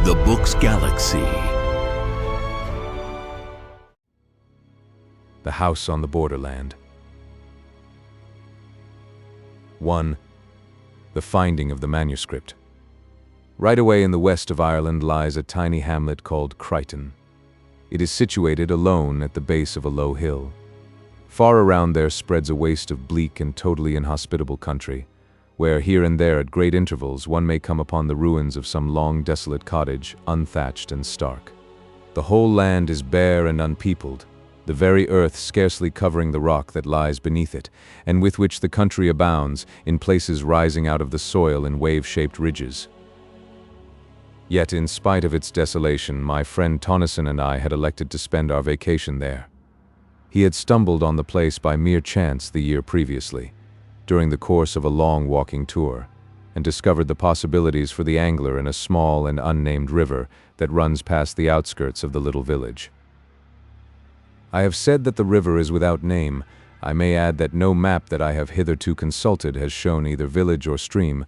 The Book's Galaxy. The House on the Borderland. 1. The finding of the manuscript. Right away in the west of Ireland lies a tiny hamlet called Crichton. It is situated alone at the base of a low hill. Far around there spreads a waste of bleak and totally inhospitable country, where here and there at great intervals one may come upon the ruins of some long desolate cottage, unthatched and stark. The whole land is bare and unpeopled, the very earth scarcely covering the rock that lies beneath it, and with which the country abounds, in places rising out of the soil in wave-shaped ridges. Yet, in spite of its desolation, my friend Tonneson and I had elected to spend our vacation there. He had stumbled on the place by mere chance the year previously, during the course of a long walking tour, and discovered the possibilities for the angler in a small and unnamed river that runs past the outskirts of the little village. I have said that the river is without name. I may add that no map that I have hitherto consulted has shown either village or stream.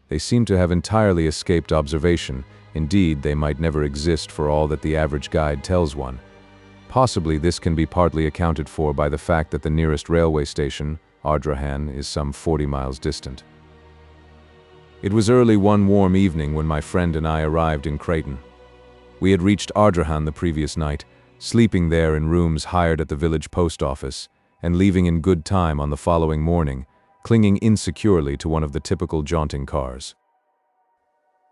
They seem to have entirely escaped observation. Indeed, they might never exist for all that the average guide tells one. Possibly this can be partly accounted for by the fact that the nearest railway station, Ardrahan, is some 40 miles distant. It was early one warm evening when my friend and I arrived in Crichton. We had reached Ardrahan the previous night, sleeping there in rooms hired at the village post office, and leaving in good time on the following morning, clinging insecurely to one of the typical jaunting cars.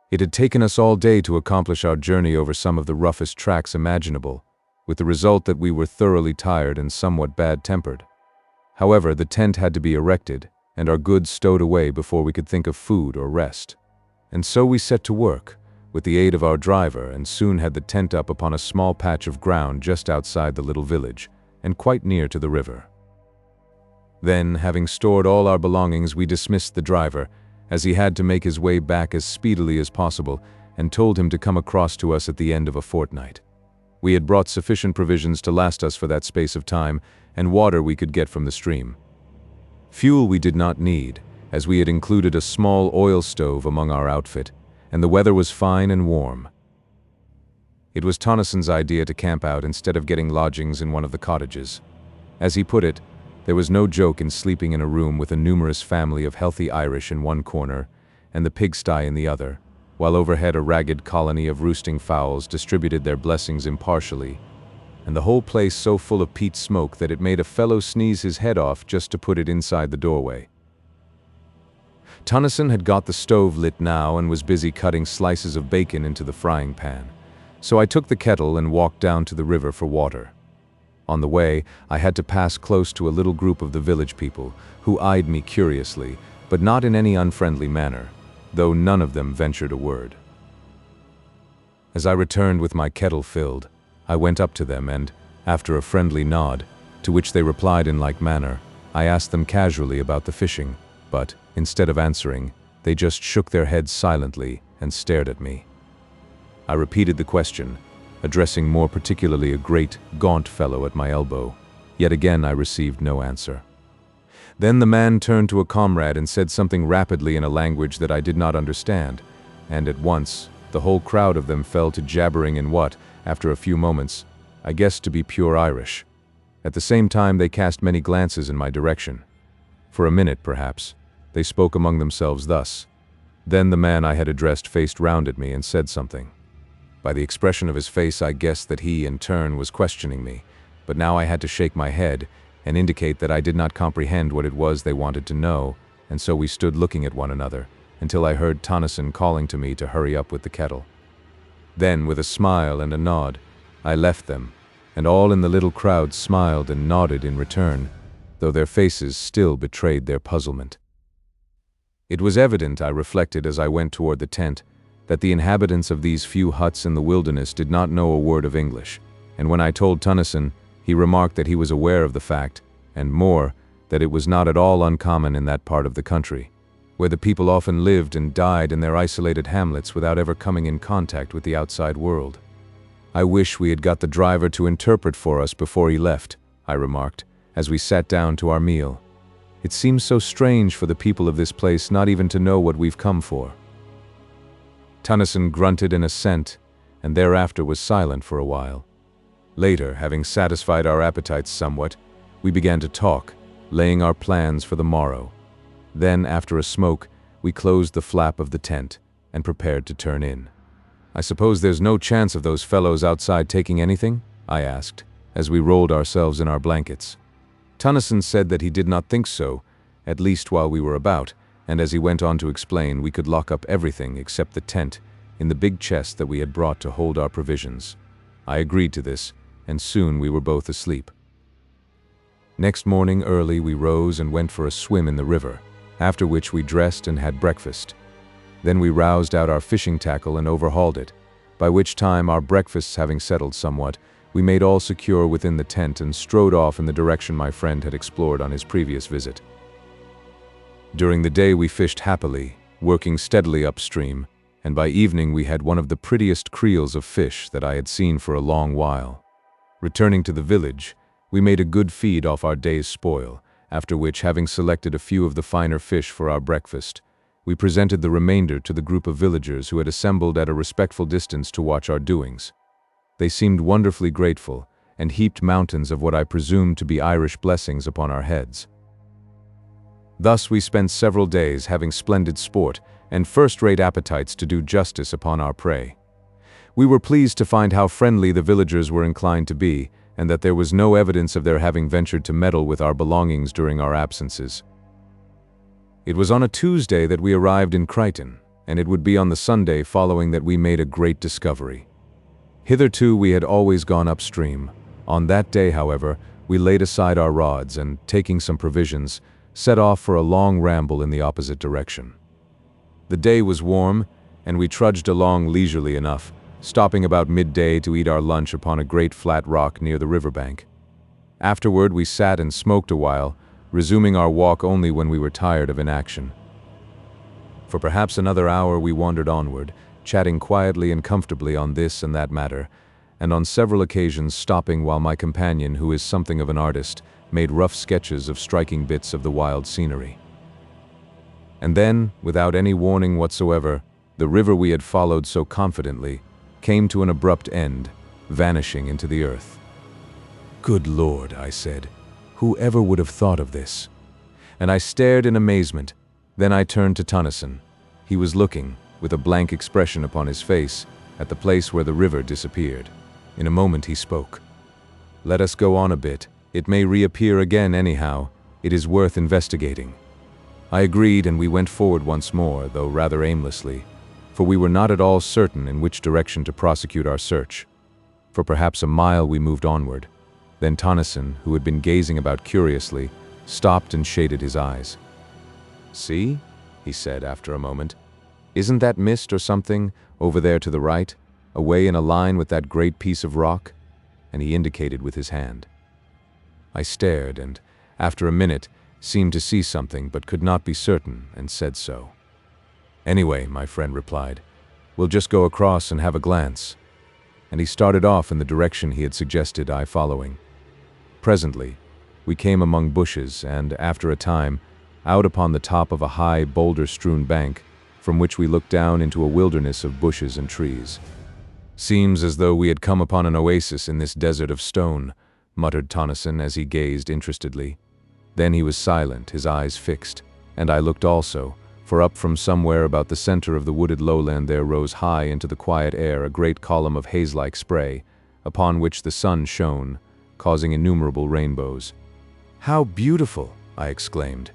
It had taken us all day to accomplish our journey over some of the roughest tracks imaginable, with the result that we were thoroughly tired and somewhat bad-tempered. However, the tent had to be erected, and our goods stowed away before we could think of food or rest. And so we set to work, with the aid of our driver, and soon had the tent up upon a small patch of ground just outside the little village, and quite near to the river. Then, having stored all our belongings, we dismissed the driver, as he had to make his way back as speedily as possible, and told him to come across to us at the end of a fortnight. We had brought sufficient provisions to last us for that space of time, and water we could get from the stream. Fuel we did not need, as we had included a small oil stove among our outfit, and the weather was fine and warm. It was Tonnason's idea to camp out instead of getting lodgings in one of the cottages. As he put it, there was no joke in sleeping in a room with a numerous family of healthy Irish in one corner and the pigsty in the other, while overhead a ragged colony of roosting fowls distributed their blessings impartially, and the whole place so full of peat smoke that it made a fellow sneeze his head off just to put it inside the doorway. Tonneson had got the stove lit now and was busy cutting slices of bacon into the frying pan, so I took the kettle and walked down to the river for water. On the way, I had to pass close to a little group of the village people, who eyed me curiously, but not in any unfriendly manner, though none of them ventured a word. As I returned with my kettle filled, I went up to them and, after a friendly nod, to which they replied in like manner, I asked them casually about the fishing, but, instead of answering, they just shook their heads silently and stared at me. I repeated the question, addressing more particularly a great, gaunt fellow at my elbow. Yet again I received no answer. Then the man turned to a comrade and said something rapidly in a language that I did not understand, and at once the whole crowd of them fell to jabbering in what, after a few moments, I guessed to be pure Irish. At the same time they cast many glances in my direction. For a minute, perhaps, they spoke among themselves thus. Then the man I had addressed faced round at me and said something. By the expression of his face I guessed that he, in turn, was questioning me, but now I had to shake my head and indicate that I did not comprehend what it was they wanted to know, and so we stood looking at one another, until I heard Tonneson calling to me to hurry up with the kettle. Then, with a smile and a nod, I left them, and all in the little crowd smiled and nodded in return, though their faces still betrayed their puzzlement. It was evident, I reflected as I went toward the tent, that the inhabitants of these few huts in the wilderness did not know a word of English, and when I told Tonneson, he remarked that he was aware of the fact, and more, that it was not at all uncommon in that part of the country, where the people often lived and died in their isolated hamlets without ever coming in contact with the outside world. I wish we had got the driver to interpret for us before he left, I remarked, as we sat down to our meal. It seems so strange for the people of this place not even to know what we've come for. Tonneson grunted in assent, and thereafter was silent for a while. Later, having satisfied our appetites somewhat, we began to talk, laying our plans for the morrow. Then, after a smoke, we closed the flap of the tent and prepared to turn in. "I suppose there's no chance of those fellows outside taking anything?" I asked, as we rolled ourselves in our blankets. Tennyson said that he did not think so, at least while we were about, and as he went on to explain, we could lock up everything except the tent in the big chest that we had brought to hold our provisions. I agreed to this, and soon we were both asleep. Next morning early we rose and went for a swim in the river, after which we dressed and had breakfast. Then we roused out our fishing tackle and overhauled it, by which time, our breakfasts having settled somewhat, we made all secure within the tent and strode off in the direction my friend had explored on his previous visit. During the day we fished happily, working steadily upstream, and by evening we had one of the prettiest creels of fish that I had seen for a long while. Returning to the village, we made a good feed off our day's spoil, after which, having selected a few of the finer fish for our breakfast, we presented the remainder to the group of villagers who had assembled at a respectful distance to watch our doings. They seemed wonderfully grateful, and heaped mountains of what I presumed to be Irish blessings upon our heads. Thus we spent several days having splendid sport and first-rate appetites to do justice upon our prey. We were pleased to find how friendly the villagers were inclined to be, and that there was no evidence of their having ventured to meddle with our belongings during our absences. It was on a Tuesday that we arrived in XVIII, and it would be on the Sunday following that we made a great discovery. Hitherto we had always gone upstream. On that day, however, we laid aside our rods and, taking some provisions, set off for a long ramble in the opposite direction. The day was warm, and we trudged along leisurely enough, stopping about midday to eat our lunch upon a great flat rock near the riverbank. Afterward we sat and smoked a while, resuming our walk only when we were tired of inaction. For perhaps another hour we wandered onward, chatting quietly and comfortably on this and that matter, and on several occasions stopping while my companion, who is something of an artist, made rough sketches of striking bits of the wild scenery. And then, without any warning whatsoever, the river we had followed so confidently came to an abrupt end, vanishing into the earth. "Good Lord," I said, "whoever would have thought of this?" And I stared in amazement. Then I turned to Tennyson. He was looking, with a blank expression upon his face, at the place where the river disappeared. In a moment he spoke. "Let us go on a bit. It may reappear again anyhow. It is worth investigating." I agreed, and we went forward once more, though rather aimlessly, for we were not at all certain in which direction to prosecute our search. For perhaps a mile we moved onward. Then Tennyson, who had been gazing about curiously, stopped and shaded his eyes. "See?" he said after a moment. "Isn't that mist or something over there to the right, away in a line with that great piece of rock?" And he indicated with his hand. I stared, and, after a minute, seemed to see something but could not be certain, and said so. "Anyway," my friend replied, "we'll just go across and have a glance." And he started off in the direction he had suggested, I following. Presently, we came among bushes and, after a time, out upon the top of a high, boulder-strewn bank, from which we looked down into a wilderness of bushes and trees. "Seems as though we had come upon an oasis in this desert of stone," muttered Tennyson as he gazed interestedly. Then he was silent, his eyes fixed, and I looked also, for up from somewhere about the center of the wooded lowland there rose high into the quiet air a great column of haze-like spray, upon which the sun shone, causing innumerable rainbows. "How beautiful!" I exclaimed.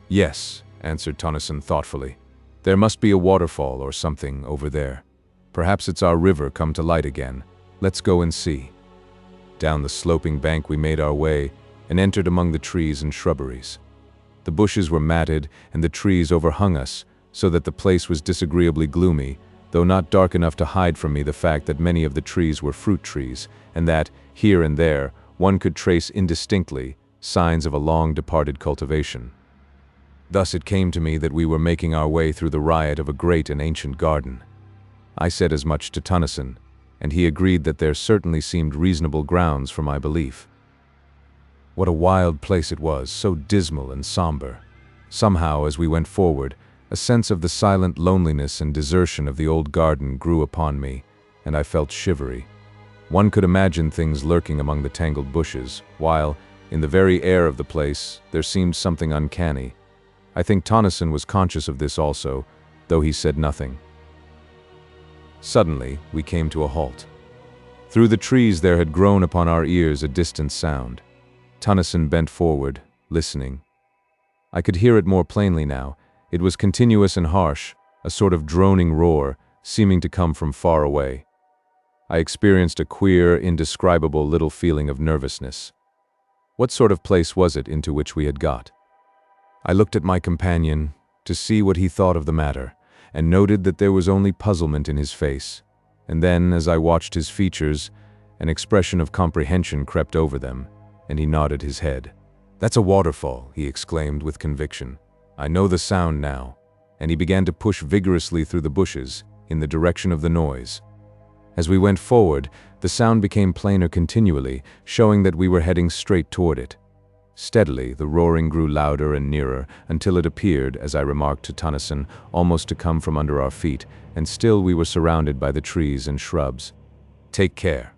"Yes," answered Tennyson thoughtfully. "There must be a waterfall or something over there. Perhaps it's our river come to light again. Let's go and see." Down the sloping bank we made our way and entered among the trees and shrubberies. The bushes were matted and the trees overhung us, so that the place was disagreeably gloomy, though not dark enough to hide from me the fact that many of the trees were fruit trees, and that, here and there, one could trace indistinctly signs of a long-departed cultivation. Thus it came to me that we were making our way through the riot of a great and ancient garden. I said as much to Tennyson, and he agreed that there certainly seemed reasonable grounds for my belief. What a wild place it was, so dismal and somber. Somehow, as we went forward, a sense of the silent loneliness and desertion of the old garden grew upon me, and I felt shivery. One could imagine things lurking among the tangled bushes, while, in the very air of the place, there seemed something uncanny. I think Tennyson was conscious of this also, though he said nothing. Suddenly, we came to a halt. Through the trees there had grown upon our ears a distant sound. Tennyson bent forward, listening. I could hear it more plainly now. It was continuous and harsh, a sort of droning roar, seeming to come from far away. I experienced a queer, indescribable little feeling of nervousness. What sort of place was it into which we had got? I looked at my companion to see what he thought of the matter, and noted that there was only puzzlement in his face. And then, as I watched his features, an expression of comprehension crept over them, and he nodded his head. "That's a waterfall," he exclaimed with conviction. "I know the sound now," and he began to push vigorously through the bushes, in the direction of the noise. As we went forward, the sound became plainer continually, showing that we were heading straight toward it. Steadily, the roaring grew louder and nearer, until it appeared, as I remarked to Tennyson, almost to come from under our feet, and still we were surrounded by the trees and shrubs. "Take care,"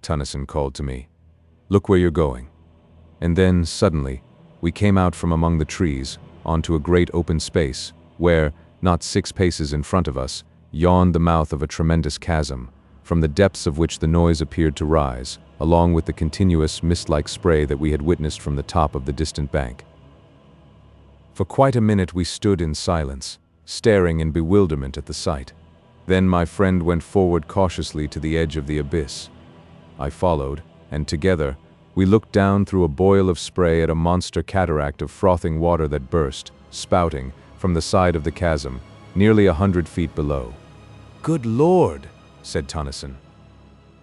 Tennyson called to me. "Look where you're going." And then, suddenly, we came out from among the trees, onto a great open space, where, not 6 paces in front of us, yawned the mouth of a tremendous chasm, from the depths of which the noise appeared to rise, along with the continuous mist-like spray that we had witnessed from the top of the distant bank. For quite a minute we stood in silence, staring in bewilderment at the sight. Then my friend went forward cautiously to the edge of the abyss. I followed, and together, we looked down through a boil of spray at a monster cataract of frothing water that burst, spouting, from the side of the chasm, nearly 100 feet below. "Good Lord!" said Tennyson.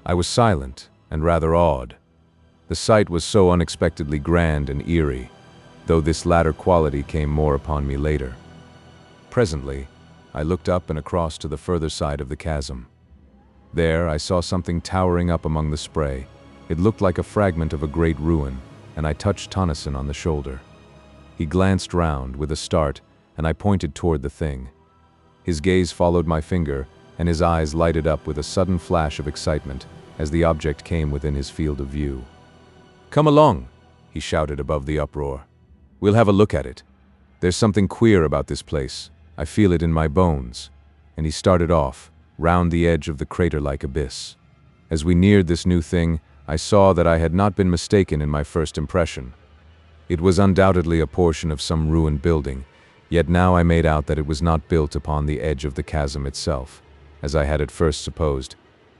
I was silent and rather awed. The sight was so unexpectedly grand and eerie, though this latter quality came more upon me later. Presently, I looked up and across to the further side of the chasm. There I saw something towering up among the spray. It looked like a fragment of a great ruin, and I touched Tennyson on the shoulder. He glanced round with a start, and I pointed toward the thing. His gaze followed my finger, and his eyes lighted up with a sudden flash of excitement as the object came within his field of view. "Come along," he shouted above the uproar. "We'll have a look at it. There's something queer about this place. I feel it in my bones." And he started off, round the edge of the crater-like abyss. As we neared this new thing, I saw that I had not been mistaken in my first impression. It was undoubtedly a portion of some ruined building, yet now I made out that it was not built upon the edge of the chasm itself, as I had at first supposed,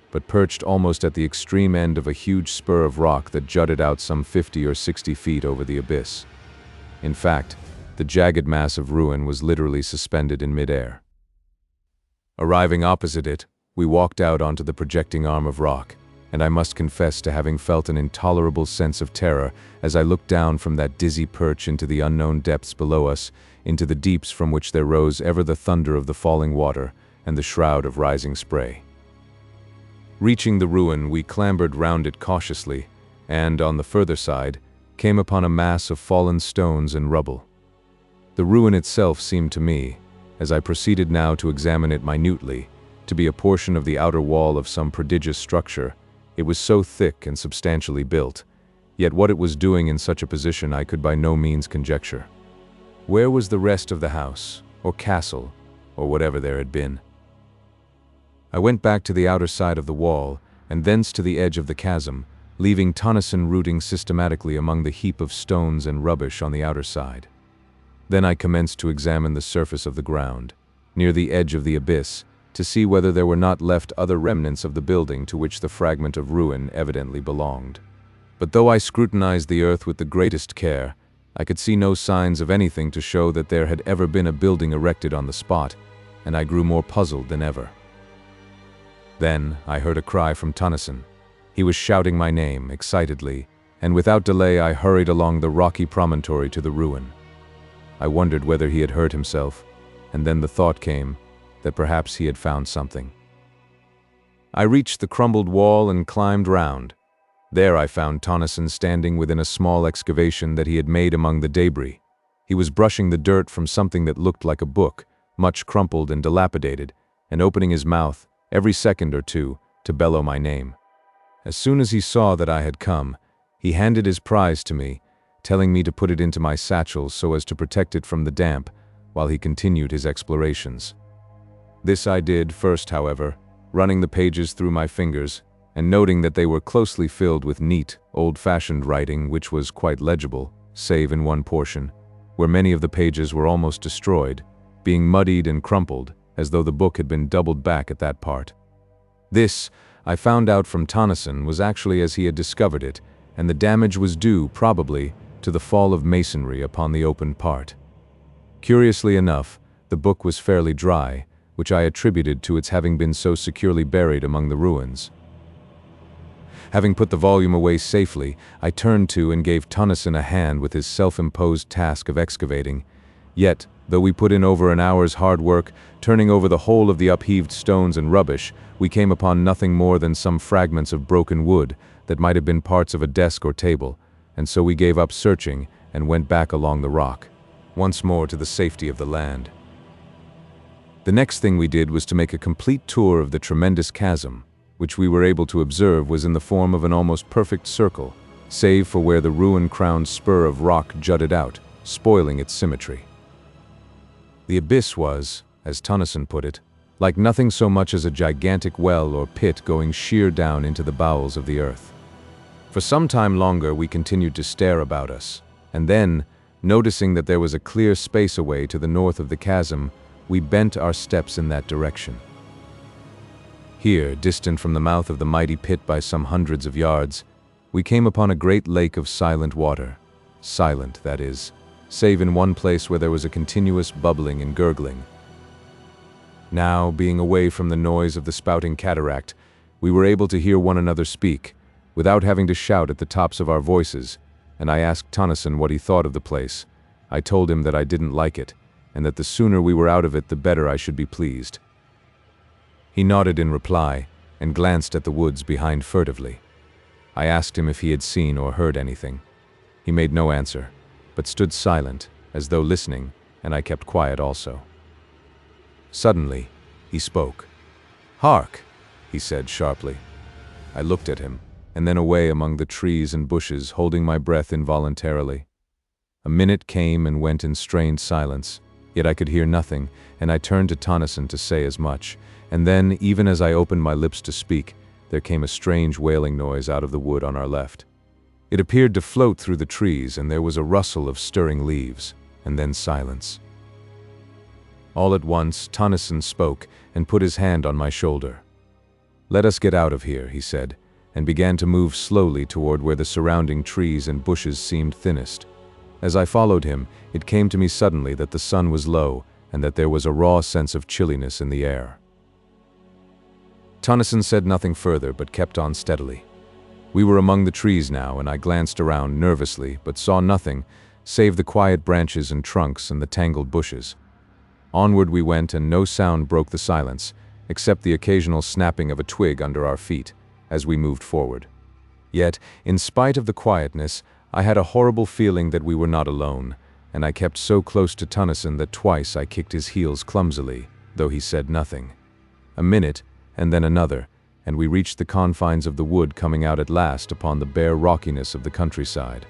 but perched almost at the extreme end of a huge spur of rock that jutted out some 50 or 60 feet over the abyss. In fact, the jagged mass of ruin was literally suspended in midair. Arriving opposite it, we walked out onto the projecting arm of rock, and I must confess to having felt an intolerable sense of terror as I looked down from that dizzy perch into the unknown depths below us, into the deeps from which there rose ever the thunder of the falling water and the shroud of rising spray. Reaching the ruin, we clambered round it cautiously, and, on the further side, came upon a mass of fallen stones and rubble. The ruin itself seemed to me, as I proceeded now to examine it minutely, to be a portion of the outer wall of some prodigious structure. It was so thick and substantially built, yet what it was doing in such a position I could by no means conjecture. Where was the rest of the house, or castle, or whatever there had been? I went back to the outer side of the wall, and thence to the edge of the chasm, leaving Tennyson rooting systematically among the heap of stones and rubbish on the outer side. Then I commenced to examine the surface of the ground, near the edge of the abyss, to see whether there were not left other remnants of the building to which the fragment of ruin evidently belonged. But though I scrutinized the earth with the greatest care, I could see no signs of anything to show that there had ever been a building erected on the spot, and I grew more puzzled than ever. Then I heard a cry from Tennyson. He was shouting my name excitedly, and without delay I hurried along the rocky promontory to the ruin. I wondered whether he had hurt himself, and then the thought came that perhaps he had found something. I reached the crumbled wall and climbed round. There I found Tennyson standing within a small excavation that he had made among the debris. He was brushing the dirt from something that looked like a book, much crumpled and dilapidated, and opening his mouth, every second or two, to bellow my name. As soon as he saw that I had come, he handed his prize to me, telling me to put it into my satchel so as to protect it from the damp while he continued his explorations. This I did first, however, running the pages through my fingers and noting that they were closely filled with neat, old-fashioned writing which was quite legible, save in one portion, where many of the pages were almost destroyed, being muddied and crumpled, as though the book had been doubled back at that part. This, I found out from Tennyson, was actually as he had discovered it, and the damage was due, probably, to the fall of masonry upon the opened part. Curiously enough, the book was fairly dry, which I attributed to its having been so securely buried among the ruins. Having put the volume away safely, I turned to and gave Tennyson a hand with his self-imposed task of excavating. Yet, though we put in over an hour's hard work, turning over the whole of the upheaved stones and rubbish, we came upon nothing more than some fragments of broken wood that might have been parts of a desk or table, and so we gave up searching and went back along the rock, once more to the safety of the land. The next thing we did was to make a complete tour of the tremendous chasm, which we were able to observe was in the form of an almost perfect circle, save for where the ruin-crowned spur of rock jutted out, spoiling its symmetry. The abyss was, as Tennyson put it, like nothing so much as a gigantic well or pit going sheer down into the bowels of the earth. For some time longer we continued to stare about us, and then, noticing that there was a clear space away to the north of the chasm, we bent our steps in that direction. Here, distant from the mouth of the mighty pit by some hundreds of yards, we came upon a great lake of silent water. Silent, that is, save in one place where there was a continuous bubbling and gurgling. Now, being away from the noise of the spouting cataract, we were able to hear one another speak, without having to shout at the tops of our voices, and I asked Tennyson what he thought of the place. I told him that I didn't like it, and that the sooner we were out of it the better I should be pleased. He nodded in reply, and glanced at the woods behind furtively. I asked him if he had seen or heard anything. He made no answer, but stood silent, as though listening, and I kept quiet also. Suddenly, he spoke. "Hark!" he said sharply. I looked at him, and then away among the trees and bushes, holding my breath involuntarily. A minute came and went in strained silence, yet I could hear nothing, and I turned to Tennyson to say as much, and then, even as I opened my lips to speak, there came a strange wailing noise out of the wood on our left. It appeared to float through the trees, and there was a rustle of stirring leaves, and then silence. All at once, Tennyson spoke and put his hand on my shoulder. "Let us get out of here," he said, and began to move slowly toward where the surrounding trees and bushes seemed thinnest. As I followed him, it came to me suddenly that the sun was low and that there was a raw sense of chilliness in the air. Tennyson said nothing further, but kept on steadily. We were among the trees now, and I glanced around nervously, but saw nothing, save the quiet branches and trunks and the tangled bushes. Onward we went, and no sound broke the silence, except the occasional snapping of a twig under our feet, as we moved forward. Yet, in spite of the quietness, I had a horrible feeling that we were not alone, and I kept so close to Tennyson that twice I kicked his heels clumsily, though he said nothing. A minute, and then another, and we reached the confines of the wood, coming out at last upon the bare rockiness of the countryside.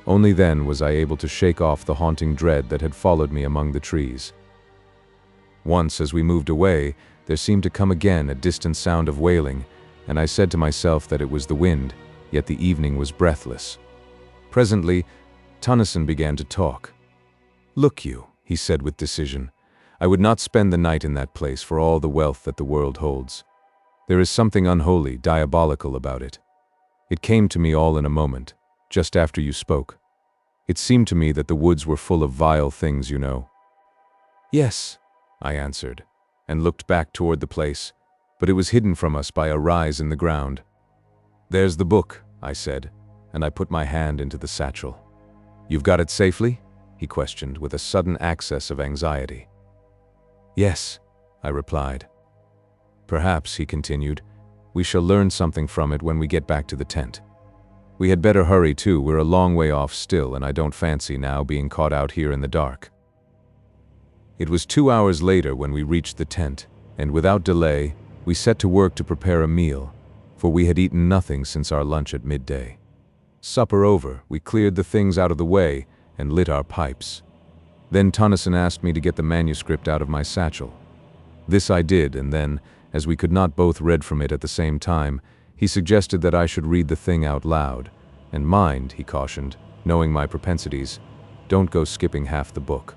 Only then was I able to shake off the haunting dread that had followed me among the trees. Once, as we moved away, there seemed to come again a distant sound of wailing, and I said to myself that it was the wind, yet the evening was breathless. Presently, Tennyson began to talk. "Look you," he said with decision, "I would not spend the night in that place for all the wealth that the world holds. There is something unholy, diabolical about it. It came to me all in a moment, just after you spoke. It seemed to me that the woods were full of vile things, you know." "Yes," I answered, and looked back toward the place, but it was hidden from us by a rise in the ground. "There's the book," I said, and I put my hand into the satchel. "You've got it safely?" he questioned with a sudden access of anxiety. "Yes," I replied. "Perhaps," he continued, "we shall learn something from it when we get back to the tent. We had better hurry too, we're a long way off still, and I don't fancy now being caught out here in the dark." It was 2 hours later when we reached the tent, and without delay, We set to work to prepare a meal, for we had eaten nothing since our lunch at midday. Supper over, we cleared the things out of the way and lit our pipes. Then Tennyson asked me to get the manuscript out of my satchel. This I did, and then, as we could not both read from it at the same time, he suggested that I should read the thing out loud. And mind, he cautioned, knowing my propensities, don't go skipping half the book.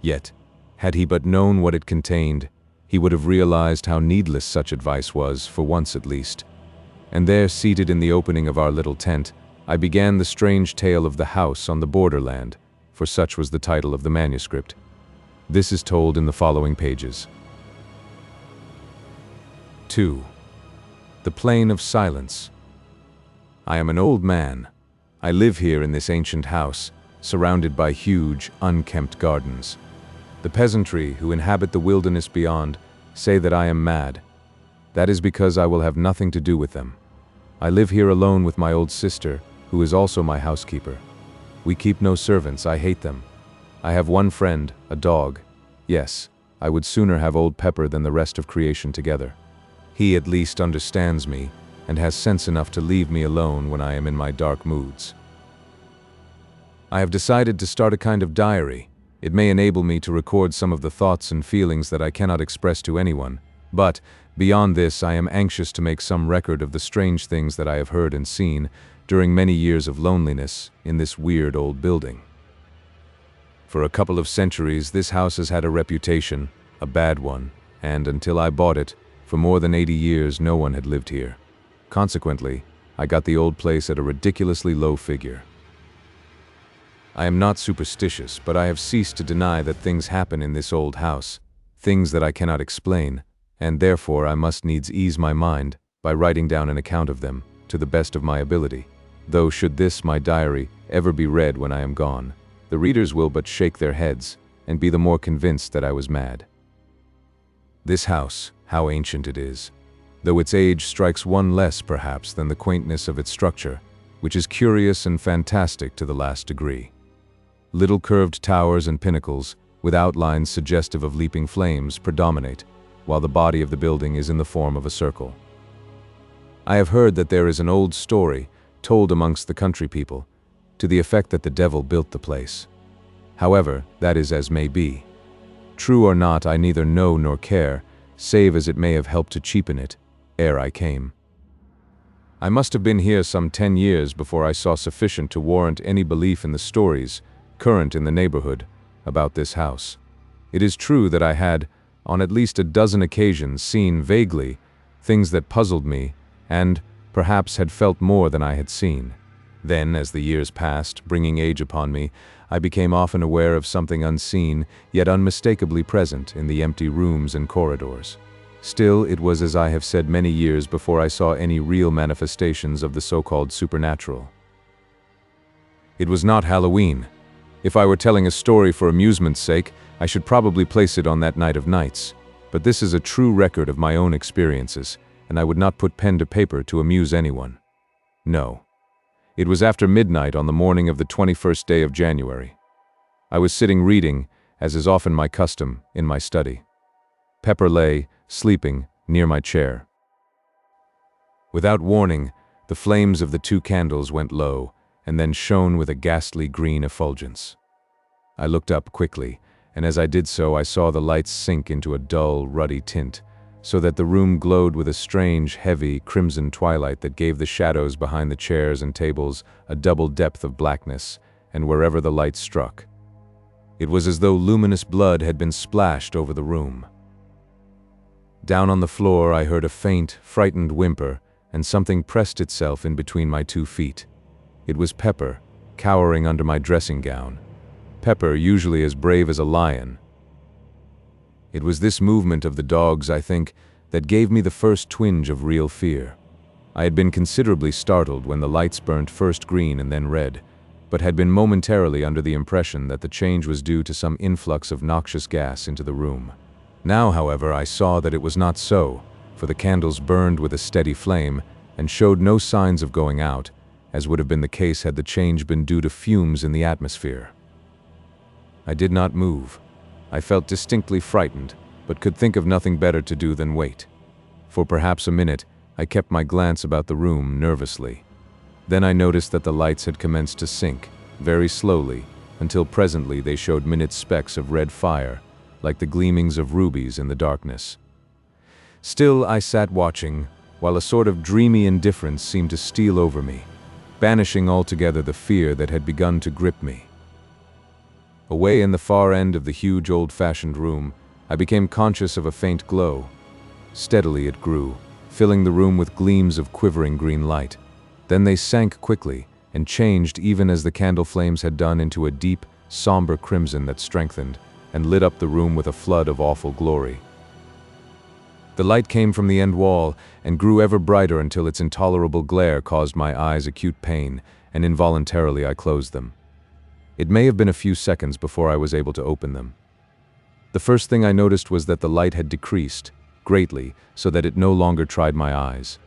Yet, had he but known what it contained, he would have realized how needless such advice was, for once at least. And there, seated in the opening of our little tent, I began the strange tale of the house on the borderland, for such was the title of the manuscript. This is told in the following pages. 2. The Plain of Silence. I am an old man. I live here in this ancient house, surrounded by huge, unkempt gardens. The peasantry who inhabit the wilderness beyond say that I am mad. That is because I will have nothing to do with them. I live here alone with my old sister, who is also my housekeeper. We keep no servants, I hate them. I have one friend, a dog. Yes, I would sooner have old Pepper than the rest of creation together. He at least understands me, and has sense enough to leave me alone when I am in my dark moods. I have decided to start a kind of diary. It may enable me to record some of the thoughts and feelings that I cannot express to anyone, but, beyond this, I am anxious to make some record of the strange things that I have heard and seen during many years of loneliness in this weird old building. For a couple of centuries, this house has had a reputation, a bad one, and until I bought it, for more than 80 years no one had lived here. Consequently, I got the old place at a ridiculously low figure. I am not superstitious, but I have ceased to deny that things happen in this old house, things that I cannot explain, and therefore I must needs ease my mind by writing down an account of them to the best of my ability. Though should this, my diary, ever be read when I am gone, the readers will but shake their heads and be the more convinced that I was mad. This house, how ancient it is, though its age strikes one less perhaps than the quaintness of its structure, which is curious and fantastic to the last degree. Little curved towers and pinnacles, with outlines suggestive of leaping flames, predominate, while the body of the building is in the form of a circle. I have heard that there is an old story, told amongst the country people, to the effect that the devil built the place. However, that is as may be. True or not, I neither know nor care, save as it may have helped to cheapen it, ere I came. I must have been here some 10 years before I saw sufficient to warrant any belief in the stories current in the neighborhood about this house. It is true that I had, on at least a dozen occasions, seen vaguely things that puzzled me, and perhaps had felt more than I had seen. Then, as the years passed, bringing age upon me, I became often aware of something unseen, yet unmistakably present in the empty rooms and corridors. Still, it was as I have said many years before I saw any real manifestations of the so-called supernatural. It was not Halloween. If I were telling a story for amusement's sake, I should probably place it on that night of nights. But this is a true record of my own experiences, and I would not put pen to paper to amuse anyone. No. It was after midnight on the morning of the 21st day of January. I was sitting reading, as is often my custom, in my study. Pepper lay, sleeping, near my chair. Without warning, the flames of the 2 candles went low, and then shone with a ghastly green effulgence. I looked up quickly, and as I did so I saw the lights sink into a dull, ruddy tint, so that the room glowed with a strange, heavy, crimson twilight that gave the shadows behind the chairs and tables a double depth of blackness, and wherever the light struck, it was as though luminous blood had been splashed over the room. Down on the floor I heard a faint, frightened whimper, and something pressed itself in between my 2 feet. It was Pepper, cowering under my dressing gown. Pepper, usually as brave as a lion. It was this movement of the dog's, I think, that gave me the first twinge of real fear. I had been considerably startled when the lights burnt first green and then red, but had been momentarily under the impression that the change was due to some influx of noxious gas into the room. Now, however, I saw that it was not so, for the candles burned with a steady flame and showed no signs of going out, as would have been the case had the change been due to fumes in the atmosphere. I did not move. I felt distinctly frightened, but could think of nothing better to do than wait. For perhaps a minute, I kept my glance about the room nervously. Then I noticed that the lights had commenced to sink, very slowly, until presently they showed minute specks of red fire, like the gleamings of rubies in the darkness. Still, I sat watching, while a sort of dreamy indifference seemed to steal over me, banishing altogether the fear that had begun to grip me. Away in the far end of the huge old-fashioned room, I became conscious of a faint glow. Steadily it grew, filling the room with gleams of quivering green light. Then they sank quickly, and changed even as the candle flames had done into a deep, somber crimson that strengthened, and lit up the room with a flood of awful glory. The light came from the end wall, and grew ever brighter until its intolerable glare caused my eyes acute pain, and involuntarily I closed them. It may have been a few seconds before I was able to open them. The first thing I noticed was that the light had decreased, greatly, so that it no longer tried my eyes.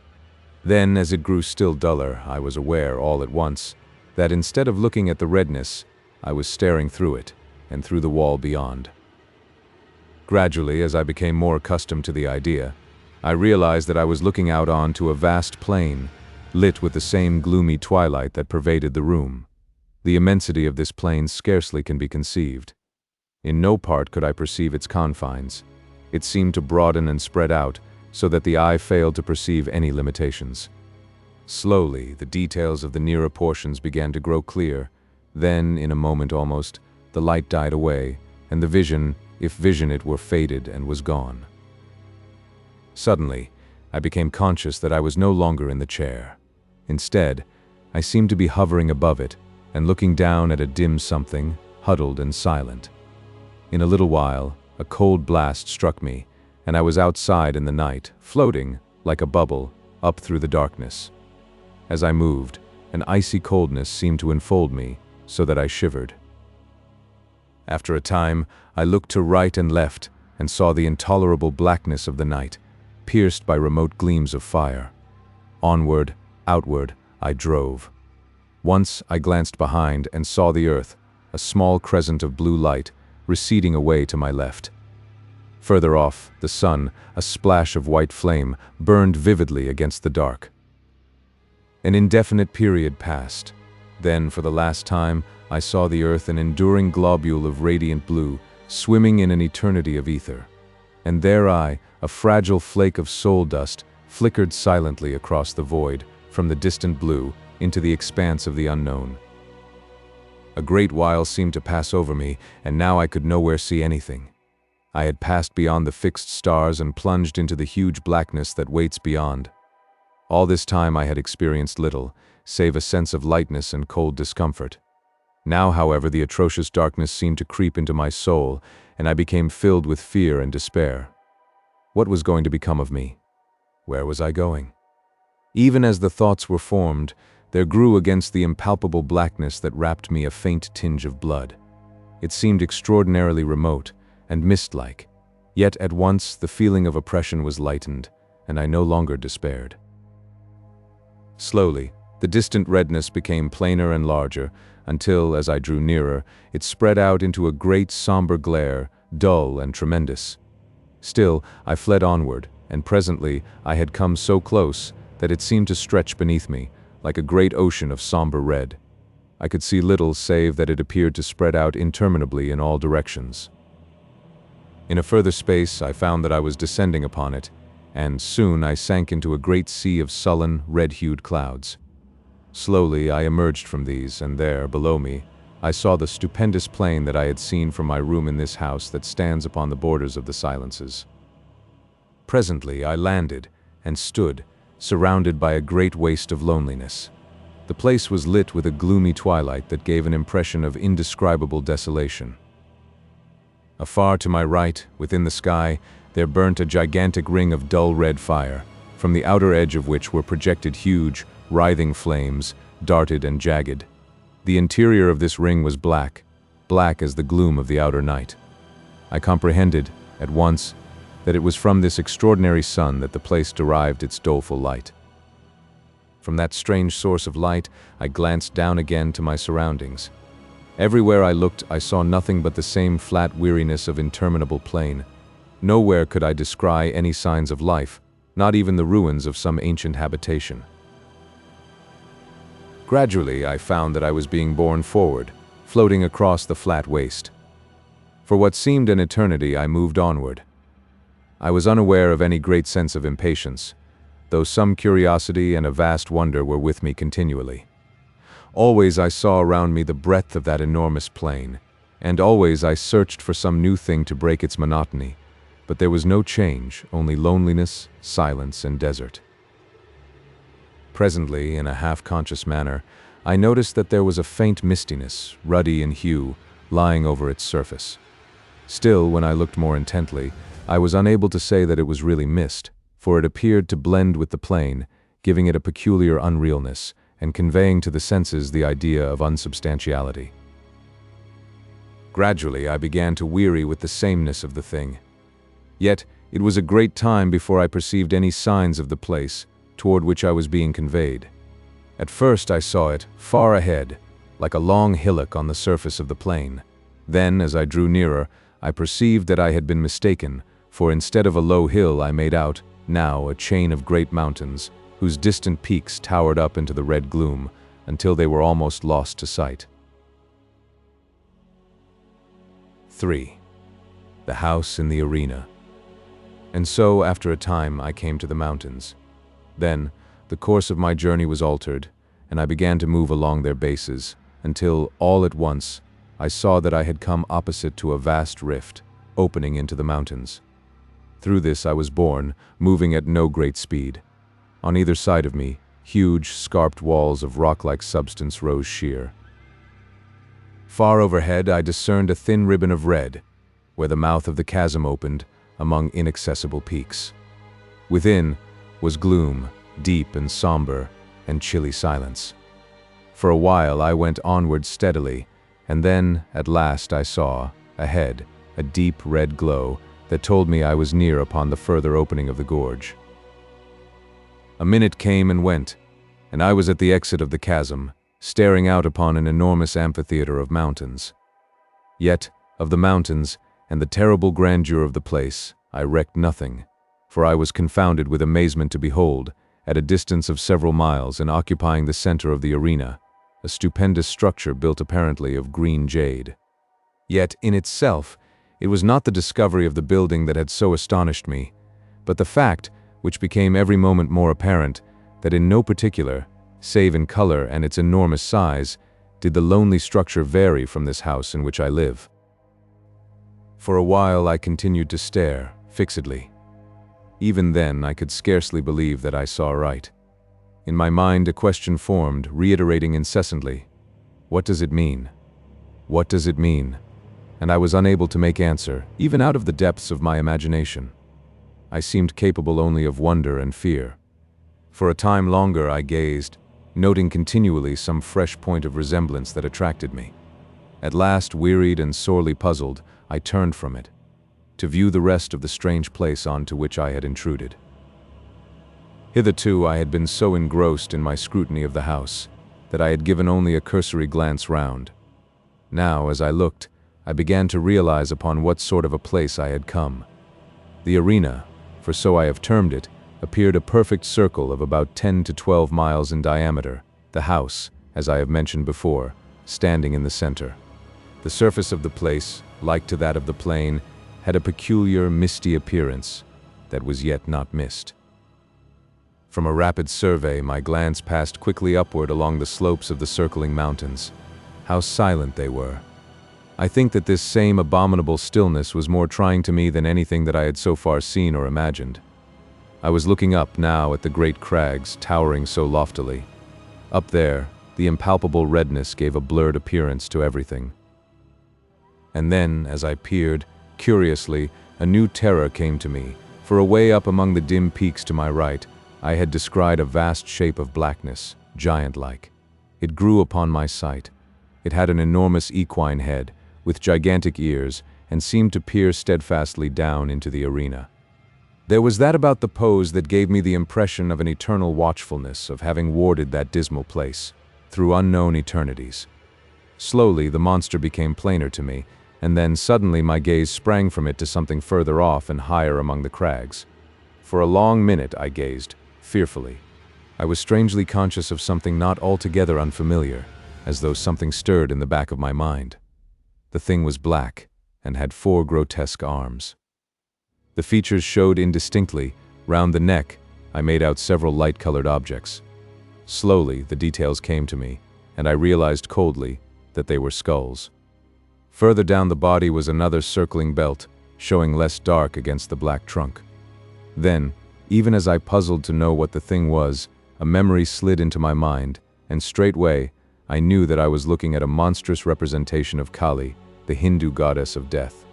Then, as it grew still duller, I was aware, all at once, that instead of looking at the redness, I was staring through it, and through the wall beyond. Gradually, as I became more accustomed to the idea, I realized that I was looking out onto a vast plain, lit with the same gloomy twilight that pervaded the room. The immensity of this plain scarcely can be conceived. In no part could I perceive its confines. It seemed to broaden and spread out, so that the eye failed to perceive any limitations. Slowly, the details of the nearer portions began to grow clear. Then, in a moment almost, the light died away, and the vision, if vision it were, faded and was gone. Suddenly, I became conscious that I was no longer in the chair. Instead, I seemed to be hovering above it, and looking down at a dim something, huddled and silent. In a little while, a cold blast struck me, and I was outside in the night, floating, like a bubble, up through the darkness. As I moved, an icy coldness seemed to enfold me, so that I shivered. After a time, I looked to right and left, and saw the intolerable blackness of the night, pierced by remote gleams of fire. Onward, outward, I drove. Once I glanced behind and saw the earth, a small crescent of blue light, receding away to my left. Further off, the sun, a splash of white flame, burned vividly against the dark. An indefinite period passed. Then, for the last time, I saw the earth, an enduring globule of radiant blue, swimming in an eternity of ether. And there I, a fragile flake of soul dust, flickered silently across the void, from the distant blue, into the expanse of the unknown. A great while seemed to pass over me, and now I could nowhere see anything. I had passed beyond the fixed stars and plunged into the huge blackness that waits beyond. All this time I had experienced little, save a sense of lightness and cold discomfort. Now, however, the atrocious darkness seemed to creep into my soul, and I became filled with fear and despair. What was going to become of me? Where was I going? Even as the thoughts were formed, there grew against the impalpable blackness that wrapped me a faint tinge of blood. It seemed extraordinarily remote and mist-like, yet at once the feeling of oppression was lightened, and I no longer despaired. Slowly, the distant redness became plainer and larger, until, as I drew nearer, it spread out into a great somber glare, dull and tremendous. Still, I fled onward, and presently I had come so close that it seemed to stretch beneath me, like a great ocean of somber red. I could see little save that it appeared to spread out interminably in all directions. In a further space, I found that I was descending upon it, and soon I sank into a great sea of sullen, red-hued clouds. Slowly I emerged from these, and there, below me, I saw the stupendous plain that I had seen from my room in this house that stands upon the borders of the silences. Presently I landed, and stood, surrounded by a great waste of loneliness. The place was lit with a gloomy twilight that gave an impression of indescribable desolation. Afar to my right, within the sky, there burnt a gigantic ring of dull red fire, from the outer edge of which were projected huge, writhing flames, darted and jagged. The interior of this ring was black, black as the gloom of the outer night. I comprehended, at once, that it was from this extraordinary sun that the place derived its doleful light. From that strange source of light, I glanced down again to my surroundings. Everywhere I looked, I saw nothing but the same flat weariness of interminable plain. Nowhere could I descry any signs of life, not even the ruins of some ancient habitation. Gradually, I found that I was being borne forward, floating across the flat waste. For what seemed an eternity, I moved onward. I was unaware of any great sense of impatience, though some curiosity and a vast wonder were with me continually. Always I saw around me the breadth of that enormous plain, and always I searched for some new thing to break its monotony, but there was no change, only loneliness, silence, and desert. Presently, in a half-conscious manner, I noticed that there was a faint mistiness, ruddy in hue, lying over its surface. Still, when I looked more intently, I was unable to say that it was really mist, for it appeared to blend with the plain, giving it a peculiar unrealness, and conveying to the senses the idea of unsubstantiality. Gradually, I began to weary with the sameness of the thing. Yet, it was a great time before I perceived any signs of the place toward which I was being conveyed. At first I saw it, far ahead, like a long hillock on the surface of the plain. Then, as I drew nearer, I perceived that I had been mistaken, for instead of a low hill I made out, now, a chain of great mountains, whose distant peaks towered up into the red gloom, until they were almost lost to sight. 3. The house in the arena. And so, after a time, I came to the mountains. Then, the course of my journey was altered, and I began to move along their bases, until, all at once, I saw that I had come opposite to a vast rift, opening into the mountains. Through this I was borne, moving at no great speed. On either side of me, huge, scarped walls of rock-like substance rose sheer. Far overhead I discerned a thin ribbon of red, where the mouth of the chasm opened among inaccessible peaks. Within was gloom, deep and somber, and chilly silence. For a while I went onward steadily, and then, at last, I saw, ahead, a deep red glow that told me I was near upon the further opening of the gorge. A minute came and went, and I was at the exit of the chasm, staring out upon an enormous amphitheater of mountains. Yet, of the mountains, and the terrible grandeur of the place, I recked nothing, for I was confounded with amazement to behold, at a distance of several miles and occupying the center of the arena, a stupendous structure built apparently of green jade. Yet, in itself, it was not the discovery of the building that had so astonished me, but the fact, which became every moment more apparent, that in no particular, save in color and its enormous size, did the lonely structure vary from this house in which I live. For a while I continued to stare, fixedly. Even then I could scarcely believe that I saw right. In my mind a question formed, reiterating incessantly, "What does it mean? What does it mean?" And I was unable to make answer, even out of the depths of my imagination. I seemed capable only of wonder and fear. For a time longer I gazed, noting continually some fresh point of resemblance that attracted me. At last, wearied and sorely puzzled, I turned from it, to view the rest of the strange place on to which I had intruded. Hitherto I had been so engrossed in my scrutiny of the house that I had given only a cursory glance round. Now, as I looked, I began to realize upon what sort of a place I had come. The arena, for so I have termed it, appeared a perfect circle of about 10 to 12 miles in diameter, the house, as I have mentioned before, standing in the center. The surface of the place, like to that of the plain, had a peculiar, misty appearance that was yet not mist. From a rapid survey, my glance passed quickly upward along the slopes of the circling mountains. How silent they were! I think that this same abominable stillness was more trying to me than anything that I had so far seen or imagined. I was looking up now at the great crags towering so loftily. Up there, the impalpable redness gave a blurred appearance to everything. And then, as I peered, curiously, a new terror came to me, for away up among the dim peaks to my right, I had descried a vast shape of blackness, giant-like. It grew upon my sight. It had an enormous equine head, with gigantic ears, and seemed to peer steadfastly down into the arena. There was that about the pose that gave me the impression of an eternal watchfulness of having warded that dismal place, through unknown eternities. Slowly the monster became plainer to me, and then suddenly my gaze sprang from it to something further off and higher among the crags. For a long minute I gazed, fearfully. I was strangely conscious of something not altogether unfamiliar, as though something stirred in the back of my mind. The thing was black, and had 4 grotesque arms. The features showed indistinctly. Round the neck, I made out several light-colored objects. Slowly, the details came to me, and I realized coldly that they were skulls. Further down the body was another circling belt, showing less dark against the black trunk. Then, even as I puzzled to know what the thing was, a memory slid into my mind, and straightway, I knew that I was looking at a monstrous representation of Kali, the Hindu goddess of death.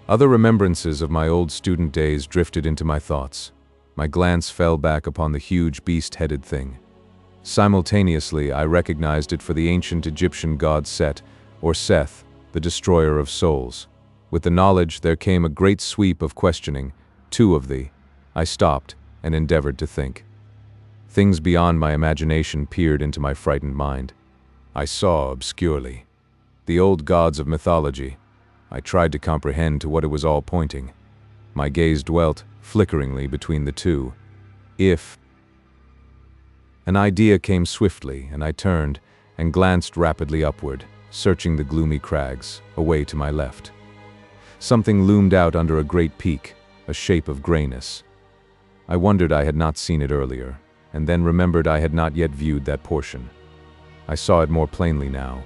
Other remembrances of my old student days drifted into my thoughts. My glance fell back upon the huge beast-headed thing. Simultaneously, I recognized it for the ancient Egyptian god Set, or Seth, the destroyer of souls. With the knowledge, there came a great sweep of questioning. I stopped and endeavored to think. Things beyond my imagination peered into my frightened mind. I saw obscurely. The old gods of mythology. I tried to comprehend to what it was all pointing. My gaze dwelt, flickeringly, between the two. An idea came swiftly, and I turned and glanced rapidly upward, searching the gloomy crags, away to my left. Something loomed out under a great peak, a shape of grayness. I wondered I had not seen it earlier, and then remembered I had not yet viewed that portion. I saw it more plainly now.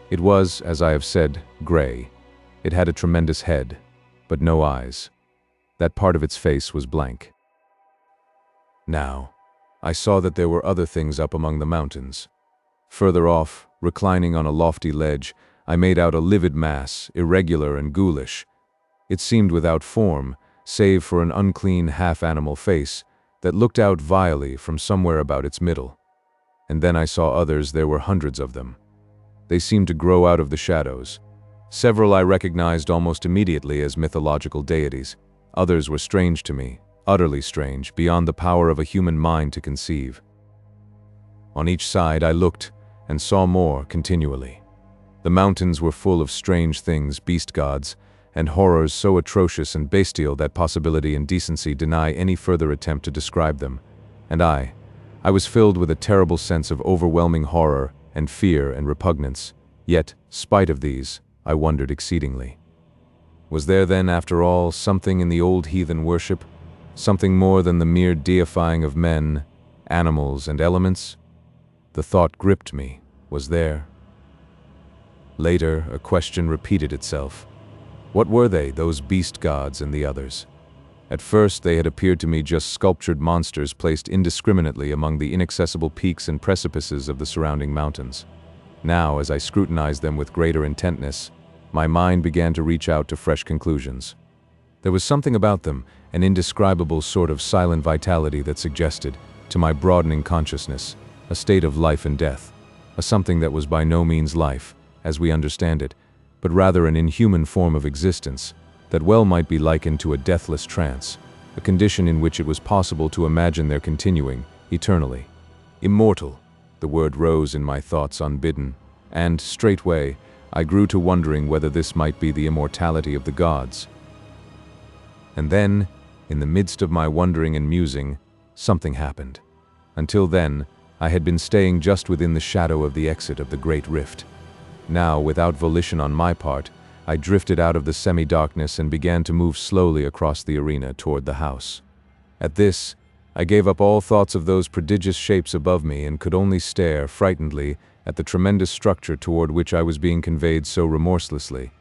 It was, as I have said, gray. It had a tremendous head, but no eyes. That part of its face was blank. Now, I saw that there were other things up among the mountains. Further off, reclining on a lofty ledge, I made out a livid mass, irregular and ghoulish. It seemed without form, save for an unclean half-animal face that looked out vilely from somewhere about its middle. And then I saw others. There were hundreds of them. They seemed to grow out of the shadows. Several I recognized almost immediately as mythological deities. Others were strange to me, utterly strange, beyond the power of a human mind to conceive. On each side I looked and saw more continually. The mountains were full of strange things, beast gods, and horrors so atrocious and bestial that possibility and decency deny any further attempt to describe them. And I was filled with a terrible sense of overwhelming horror and fear and repugnance. Yet, spite of these, I wondered exceedingly. Was there then, after all, something in the old heathen worship? Something more than the mere deifying of men, animals, and elements? The thought gripped me. Was there? Later, a question repeated itself. What were they, those beast gods and the others? At first, they had appeared to me just sculptured monsters placed indiscriminately among the inaccessible peaks and precipices of the surrounding mountains. Now, as I scrutinized them with greater intentness, my mind began to reach out to fresh conclusions. There was something about them, an indescribable sort of silent vitality that suggested, to my broadening consciousness, a state of life and death, a something that was by no means life, as we understand it, but rather an inhuman form of existence that well might be likened to a deathless trance, a condition in which it was possible to imagine their continuing, eternally. Immortal, the word rose in my thoughts unbidden, and, straightway, I grew to wondering whether this might be the immortality of the gods. And then, in the midst of my wondering and musing, something happened. Until then, I had been staying just within the shadow of the exit of the great rift. Now, without volition on my part, I drifted out of the semi-darkness and began to move slowly across the arena toward the house. At this, I gave up all thoughts of those prodigious shapes above me and could only stare, frightenedly, at the tremendous structure toward which I was being conveyed so remorselessly.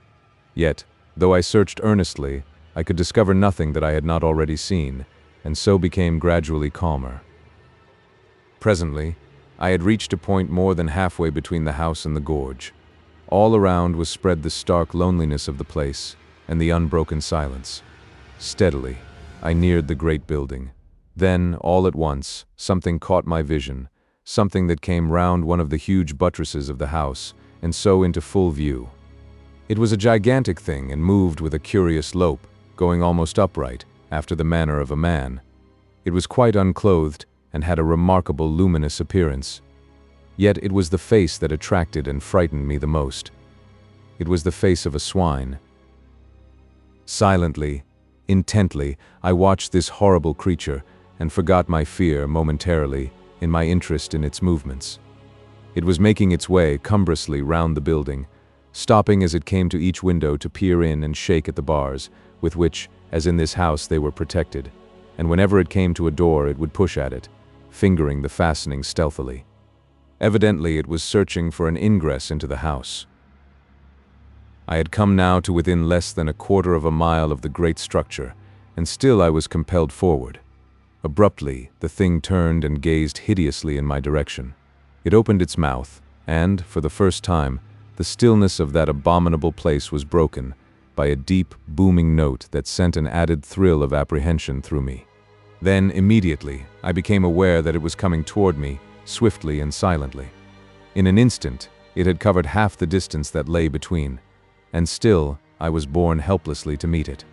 Yet, though I searched earnestly, I could discover nothing that I had not already seen, and so became gradually calmer. Presently, I had reached a point more than halfway between the house and the gorge. All around was spread the stark loneliness of the place and the unbroken silence. Steadily, I neared the great building. Then, all at once, something caught my vision, something that came round one of the huge buttresses of the house, and so into full view. It was a gigantic thing and moved with a curious lope, going almost upright, after the manner of a man. It was quite unclothed and had a remarkable luminous appearance. Yet it was the face that attracted and frightened me the most. It was the face of a swine. Silently, intently, I watched this horrible creature and forgot my fear momentarily in my interest in its movements. It was making its way cumbrously round the building, stopping as it came to each window to peer in and shake at the bars, with which, as in this house, they were protected, and whenever it came to a door it would push at it, fingering the fastening stealthily. Evidently it was searching for an ingress into the house. I had come now to within less than a quarter of a mile of the great structure, and still I was compelled forward. Abruptly, the thing turned and gazed hideously in my direction. It opened its mouth, and, for the first time, the stillness of that abominable place was broken by a deep, booming note that sent an added thrill of apprehension through me. Then, immediately, I became aware that it was coming toward me, swiftly and silently. In an instant, it had covered half the distance that lay between, and still I was borne helplessly to meet it.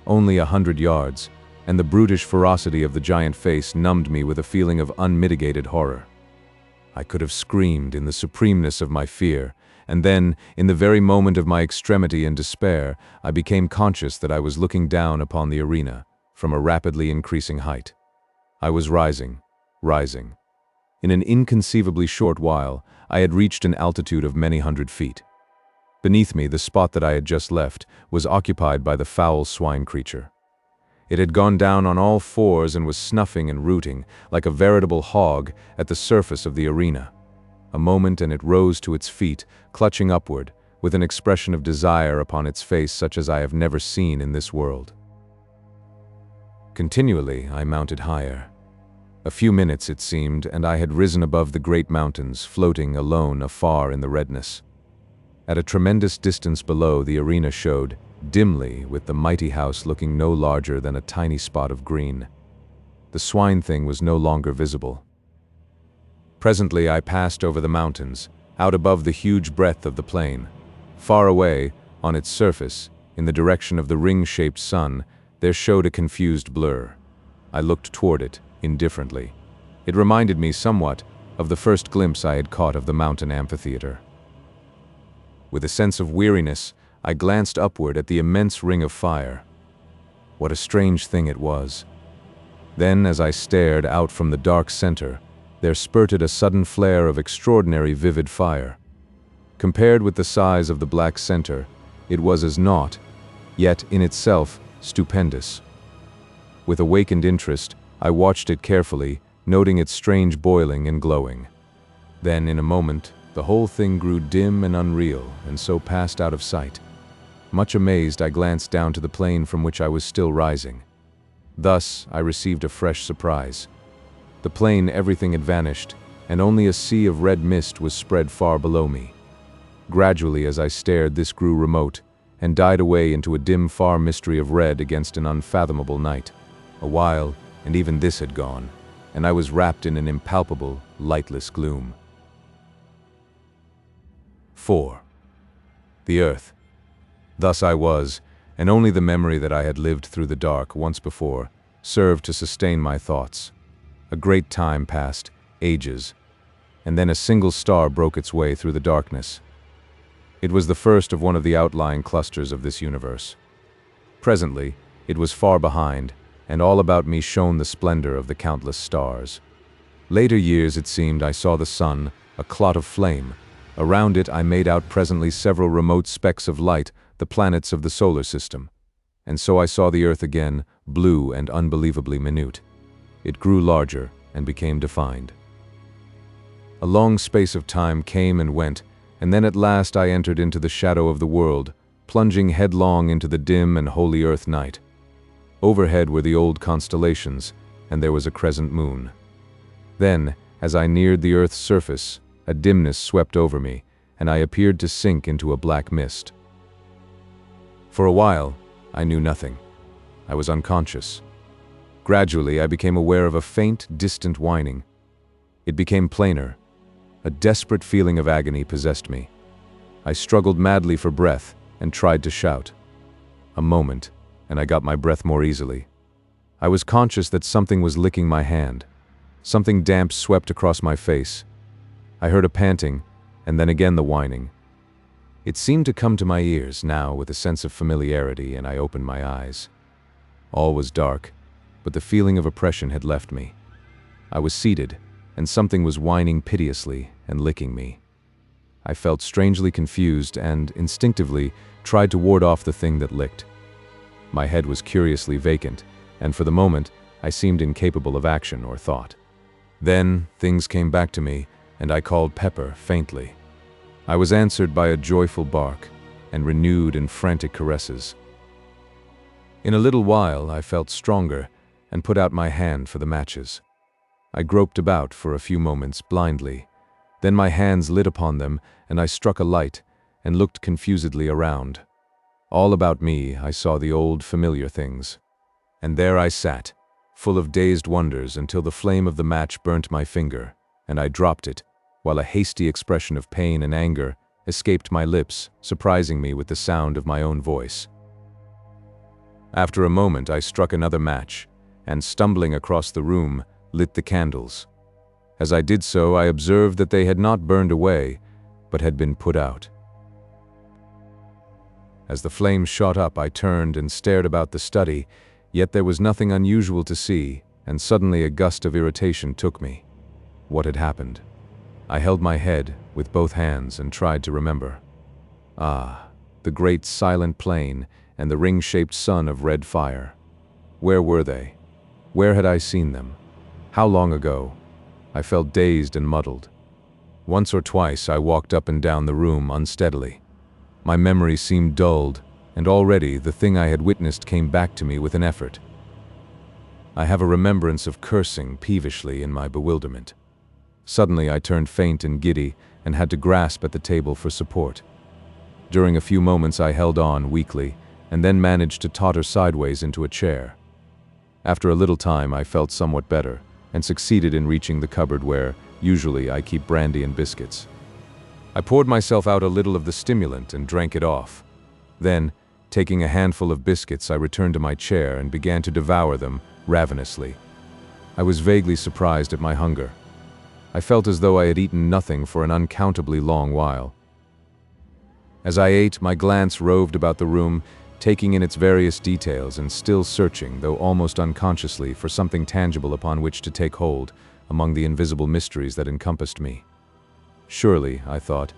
Only 100 yards, and the brutish ferocity of the giant face numbed me with a feeling of unmitigated horror. I could have screamed in the supremeness of my fear, and then, in the very moment of my extremity and despair, I became conscious that I was looking down upon the arena from a rapidly increasing height. I was rising. In an inconceivably short while, I had reached an altitude of many hundred feet. Beneath me, the spot that I had just left was occupied by the foul swine creature. It had gone down on all fours and was snuffing and rooting, like a veritable hog, at the surface of the arena. A moment and it rose to its feet, clutching upward, with an expression of desire upon its face such as I have never seen in this world. Continually, I mounted higher. A few minutes, it seemed, and I had risen above the great mountains, floating alone afar in the redness. At a tremendous distance below, the arena showed, dimly, with the mighty house looking no larger than a tiny spot of green. The swine thing was no longer visible. Presently I passed over the mountains, out above the huge breadth of the plain. Far away, on its surface, in the direction of the ring-shaped sun, there showed a confused blur. I looked toward it, indifferently. It reminded me somewhat of the first glimpse I had caught of the mountain amphitheater. With a sense of weariness, I glanced upward at the immense ring of fire. What a strange thing it was. Then, as I stared out from the dark center, there spurted a sudden flare of extraordinary vivid fire. Compared with the size of the black center, it was as naught, yet in itself stupendous. With awakened interest, I watched it carefully, noting its strange boiling and glowing. Then, in a moment, the whole thing grew dim and unreal, and so passed out of sight. Much amazed, I glanced down to the plain from which I was still rising. Thus, I received a fresh surprise. The plain, everything had vanished, and only a sea of red mist was spread far below me. Gradually, as I stared, this grew remote, and died away into a dim far mystery of red against an unfathomable night. A while, and even this had gone, and I was wrapped in an impalpable, lightless gloom. 4. The earth. Thus I was, and only the memory that I had lived through the dark once before served to sustain my thoughts. A great time passed, ages, and then a single star broke its way through the darkness. It was the first of one of the outlying clusters of this universe. Presently, it was far behind, and all about me shone the splendor of the countless stars. Later years, it seemed, I saw the sun, a clot of flame. Around it I made out presently several remote specks of light, the planets of the solar system. And so I saw the earth again, blue and unbelievably minute. It grew larger and became defined. A long space of time came and went, and then at last I entered into the shadow of the world, plunging headlong into the dim and holy earth night. Overhead were the old constellations, and there was a crescent moon. Then, as I neared the earth's surface, a dimness swept over me, and I appeared to sink into a black mist. For a while, I knew nothing. I was unconscious. Gradually, I became aware of a faint, distant whining. It became plainer. A desperate feeling of agony possessed me. I struggled madly for breath and tried to shout. A moment, and I got my breath more easily. I was conscious that something was licking my hand. Something damp swept across my face. I heard a panting, and then again the whining. It seemed to come to my ears now with a sense of familiarity, and I opened my eyes. All was dark, but the feeling of oppression had left me. I was seated, and something was whining piteously and licking me. I felt strangely confused and, instinctively, tried to ward off the thing that licked. My head was curiously vacant, and for the moment, I seemed incapable of action or thought. Then, things came back to me, and I called Pepper faintly. I was answered by a joyful bark, and renewed and frantic caresses. In a little while, I felt stronger, and put out my hand for the matches. I groped about for a few moments blindly. Then my hands lit upon them, and I struck a light, and looked confusedly around. All about me, I saw the old familiar things. And there I sat, full of dazed wonders, until the flame of the match burnt my finger, and I dropped it, while a hasty expression of pain and anger escaped my lips, surprising me with the sound of my own voice. After a moment, I struck another match, and stumbling across the room, lit the candles. As I did so, I observed that they had not burned away, but had been put out. As the flames shot up, I turned and stared about the study, yet there was nothing unusual to see, and suddenly a gust of irritation took me. What had happened? I held my head with both hands and tried to remember. Ah, the great silent plain and the ring-shaped sun of red fire. Where were they? Where had I seen them? How long ago? I felt dazed and muddled. Once or twice I walked up and down the room unsteadily. My memory seemed dulled, and already the thing I had witnessed came back to me with an effort. I have a remembrance of cursing peevishly in my bewilderment. Suddenly I turned faint and giddy, and had to grasp at the table for support. During a few moments I held on weakly, and then managed to totter sideways into a chair. After a little time I felt somewhat better, and succeeded in reaching the cupboard where, usually, I keep brandy and biscuits. I poured myself out a little of the stimulant and drank it off. Then, taking a handful of biscuits, I returned to my chair and began to devour them ravenously. I was vaguely surprised at my hunger. I felt as though I had eaten nothing for an uncountably long while. As I ate, my glance roved about the room, taking in its various details and still searching, though almost unconsciously, for something tangible upon which to take hold among the invisible mysteries that encompassed me. Surely, I thought,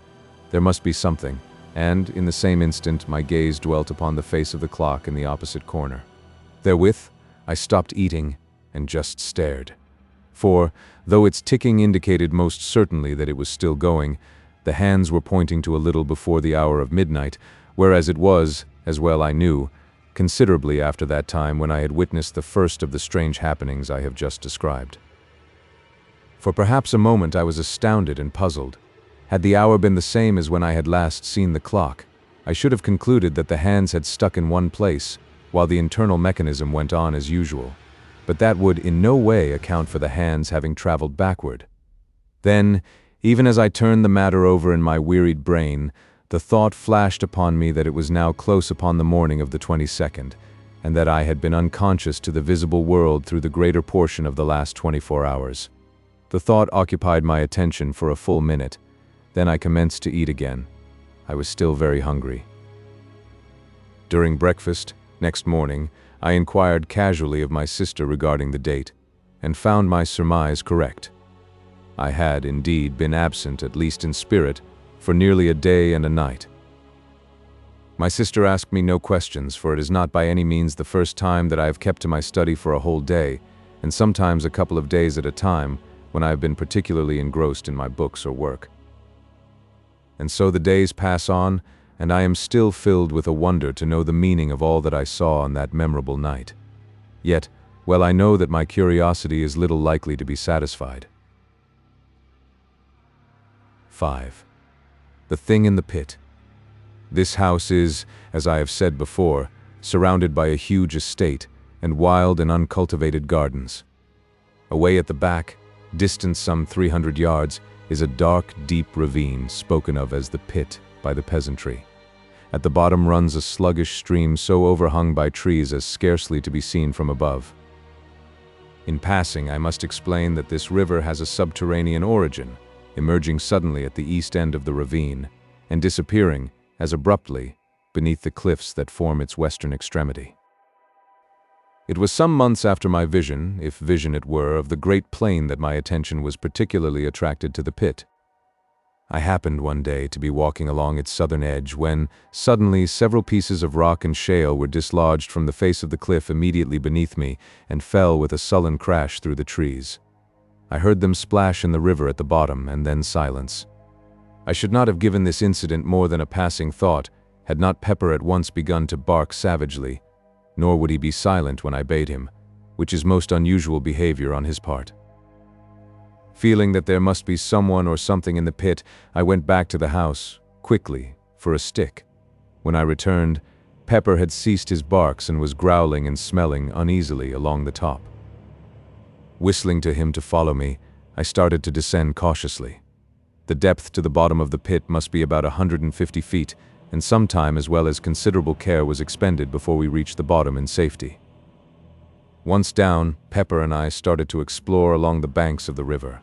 there must be something, and in the same instant my gaze dwelt upon the face of the clock in the opposite corner. Therewith, I stopped eating and just stared. For, though its ticking indicated most certainly that it was still going, the hands were pointing to a little before the hour of midnight, whereas it was, as well I knew, considerably after that time when I had witnessed the first of the strange happenings I have just described. For perhaps a moment I was astounded and puzzled. Had the hour been the same as when I had last seen the clock, I should have concluded that the hands had stuck in one place, while the internal mechanism went on as usual. But that would in no way account for the hands having traveled backward. Then, even as I turned the matter over in my wearied brain, the thought flashed upon me that it was now close upon the morning of the 22nd, and that I had been unconscious to the visible world through the greater portion of the last 24 hours. The thought occupied my attention for a full minute. Then I commenced to eat again. I was still very hungry. During breakfast, next morning, I inquired casually of my sister regarding the date, and found my surmise correct. I had, indeed, been absent, at least in spirit, for nearly a day and a night. My sister asked me no questions, for it is not by any means the first time that I have kept to my study for a whole day, and sometimes a couple of days at a time, when I have been particularly engrossed in my books or work. And so the days pass on, and I am still filled with a wonder to know the meaning of all that I saw on that memorable night. Yet, well I know that my curiosity is little likely to be satisfied. 5. The Thing in the Pit. This house is, as I have said before, surrounded by a huge estate and wild and uncultivated gardens. Away at the back, distant some 300 yards, is a dark, deep ravine spoken of as the Pit by the peasantry. At the bottom runs a sluggish stream so overhung by trees as scarcely to be seen from above. In passing, I must explain that this river has a subterranean origin, emerging suddenly at the east end of the ravine, and disappearing, as abruptly, beneath the cliffs that form its western extremity. It was some months after my vision, if vision it were, of the great plain that my attention was particularly attracted to the pit. I happened one day to be walking along its southern edge when, suddenly, several pieces of rock and shale were dislodged from the face of the cliff immediately beneath me and fell with a sullen crash through the trees. I heard them splash in the river at the bottom, and then silence. I should not have given this incident more than a passing thought, had not Pepper at once begun to bark savagely, nor would he be silent when I bade him, which is most unusual behavior on his part. Feeling that there must be someone or something in the pit, I went back to the house, quickly, for a stick. When I returned, Pepper had ceased his barks and was growling and smelling uneasily along the top. Whistling to him to follow me, I started to descend cautiously. The depth to the bottom of the pit must be about 150 feet, and some time as well as considerable care was expended before we reached the bottom in safety. Once down, Pepper and I started to explore along the banks of the river.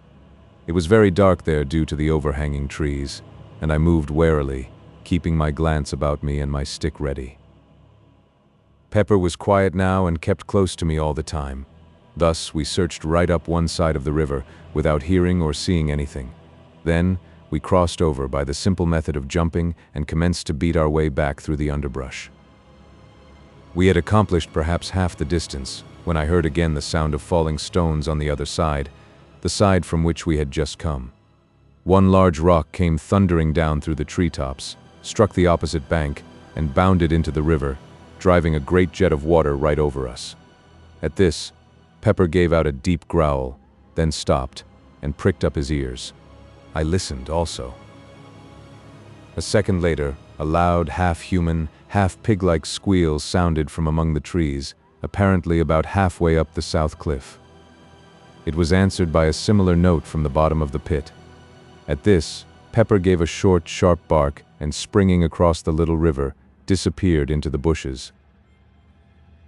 It was very dark there due to the overhanging trees, and I moved warily, keeping my glance about me and my stick ready. Pepper was quiet now and kept close to me all the time. Thus, we searched right up one side of the river without hearing or seeing anything. Then, we crossed over by the simple method of jumping and commenced to beat our way back through the underbrush. We had accomplished perhaps half the distance when I heard again the sound of falling stones on the other side, the side from which we had just come. One large rock came thundering down through the treetops, struck the opposite bank, and bounded into the river, driving a great jet of water right over us. At this, Pepper gave out a deep growl, then stopped and pricked up his ears. I listened also. A second later, a loud, half-human, half-pig-like squeal sounded from among the trees, apparently about halfway up the south cliff. It was answered by a similar note from the bottom of the pit. At this, Pepper gave a short, sharp bark and, springing across the little river, disappeared into the bushes.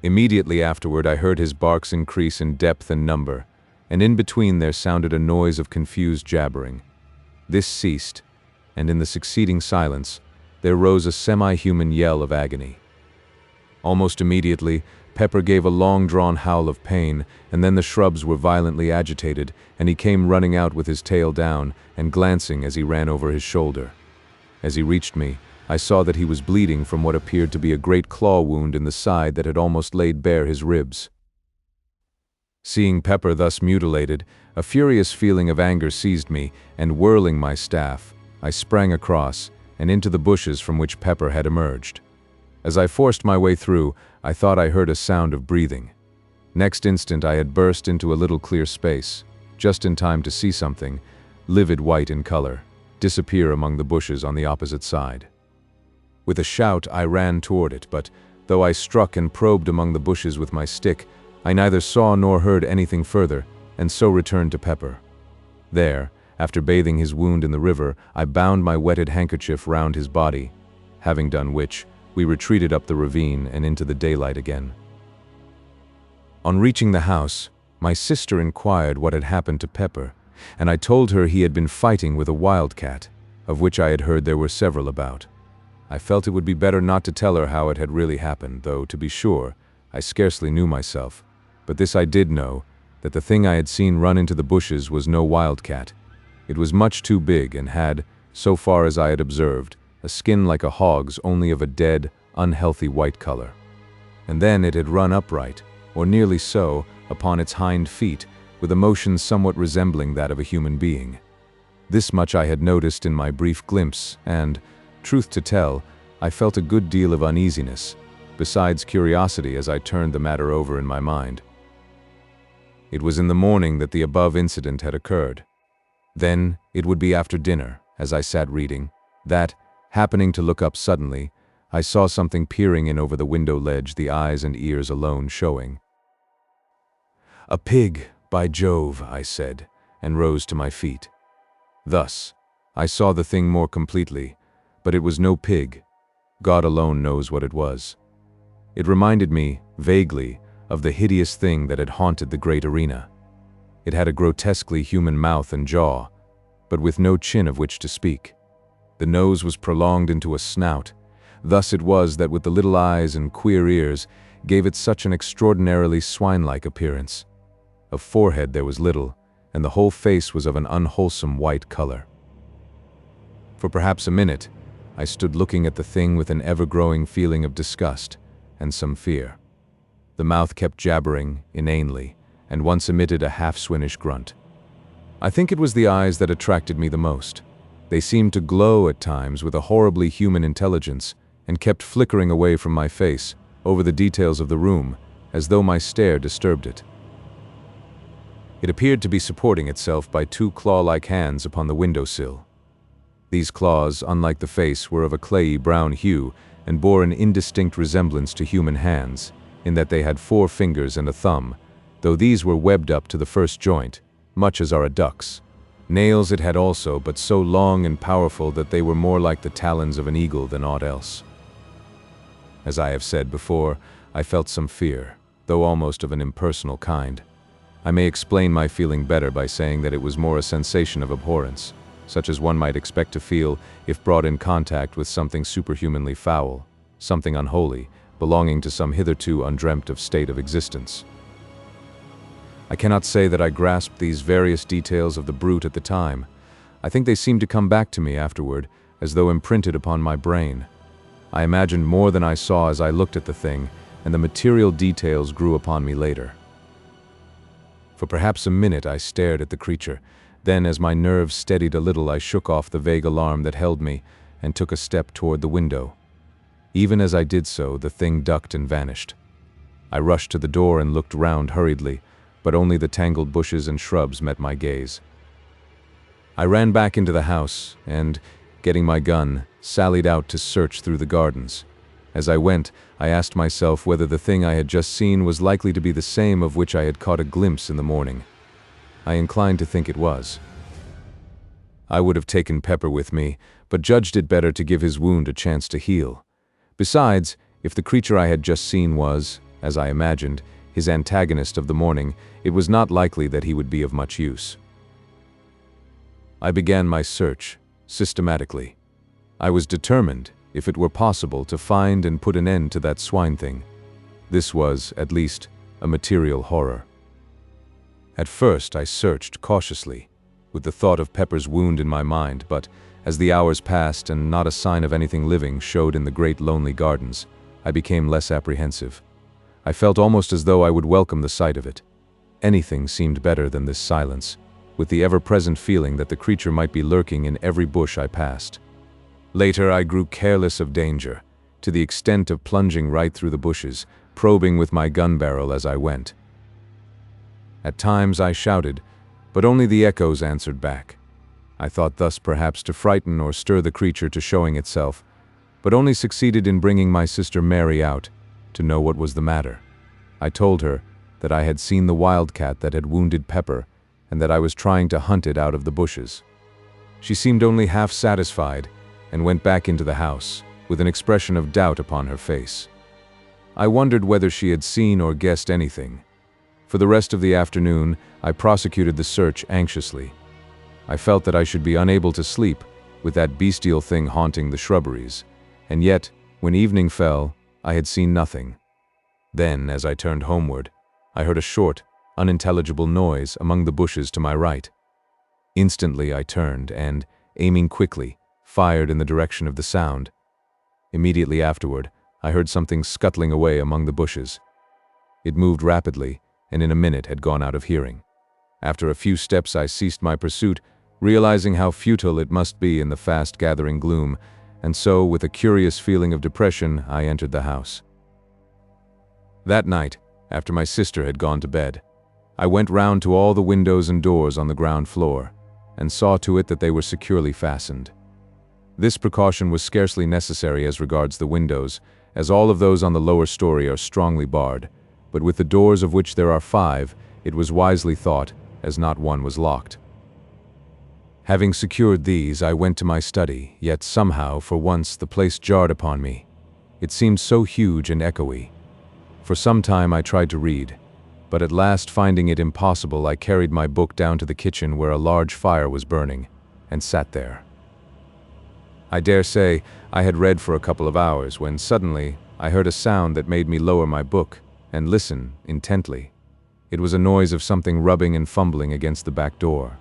Immediately afterward, I heard his barks increase in depth and number, and in between there sounded a noise of confused jabbering. This ceased, and in the succeeding silence, there rose a semi-human yell of agony. Almost immediately, Pepper gave a long-drawn howl of pain, and then the shrubs were violently agitated, and he came running out with his tail down and glancing as he ran over his shoulder. As he reached me, I saw that he was bleeding from what appeared to be a great claw wound in the side that had almost laid bare his ribs. Seeing Pepper thus mutilated, a furious feeling of anger seized me, and whirling my staff, I sprang across and into the bushes from which Pepper had emerged. As I forced my way through, I thought I heard a sound of breathing. Next instant I had burst into a little clear space, just in time to see something, livid white in color, disappear among the bushes on the opposite side. With a shout I ran toward it, but though I struck and probed among the bushes with my stick, I neither saw nor heard anything further, and so returned to Pepper. There, after bathing his wound in the river, I bound my wetted handkerchief round his body, having done which, we retreated up the ravine and into the daylight again. On reaching the house, my sister inquired what had happened to Pepper, and I told her he had been fighting with a wildcat, of which I had heard there were several about. I felt it would be better not to tell her how it had really happened, though, to be sure, I scarcely knew myself. But this I did know, that the thing I had seen run into the bushes was no wildcat. It was much too big and had, so far as I had observed, a skin like a hog's, only of a dead, unhealthy white color. And then it had run upright, or nearly so, upon its hind feet, with a motion somewhat resembling that of a human being. This much I had noticed in my brief glimpse, and, truth to tell, I felt a good deal of uneasiness, besides curiosity as I turned the matter over in my mind. It was in the morning that the above incident had occurred. Then, it would be after dinner, as I sat reading, that, happening to look up suddenly, I saw something peering in over the window ledge, the eyes and ears alone showing. "A pig, by Jove," I said, and rose to my feet. Thus, I saw the thing more completely, but it was no pig. God alone knows what it was. It reminded me, vaguely, of the hideous thing that had haunted the great arena. It had a grotesquely human mouth and jaw, but with no chin of which to speak. The nose was prolonged into a snout. Thus it was that with the little eyes and queer ears gave it such an extraordinarily swine-like appearance. Of forehead there was little, and the whole face was of an unwholesome white color. For perhaps a minute, I stood looking at the thing with an ever-growing feeling of disgust and some fear. The mouth kept jabbering inanely, and once emitted a half-swinish grunt. I think it was the eyes that attracted me the most. They seemed to glow at times with a horribly human intelligence, and kept flickering away from my face, over the details of the room, as though my stare disturbed it. It appeared to be supporting itself by two claw-like hands upon the windowsill. These claws, unlike the face, were of a clayey brown hue and bore an indistinct resemblance to human hands, in that they had 4 fingers and a thumb, though these were webbed up to the first joint, much as are a duck's. Nails it had also, but so long and powerful that they were more like the talons of an eagle than aught else. As I have said before, I felt some fear, though almost of an impersonal kind. I may explain my feeling better by saying that it was more a sensation of abhorrence, such as one might expect to feel if brought in contact with something superhumanly foul, something unholy, belonging to some hitherto undreamt of state of existence. I cannot say that I grasped these various details of the brute at the time. I think they seemed to come back to me afterward, as though imprinted upon my brain. I imagined more than I saw as I looked at the thing, and the material details grew upon me later. For perhaps a minute I stared at the creature. Then, as my nerves steadied a little, I shook off the vague alarm that held me and took a step toward the window. Even as I did so, the thing ducked and vanished. I rushed to the door and looked round hurriedly, but only the tangled bushes and shrubs met my gaze. I ran back into the house and, getting my gun, sallied out to search through the gardens. As I went, I asked myself whether the thing I had just seen was likely to be the same of which I had caught a glimpse in the morning. I inclined to think it was. I would have taken Pepper with me, but judged it better to give his wound a chance to heal. Besides, if the creature I had just seen was, as I imagined, his antagonist of the morning, it was not likely that he would be of much use. I began my search, systematically. I was determined, if it were possible, to find and put an end to that swine thing. This was, at least, a material horror. At first I searched cautiously, with the thought of Pepper's wound in my mind, but as the hours passed and not a sign of anything living showed in the great lonely gardens, I became less apprehensive. I felt almost as though I would welcome the sight of it. Anything seemed better than this silence, with the ever-present feeling that the creature might be lurking in every bush I passed. Later I grew careless of danger, to the extent of plunging right through the bushes, probing with my gun barrel as I went. At times I shouted, but only the echoes answered back. I thought thus perhaps to frighten or stir the creature to showing itself, but only succeeded in bringing my sister Mary out to know what was the matter. I told her that I had seen the wildcat that had wounded Pepper, and that I was trying to hunt it out of the bushes. She seemed only half satisfied, and went back into the house, with an expression of doubt upon her face. I wondered whether she had seen or guessed anything. For the rest of the afternoon, I prosecuted the search anxiously. I felt that I should be unable to sleep, with that bestial thing haunting the shrubberies, and yet, when evening fell, I had seen nothing. Then, as I turned homeward, I heard a short, unintelligible noise among the bushes to my right. Instantly I turned and, aiming quickly, fired in the direction of the sound. Immediately afterward, I heard something scuttling away among the bushes. It moved rapidly, and in a minute had gone out of hearing. After a few steps I ceased my pursuit, realizing how futile it must be in the fast-gathering gloom, and so, with a curious feeling of depression, I entered the house. That night, after my sister had gone to bed, I went round to all the windows and doors on the ground floor, and saw to it that they were securely fastened. This precaution was scarcely necessary as regards the windows, as all of those on the lower story are strongly barred, but with the doors of which there are 5, it was wisely thought, as not one was locked. Having secured these, I went to my study, yet somehow, for once, the place jarred upon me. It seemed so huge and echoey. For some time I tried to read, but at last, finding it impossible, I carried my book down to the kitchen where a large fire was burning, and sat there. I dare say I had read for a couple of hours when suddenly I heard a sound that made me lower my book and listen intently. It was a noise of something rubbing and fumbling against the back door.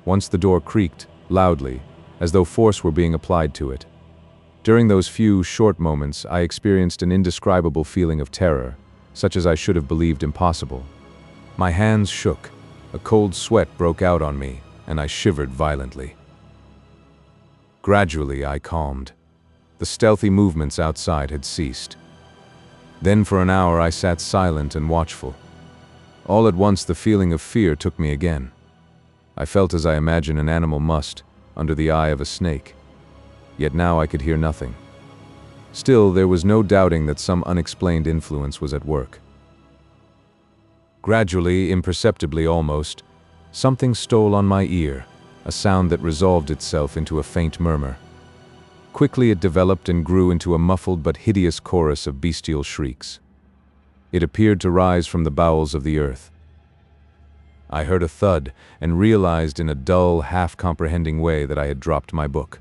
Once the door creaked, loudly, as though force were being applied to it. During those few short moments, I experienced an indescribable feeling of terror, such as I should have believed impossible. My hands shook, a cold sweat broke out on me, and I shivered violently. Gradually, I calmed. The stealthy movements outside had ceased. Then for an hour I sat silent and watchful. All at once the feeling of fear took me again. I felt as I imagine an animal must, under the eye of a snake. Yet now I could hear nothing. Still, there was no doubting that some unexplained influence was at work. Gradually, imperceptibly almost, something stole on my ear, a sound that resolved itself into a faint murmur. Quickly it developed and grew into a muffled but hideous chorus of bestial shrieks. It appeared to rise from the bowels of the earth. I heard a thud and realized in a dull, half-comprehending way that I had dropped my book.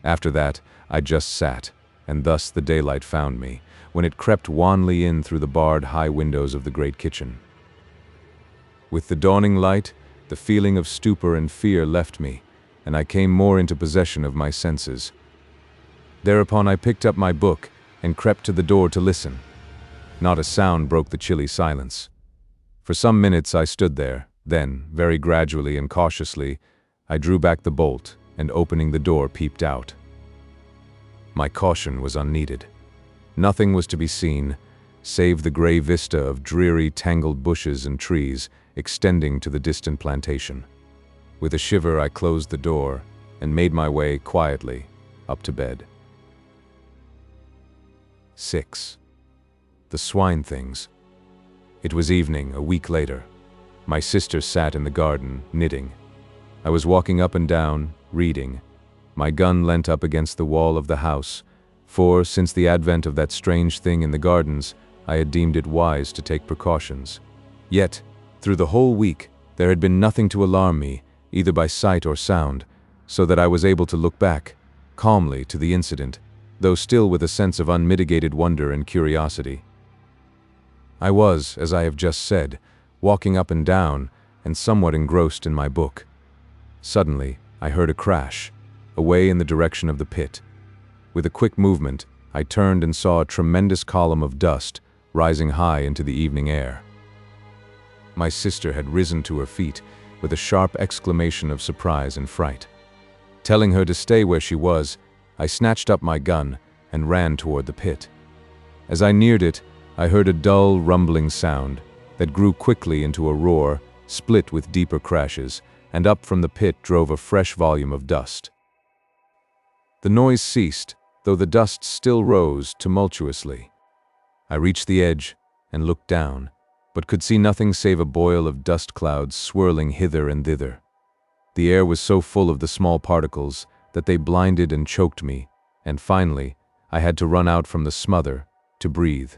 After that, I just sat, and thus the daylight found me, when it crept wanly in through the barred high windows of the great kitchen. With the dawning light, the feeling of stupor and fear left me, and I came more into possession of my senses. Thereupon I picked up my book and crept to the door to listen. Not a sound broke the chilly silence. For some minutes I stood there, then, very gradually and cautiously, I drew back the bolt and opening the door peeped out. My caution was unneeded. Nothing was to be seen, save the gray vista of dreary, tangled bushes and trees extending to the distant plantation. With a shiver I closed the door and made my way quietly up to bed. 6. The Swine-THINGS. It was evening, a week later. My sister sat in the garden, knitting. I was walking up and down, reading. My gun leant up against the wall of the house, for, since the advent of that strange thing in the gardens, I had deemed it wise to take precautions. Yet, through the whole week, there had been nothing to alarm me, either by sight or sound, so that I was able to look back, calmly, to the incident, though still with a sense of unmitigated wonder and curiosity. I was, as I have just said, walking up and down, and somewhat engrossed in my book. Suddenly, I heard a crash, away in the direction of the pit. With a quick movement, I turned and saw a tremendous column of dust rising high into the evening air. My sister had risen to her feet with a sharp exclamation of surprise and fright. Telling her to stay where she was, I snatched up my gun and ran toward the pit. As I neared it, I heard a dull, rumbling sound that grew quickly into a roar, split with deeper crashes, and up from the pit drove a fresh volume of dust. The noise ceased, though the dust still rose tumultuously. I reached the edge and looked down, but could see nothing save a boil of dust clouds swirling hither and thither. The air was so full of the small particles that they blinded and choked me, and finally, I had to run out from the smother to breathe.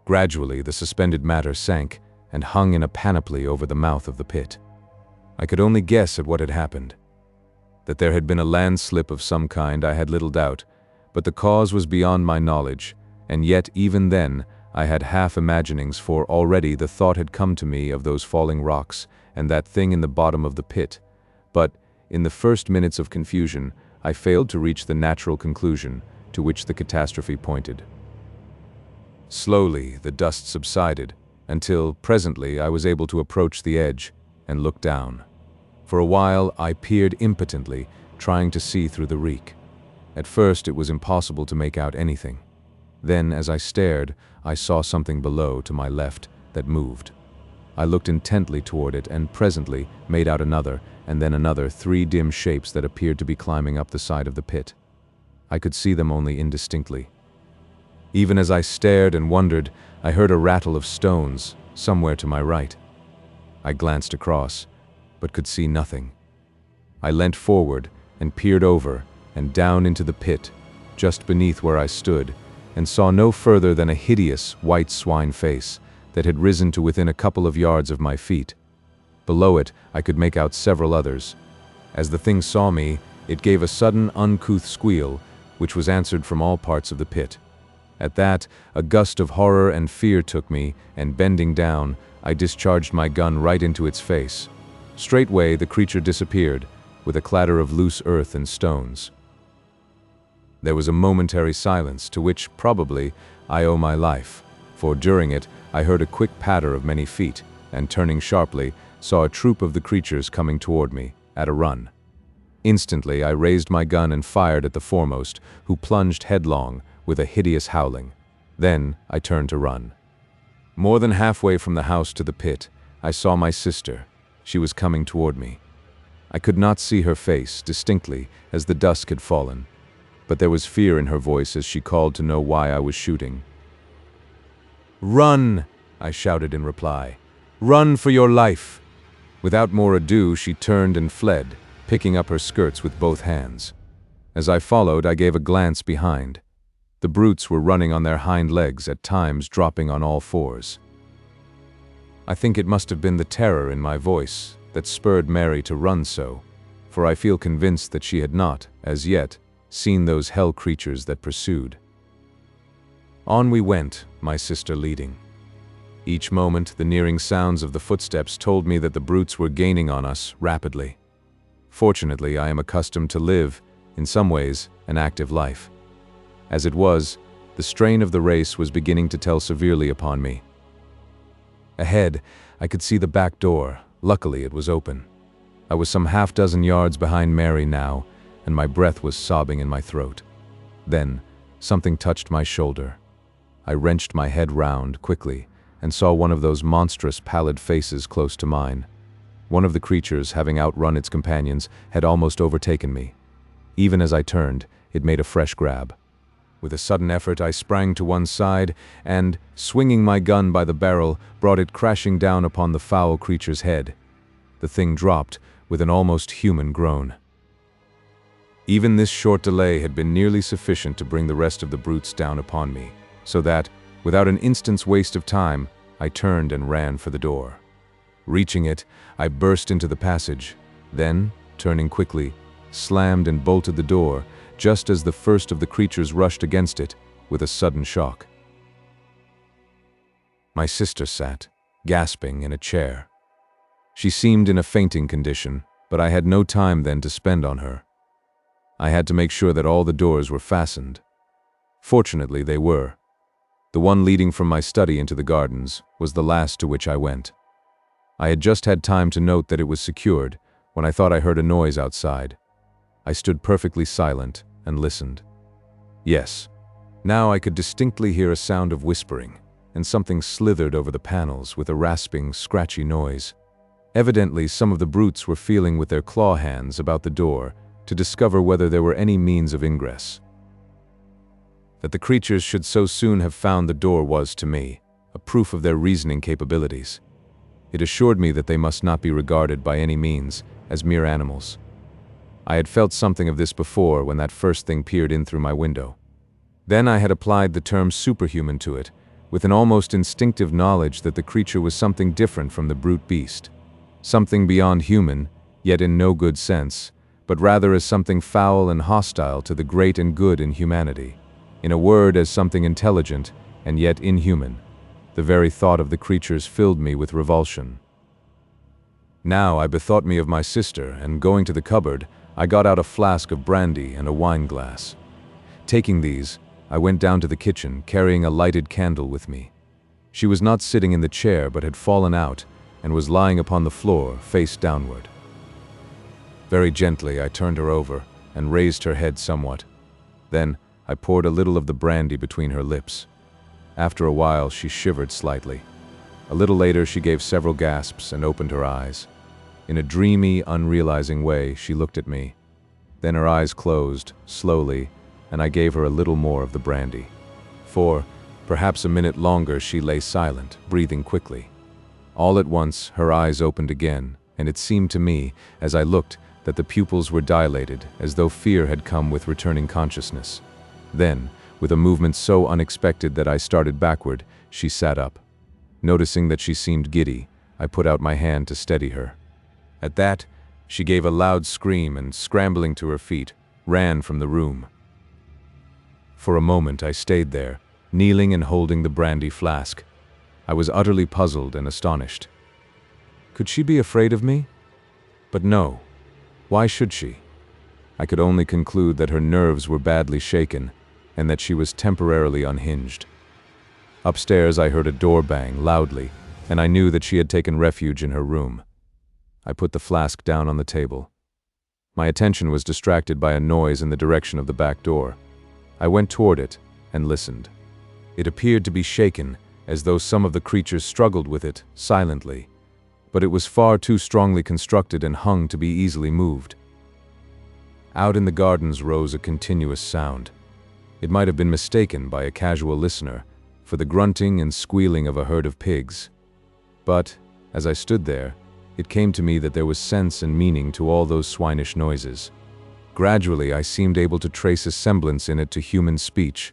Gradually, the suspended matter sank and hung in a panoply over the mouth of the pit. I could only guess at what had happened. That there had been a landslip of some kind I had little doubt, but the cause was beyond my knowledge, and yet even then I had half imaginings, for already the thought had come to me of those falling rocks and that thing in the bottom of the pit, but in the first minutes of confusion I failed to reach the natural conclusion to which the catastrophe pointed. Slowly the dust subsided, until presently I was able to approach the edge and look down. For a while I peered impotently, trying to see through the reek. At first it was impossible to make out anything. Then, as I stared, I saw something below to my left that moved. I looked intently toward it and presently made out another, and then another, 3 dim shapes that appeared to be climbing up the side of the pit. I could see them only indistinctly. Even as I stared and wondered, I heard a rattle of stones somewhere to my right. I glanced across, but could see nothing. I leant forward and peered over and down into the pit, just beneath where I stood, and saw no further than a hideous white swine face that had risen to within a couple of yards of my feet. Below it, I could make out several others. As the thing saw me, It gave a sudden, uncouth squeal, which was answered from all parts of the pit. At that, a gust of horror and fear took me, and bending down, I discharged my gun right into its face. Straightway, the creature disappeared, with a clatter of loose earth and stones. There was a momentary silence, to which, probably, I owe my life, for during it, I heard a quick patter of many feet, and turning sharply, saw a troop of the creatures coming toward me, at a run. Instantly, I raised my gun and fired at the foremost, who plunged headlong, with a hideous howling. Then, I turned to run. More than halfway from the house to the pit, I saw my sister. She was coming toward me. I could not see her face distinctly, as the dusk had fallen, but there was fear in her voice as she called to know why I was shooting. "Run!" I shouted in reply. "Run for your life!" Without more ado, she turned and fled, picking up her skirts with both hands. As I followed, I gave a glance behind. The brutes were running on their hind legs, at times dropping on all fours. I think it must have been the terror in my voice that spurred Mary to run so, for I feel convinced that she had not, as yet, seen those hell creatures that pursued. On we went, my sister leading. Each moment, the nearing sounds of the footsteps told me that the brutes were gaining on us rapidly. Fortunately, I am accustomed to live, in some ways, an active life. As it was, the strain of the race was beginning to tell severely upon me. Ahead, I could see the back door. Luckily, it was open. I was some half-dozen yards behind Mary now, and my breath was sobbing in my throat. Then, something touched my shoulder. I wrenched my head round quickly and saw one of those monstrous pallid faces close to mine. One of the creatures, having outrun its companions, had almost overtaken me. Even as I turned, it made a fresh grab. With a sudden effort, I sprang to one side and, swinging my gun by the barrel, brought it crashing down upon the foul creature's head. The thing dropped with an almost human groan. Even this short delay had been nearly sufficient to bring the rest of the brutes down upon me, so that, without an instant's waste of time, I turned and ran for the door. Reaching it, I burst into the passage, then, turning quickly, slammed and bolted the door, just as the first of the creatures rushed against it, with a sudden shock. My sister sat, gasping, in a chair. She seemed in a fainting condition, but I had no time then to spend on her. I had to make sure that all the doors were fastened. Fortunately, they were. The one leading from my study into the gardens was the last to which I went. I had just had time to note that it was secured when I thought I heard a noise outside. I stood perfectly silent and listened. Yes, now I could distinctly hear a sound of whispering, and something slithered over the panels with a rasping, scratchy noise. Evidently, some of the brutes were feeling with their claw hands about the door to discover whether there were any means of ingress. That the creatures should so soon have found the door was, to me, a proof of their reasoning capabilities. It assured me that they must not be regarded by any means as mere animals. I had felt something of this before when that first thing peered in through my window. Then I had applied the term superhuman to it, with an almost instinctive knowledge that the creature was something different from the brute beast. Something beyond human, yet in no good sense, but rather as something foul and hostile to the great and good in humanity. In a word, as something intelligent, and yet inhuman. The very thought of the creatures filled me with revulsion. Now I bethought me of my sister, and going to the cupboard, I got out a flask of brandy and a wine glass. Taking these, I went down to the kitchen, carrying a lighted candle with me. She was not sitting in the chair, but had fallen out, and was lying upon the floor, face downward. Very gently, I turned her over, and raised her head somewhat. Then, I poured a little of the brandy between her lips. After a while, she shivered slightly. A little later, she gave several gasps and opened her eyes. In a dreamy, unrealizing way, she looked at me. Then her eyes closed, slowly, and I gave her a little more of the brandy. For, perhaps a minute longer, she lay silent, breathing quickly. All at once, her eyes opened again, and it seemed to me, as I looked, that the pupils were dilated, as though fear had come with returning consciousness. Then, with a movement so unexpected that I started backward, she sat up. Noticing that she seemed giddy, I put out my hand to steady her. At that, She gave a loud scream and, scrambling to her feet, ran from the room. For a moment I stayed there, kneeling and holding the brandy flask. I was utterly puzzled and astonished. Could she be afraid of me? But no. Why should she? I could only conclude that her nerves were badly shaken and that she was temporarily unhinged. Upstairs I heard a door bang loudly, and I knew that she had taken refuge in her room. I put the flask down on the table. My attention was distracted by a noise in the direction of the back door. I went toward it and listened. It appeared to be shaken, as though some of the creatures struggled with it silently, but it was far too strongly constructed and hung to be easily moved. Out in the gardens rose a continuous sound. It might have been mistaken by a casual listener for the grunting and squealing of a herd of pigs. But, as I stood there, it came to me that there was sense and meaning to all those swinish noises. Gradually, I seemed able to trace a semblance in it to human speech,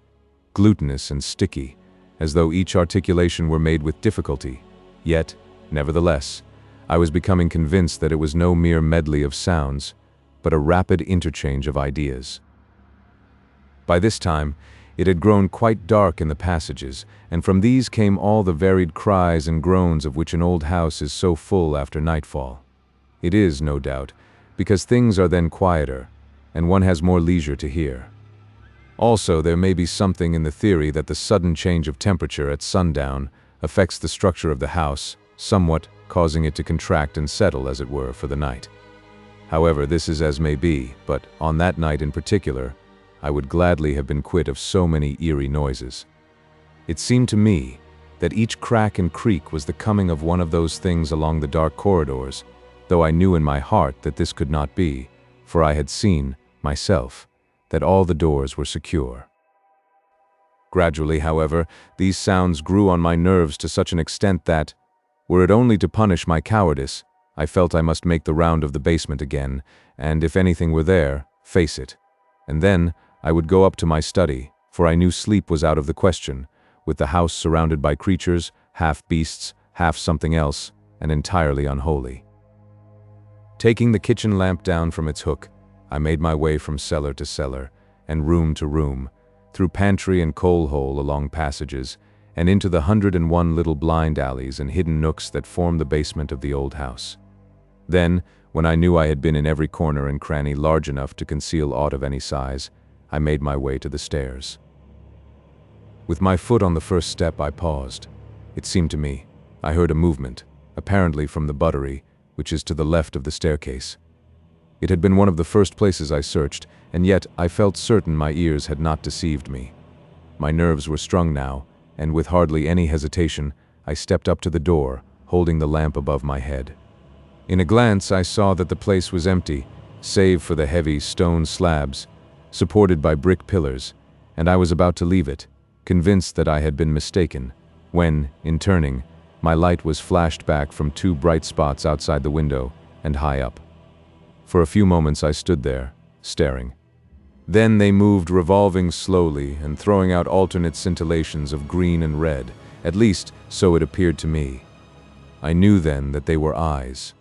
glutinous and sticky, as though each articulation were made with difficulty. Yet, nevertheless, I was becoming convinced that it was no mere medley of sounds, but a rapid interchange of ideas. By this time, it had grown quite dark in the passages, and from these came all the varied cries and groans of which an old house is so full after nightfall. It is, no doubt, because things are then quieter, and one has more leisure to hear. Also, there may be something in the theory that the sudden change of temperature at sundown affects the structure of the house, somewhat causing it to contract and settle, as it were, for the night. However, this is as may be, but on that night in particular, I would gladly have been quit of so many eerie noises. It seemed to me that each crack and creak was the coming of one of those things along the dark corridors, though I knew in my heart that this could not be, for I had seen, myself, that all the doors were secure. Gradually, however, these sounds grew on my nerves to such an extent that, were it only to punish my cowardice, I felt I must make the round of the basement again, and if anything were there, face it. And then I would go up to my study, for I knew sleep was out of the question, with the house surrounded by creatures, half beasts, half something else, and entirely unholy. Taking the kitchen lamp down from its hook, I made my way from cellar to cellar, and room to room, through pantry and coal hole along passages, and into the 101 little blind alleys and hidden nooks that formed the basement of the old house. Then, when I knew I had been in every corner and cranny large enough to conceal aught of any size, I made my way to the stairs. With my foot on the first step, I paused. It seemed to me I heard a movement, apparently from the buttery, which is to the left of the staircase. It had been one of the first places I searched, and yet I felt certain my ears had not deceived me. My nerves were strung now, and with hardly any hesitation, I stepped up to the door, holding the lamp above my head. In a glance, I saw that the place was empty, save for the heavy stone slabs, supported by brick pillars, and I was about to leave it, convinced that I had been mistaken, when, in turning, my light was flashed back from two bright spots outside the window and high up. For a few moments I stood there, staring. Then they moved, revolving slowly and throwing out alternate scintillations of green and red, at least so it appeared to me. I knew then that they were eyes.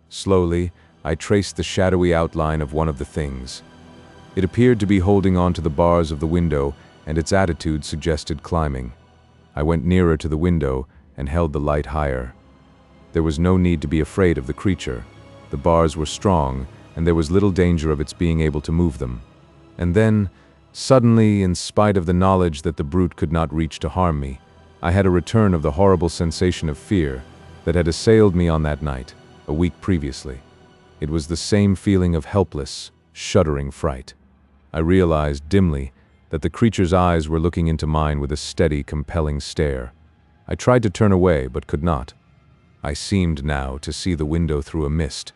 Slowly, I traced the shadowy outline of one of the things. It appeared to be holding on to the bars of the window, and its attitude suggested climbing. I went nearer to the window and held the light higher. There was no need to be afraid of the creature. The bars were strong, and there was little danger of its being able to move them. And then, suddenly, in spite of the knowledge that the brute could not reach to harm me, I had a return of the horrible sensation of fear that had assailed me on that night, a week previously. It was the same feeling of helpless, shuddering fright. I realized dimly that the creature's eyes were looking into mine with a steady, compelling stare. I tried to turn away, but could not. I seemed now to see the window through a mist.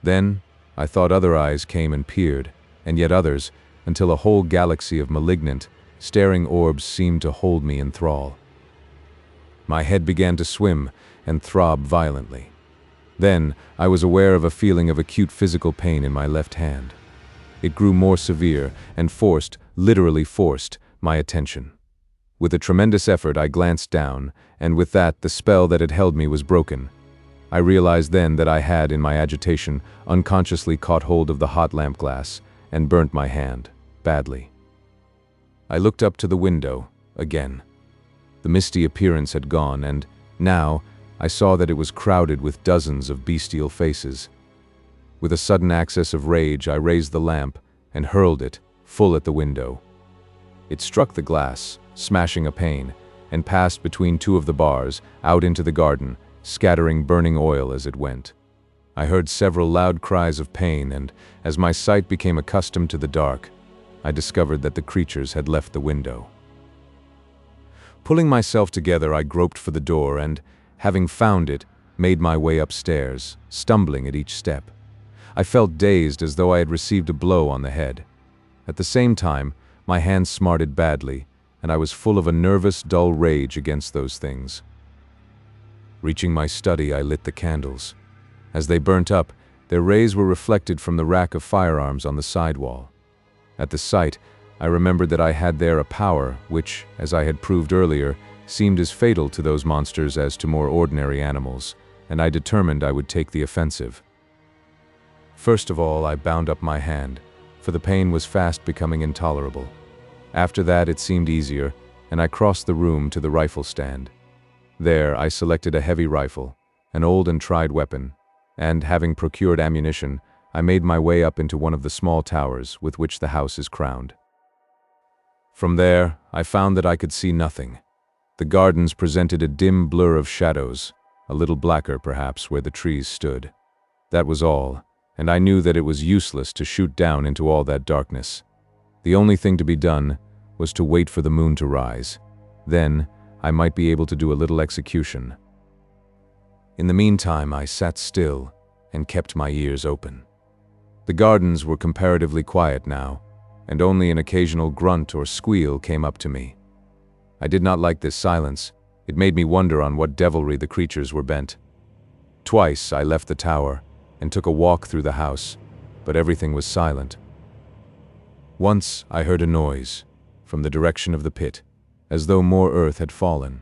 Then, I thought other eyes came and peered, and yet others, until a whole galaxy of malignant, staring orbs seemed to hold me in thrall. My head began to swim and throb violently. Then, I was aware of a feeling of acute physical pain in my left hand. It grew more severe and forced, literally forced, my attention. With a tremendous effort, I glanced down, and with that, the spell that had held me was broken. I realized then that I had, in my agitation, unconsciously caught hold of the hot lamp glass and burnt my hand, badly. I looked up to the window, again. The misty appearance had gone, and now I saw that it was crowded with dozens of bestial faces. With a sudden access of rage, I raised the lamp and hurled it full at the window. It struck the glass, smashing a pane, and passed between two of the bars, out into the garden, scattering burning oil as it went. I heard several loud cries of pain, and as my sight became accustomed to the dark, I discovered that the creatures had left the window. Pulling myself together, I groped for the door and, having found it, made my way upstairs, stumbling at each step. I felt dazed, as though I had received a blow on the head. At the same time, my hands smarted badly, and I was full of a nervous, dull rage against those things. Reaching my study, I lit the candles. As they burnt up, their rays were reflected from the rack of firearms on the side wall. At the sight, I remembered that I had there a power which, as I had proved earlier, seemed as fatal to those monsters as to more ordinary animals, and I determined I would take the offensive. First of all, I bound up my hand, for the pain was fast becoming intolerable. After that, it seemed easier, and I crossed the room to the rifle stand. There, I selected a heavy rifle, an old and tried weapon, and, having procured ammunition, I made my way up into one of the small towers with which the house is crowned. From there, I found that I could see nothing. The gardens presented a dim blur of shadows, a little blacker perhaps where the trees stood. That was all, and I knew that it was useless to shoot down into all that darkness. The only thing to be done was to wait for the moon to rise. Then, I might be able to do a little execution. In the meantime, I sat still and kept my ears open. The gardens were comparatively quiet now, and only an occasional grunt or squeal came up to me. I did not like this silence. It made me wonder on what devilry the creatures were bent. Twice I left the tower and took a walk through the house, but everything was silent. Once I heard a noise from the direction of the pit, as though more earth had fallen.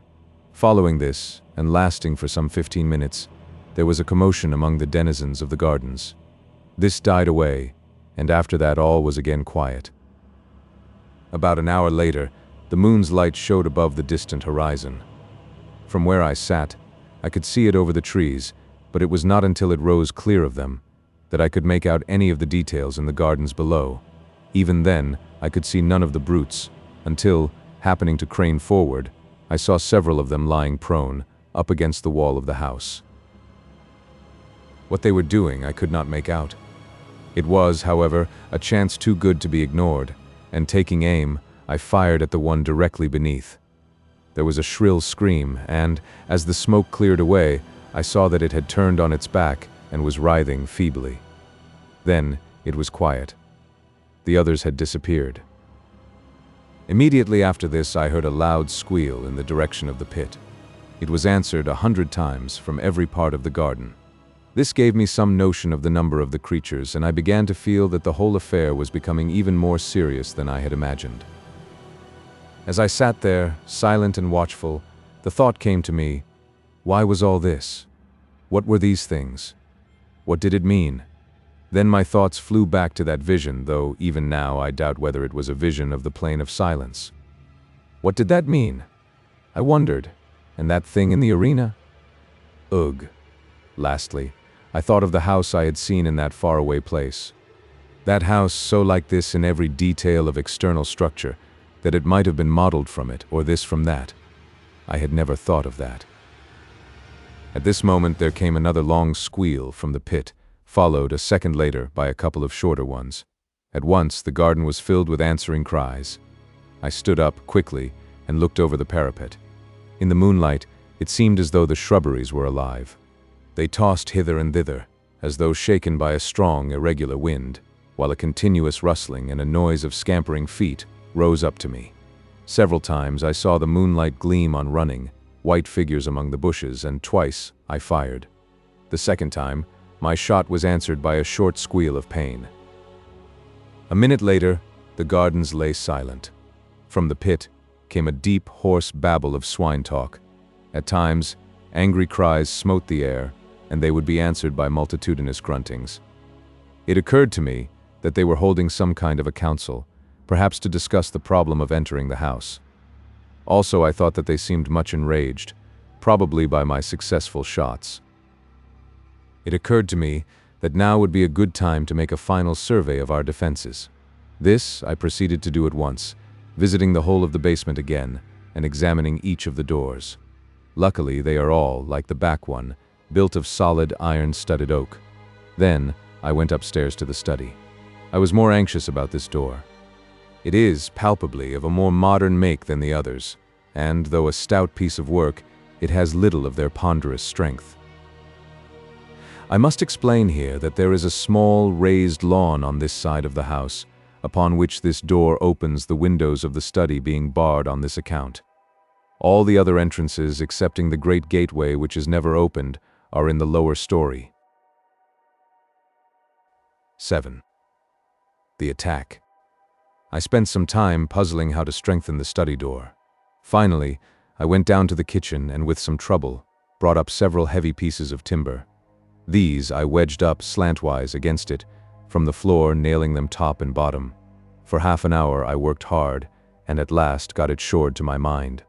Following this, and lasting for some 15 minutes, there was a commotion among the denizens of the gardens. This died away, and after that all was again quiet. About an hour later, the moon's light showed above the distant horizon. From where I sat, I could see it over the trees, but it was not until it rose clear of them that I could make out any of the details in the gardens below. Even then, I could see none of the brutes, until, happening to crane forward, I saw several of them lying prone, up against the wall of the house. What they were doing I could not make out. It was, however, a chance too good to be ignored, and taking aim, I fired at the one directly beneath. There was a shrill scream, and, as the smoke cleared away, I saw that it had turned on its back and was writhing feebly. Then it was quiet. The others had disappeared. Immediately after this, I heard a loud squeal in the direction of the pit. It was answered 100 times from every part of the garden. This gave me some notion of the number of the creatures, and I began to feel that the whole affair was becoming even more serious than I had imagined. As I sat there, silent and watchful, the thought came to me, why was all this? What were these things? What did it mean? Then my thoughts flew back to that vision, though even now I doubt whether it was a vision of the plane of silence. What did that mean? I wondered. And that thing in the arena? Ugh. Lastly, I thought of the house I had seen in that faraway place. That house so like this in every detail of external structure, that it might have been modeled from it, or this from that. I had never thought of that. At this moment there came another long squeal from the pit, followed a second later by a couple of shorter ones. At once the garden was filled with answering cries. I stood up quickly and looked over the parapet. In the moonlight, it seemed as though the shrubberies were alive. They tossed hither and thither, as though shaken by a strong, irregular wind, while a continuous rustling and a noise of scampering feet rose up to me. Several times I saw the moonlight gleam on running, white figures among the bushes, and twice I fired. The second time, my shot was answered by a short squeal of pain. A minute later, the gardens lay silent. From the pit came a deep, hoarse babble of swine talk. At times, angry cries smote the air, and they would be answered by multitudinous gruntings. It occurred to me that they were holding some kind of a council, perhaps to discuss the problem of entering the house. Also, I thought that they seemed much enraged, probably by my successful shots. It occurred to me that now would be a good time to make a final survey of our defenses. This I proceeded to do at once, visiting the whole of the basement again and examining each of the doors. Luckily, they are all, like the back one, built of solid iron-studded oak. Then, I went upstairs to the study. I was more anxious about this door. It is, palpably, of a more modern make than the others, and, though a stout piece of work, it has little of their ponderous strength. I must explain here that there is a small, raised lawn on this side of the house, upon which this door opens, the windows of the study being barred on this account. All the other entrances, excepting the great gateway which is never opened, are in the lower story. 7. The attack. I spent some time puzzling how to strengthen the study door. Finally, I went down to the kitchen and with some trouble, brought up several heavy pieces of timber. These I wedged up slantwise against it, from the floor, nailing them top and bottom. For half an hour I worked hard, and at last got it shored to my mind.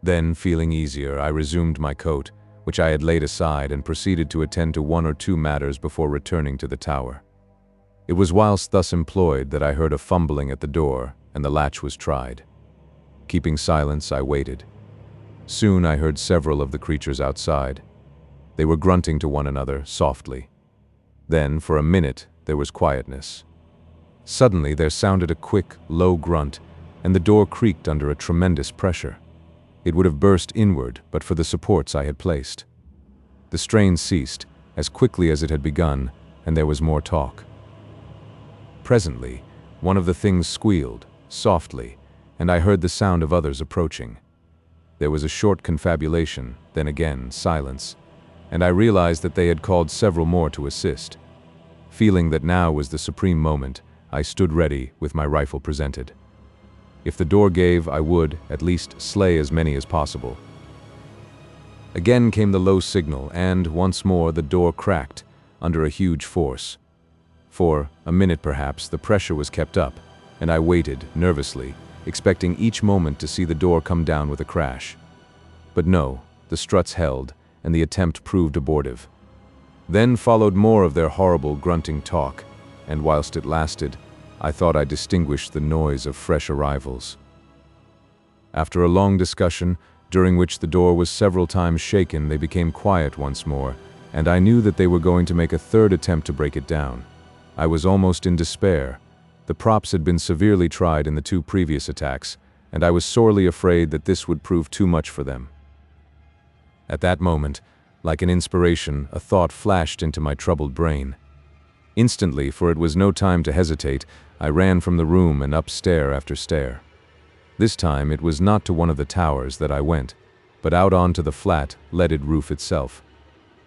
Then, feeling easier, I resumed my coat, which I had laid aside, and proceeded to attend to one or two matters before returning to the tower. It was whilst thus employed that I heard a fumbling at the door, and the latch was tried. Keeping silence, I waited. Soon I heard several of the creatures outside. They were grunting to one another, softly. Then, for a minute, there was quietness. Suddenly there sounded a quick, low grunt, and the door creaked under a tremendous pressure. It would have burst inward but for the supports I had placed. The strain ceased, as quickly as it had begun, and there was more talk. Presently, one of the things squealed, softly, and I heard the sound of others approaching. There was a short confabulation, then again silence, and I realized that they had called several more to assist. Feeling that now was the supreme moment, I stood ready with my rifle presented. If the door gave, I would, at least, slay as many as possible. Again came the low signal, and, once more, the door cracked, under a huge force. For a minute perhaps, the pressure was kept up, and I waited, nervously, expecting each moment to see the door come down with a crash. But no, the struts held, and the attempt proved abortive. Then followed more of their horrible grunting talk, and whilst it lasted, I thought I distinguished the noise of fresh arrivals. After a long discussion, during which the door was several times shaken, they became quiet once more, and I knew that they were going to make a third attempt to break it down. I was almost in despair. The props had been severely tried in the two previous attacks, and I was sorely afraid that this would prove too much for them. At that moment, like an inspiration, a thought flashed into my troubled brain. Instantly, for it was no time to hesitate, I ran from the room and up stair after stair. This time it was not to one of the towers that I went, but out onto the flat, leaded roof itself.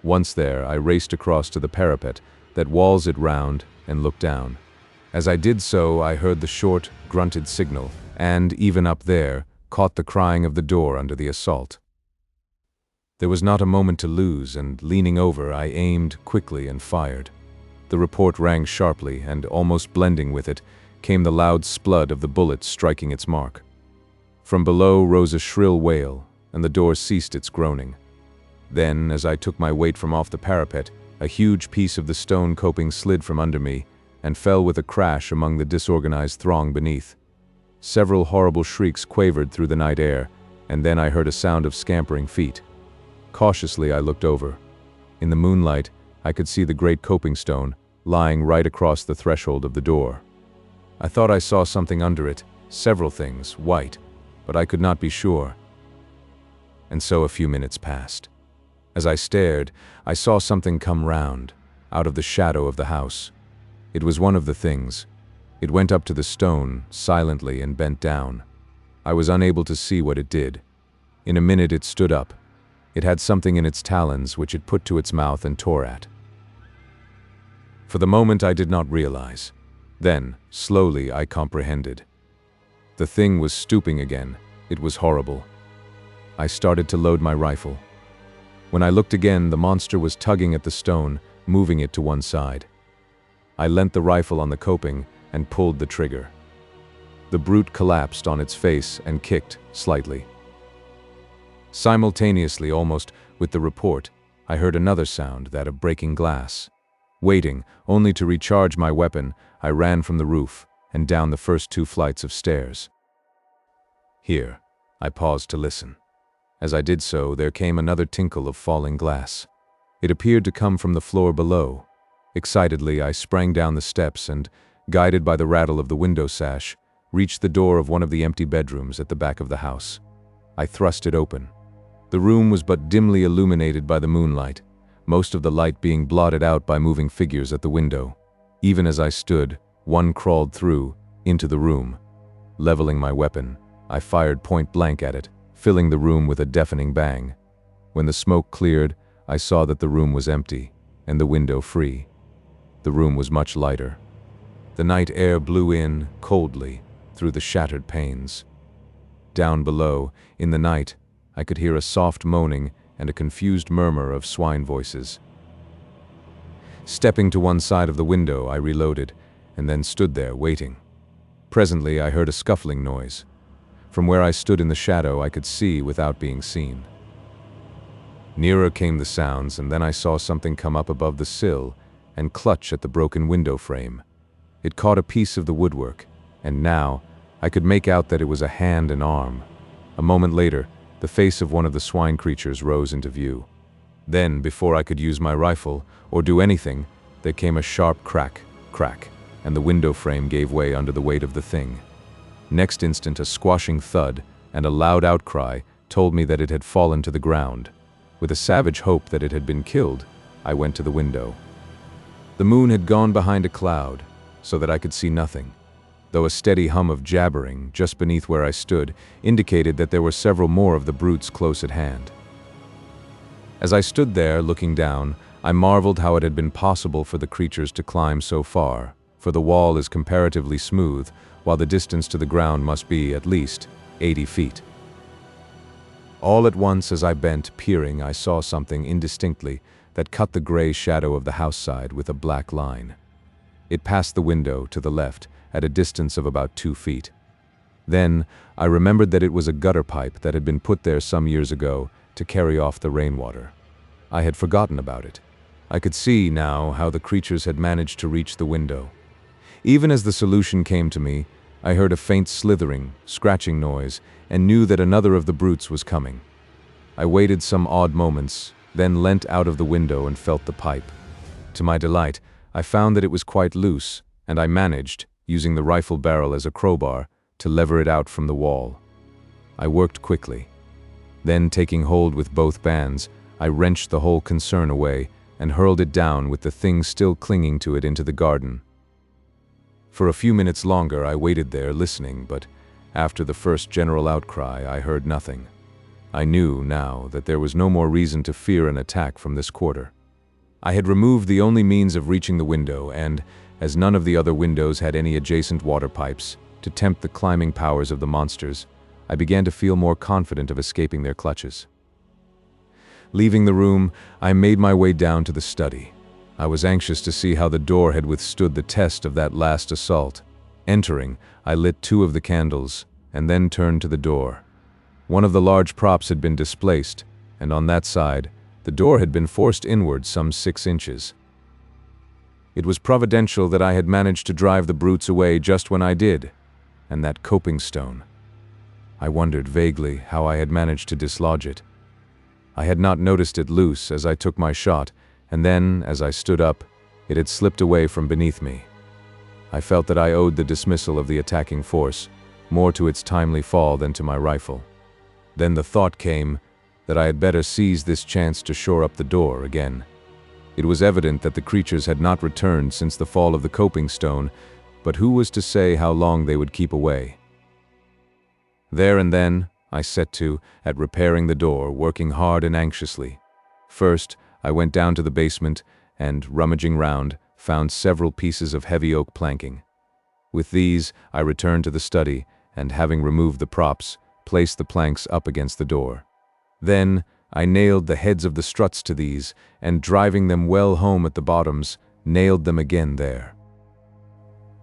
Once there, I raced across to the parapet that walls it round and looked down. As I did so, I heard the short, grunted signal, and, even up there, caught the crying of the door under the assault. There was not a moment to lose, and, leaning over, I aimed quickly and fired. The report rang sharply, and, almost blending with it, came the loud splud of the bullet striking its mark. From below rose a shrill wail, and the door ceased its groaning. Then, as I took my weight from off the parapet, a huge piece of the stone coping slid from under me, and fell with a crash among the disorganized throng beneath. Several horrible shrieks quavered through the night air, and then I heard a sound of scampering feet. Cautiously I looked over. In the moonlight, I could see the great coping stone, lying right across the threshold of the door. I thought I saw something under it, several things, white, but I could not be sure. And so a few minutes passed. As I stared, I saw something come round, out of the shadow of the house. It was one of the things. It went up to the stone, silently, and bent down. I was unable to see what it did. In a minute it stood up. It had something in its talons which it put to its mouth and tore at. For the moment I did not realize. Then, slowly, I comprehended. The thing was stooping again. It was horrible. I started to load my rifle. When I looked again, the monster was tugging at the stone, moving it to one side. I leant the rifle on the coping and pulled the trigger. The brute collapsed on its face and kicked slightly. Simultaneously, almost with the report, I heard another sound, that of breaking glass. Waiting only to recharge my weapon, I ran from the roof and down the first 2 flights of stairs. Here, I paused to listen. As I did so, there came another tinkle of falling glass. It appeared to come from the floor below. Excitedly, I sprang down the steps and, guided by the rattle of the window sash, reached the door of one of the empty bedrooms at the back of the house. I thrust it open. The room was but dimly illuminated by the moonlight, most of the light being blotted out by moving figures at the window. Even as I stood, one crawled through, into the room. Leveling my weapon, I fired point blank at it, filling the room with a deafening bang. When the smoke cleared, I saw that the room was empty, and the window free. The room was much lighter. The night air blew in, coldly, through the shattered panes. Down below, in the night, I could hear a soft moaning and a confused murmur of swine voices. Stepping to one side of the window, I reloaded, and then stood there, waiting. Presently, I heard a scuffling noise. From where I stood in the shadow, I could see without being seen. Nearer came the sounds, and then I saw something come up above the sill and clutch at the broken window frame. It caught a piece of the woodwork, and now I could make out that it was a hand and arm. A moment later, the face of one of the swine creatures rose into view. Then, before I could use my rifle or do anything, there came a sharp crack, and the window frame gave way under the weight of the thing. Next instant, a squashing thud and a loud outcry told me that it had fallen to the ground. With a savage hope that it had been killed, I went to the window. The moon had gone behind a cloud, so that I could see nothing, though a steady hum of jabbering just beneath where I stood indicated that there were several more of the brutes close at hand. As I stood there looking down, I marveled how it had been possible for the creatures to climb so far, for the wall is comparatively smooth, while the distance to the ground must be at least 80 feet. All at once, as I bent, peering, I saw something indistinctly that cut the gray shadow of the house side with a black line. It passed the window to the left at a distance of about 2 feet. Then I remembered that it was a gutter pipe that had been put there some years ago to carry off the rainwater. I had forgotten about it. I could see now how the creatures had managed to reach the window. Even as the solution came to me, I heard a faint slithering, scratching noise and knew that another of the brutes was coming. I waited some odd moments, then leant out of the window and felt the pipe. To my delight, I found that it was quite loose, and I managed, using the rifle barrel as a crowbar, to lever it out from the wall. I worked quickly. Then, taking hold with both bands, I wrenched the whole concern away and hurled it down with the thing still clinging to it into the garden. For a few minutes longer I waited there listening, but after the first general outcry I heard nothing. I knew now that there was no more reason to fear an attack from this quarter. I had removed the only means of reaching the window and, as none of the other windows had any adjacent water pipes, to tempt the climbing powers of the monsters, I began to feel more confident of escaping their clutches. Leaving the room, I made my way down to the study. I was anxious to see how the door had withstood the test of that last assault. Entering, I lit 2 of the candles, and then turned to the door. One of the large props had been displaced, and on that side, the door had been forced inward some 6 inches. It was providential that I had managed to drive the brutes away just when I did, and that coping stone. I wondered vaguely how I had managed to dislodge it. I had not noticed it loose as I took my shot, and then, as I stood up, it had slipped away from beneath me. I felt that I owed the dismissal of the attacking force more to its timely fall than to my rifle. Then the thought came that I had better seize this chance to shore up the door again. It was evident that the creatures had not returned since the fall of the coping stone, but who was to say how long they would keep away? There and then, I set to at repairing the door, working hard and anxiously. First, I went down to the basement and, rummaging round, found several pieces of heavy oak planking. With these, I returned to the study and, having removed the props, placed the planks up against the door. Then, I nailed the heads of the struts to these, and driving them well home at the bottoms, nailed them again there.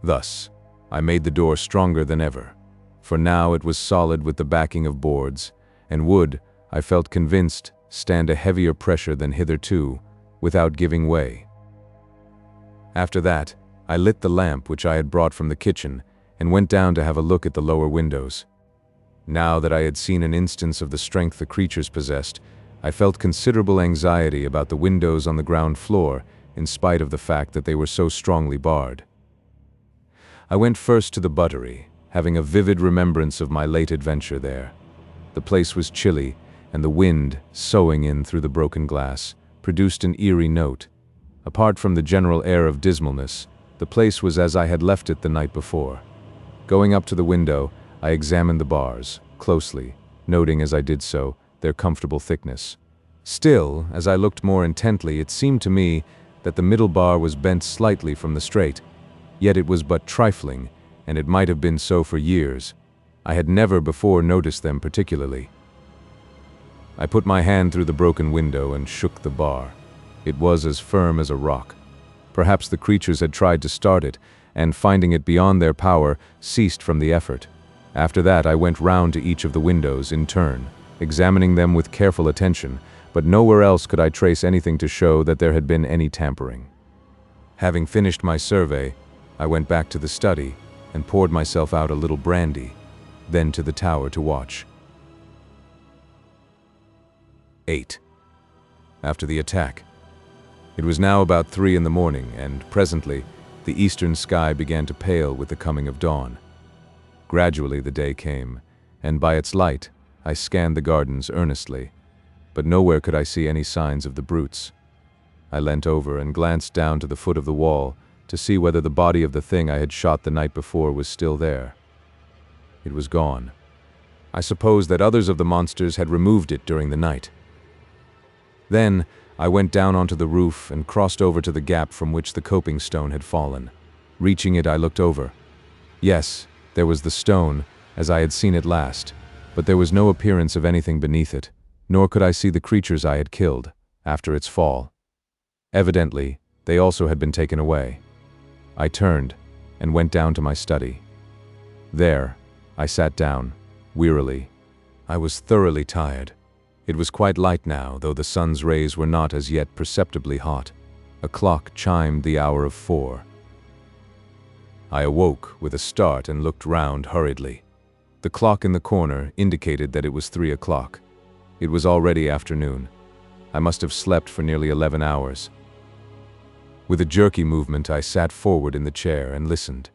Thus, I made the door stronger than ever, for now it was solid with the backing of boards, and would, I felt convinced, stand a heavier pressure than hitherto, without giving way. After that, I lit the lamp which I had brought from the kitchen, and went down to have a look at the lower windows. Now that I had seen an instance of the strength the creatures possessed, I felt considerable anxiety about the windows on the ground floor, in spite of the fact that they were so strongly barred. I went first to the buttery, having a vivid remembrance of my late adventure there. The place was chilly, and the wind, soughing in through the broken glass, produced an eerie note. Apart from the general air of dismalness, the place was as I had left it the night before. Going up to the window, I examined the bars, closely, noting as I did so their comfortable thickness. Still, as I looked more intently, it seemed to me that the middle bar was bent slightly from the straight, yet it was but trifling, and it might have been so for years. I had never before noticed them particularly. I put my hand through the broken window and shook the bar. It was as firm as a rock. Perhaps the creatures had tried to start it, and finding it beyond their power, ceased from the effort. After that, I went round to each of the windows in turn, examining them with careful attention, but nowhere else could I trace anything to show that there had been any tampering. Having finished my survey, I went back to the study and poured myself out a little brandy, then to the tower to watch. 8. After the attack. It was now about 3 in the morning, and presently the eastern sky began to pale with the coming of dawn. Gradually the day came, and by its light I scanned the gardens earnestly, but nowhere could I see any signs of the brutes. I leant over and glanced down to the foot of the wall to see whether the body of the thing I had shot the night before was still there. It was gone. I supposed that others of the monsters had removed it during the night. Then I went down onto the roof and crossed over to the gap from which the coping stone had fallen. Reaching it, I looked over. Yes, there was the stone, as I had seen it last, but there was no appearance of anything beneath it, nor could I see the creatures I had killed after its fall. Evidently, they also had been taken away. I turned and went down to my study. There, I sat down, wearily. I was thoroughly tired. It was quite light now, though the sun's rays were not as yet perceptibly hot. A clock chimed the hour of 4. I awoke with a start and looked round hurriedly. The clock in the corner indicated that it was 3 o'clock. It was already afternoon. I must have slept for nearly 11 hours. With a jerky movement, I sat forward in the chair and listened.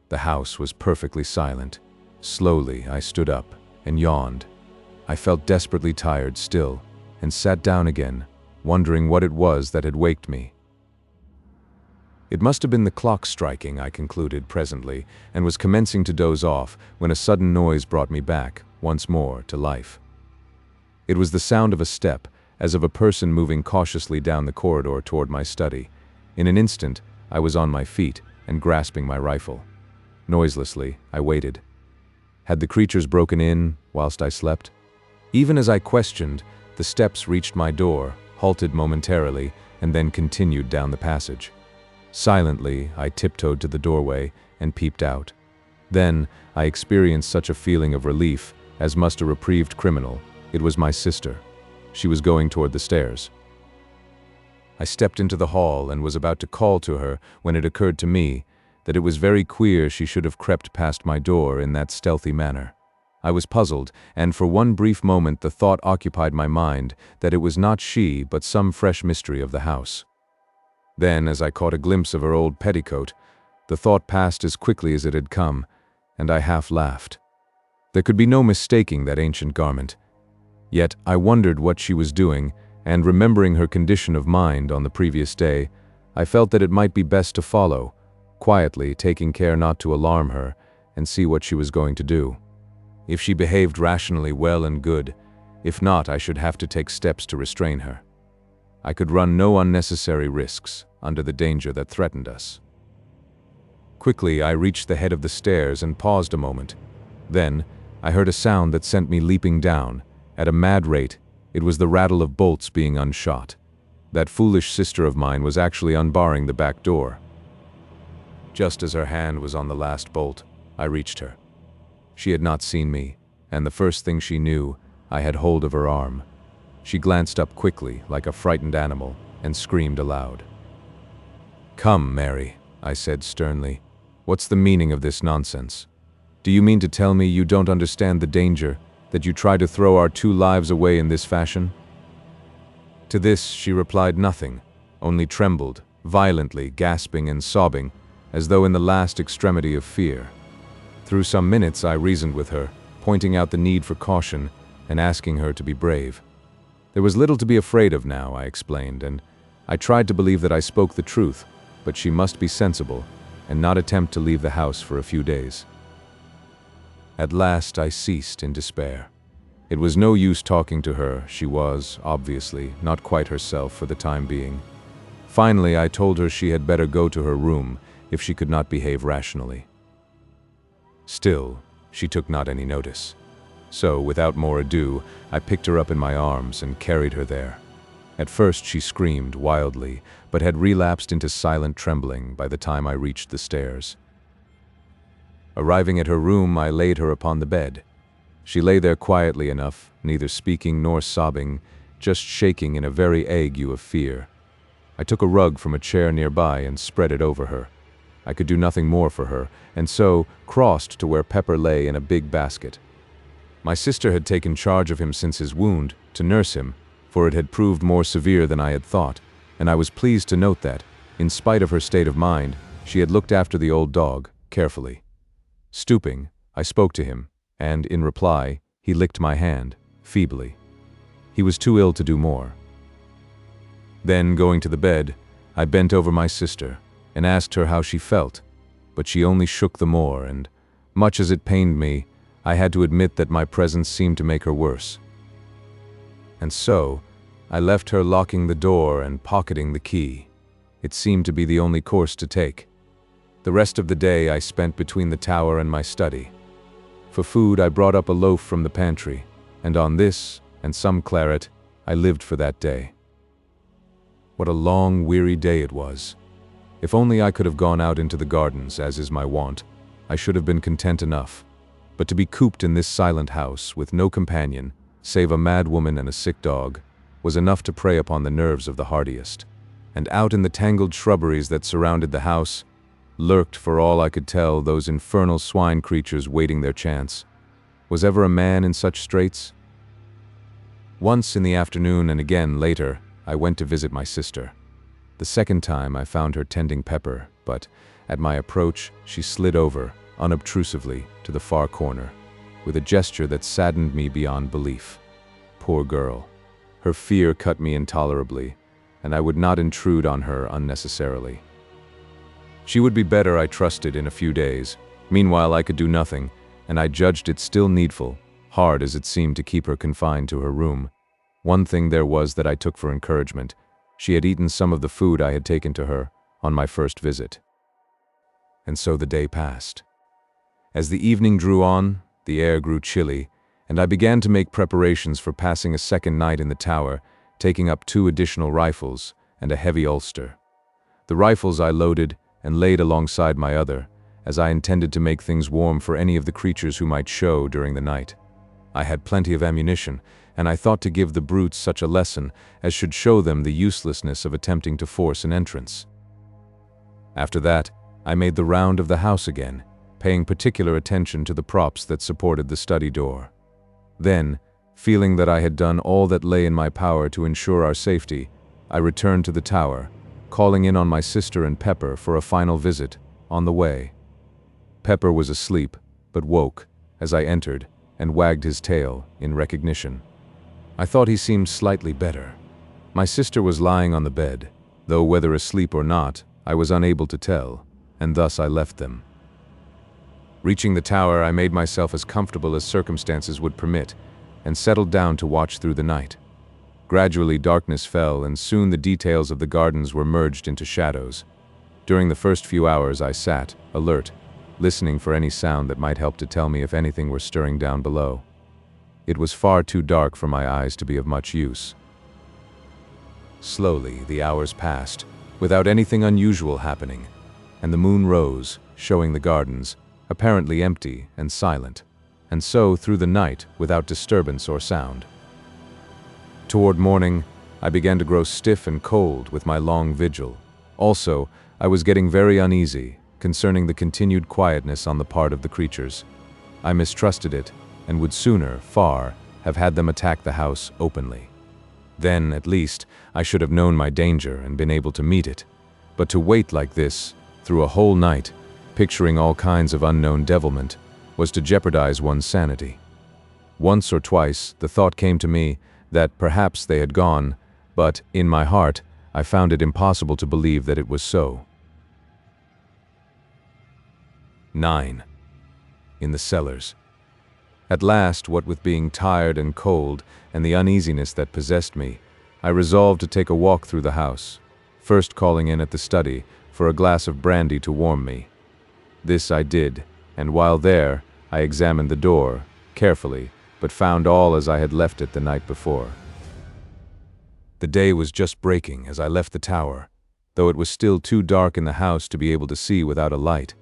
The house was perfectly silent. Slowly, I stood up and yawned. I felt desperately tired still, and sat down again, wondering what it was that had waked me. It must have been the clock striking, I concluded presently, and was commencing to doze off when a sudden noise brought me back, once more, to life. It was the sound of a step, as of a person moving cautiously down the corridor toward my study. In an instant, I was on my feet and grasping my rifle. Noiselessly, I waited. Had the creatures broken in whilst I slept? Even as I questioned, the steps reached my door, halted momentarily, and then continued down the passage. Silently, I tiptoed to the doorway and peeped out. Then, I experienced such a feeling of relief as must a reprieved criminal. It was my sister. She was going toward the stairs. I stepped into the hall and was about to call to her when it occurred to me that it was very queer she should have crept past my door in that stealthy manner. I was puzzled, and for one brief moment the thought occupied my mind that it was not she but some fresh mystery of the house. Then, as I caught a glimpse of her old petticoat, the thought passed as quickly as it had come, and I half laughed. There could be no mistaking that ancient garment. Yet I wondered what she was doing, and remembering her condition of mind on the previous day, I felt that it might be best to follow, quietly, taking care not to alarm her, and see what she was going to do. If she behaved rationally, well and good. If not, I should have to take steps to restrain her. I could run no unnecessary risks under the danger that threatened us. Quickly, I reached the head of the stairs and paused a moment. Then, I heard a sound that sent me leaping down, at a mad rate, It was the rattle of bolts being unshot. That foolish sister of mine was actually unbarring the back door. Just as her hand was on the last bolt, I reached her. She had not seen me, and the first thing she knew, I had hold of her arm. She glanced up quickly, like a frightened animal, and screamed aloud. "Come, Mary," I said sternly. "What's the meaning of this nonsense? Do you mean to tell me you don't understand the danger, that you try to throw our 2 lives away in this fashion?" To this she replied nothing, only trembled, violently, gasping and sobbing, as though in the last extremity of fear. Through some minutes I reasoned with her, pointing out the need for caution and asking her to be brave. There was little to be afraid of now, I explained, and I tried to believe that I spoke the truth, but she must be sensible and not attempt to leave the house for a few days. At last I ceased in despair. It was no use talking to her. She was, obviously, not quite herself for the time being. Finally, I told her she had better go to her room if she could not behave rationally. Still, she took not any notice. So, without more ado, I picked her up in my arms and carried her there. At first she screamed wildly, but had relapsed into silent trembling by the time I reached the stairs. Arriving at her room, I laid her upon the bed. She lay there quietly enough, neither speaking nor sobbing, just shaking in a very ague of fear. I took a rug from a chair nearby and spread it over her. I could do nothing more for her, and so crossed to where Pepper lay in a big basket. My sister had taken charge of him since his wound, to nurse him, for it had proved more severe than I had thought, and I was pleased to note that, in spite of her state of mind, she had looked after the old dog, carefully. Stooping, I spoke to him, and, in reply, he licked my hand, feebly. He was too ill to do more. Then, going to the bed, I bent over my sister, and asked her how she felt, but she only shook the more, and, much as it pained me, I had to admit that my presence seemed to make her worse. And so, I left her locking the door and pocketing the key. It seemed to be the only course to take. The rest of the day I spent between the tower and my study. For food, I brought up a loaf from the pantry, and on this, and some claret, I lived for that day. What a long, weary day it was. If only I could have gone out into the gardens, as is my wont, I should have been content enough. But to be cooped in this silent house, with no companion, save a mad woman and a sick dog, was enough to prey upon the nerves of the hardiest. And out in the tangled shrubberies that surrounded the house, lurked, for all I could tell, those infernal swine creatures waiting their chance. Was ever a man in such straits? Once in the afternoon and again later, I went to visit my sister. The second time I found her tending Pepper, but, at my approach, she slid over, unobtrusively, to the far corner, with a gesture that saddened me beyond belief. Poor girl. Her fear cut me intolerably, and I would not intrude on her unnecessarily. She would be better, I trusted, in a few days. Meanwhile, I could do nothing, and I judged it still needful, hard as it seemed to keep her confined to her room. One thing there was that I took for encouragement. She had eaten some of the food I had taken to her on my first visit. And so the day passed. As the evening drew on, the air grew chilly, and I began to make preparations for passing a second night in the tower, taking up 2 additional rifles and a heavy ulster. The rifles I loaded and laid alongside my other, as I intended to make things warm for any of the creatures who might show during the night. I had plenty of ammunition, and I thought to give the brutes such a lesson as should show them the uselessness of attempting to force an entrance. After that, I made the round of the house again, paying particular attention to the props that supported the study door. Then, feeling that I had done all that lay in my power to ensure our safety, I returned to the tower, calling in on my sister and Pepper for a final visit, on the way. Pepper was asleep, but woke, as I entered, and wagged his tail, in recognition. I thought he seemed slightly better. My sister was lying on the bed, though whether asleep or not, I was unable to tell, and thus I left them. Reaching the tower, I made myself as comfortable as circumstances would permit, and settled down to watch through the night. Gradually darkness fell, and soon the details of the gardens were merged into shadows. During the first few hours I sat, alert, listening for any sound that might help to tell me if anything were stirring down below. It was far too dark for my eyes to be of much use. Slowly, the hours passed, without anything unusual happening, and the moon rose, showing the gardens, apparently empty and silent, and so through the night without disturbance or sound. Toward morning, I began to grow stiff and cold with my long vigil. Also, I was getting very uneasy concerning the continued quietness on the part of the creatures. I mistrusted it, and would sooner, far, have had them attack the house openly. Then, at least, I should have known my danger and been able to meet it. But to wait like this, through a whole night, picturing all kinds of unknown devilment, was to jeopardize one's sanity. Once or twice, the thought came to me that perhaps they had gone, but, in my heart, I found it impossible to believe that it was so. 9. In the cellars. At last, what with being tired and cold, and the uneasiness that possessed me, I resolved to take a walk through the house, first calling in at the study for a glass of brandy to warm me. This I did, and while there, I examined the door, carefully, but found all as I had left it the night before. The day was just breaking as I left the tower, though it was still too dark in the house to be able to see without a light,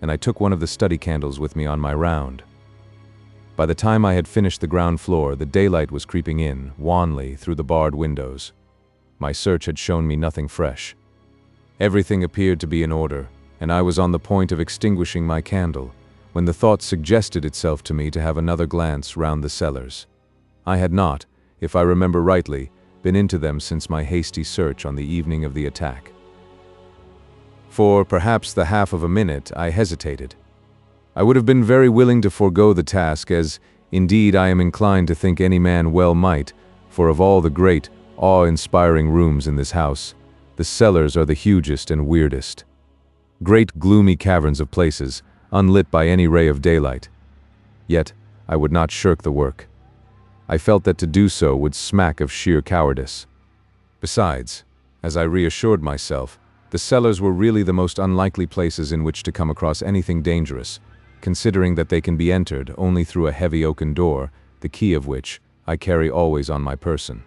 and I took one of the study candles with me on my round. By the time I had finished the ground floor, the daylight was creeping in, wanly, through the barred windows. My search had shown me nothing fresh. Everything appeared to be in order, and I was on the point of extinguishing my candle, when the thought suggested itself to me to have another glance round the cellars. I had not, if I remember rightly, been into them since my hasty search on the evening of the attack. For perhaps the half of a minute I hesitated. I would have been very willing to forego the task, as, indeed, I am inclined to think any man well might, for of all the great, awe-inspiring rooms in this house, the cellars are the hugest and weirdest. Great gloomy caverns of places, unlit by any ray of daylight. Yet, I would not shirk the work. I felt that to do so would smack of sheer cowardice. Besides, as I reassured myself, the cellars were really the most unlikely places in which to come across anything dangerous, considering that they can be entered only through a heavy oaken door, the key of which I carry always on my person.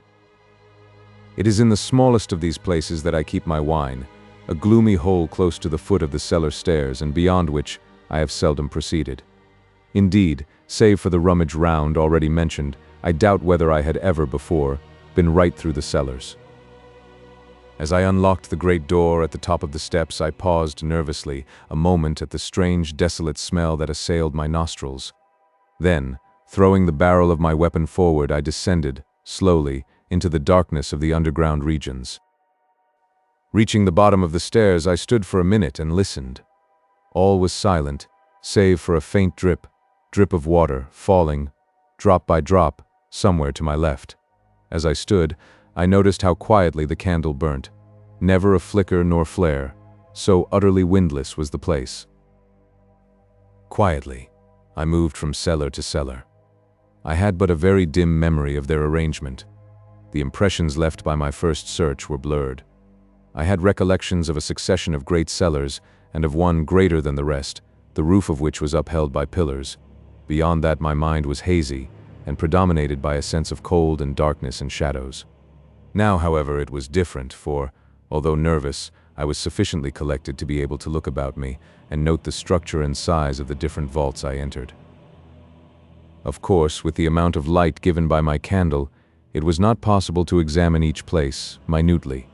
It is in the smallest of these places that I keep my wine, a gloomy hole close to the foot of the cellar stairs and beyond which I have seldom proceeded. Indeed, save for the rummage round already mentioned, I doubt whether I had ever before been right through the cellars. As I unlocked the great door at the top of the steps, I paused nervously a moment at the strange, desolate smell that assailed my nostrils. Then, throwing the barrel of my weapon forward, I descended, slowly, into the darkness of the underground regions. Reaching the bottom of the stairs, I stood for a minute and listened. All was silent, save for a faint drip of water, falling, drop by drop, somewhere to my left. As I stood, I noticed how quietly the candle burnt, never a flicker nor flare, so utterly windless was the place. Quietly, I moved from cellar to cellar. I had but a very dim memory of their arrangement. The impressions left by my first search were blurred. I had recollections of a succession of great cellars, and of one greater than the rest, the roof of which was upheld by pillars. Beyond that my mind was hazy, and predominated by a sense of cold and darkness and shadows. Now, however, it was different, for, although nervous, I was sufficiently collected to be able to look about me and note the structure and size of the different vaults I entered. Of course, with the amount of light given by my candle, it was not possible to examine each place minutely,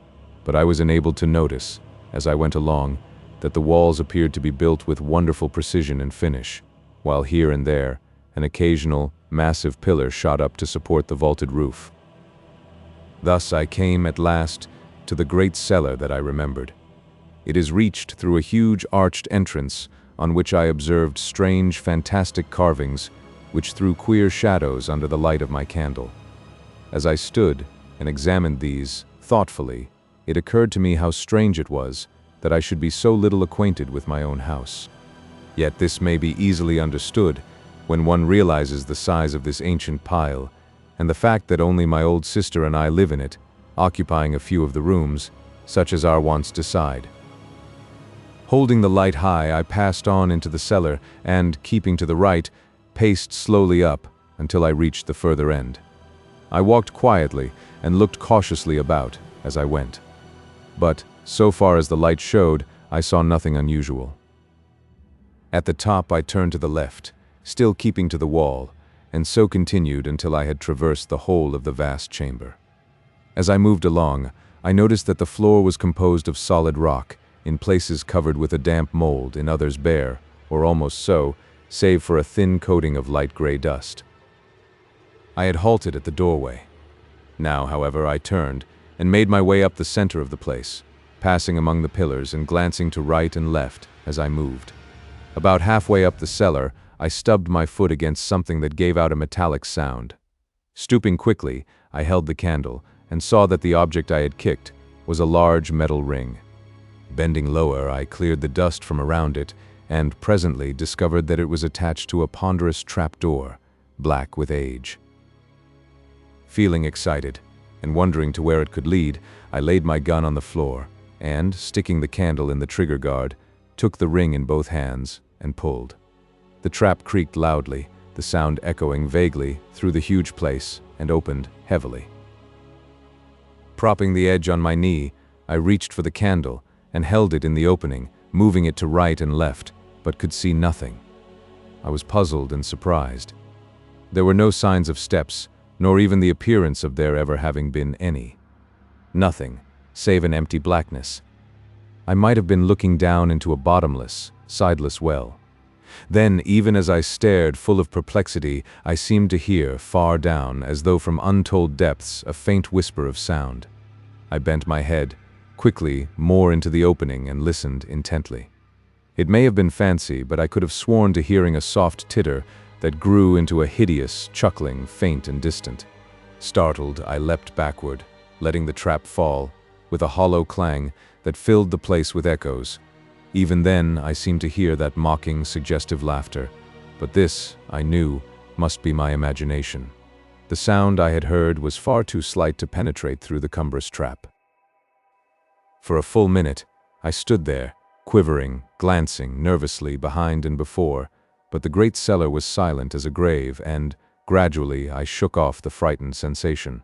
but I was enabled to notice, as I went along, that the walls appeared to be built with wonderful precision and finish, while here and there, an occasional, massive pillar shot up to support the vaulted roof. Thus I came, at last, to the great cellar that I remembered. It is reached through a huge arched entrance on which I observed strange, fantastic carvings which threw queer shadows under the light of my candle. As I stood and examined these, thoughtfully, it occurred to me how strange it was that I should be so little acquainted with my own house. Yet this may be easily understood when one realizes the size of this ancient pile, and the fact that only my old sister and I live in it, occupying a few of the rooms, such as our wants decide. Holding the light high, I passed on into the cellar and, keeping to the right, paced slowly up until I reached the further end. I walked quietly and looked cautiously about as I went. But, so far as the light showed, I saw nothing unusual. At the top I turned to the left, still keeping to the wall, and so continued until I had traversed the whole of the vast chamber. As I moved along, I noticed that the floor was composed of solid rock, in places covered with a damp mold, in others bare, or almost so, save for a thin coating of light gray dust. I had halted at the doorway. Now, however, I turned and made my way up the center of the place, passing among the pillars and glancing to right and left as I moved. About halfway up the cellar, I stubbed my foot against something that gave out a metallic sound. Stooping quickly, I held the candle and saw that the object I had kicked was a large metal ring. Bending lower, I cleared the dust from around it and presently discovered that it was attached to a ponderous trapdoor, black with age. Feeling excited and wondering to where it could lead, I laid my gun on the floor and, sticking the candle in the trigger guard, took the ring in both hands and pulled. The trap creaked loudly, the sound echoing vaguely through the huge place, and opened heavily. Propping the edge on my knee, I reached for the candle and held it in the opening, moving it to right and left, but could see nothing. I was puzzled and surprised. There were no signs of steps, nor even the appearance of there ever having been any. Nothing, save an empty blackness. I might have been looking down into a bottomless, sideless well. Then, even as I stared, full of perplexity, I seemed to hear, far down, as though from untold depths, a faint whisper of sound. I bent my head, quickly, more into the opening and listened intently. It may have been fancy, but I could have sworn to hearing a soft titter that grew into a hideous, chuckling, faint and distant. Startled, I leapt backward, letting the trap fall, with a hollow clang that filled the place with echoes. Even then, I seemed to hear that mocking, suggestive laughter, but this, I knew, must be my imagination. The sound I had heard was far too slight to penetrate through the cumbrous trap. For a full minute, I stood there, quivering, glancing nervously behind and before, but the great cellar was silent as a grave, and, gradually, I shook off the frightened sensation.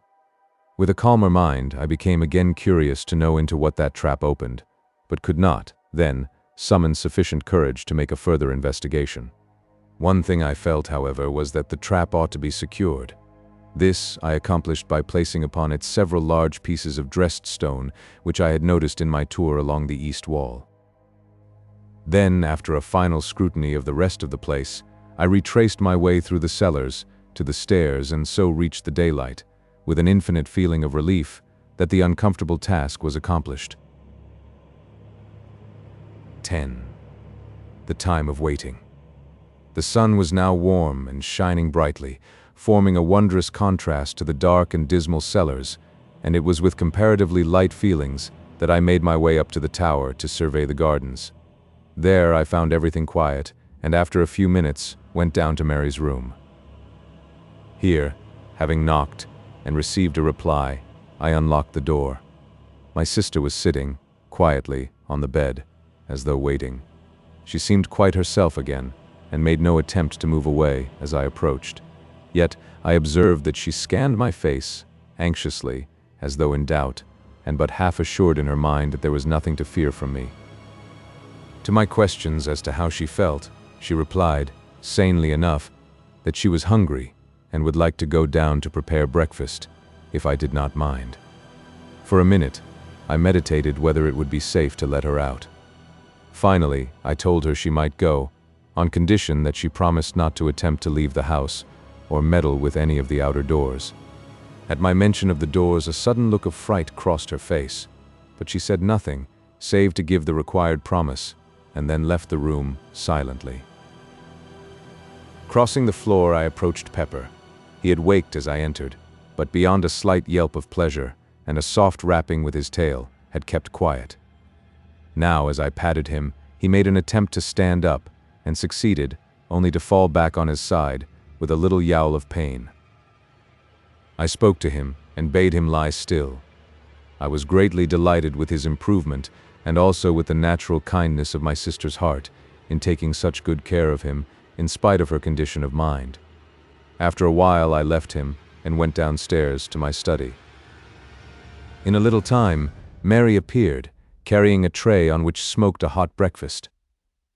With a calmer mind, I became again curious to know into what that trap opened, but could not, then, summon sufficient courage to make a further investigation. One thing I felt, however, was that the trap ought to be secured. This I accomplished by placing upon it several large pieces of dressed stone which I had noticed in my tour along the east wall. Then, after a final scrutiny of the rest of the place, I retraced my way through the cellars to the stairs and so reached the daylight, with an infinite feeling of relief that the uncomfortable task was accomplished. 10. The time of waiting. The sun was now warm and shining brightly, forming a wondrous contrast to the dark and dismal cellars, and it was with comparatively light feelings that I made my way up to the tower to survey the gardens. There I found everything quiet, and after a few minutes went down to Mary's room. Here, having knocked and received a reply, I unlocked the door. My sister was sitting, quietly, on the bed, as though waiting. She seemed quite herself again, and made no attempt to move away as I approached. Yet I observed that she scanned my face, anxiously, as though in doubt, and but half assured in her mind that there was nothing to fear from me. To my questions as to how she felt, she replied, sanely enough, that she was hungry and would like to go down to prepare breakfast, if I did not mind. For a minute, I meditated whether it would be safe to let her out. Finally, I told her she might go, on condition that she promised not to attempt to leave the house or meddle with any of the outer doors. At my mention of the doors, a sudden look of fright crossed her face, but she said nothing, save to give the required promise, and then left the room silently. Crossing the floor, I approached Pepper. He had waked as I entered, but beyond a slight yelp of pleasure and a soft rapping with his tail, had kept quiet. Now, as I patted him, he made an attempt to stand up, and succeeded, only to fall back on his side, with a little yowl of pain. I spoke to him and bade him lie still. I was greatly delighted with his improvement and also with the natural kindness of my sister's heart in taking such good care of him in spite of her condition of mind. After a while, I left him and went downstairs to my study. In a little time, Mary appeared, carrying a tray on which smoked a hot breakfast.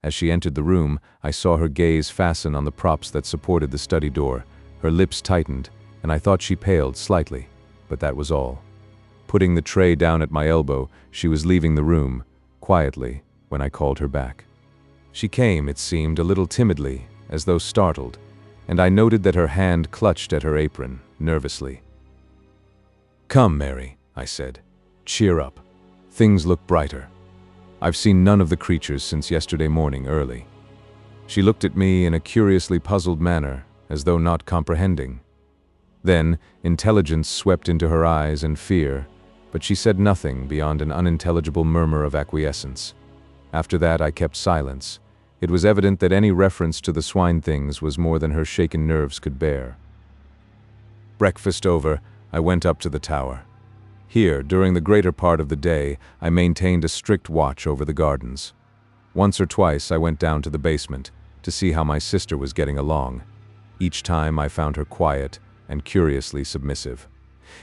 As she entered the room, I saw her gaze fasten on the props that supported the study door. Her lips tightened, and I thought she paled slightly, but that was all. Putting the tray down at my elbow, she was leaving the room, quietly, when I called her back. She came, it seemed, a little timidly, as though startled, and I noted that her hand clutched at her apron, nervously. "Come, Mary," I said. "Cheer up. Things look brighter. I've seen none of the creatures since yesterday morning early." She looked at me in a curiously puzzled manner, as though not comprehending. Then, intelligence swept into her eyes and fear, but she said nothing beyond an unintelligible murmur of acquiescence. After that, I kept silence. It was evident that any reference to the swine-things was more than her shaken nerves could bear. Breakfast over, I went up to the tower. Here, during the greater part of the day, I maintained a strict watch over the gardens. Once or twice I went down to the basement to see how my sister was getting along. Each time I found her quiet and curiously submissive.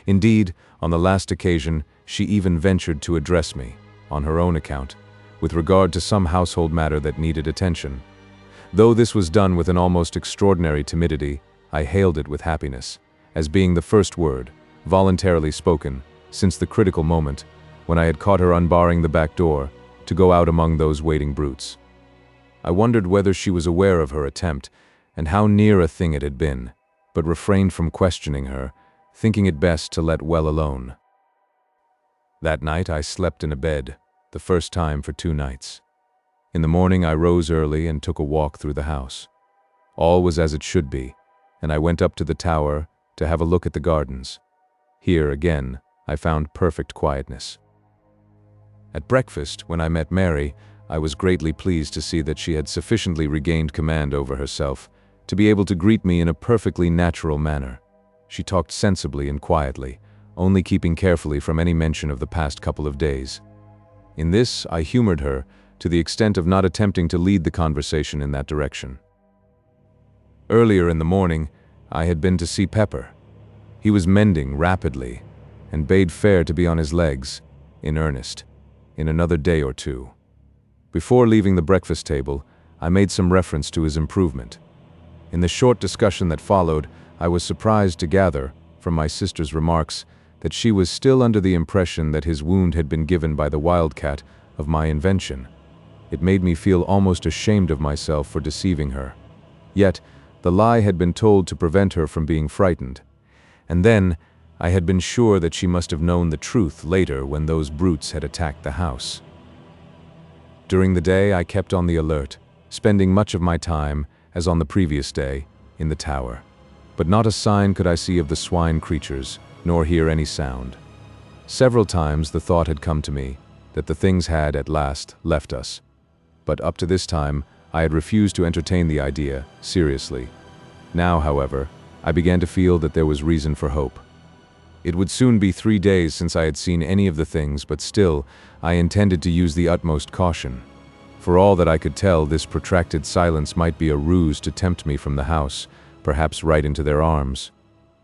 Indeed, on the last occasion, she even ventured to address me, on her own account, with regard to some household matter that needed attention. Though this was done with an almost extraordinary timidity, I hailed it with happiness, as being the first word, voluntarily spoken, since the critical moment, when I had caught her unbarring the back door, to go out among those waiting brutes. I wondered whether she was aware of her attempt, and how near a thing it had been, but refrained from questioning her, thinking it best to let well alone. That night I slept in a bed, the first time for 2 nights. In the morning I rose early and took a walk through the house. All was as it should be, and I went up to the tower to have a look at the gardens. Here, again, I found perfect quietness. At breakfast, when I met Mary, I was greatly pleased to see that she had sufficiently regained command over herself to be able to greet me in a perfectly natural manner. She talked sensibly and quietly, only keeping carefully from any mention of the past couple of days. In this, I humored her to the extent of not attempting to lead the conversation in that direction. Earlier in the morning, I had been to see Pepper. He was mending rapidly and bade fair to be on his legs, in earnest, in another day or 2. Before leaving the breakfast table, I made some reference to his improvement. In the short discussion that followed, I was surprised to gather, from my sister's remarks, that she was still under the impression that his wound had been given by the wildcat of my invention. It made me feel almost ashamed of myself for deceiving her. Yet, the lie had been told to prevent her from being frightened. And then, I had been sure that she must have known the truth later when those brutes had attacked the house. During the day, I kept on the alert, spending much of my time, as on the previous day, in the tower. But not a sign could I see of the swine creatures, nor hear any sound. Several times the thought had come to me that the things had, at last, left us. But up to this time, I had refused to entertain the idea, seriously. Now, however, I began to feel that there was reason for hope. It would soon be 3 days since I had seen any of the things, but still, I intended to use the utmost caution. For all that I could tell, this protracted silence might be a ruse to tempt me from the house, perhaps right into their arms.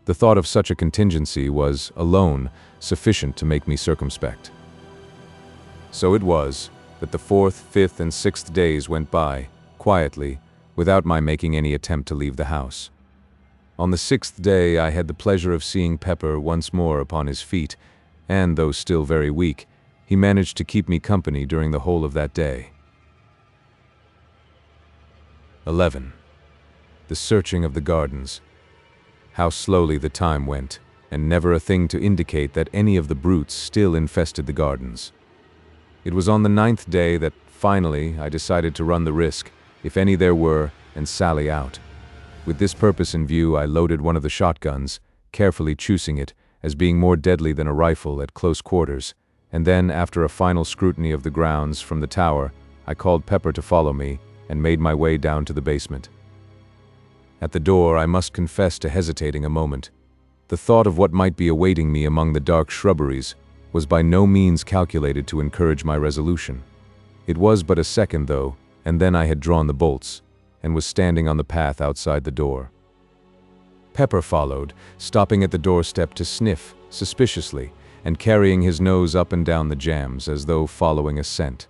The thought of such a contingency was, alone, sufficient to make me circumspect. So it was that the 4th, 5th, and 6th days went by, quietly, without my making any attempt to leave the house. On the 6th day, I had the pleasure of seeing Pepper once more upon his feet, and, though still very weak, he managed to keep me company during the whole of that day. 11. The searching of the gardens. How slowly the time went, and never a thing to indicate that any of the brutes still infested the gardens. It was on the 9th day that, finally, I decided to run the risk, if any there were, and sally out. With this purpose in view, I loaded one of the shotguns, carefully choosing it as being more deadly than a rifle at close quarters, and then, after a final scrutiny of the grounds from the tower, I called Pepper to follow me and made my way down to the basement. At the door, I must confess to hesitating a moment. The thought of what might be awaiting me among the dark shrubberies was by no means calculated to encourage my resolution. It was but a second, though, and then I had drawn the bolts, and was standing on the path outside the door. Pepper followed, stopping at the doorstep to sniff, suspiciously, and carrying his nose up and down the jambs as though following a scent.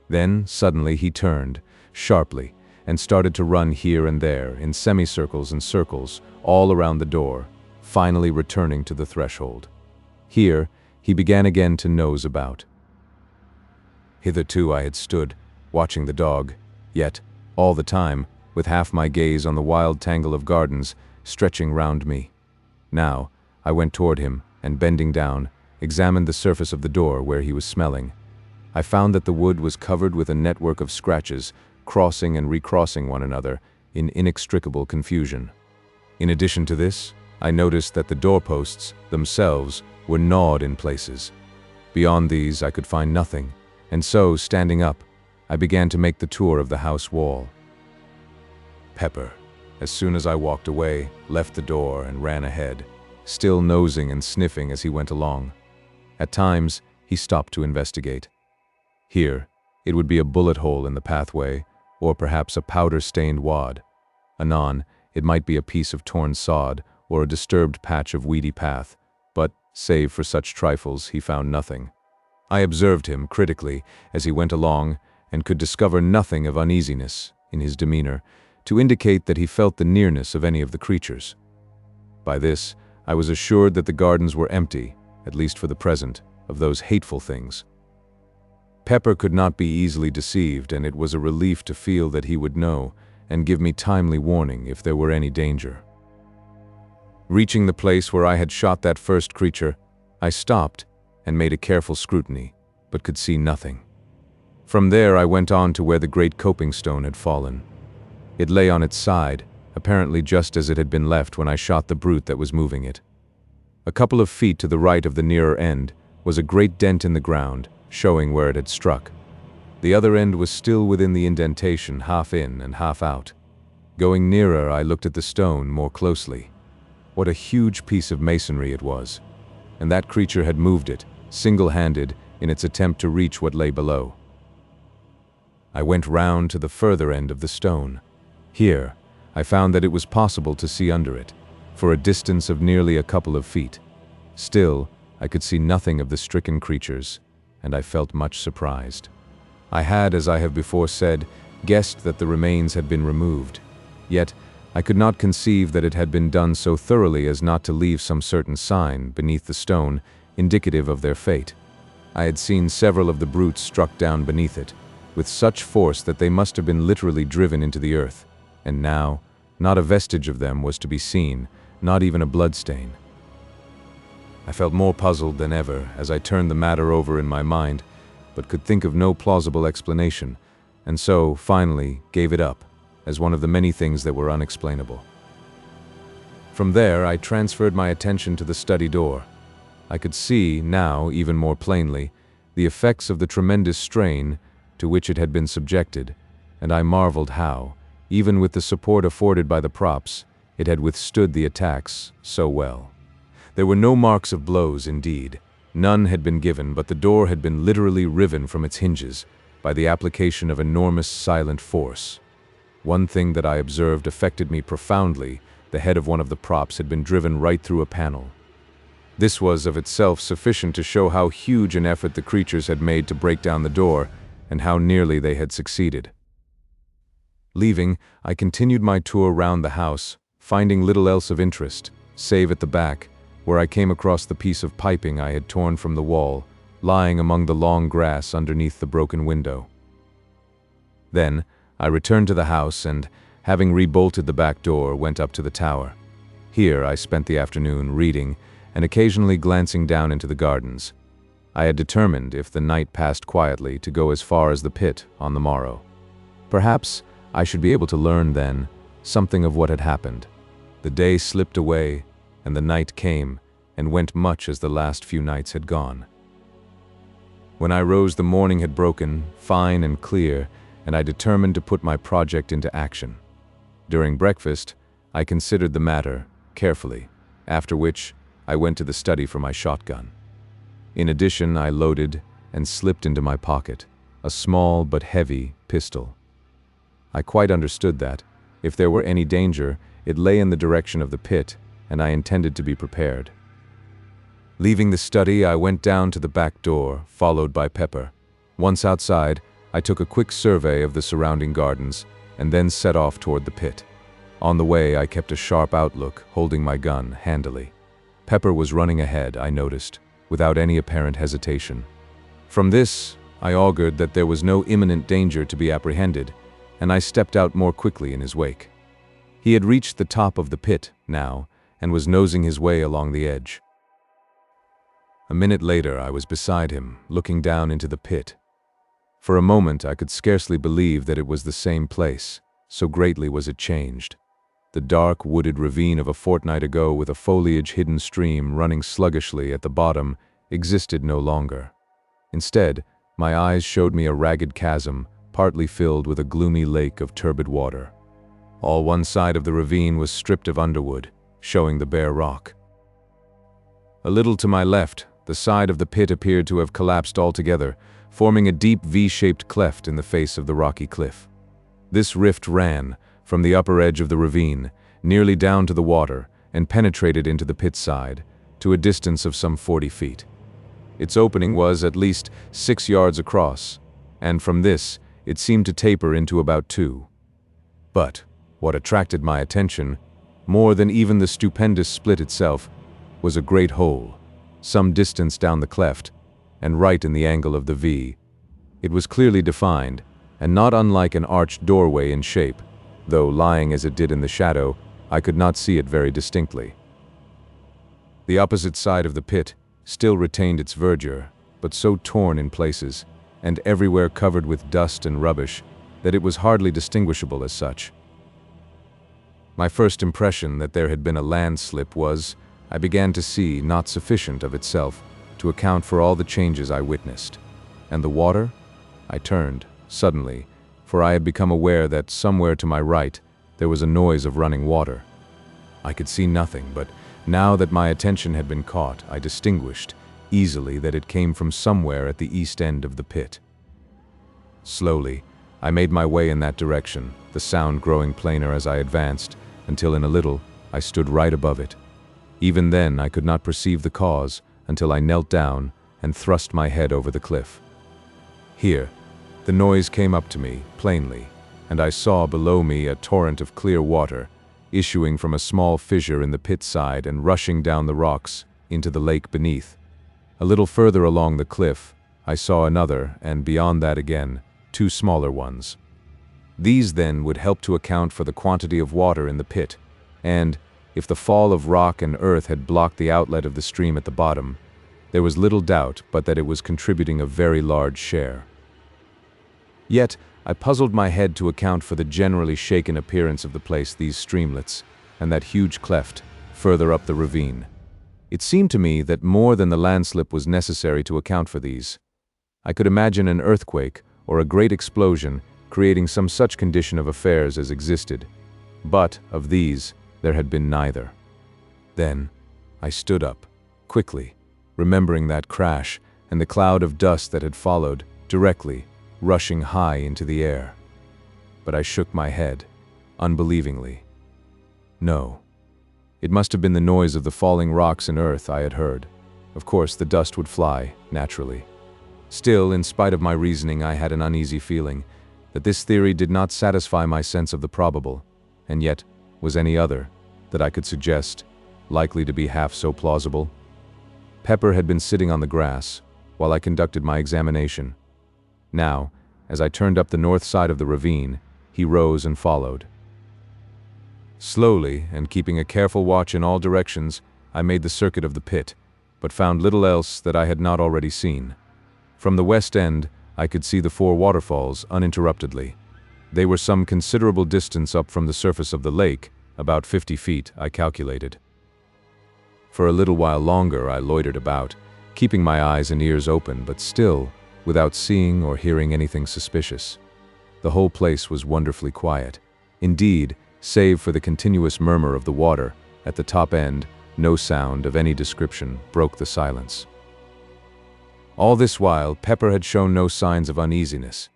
Then, suddenly, he turned, sharply, and started to run here and there, in semicircles and circles, all around the door, finally returning to the threshold. Here, he began again to nose about. Hitherto I had stood, watching the dog, yet, all the time, with half my gaze on the wild tangle of gardens stretching round me. Now, I went toward him, and bending down, examined the surface of the door where he was smelling. I found that the wood was covered with a network of scratches, crossing and recrossing one another in inextricable confusion. In addition to this, I noticed that the doorposts themselves were gnawed in places. Beyond these I could find nothing, and so, standing up, I began to make the tour of the house wall. Pepper, as soon as I walked away, left the door and ran ahead, still nosing and sniffing as he went along. At times, he stopped to investigate. Here, it would be a bullet hole in the pathway, or perhaps a powder-stained wad. Anon, it might be a piece of torn sod or a disturbed patch of weedy path, but, save for such trifles, he found nothing. I observed him critically as he went along and could discover nothing of uneasiness in his demeanor to indicate that he felt the nearness of any of the creatures. By this, I was assured that the gardens were empty, at least for the present, of those hateful things. Pepper could not be easily deceived, and it was a relief to feel that he would know and give me timely warning if there were any danger. Reaching the place where I had shot that first creature, I stopped and made a careful scrutiny, but could see nothing. From there I went on to where the great coping stone had fallen. It lay on its side, apparently just as it had been left when I shot the brute that was moving it. A couple of feet to the right of the nearer end was a great dent in the ground, showing where it had struck. The other end was still within the indentation, half in and half out. Going nearer, I looked at the stone more closely. What a huge piece of masonry it was, and that creature had moved it, single-handed, in its attempt to reach what lay below. I went round to the further end of the stone. Here, I found that it was possible to see under it, for a distance of nearly a couple of feet. Still, I could see nothing of the stricken creatures, and I felt much surprised. I had, as I have before said, guessed that the remains had been removed, yet I could not conceive that it had been done so thoroughly as not to leave some certain sign beneath the stone indicative of their fate. I had seen several of the brutes struck down beneath it, with such force that they must have been literally driven into the earth, and now, not a vestige of them was to be seen, not even a bloodstain. I felt more puzzled than ever as I turned the matter over in my mind, but could think of no plausible explanation, and so, finally, gave it up, as one of the many things that were unexplainable. From there, I transferred my attention to the study door. I could see, now even more plainly, the effects of the tremendous strain to which it had been subjected, and I marveled how, even with the support afforded by the props, it had withstood the attacks so well. There were no marks of blows, indeed. None had been given, but the door had been literally riven from its hinges by the application of enormous silent force. One thing that I observed affected me profoundly: the head of one of the props had been driven right through a panel. This was of itself sufficient to show how huge an effort the creatures had made to break down the door, and how nearly they had succeeded. Leaving, I continued my tour round the house, finding little else of interest, save at the back, where I came across the piece of piping I had torn from the wall, lying among the long grass underneath the broken window. Then, I returned to the house and, having rebolted the back door, went up to the tower. Here I spent the afternoon reading and occasionally glancing down into the gardens. I had determined, if the night passed quietly, to go as far as the pit on the morrow. Perhaps I should be able to learn then something of what had happened. The day slipped away, and the night came and went much as the last few nights had gone. When I rose, the morning had broken, fine and clear, and I determined to put my project into action. During breakfast, I considered the matter carefully, after which I went to the study for my shotgun. In addition, I loaded and slipped into my pocket a small but heavy pistol. I quite understood that, if there were any danger, it lay in the direction of the pit and I intended to be prepared. Leaving the study, I went down to the back door, followed by Pepper. Once outside, I took a quick survey of the surrounding gardens, and then set off toward the pit. On the way, I kept a sharp outlook, holding my gun handily. Pepper was running ahead, I noticed, without any apparent hesitation. From this, I augured that there was no imminent danger to be apprehended, and I stepped out more quickly in his wake. He had reached the top of the pit now, and was nosing his way along the edge. A minute later, I was beside him, looking down into the pit. For a moment, I could scarcely believe that it was the same place, so greatly was it changed. The dark, wooded ravine of a fortnight ago with a foliage-hidden stream running sluggishly at the bottom existed no longer. Instead, my eyes showed me a ragged chasm, partly filled with a gloomy lake of turbid water. All one side of the ravine was stripped of underwood, showing the bare rock. A little to my left, the side of the pit appeared to have collapsed altogether, forming a deep V-shaped cleft in the face of the rocky cliff. This rift ran, from the upper edge of the ravine, nearly down to the water, and penetrated into the pit side, to a distance of some 40 feet. Its opening was at least 6 yards across, and from this, it seemed to taper into about 2. But what attracted my attention, more than even the stupendous split itself, was a great hole, some distance down the cleft, and right in the angle of the V. It was clearly defined, and not unlike an arched doorway in shape, though lying as it did in the shadow, I could not see it very distinctly. The opposite side of the pit still retained its verdure, but so torn in places, and everywhere covered with dust and rubbish, that it was hardly distinguishable as such. My first impression that there had been a landslip was, I began to see, not sufficient of itself to account for all the changes I witnessed. And the water? I turned, suddenly, for I had become aware that somewhere to my right there was a noise of running water. I could see nothing, but now that my attention had been caught, I distinguished easily that it came from somewhere at the east end of the pit. Slowly, I made my way in that direction, the sound growing plainer as I advanced, until in a little I stood right above it. Even then I could not perceive the cause until I knelt down and thrust my head over the cliff. Here, the noise came up to me, plainly, and I saw below me a torrent of clear water, issuing from a small fissure in the pit side and rushing down the rocks into the lake beneath. A little further along the cliff, I saw another, and beyond that again, 2 smaller ones. These then would help to account for the quantity of water in the pit, and, if the fall of rock and earth had blocked the outlet of the stream at the bottom, there was little doubt but that it was contributing a very large share. Yet, I puzzled my head to account for the generally shaken appearance of the place, these streamlets, and that huge cleft, further up the ravine. It seemed to me that more than the landslip was necessary to account for these. I could imagine an earthquake or a great explosion creating some such condition of affairs as existed, but, of these, there had been neither. Then, I stood up, quickly, remembering that crash and the cloud of dust that had followed, directly, rushing high into the air. But I shook my head, unbelievingly. No. It must have been the noise of the falling rocks and earth I had heard. Of course, the dust would fly, naturally. Still, in spite of my reasoning, I had an uneasy feeling that this theory did not satisfy my sense of the probable, and yet, was any other, that I could suggest, likely to be half so plausible? Pepper had been sitting on the grass, while I conducted my examination. Now, as I turned up the north side of the ravine, he rose and followed. Slowly, and keeping a careful watch in all directions, I made the circuit of the pit, but found little else that I had not already seen. From the west end, I could see the 4 waterfalls uninterruptedly. They were some considerable distance up from the surface of the lake, about 50 feet, I calculated. For a little while longer I loitered about, keeping my eyes and ears open, but still, without seeing or hearing anything suspicious. The whole place was wonderfully quiet. Indeed, save for the continuous murmur of the water, at the top end, no sound of any description broke the silence. All this while, Pepper had shown no signs of uneasiness.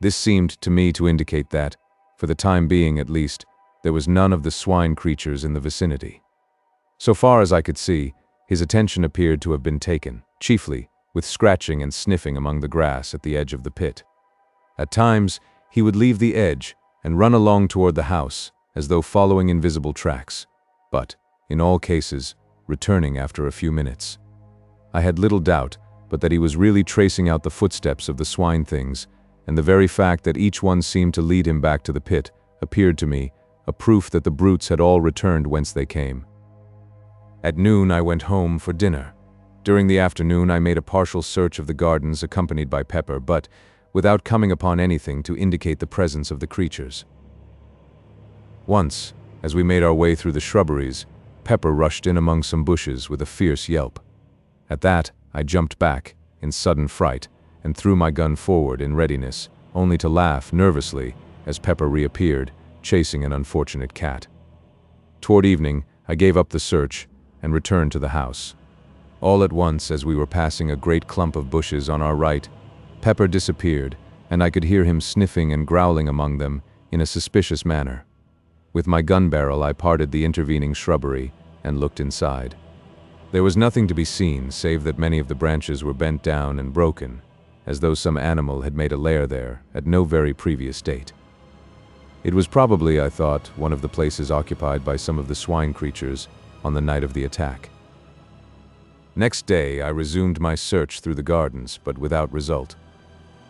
This seemed to me to indicate that, for the time being at least, there was none of the swine creatures in the vicinity. So far as I could see, his attention appeared to have been taken, chiefly, with scratching and sniffing among the grass at the edge of the pit. At times, he would leave the edge and run along toward the house, as though following invisible tracks, but, in all cases, returning after a few minutes. I had little doubt but that he was really tracing out the footsteps of the swine-things, and the very fact that each one seemed to lead him back to the pit appeared to me a proof that the brutes had all returned whence they came. At noon I went home for dinner. During the afternoon I made a partial search of the gardens accompanied by Pepper, but without coming upon anything to indicate the presence of the creatures. Once, as we made our way through the shrubberies, Pepper rushed in among some bushes with a fierce yelp. At that, I jumped back, in sudden fright, and threw my gun forward in readiness, only to laugh nervously as Pepper reappeared, chasing an unfortunate cat. Toward evening, I gave up the search and returned to the house. All at once, as we were passing a great clump of bushes on our right, Pepper disappeared, and I could hear him sniffing and growling among them in a suspicious manner. With my gun barrel, I parted the intervening shrubbery and looked inside. There was nothing to be seen save that many of the branches were bent down and broken, as though some animal had made a lair there at no very previous date. It was probably, I thought, one of the places occupied by some of the swine creatures on the night of the attack. Next day, I resumed my search through the gardens, but without result.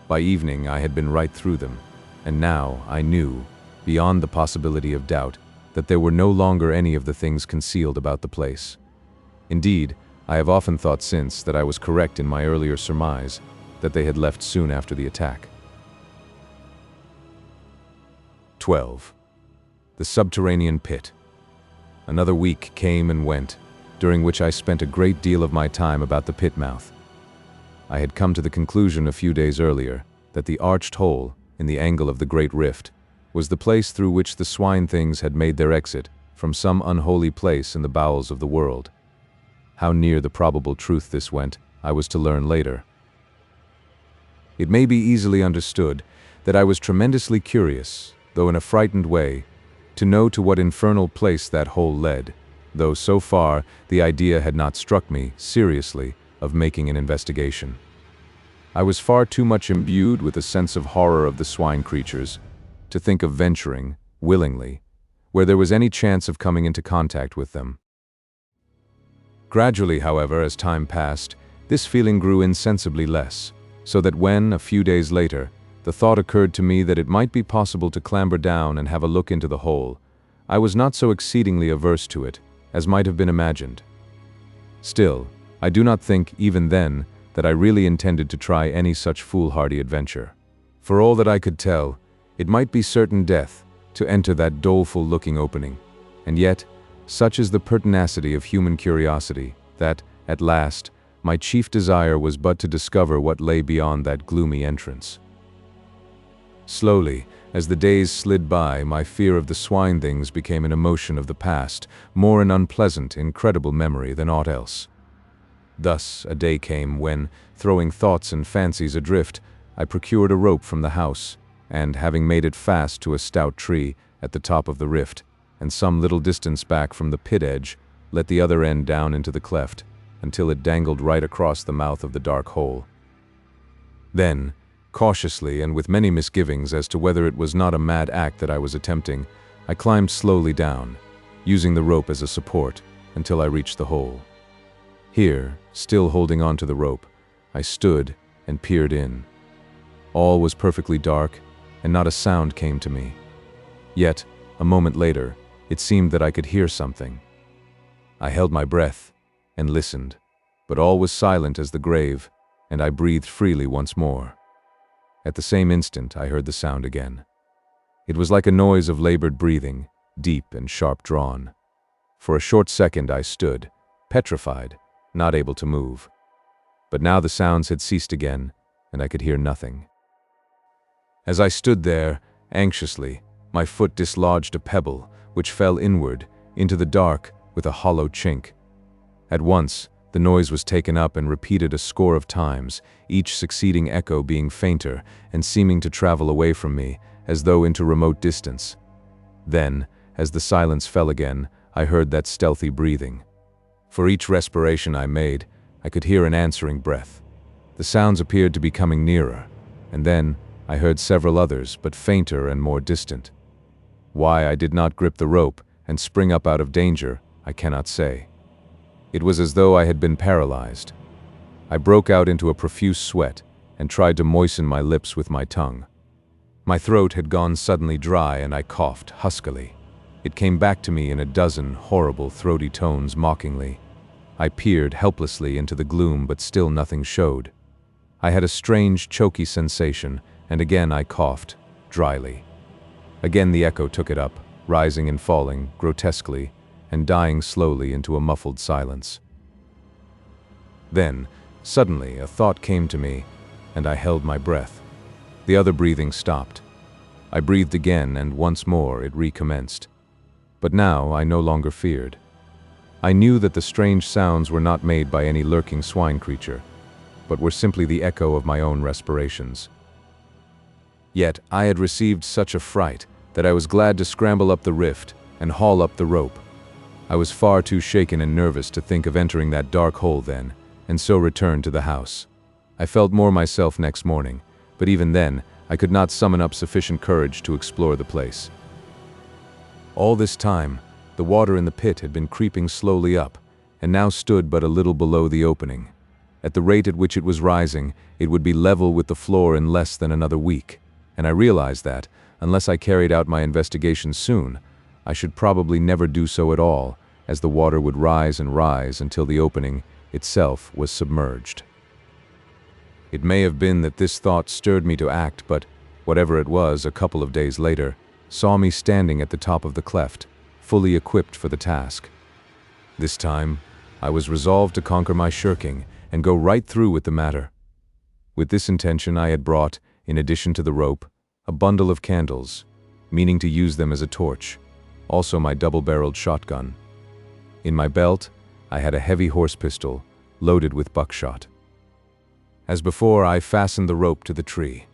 By evening, I had been right through them, and now I knew, beyond the possibility of doubt, that there were no longer any of the things concealed about the place. Indeed, I have often thought since that I was correct in my earlier surmise, that they had left soon after the attack. 12. The Subterranean Pit. Another week came and went, during which I spent a great deal of my time about the pit mouth. I had come to the conclusion a few days earlier that the arched hole in the angle of the great rift was the place through which the swine-things had made their exit from some unholy place in the bowels of the world. How near the probable truth this went, I was to learn later. It may be easily understood that I was tremendously curious, though in a frightened way, to know to what infernal place that hole led, though so far the idea had not struck me, seriously, of making an investigation. I was far too much imbued with a sense of horror of the swine creatures to think of venturing, willingly, where there was any chance of coming into contact with them. Gradually, however, as time passed, this feeling grew insensibly less, so that when, a few days later, the thought occurred to me that it might be possible to clamber down and have a look into the hole, I was not so exceedingly averse to it as might have been imagined. Still, I do not think, even then, that I really intended to try any such foolhardy adventure. For all that I could tell, it might be certain death to enter that doleful-looking opening, and yet, such is the pertinacity of human curiosity that, at last, my chief desire was but to discover what lay beyond that gloomy entrance. Slowly, as the days slid by, my fear of the swine-things became an emotion of the past, more an unpleasant, incredible memory than aught else. Thus, a day came when, throwing thoughts and fancies adrift, I procured a rope from the house, and, having made it fast to a stout tree at the top of the rift, and some little distance back from the pit edge, let the other end down into the cleft, until it dangled right across the mouth of the dark hole. Then, cautiously and with many misgivings as to whether it was not a mad act that I was attempting, I climbed slowly down, using the rope as a support, until I reached the hole. Here, still holding on to the rope, I stood and peered in. All was perfectly dark, and not a sound came to me. Yet, a moment later, it seemed that I could hear something. I held my breath and listened, but all was silent as the grave, and I breathed freely once more. At the same instant, I heard the sound again. It was like a noise of labored breathing, deep and sharp-drawn. For a short second I stood, petrified, not able to move. But now the sounds had ceased again, and I could hear nothing. As I stood there, anxiously, my foot dislodged a pebble, which fell inward, into the dark, with a hollow chink. At once, the noise was taken up and repeated a score of times, each succeeding echo being fainter and seeming to travel away from me, as though into remote distance. Then, as the silence fell again, I heard that stealthy breathing, For each respiration I made, I could hear an answering breath. The sounds appeared to be coming nearer, and then I heard several others, but fainter and more distant. Why I did not grip the rope and spring up out of danger, I cannot say. It was as though I had been paralyzed. I broke out into a profuse sweat and tried to moisten my lips with my tongue. My throat had gone suddenly dry and I coughed huskily. It came back to me in a dozen horrible throaty tones mockingly. I peered helplessly into the gloom, but still nothing showed. I had a strange, choky sensation, and again I coughed, dryly. Again the echo took it up, rising and falling, grotesquely, and dying slowly into a muffled silence. Then, suddenly, a thought came to me, and I held my breath. The other breathing stopped. I breathed again, and once more it recommenced. But now I no longer feared. I knew that the strange sounds were not made by any lurking swine creature, but were simply the echo of my own respirations. Yet I had received such a fright that I was glad to scramble up the rift and haul up the rope. I was far too shaken and nervous to think of entering that dark hole then, and so returned to the house. I felt more myself next morning, but even then, I could not summon up sufficient courage to explore the place. All this time, the water in the pit had been creeping slowly up, and now stood but a little below the opening. At the rate at which it was rising, it would be level with the floor in less than another week, and I realized that, unless I carried out my investigation soon, I should probably never do so at all, as the water would rise and rise until the opening itself was submerged. It may have been that this thought stirred me to act, but whatever it was, a couple of days later, saw me standing at the top of the cleft, fully equipped for the task. This time, I was resolved to conquer my shirking and go right through with the matter. With this intention I had brought, in addition to the rope, a bundle of candles, meaning to use them as a torch, also my double-barreled shotgun. In my belt, I had a heavy horse pistol, loaded with buckshot. As before, I fastened the rope to the tree.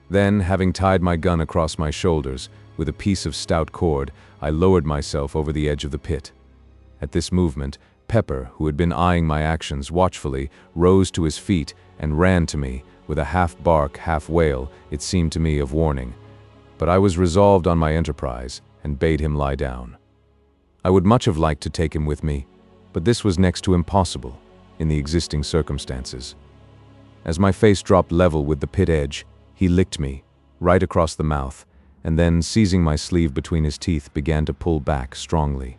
Then, having tied my gun across my shoulders, with a piece of stout cord, I lowered myself over the edge of the pit. At this movement, Pepper, who had been eyeing my actions watchfully, rose to his feet and ran to me, with a half-bark, half-wail, it seemed to me, of warning. But I was resolved on my enterprise, and bade him lie down. I would much have liked to take him with me, but this was next to impossible, in the existing circumstances. As my face dropped level with the pit edge, he licked me, right across the mouth, and then, seizing my sleeve between his teeth, began to pull back strongly.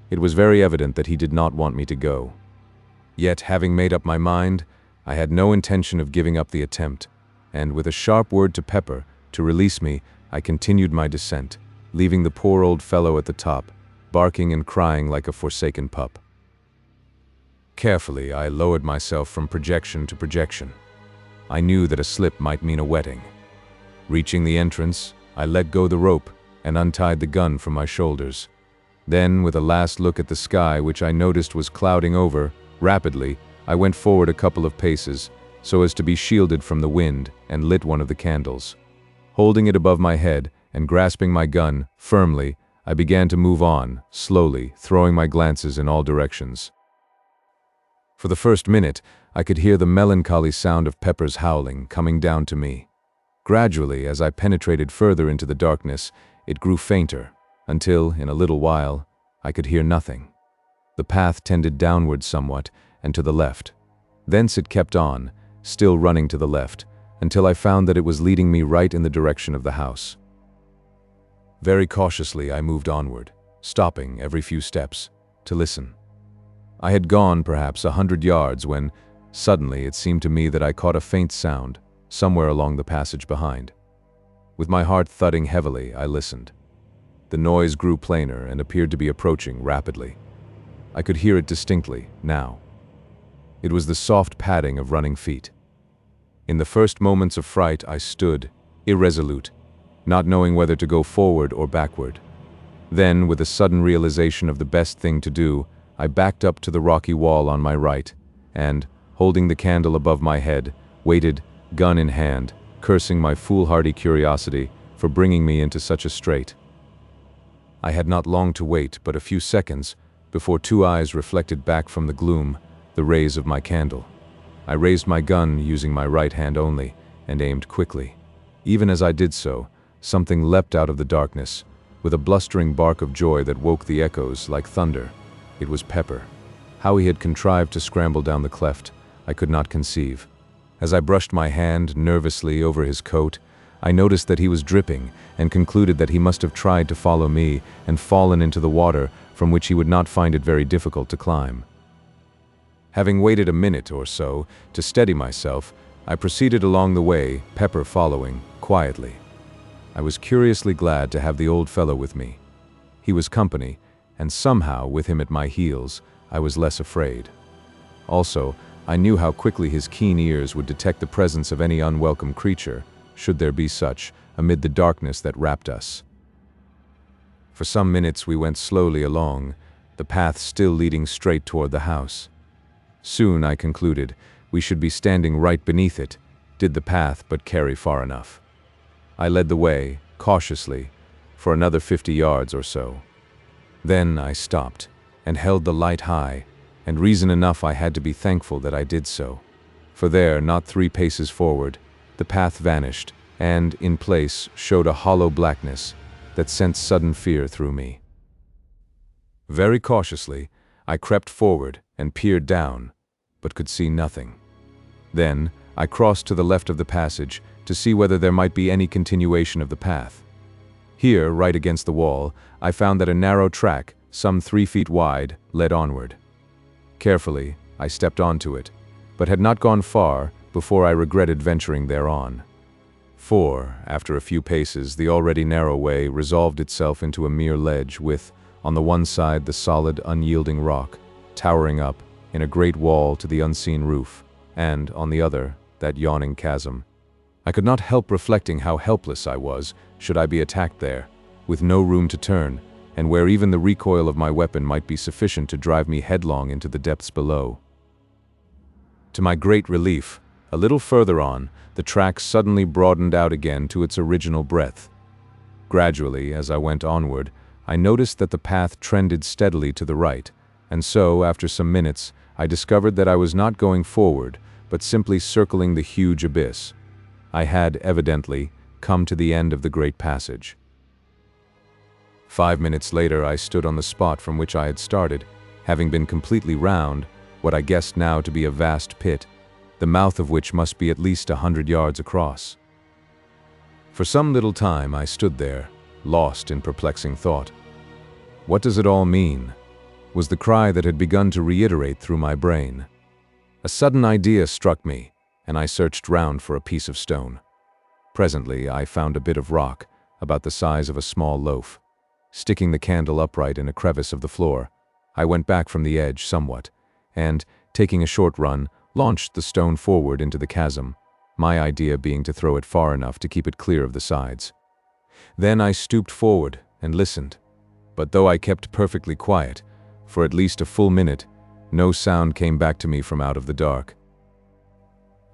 It was very evident that he did not want me to go. Yet, having made up my mind, I had no intention of giving up the attempt, and with a sharp word to Pepper to release me, I continued my descent, leaving the poor old fellow at the top, barking and crying like a forsaken pup. Carefully, I lowered myself from projection to projection. I knew that a slip might mean a wetting. Reaching the entrance, I let go the rope and untied the gun from my shoulders. Then, with a last look at the sky, which I noticed was clouding over, rapidly, I went forward a couple of paces, so as to be shielded from the wind, and lit one of the candles. Holding it above my head and grasping my gun firmly, I began to move on, slowly, throwing my glances in all directions. For the first minute, I could hear the melancholy sound of Pepper's howling coming down to me. Gradually, as I penetrated further into the darkness, it grew fainter, until, in a little while, I could hear nothing. The path tended downward somewhat, and to the left. Thence it kept on, still running to the left, until I found that it was leading me right in the direction of the house. Very cautiously I moved onward, stopping every few steps, to listen. I had gone perhaps 100 yards when, suddenly, it seemed to me that I caught a faint sound, somewhere along the passage behind. With my heart thudding heavily, I listened. The noise grew plainer and appeared to be approaching rapidly. I could hear it distinctly, now. It was the soft padding of running feet. In the first moments of fright, I stood, irresolute, not knowing whether to go forward or backward. Then, with a sudden realization of the best thing to do, I backed up to the rocky wall on my right, and, holding the candle above my head, waited, gun in hand, cursing my foolhardy curiosity for bringing me into such a strait. I had not long to wait, but a few seconds, before two eyes reflected back from the gloom the rays of my candle. I raised my gun using my right hand only and aimed quickly. Even as I did so, something leapt out of the darkness, with a blustering bark of joy that woke the echoes like thunder. It was Pepper. How he had contrived to scramble down the cleft, I could not conceive. As I brushed my hand nervously over his coat, I noticed that he was dripping and concluded that he must have tried to follow me and fallen into the water, from which he would not find it very difficult to climb. Having waited a minute or so to steady myself, I proceeded along the way, Pepper following, quietly. I was curiously glad to have the old fellow with me. He was company, and somehow, with him at my heels, I was less afraid. Also, I knew how quickly his keen ears would detect the presence of any unwelcome creature, should there be such, amid the darkness that wrapped us. For some minutes we went slowly along, the path still leading straight toward the house. Soon, I concluded, we should be standing right beneath it, did the path but carry far enough. I led the way, cautiously, for another 50 yards or so. Then I stopped, and held the light high, and reason enough I had to be thankful that I did so. For there, not 3 paces forward, the path vanished, and, in place, showed a hollow blackness that sent sudden fear through me. Very cautiously, I crept forward and peered down, but could see nothing. Then, I crossed to the left of the passage to see whether there might be any continuation of the path. Here, right against the wall, I found that a narrow track, some 3 feet wide, led onward. Carefully, I stepped onto it, but had not gone far before I regretted venturing thereon. For, after a few paces, the already narrow way resolved itself into a mere ledge with, on the one side, the solid, unyielding rock, towering up in a great wall to the unseen roof, and, on the other, that yawning chasm. I could not help reflecting how helpless I was, should I be attacked there, with no room to turn, and where even the recoil of my weapon might be sufficient to drive me headlong into the depths below. To my great relief, a little further on, the track suddenly broadened out again to its original breadth. Gradually, as I went onward, I noticed that the path trended steadily to the right, and so, after some minutes, I discovered that I was not going forward, but simply circling the huge abyss. I had, evidently, come to the end of the great passage. 5 minutes later, I stood on the spot from which I had started, having been completely round, what I guessed now to be a vast pit, the mouth of which must be at least 100 yards across. For some little time I stood there, lost in perplexing thought. What does it all mean? Was the cry that had begun to reiterate through my brain. A sudden idea struck me, and I searched round for a piece of stone. Presently, I found a bit of rock, about the size of a small loaf. Sticking the candle upright in a crevice of the floor, I went back from the edge somewhat, and, taking a short run, launched the stone forward into the chasm, my idea being to throw it far enough to keep it clear of the sides. Then I stooped forward and listened, but though I kept perfectly quiet, for at least a full minute, no sound came back to me from out of the dark.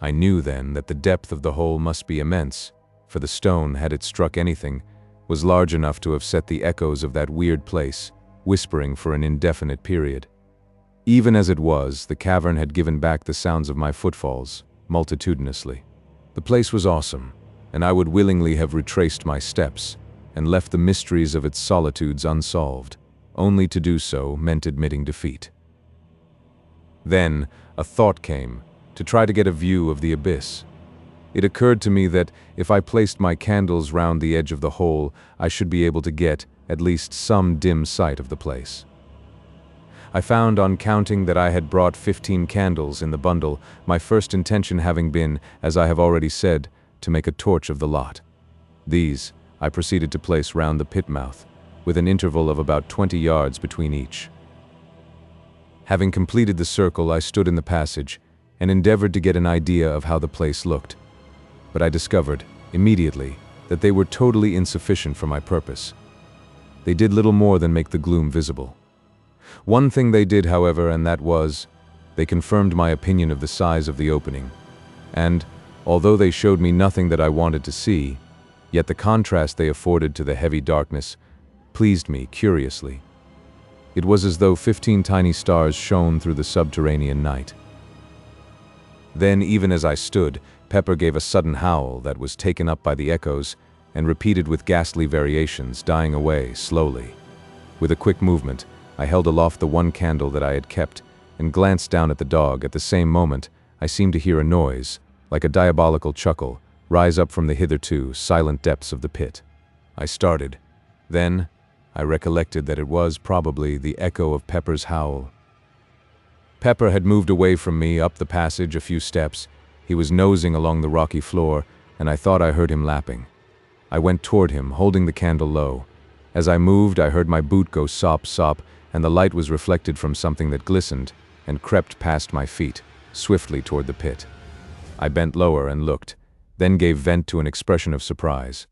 I knew then that the depth of the hole must be immense, for the stone, had it struck anything, was large enough to have set the echoes of that weird place, whispering for an indefinite period. Even as it was, the cavern had given back the sounds of my footfalls, multitudinously. The place was awesome, and I would willingly have retraced my steps, and left the mysteries of its solitudes unsolved. Only to do so meant admitting defeat. Then, a thought came, to try to get a view of the abyss. It occurred to me that, if I placed my candles round the edge of the hole, I should be able to get, at least, some dim sight of the place. I found on counting that I had brought 15 candles in the bundle, my first intention having been, as I have already said, to make a torch of the lot. These I proceeded to place round the pit mouth, with an interval of about 20 yards between each. Having completed the circle, I stood in the passage and endeavored to get an idea of how the place looked. But I discovered, immediately, that they were totally insufficient for my purpose. They did little more than make the gloom visible. One thing they did, however, and that was, they confirmed my opinion of the size of the opening, and, although they showed me nothing that I wanted to see, yet the contrast they afforded to the heavy darkness pleased me curiously. It was as though 15 tiny stars shone through the subterranean night. Then, even as I stood, Pepper gave a sudden howl that was taken up by the echoes and repeated with ghastly variations, dying away slowly. With a quick movement, I held aloft the one candle that I had kept and glanced down at the dog. At the same moment, I seemed to hear a noise, like a diabolical chuckle, rise up from the hitherto silent depths of the pit. I started. Then, I recollected that it was probably the echo of Pepper's howl. Pepper had moved away from me up the passage a few steps. He was nosing along the rocky floor, and I thought I heard him lapping. I went toward him, holding the candle low. As I moved, I heard my boot go sop, sop, and the light was reflected from something that glistened and crept past my feet, swiftly toward the pit. I bent lower and looked, then gave vent to an expression of surprise.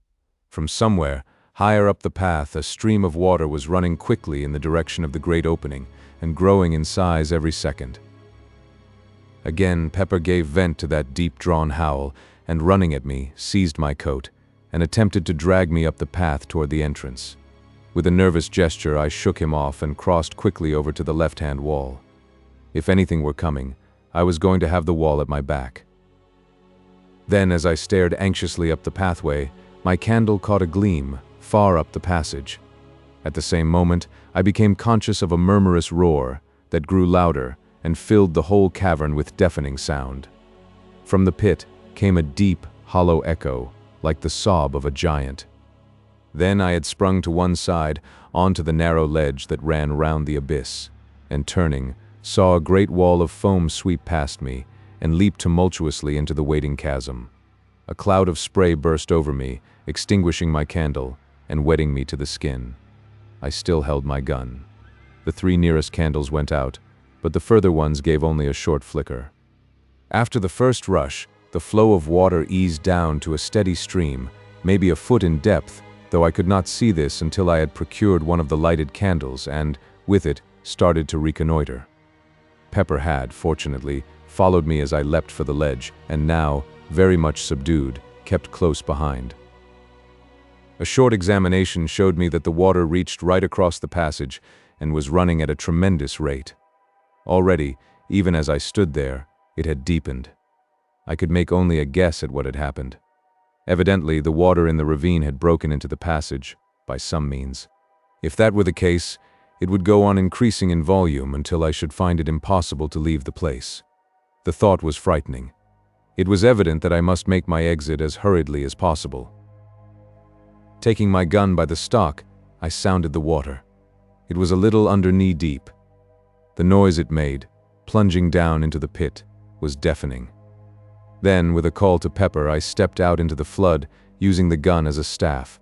From somewhere, higher up the path, a stream of water was running quickly in the direction of the great opening and growing in size every second. Again, Pepper gave vent to that deep-drawn howl and, running at me, seized my coat and attempted to drag me up the path toward the entrance. With a nervous gesture, I shook him off and crossed quickly over to the left-hand wall. If anything were coming, I was going to have the wall at my back. Then, as I stared anxiously up the pathway, my candle caught a gleam far up the passage. At the same moment, I became conscious of a murmurous roar that grew louder and filled the whole cavern with deafening sound. From the pit came a deep, hollow echo, like the sob of a giant. Then I had sprung to one side, onto the narrow ledge that ran round the abyss, and turning, saw a great wall of foam sweep past me and leap tumultuously into the waiting chasm. A cloud of spray burst over me, extinguishing my candle and wetting me to the skin. I still held my gun. The 3 nearest candles went out, but the further ones gave only a short flicker. After the first rush, the flow of water eased down to a steady stream, maybe a foot in depth, though I could not see this until I had procured one of the lighted candles and, with it, started to reconnoiter. Pepper had, fortunately, followed me as I leapt for the ledge, and now, very much subdued, kept close behind. A short examination showed me that the water reached right across the passage and was running at a tremendous rate. Already, even as I stood there, it had deepened. I could make only a guess at what had happened. Evidently, the water in the ravine had broken into the passage, by some means. If that were the case, it would go on increasing in volume until I should find it impossible to leave the place. The thought was frightening. It was evident that I must make my exit as hurriedly as possible. Taking my gun by the stock, I sounded the water. It was a little under knee-deep. The noise it made, plunging down into the pit, was deafening. Then, with a call to Pepper, I stepped out into the flood, using the gun as a staff.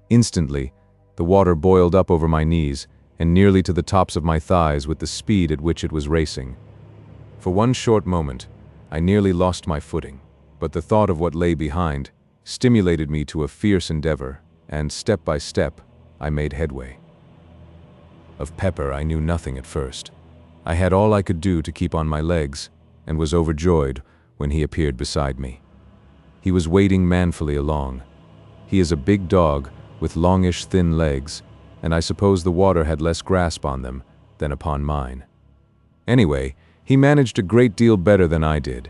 Instantly, the water boiled up over my knees and nearly to the tops of my thighs with the speed at which it was racing. For one short moment, I nearly lost my footing, but the thought of what lay behind stimulated me to a fierce endeavor, and step by step, I made headway. Of Pepper, I knew nothing at first. I had all I could do to keep on my legs, and was overjoyed when he appeared beside me. He was wading manfully along. He is a big dog with longish, thin legs, and I suppose the water had less grasp on them than upon mine. Anyway, he managed a great deal better than I did,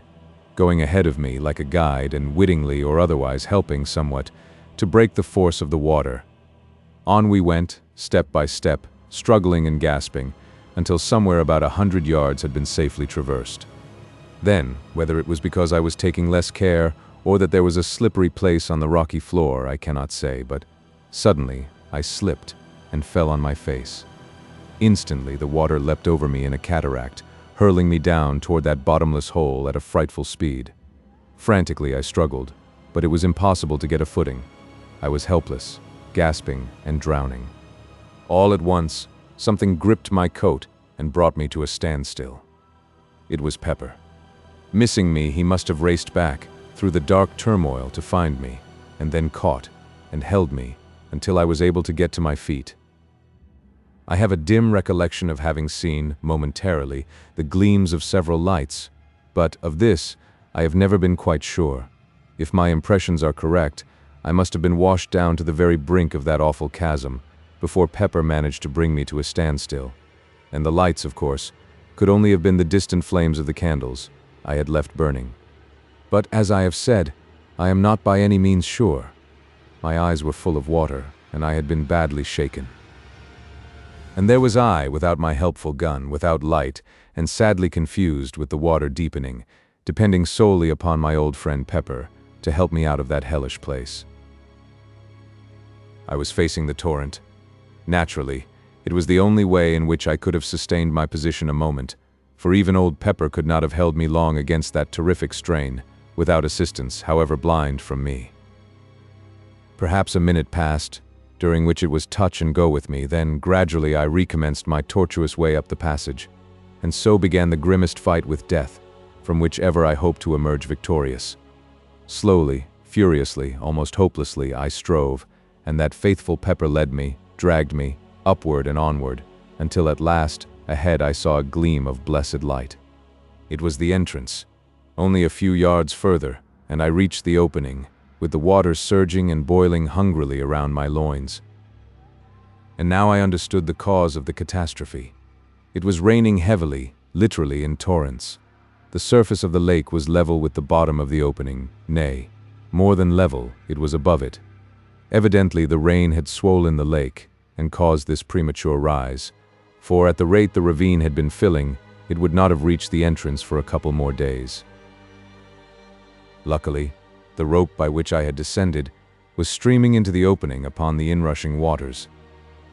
going ahead of me like a guide and wittingly or otherwise helping somewhat to break the force of the water. On we went, step by step, struggling and gasping, until somewhere about 100 yards had been safely traversed. Then, whether it was because I was taking less care or that there was a slippery place on the rocky floor, I cannot say, but suddenly I slipped and fell on my face. Instantly the water leapt over me in a cataract, hurling me down toward that bottomless hole at a frightful speed. Frantically I struggled, but it was impossible to get a footing. I was helpless, gasping and drowning. All at once, something gripped my coat and brought me to a standstill. It was Pepper. Missing me, he must have raced back through the dark turmoil to find me, and then caught and held me until I was able to get to my feet. I have a dim recollection of having seen, momentarily, the gleams of several lights, but of this I have never been quite sure. If my impressions are correct, I must have been washed down to the very brink of that awful chasm before Pepper managed to bring me to a standstill, and the lights, of course, could only have been the distant flames of the candles I had left burning. But, as I have said, I am not by any means sure. My eyes were full of water, and I had been badly shaken. And there was I, without my helpful gun, without light, and sadly confused with the water deepening, depending solely upon my old friend Pepper to help me out of that hellish place. I was facing the torrent. Naturally, it was the only way in which I could have sustained my position a moment, for even old Pepper could not have held me long against that terrific strain, without assistance, however blind, from me. Perhaps a minute passed, during which it was touch and go with me, then gradually I recommenced my tortuous way up the passage, and so began the grimmest fight with death, from which ever I hoped to emerge victorious. Slowly, furiously, almost hopelessly, I strove, and that faithful Pepper led me, dragged me, upward and onward, until at last, ahead I saw a gleam of blessed light. It was the entrance. Only a few yards further, and I reached the opening, with the water surging and boiling hungrily around my loins. And now I understood the cause of the catastrophe. It was raining heavily, literally in torrents. The surface of the lake was level with the bottom of the opening, nay, more than level, it was above it. Evidently the rain had swollen the lake and caused this premature rise, for at the rate the ravine had been filling, it would not have reached the entrance for a couple more days. Luckily, the rope by which I had descended was streaming into the opening upon the inrushing waters.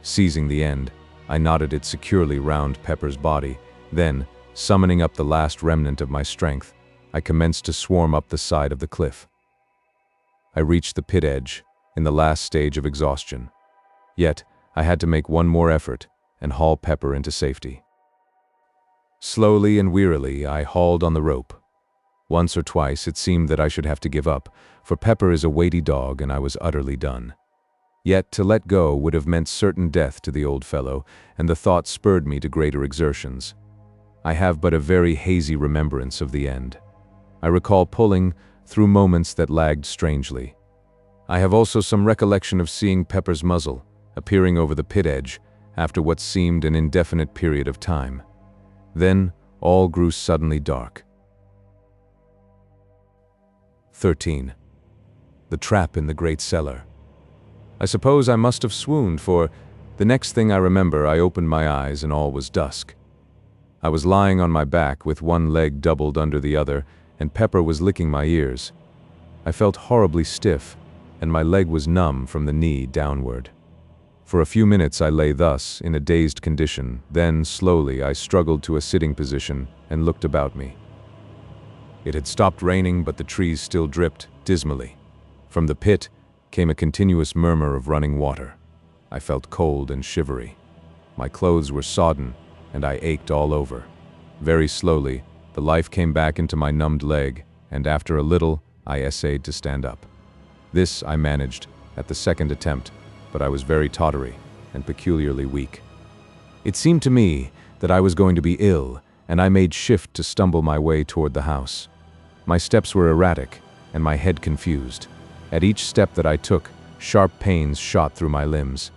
Seizing the end, I knotted it securely round Pepper's body, then, summoning up the last remnant of my strength, I commenced to swarm up the side of the cliff. I reached the pit edge, in the last stage of exhaustion. Yet, I had to make one more effort and haul Pepper into safety. Slowly and wearily, I hauled on the rope. Once or twice it seemed that I should have to give up, for Pepper is a weighty dog and I was utterly done. Yet to let go would have meant certain death to the old fellow, and the thought spurred me to greater exertions. I have but a very hazy remembrance of the end. I recall pulling through moments that lagged strangely. I have also some recollection of seeing Pepper's muzzle appearing over the pit edge after what seemed an indefinite period of time. Then all grew suddenly dark. 13. The trap in the great cellar. I suppose I must have swooned, for the next thing I remember I opened my eyes and all was dusk. I was lying on my back with one leg doubled under the other, and Pepper was licking my ears. I felt horribly stiff, and my leg was numb from the knee downward. For a few minutes I lay thus, in a dazed condition, then slowly I struggled to a sitting position and looked about me. It had stopped raining, but the trees still dripped dismally. From the pit came a continuous murmur of running water. I felt cold and shivery. My clothes were sodden, and I ached all over. Very slowly, the life came back into my numbed leg, and after a little, I essayed to stand up. This I managed at the second attempt, but I was very tottery and peculiarly weak. It seemed to me that I was going to be ill, and I made shift to stumble my way toward the house. My steps were erratic, and my head confused. At each step that I took, sharp pains shot through my limbs.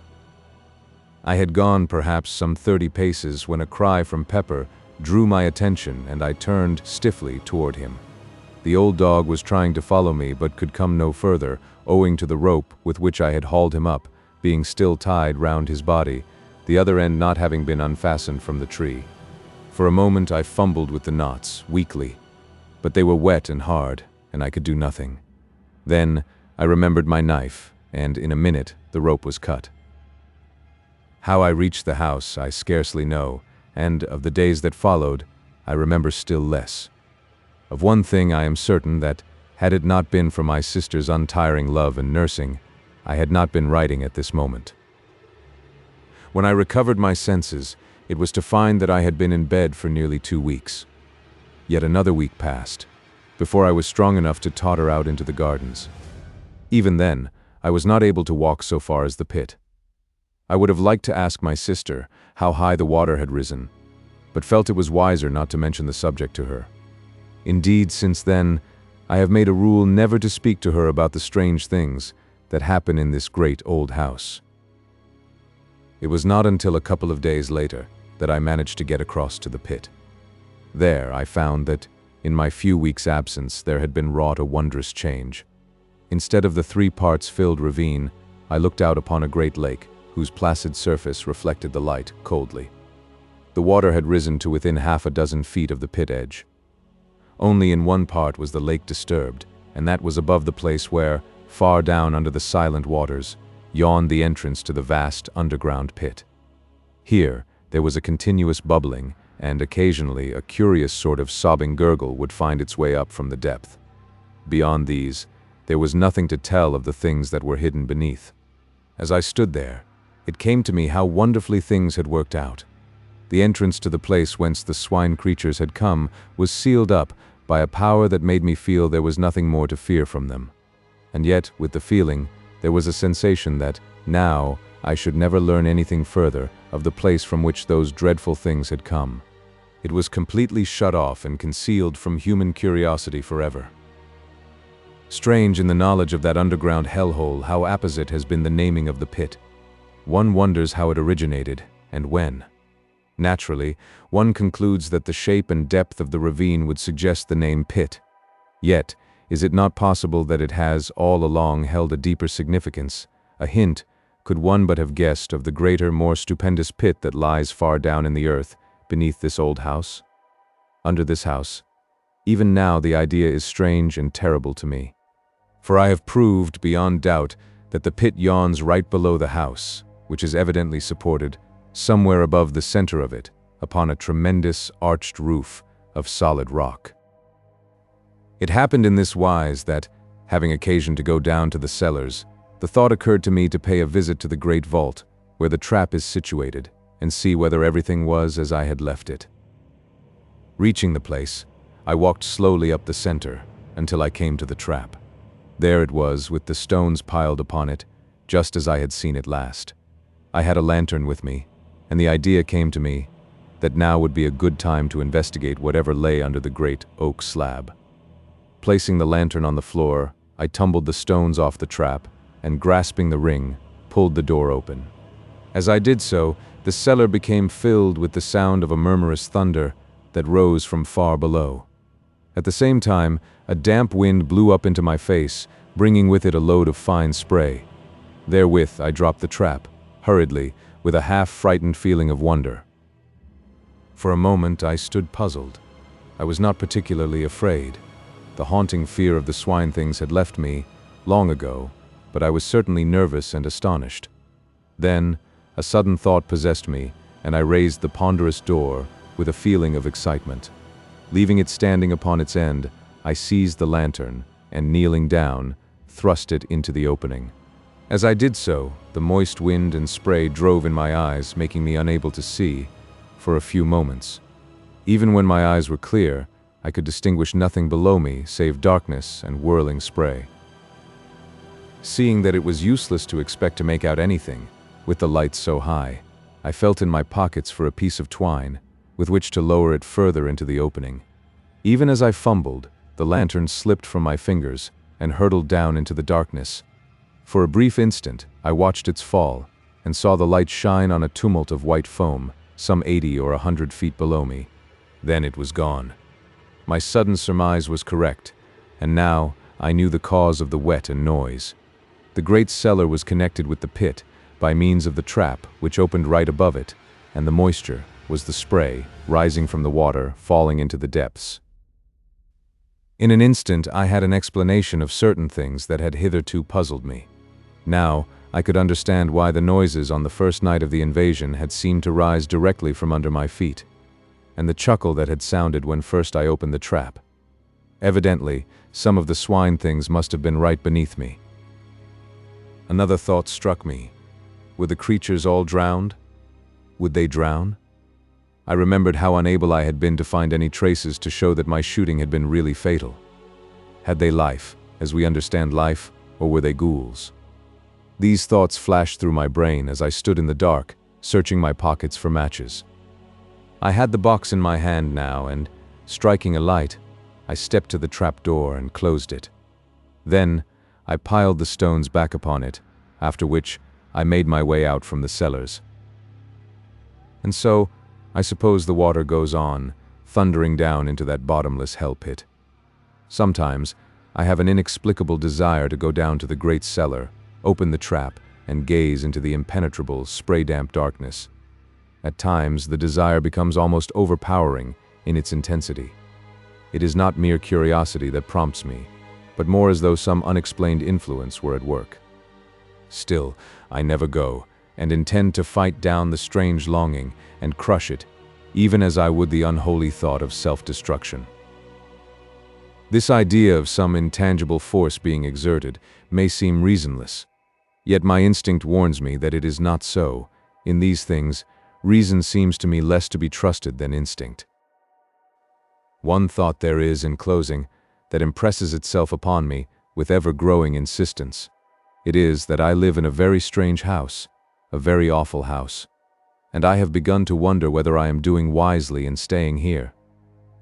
I had gone perhaps some 30 paces when a cry from Pepper drew my attention, and I turned stiffly toward him. The old dog was trying to follow me but could come no further, owing to the rope with which I had hauled him up being still tied round his body, the other end not having been unfastened from the tree. For a moment I fumbled with the knots, weakly, but they were wet and hard, and I could do nothing. Then I remembered my knife, and in a minute the rope was cut. How I reached the house I scarcely know, and of the days that followed, I remember still less. Of one thing I am certain, that, had it not been for my sister's untiring love and nursing, I had not been writing at this moment. When I recovered my senses, it was to find that I had been in bed for nearly 2 weeks. Yet another week passed, before I was strong enough to totter out into the gardens. Even then, I was not able to walk so far as the pit. I would have liked to ask my sister how high the water had risen, but felt it was wiser not to mention the subject to her. Indeed, since then, I have made a rule never to speak to her about the strange things that happen in this great old house. It was not until a couple of days later that I managed to get across to the pit. There, I found that, in my few weeks' absence, there had been wrought a wondrous change. Instead of the 3 parts filled ravine, I looked out upon a great lake, whose placid surface reflected the light coldly. The water had risen to within half a dozen feet of the pit edge. Only in one part was the lake disturbed, and that was above the place where, far down under the silent waters, yawned the entrance to the vast underground pit. Here, there was a continuous bubbling, and occasionally a curious sort of sobbing gurgle would find its way up from the depth. Beyond these, there was nothing to tell of the things that were hidden beneath. As I stood there, it came to me how wonderfully things had worked out. The entrance to the place whence the swine creatures had come was sealed up by a power that made me feel there was nothing more to fear from them. And yet, with the feeling, there was a sensation that, now, I should never learn anything further of the place from which those dreadful things had come. It was completely shut off and concealed from human curiosity forever. Strange in the knowledge of that underground hellhole how apposite has been the naming of the pit. One wonders how it originated, and when. Naturally, one concludes that the shape and depth of the ravine would suggest the name pit. Yet, is it not possible that it has all along held a deeper significance, a hint, could one but have guessed, of the greater, more stupendous pit that lies far down in the earth, beneath this old house? Under this house. Even now the idea is strange and terrible to me. For I have proved, beyond doubt, that the pit yawns right below the house, which is evidently supported, somewhere above the center of it, upon a tremendous arched roof of solid rock. It happened in this wise that, having occasion to go down to the cellars, the thought occurred to me to pay a visit to the great vault, where the trap is situated, and see whether everything was as I had left it. Reaching the place, I walked slowly up the center, until I came to the trap. There it was, with the stones piled upon it, just as I had seen it last. I had a lantern with me, and the idea came to me that now would be a good time to investigate whatever lay under the great oak slab. Placing the lantern on the floor, I tumbled the stones off the trap, and grasping the ring, pulled the door open. As I did so, the cellar became filled with the sound of a murmurous thunder that rose from far below. At the same time, a damp wind blew up into my face, bringing with it a load of fine spray. Therewith I dropped the trap, hurriedly, with a half-frightened feeling of wonder. For a moment I stood puzzled. I was not particularly afraid. The haunting fear of the swine things had left me long ago, but I was certainly nervous and astonished. Then, a sudden thought possessed me, and I raised the ponderous door with a feeling of excitement. Leaving it standing upon its end, I seized the lantern, and kneeling down, thrust it into the opening. As I did so, the moist wind and spray drove in my eyes, making me unable to see for a few moments. Even when my eyes were clear, I could distinguish nothing below me save darkness and whirling spray. Seeing that it was useless to expect to make out anything, with the lights so high, I felt in my pockets for a piece of twine, with which to lower it further into the opening. Even as I fumbled, the lantern slipped from my fingers and hurtled down into the darkness. For a brief instant, I watched its fall, and saw the light shine on a tumult of white foam, some 80 or 100 feet below me. Then it was gone. My sudden surmise was correct, and now I knew the cause of the wet and noise. The great cellar was connected with the pit by means of the trap which opened right above it, and the moisture was the spray rising from the water falling into the depths. In an instant I had an explanation of certain things that had hitherto puzzled me. Now I could understand why the noises on the first night of the invasion had seemed to rise directly from under my feet, and the chuckle that had sounded when first I opened the trap. Evidently, some of the swine things must have been right beneath me. Another thought struck me. Were the creatures all drowned? Would they drown? I remembered how unable I had been to find any traces to show that my shooting had been really fatal. Had they life, as we understand life, or were they ghouls? These thoughts flashed through my brain as I stood in the dark, searching my pockets for matches. I had the box in my hand now, and, striking a light, I stepped to the trap door and closed it. Then, I piled the stones back upon it, after which I made my way out from the cellars. And so, I suppose the water goes on, thundering down into that bottomless hell pit. Sometimes, I have an inexplicable desire to go down to the great cellar, open the trap, and gaze into the impenetrable, spray-damp darkness. At times, the desire becomes almost overpowering in its intensity. It is not mere curiosity that prompts me, but more as though some unexplained influence were at work. Still, I never go, and intend to fight down the strange longing and crush it, even as I would the unholy thought of self-destruction. This idea of some intangible force being exerted may seem reasonless, yet my instinct warns me that it is not so. In these things, reason seems to me less to be trusted than instinct. One thought there is, in closing, that impresses itself upon me with ever-growing insistence. It is that I live in a very strange house, a very awful house, and I have begun to wonder whether I am doing wisely in staying here.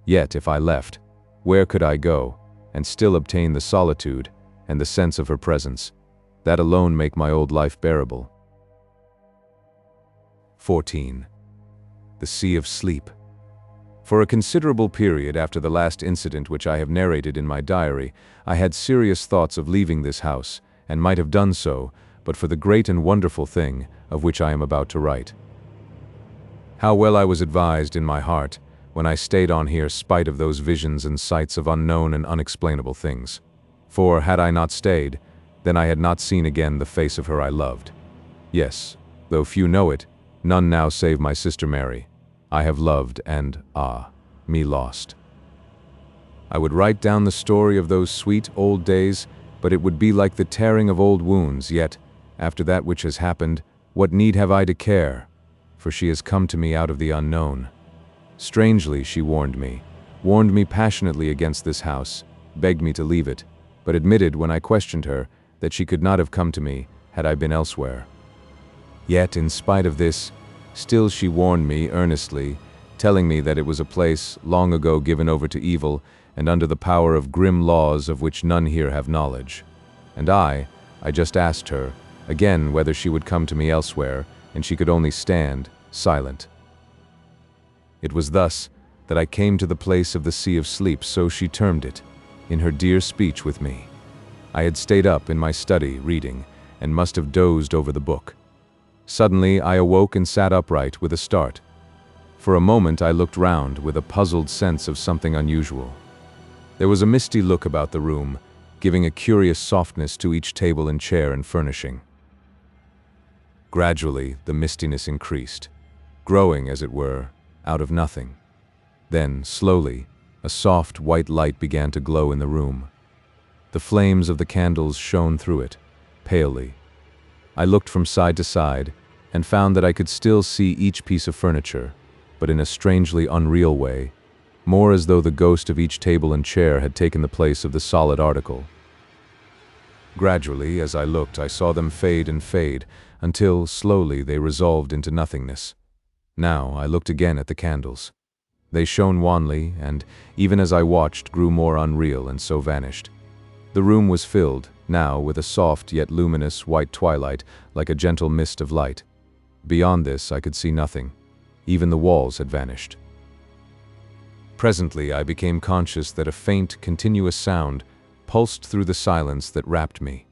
Yet, if I left, where could I go, and still obtain the solitude and the sense of her presence? That alone make my old life bearable. 14. The Sea of Sleep. For a considerable period after the last incident which I have narrated in my diary, I had serious thoughts of leaving this house, and might have done so, but for the great and wonderful thing of which I am about to write. How well I was advised in my heart when I stayed on here spite of those visions and sights of unknown and unexplainable things. For, had I not stayed, then I had not seen again the face of her I loved. Yes, though few know it, none now save my sister Mary, I have loved and, me lost. I would write down the story of those sweet old days, but it would be like the tearing of old wounds, yet, after that which has happened, what need have I to care? For she has come to me out of the unknown. Strangely, she warned me passionately against this house, begged me to leave it, but admitted when I questioned her that she could not have come to me had I been elsewhere. Yet, in spite of this, still she warned me earnestly, telling me that it was a place long ago given over to evil and under the power of grim laws of which none here have knowledge. And I just asked her, again, whether she would come to me elsewhere, and she could only stand, silent. It was thus that I came to the place of the Sea of Sleep, so she termed it, in her dear speech with me. I had stayed up in my study, reading, and must have dozed over the book. Suddenly I awoke and sat upright with a start. For a moment I looked round with a puzzled sense of something unusual. There was a misty look about the room, giving a curious softness to each table and chair and furnishing. Gradually, the mistiness increased, growing, as it were, out of nothing. Then, slowly, a soft white light began to glow in the room. The flames of the candles shone through it, palely. I looked from side to side, and found that I could still see each piece of furniture, but in a strangely unreal way, more as though the ghost of each table and chair had taken the place of the solid article. Gradually, as I looked, I saw them fade and fade, until, slowly, they resolved into nothingness. Now I looked again at the candles. They shone wanly, and, even as I watched, grew more unreal, and so vanished. The room was filled, now, with a soft yet luminous white twilight, like a gentle mist of light. Beyond this I could see nothing. Even the walls had vanished. Presently I became conscious that a faint, continuous sound pulsed through the silence that wrapped me.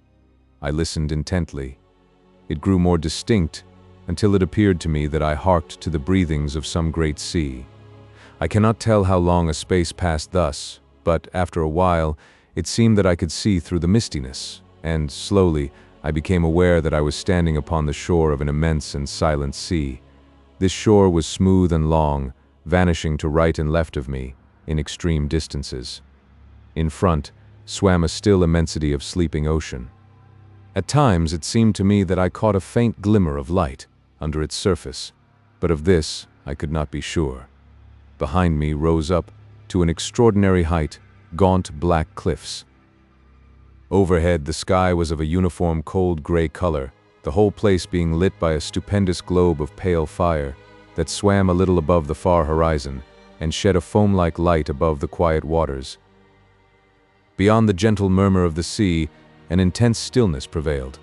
I listened intently. It grew more distinct, until it appeared to me that I harked to the breathings of some great sea. I cannot tell how long a space passed thus, but after a while, it seemed that I could see through the mistiness, and slowly I became aware that I was standing upon the shore of an immense and silent sea. This shore was smooth and long, vanishing to right and left of me, in extreme distances. In front swam a still immensity of sleeping ocean. At times it seemed to me that I caught a faint glimmer of light under its surface, but of this I could not be sure. Behind me rose up, to an extraordinary height, gaunt black cliffs. Overhead the sky was of a uniform cold gray color, the whole place being lit by a stupendous globe of pale fire that swam a little above the far horizon and shed a foam-like light above the quiet waters. Beyond the gentle murmur of the sea, an intense stillness prevailed.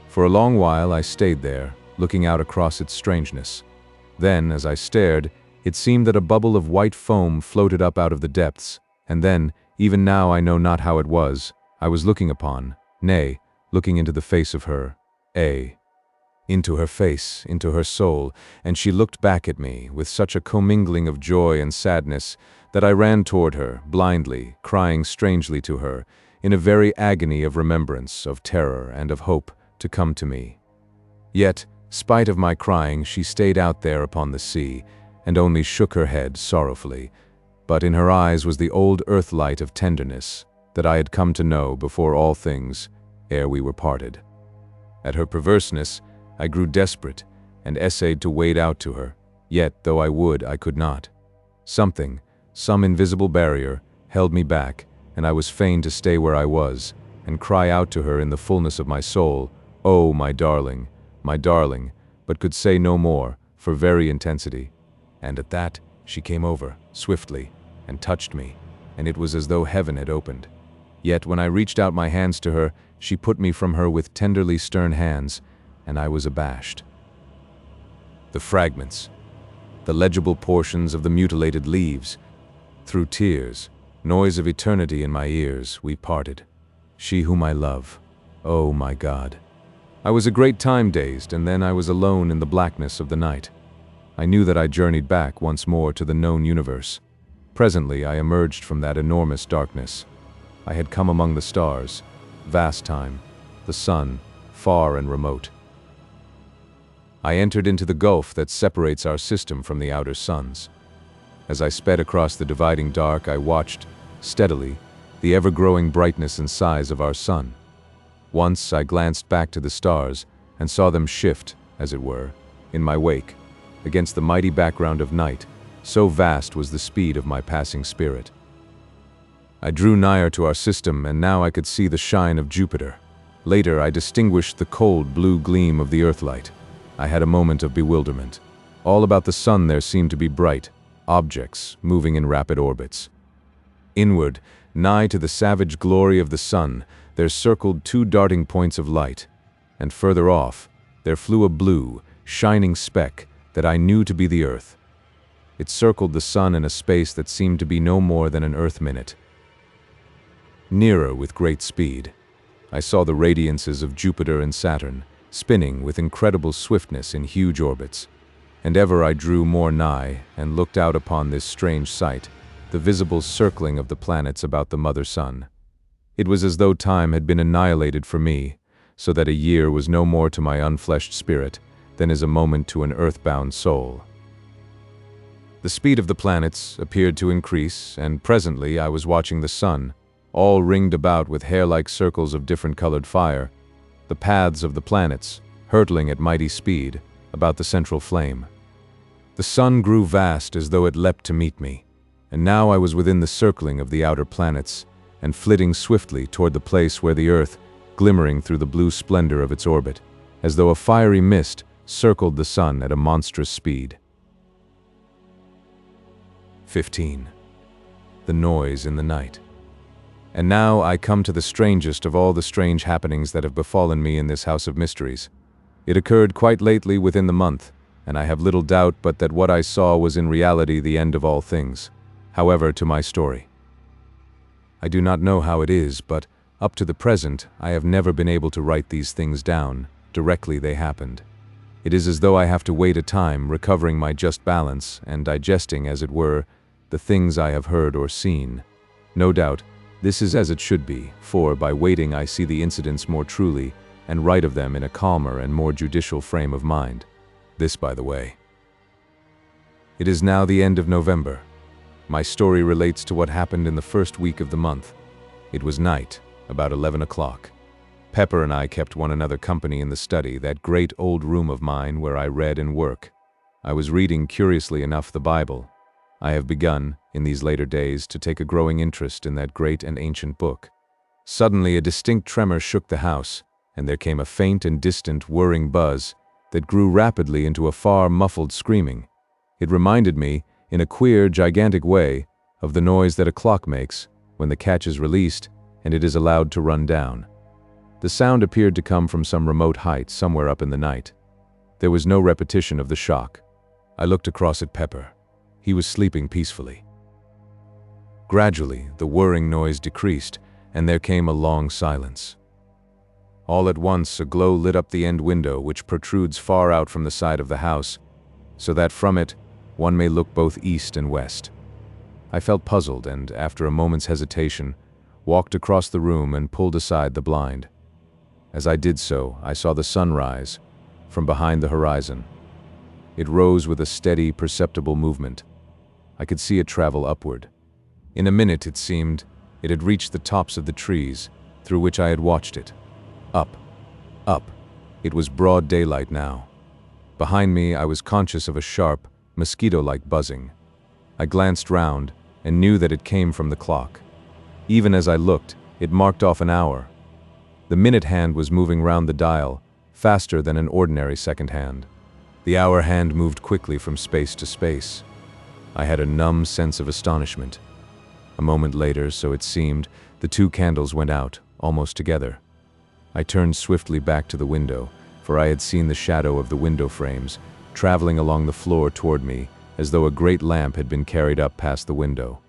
For a long while I stayed there, looking out across its strangeness. Then, as I stared, it seemed that a bubble of white foam floated up out of the depths, and then, even now I know not how it was, I was looking upon, nay, looking into the face of her, into her face, into her soul, and she looked back at me with such a commingling of joy and sadness that I ran toward her, blindly, crying strangely to her, in a very agony of remembrance, of terror, and of hope, to come to me. Yet, spite of my crying, she stayed out there upon the sea, and only shook her head sorrowfully, but in her eyes was the old earth light of tenderness that I had come to know before all things, ere we were parted. At her perverseness, I grew desperate, and essayed to wade out to her, yet, though I would, I could not. Something, some invisible barrier, held me back, and I was fain to stay where I was, and cry out to her in the fullness of my soul, "Oh, my darling," but could say no more, for very intensity. And at that, she came over, swiftly, and touched me, and it was as though heaven had opened. Yet when I reached out my hands to her, she put me from her with tenderly stern hands, and I was abashed. The fragments, the legible portions of the mutilated leaves, through tears, noise of eternity in my ears, we parted. She whom I love, oh my God. I was a great time dazed, and then I was alone in the blackness of the night. I knew that I journeyed back once more to the known universe. Presently I emerged from that enormous darkness. I had come among the stars, vast time, the sun, far and remote. I entered into the gulf that separates our system from the outer suns. As I sped across the dividing dark, I watched, steadily, the ever-growing brightness and size of our sun. Once I glanced back to the stars and saw them shift, as it were, in my wake, against the mighty background of night, so vast was the speed of my passing spirit. I drew nigher to our system, and now I could see the shine of Jupiter. Later I distinguished the cold blue gleam of the earthlight. I had a moment of bewilderment. All about the sun there seemed to be bright objects moving in rapid orbits. Inward, nigh to the savage glory of the sun, there circled two darting points of light, and further off, there flew a blue, shining speck that I knew to be the earth. It circled the sun in a space that seemed to be no more than an earth minute. Nearer with great speed, I saw the radiances of Jupiter and Saturn, spinning with incredible swiftness in huge orbits, and ever I drew more nigh and looked out upon this strange sight, the visible circling of the planets about the mother sun. It was as though time had been annihilated for me, so that a year was no more to my unfleshed spirit than is a moment to an earthbound soul. The speed of the planets appeared to increase, and presently I was watching the sun, all ringed about with hair-like circles of different colored fire, the paths of the planets, hurtling at mighty speed, about the central flame. The sun grew vast as though it leapt to meet me, and now I was within the circling of the outer planets, and flitting swiftly toward the place where the earth, glimmering through the blue splendor of its orbit, as though a fiery mist, circled the sun at a monstrous speed. 15. The noise in the night. And now I come to the strangest of all the strange happenings that have befallen me in this house of mysteries. It occurred quite lately within the month, and I have little doubt but that what I saw was in reality the end of all things. However, to my story. I do not know how it is, but up to the present I have never been able to write these things down, directly they happened. It is as though I have to wait a time, recovering my just balance, and digesting, as it were, the things I have heard or seen. No doubt, this is as it should be, for by waiting I see the incidents more truly, and write of them in a calmer and more judicial frame of mind. This, by the way. It is now the end of November. My story relates to what happened in the first week of the month. It was night, about 11 o'clock. Pepper and I kept one another company in the study, that great old room of mine where I read and work. I was reading, curiously enough, the Bible. I have begun, in these later days, to take a growing interest in that great and ancient book. Suddenly a distinct tremor shook the house, and there came a faint and distant whirring buzz that grew rapidly into a far muffled screaming. It reminded me, in a queer, gigantic way, of the noise that a clock makes when the catch is released and it is allowed to run down. The sound appeared to come from some remote height somewhere up in the night. There was no repetition of the shock. I looked across at Pepper. He was sleeping peacefully. Gradually, the whirring noise decreased, and there came a long silence. All at once, a glow lit up the end window, which protrudes far out from the side of the house, so that from it one may look both east and west. I felt puzzled and, after a moment's hesitation, walked across the room and pulled aside the blind. As I did so, I saw the sun rise from behind the horizon. It rose with a steady, perceptible movement. I could see it travel upward. In a minute, it seemed, it had reached the tops of the trees through which I had watched it. Up, up. It was broad daylight now. Behind me, I was conscious of a sharp, mosquito-like buzzing. I glanced round and knew that it came from the clock. Even as I looked, it marked off an hour. The minute hand was moving round the dial, faster than an ordinary second hand. The hour hand moved quickly from space to space. I had a numb sense of astonishment. A moment later, so it seemed, the two candles went out, almost together. I turned swiftly back to the window, for I had seen the shadow of the window frames, traveling along the floor toward me, as though a great lamp had been carried up past the window.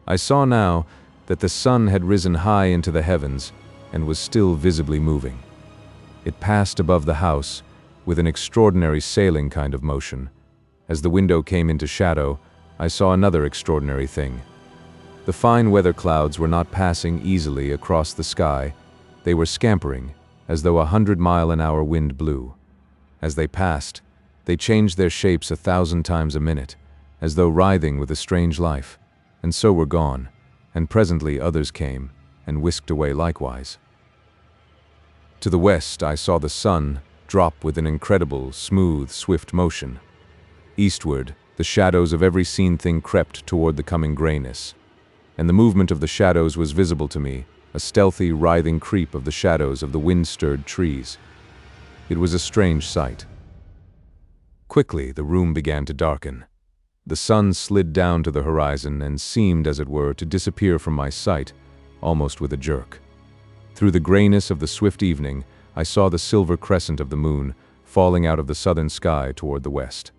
I saw now that the sun had risen high into the heavens and was still visibly moving. It passed above the house with an extraordinary sailing kind of motion. As the window came into shadow, I saw another extraordinary thing. The fine weather clouds were not passing easily across the sky. They were scampering, as though 100-mile-an-hour wind blew. As they passed, they changed their shapes 1,000 times a minute, as though writhing with a strange life, and so were gone, and presently others came, and whisked away likewise. To the west I saw the sun drop with an incredible, smooth, swift motion. Eastward, the shadows of every seen thing crept toward the coming grayness, and the movement of the shadows was visible to me, a stealthy, writhing creep of the shadows of the wind-stirred trees. It was a strange sight. Quickly, the room began to darken. The sun slid down to the horizon and seemed, as it were, to disappear from my sight, almost with a jerk. Through the grayness of the swift evening, I saw the silver crescent of the moon falling out of the southern sky toward the west.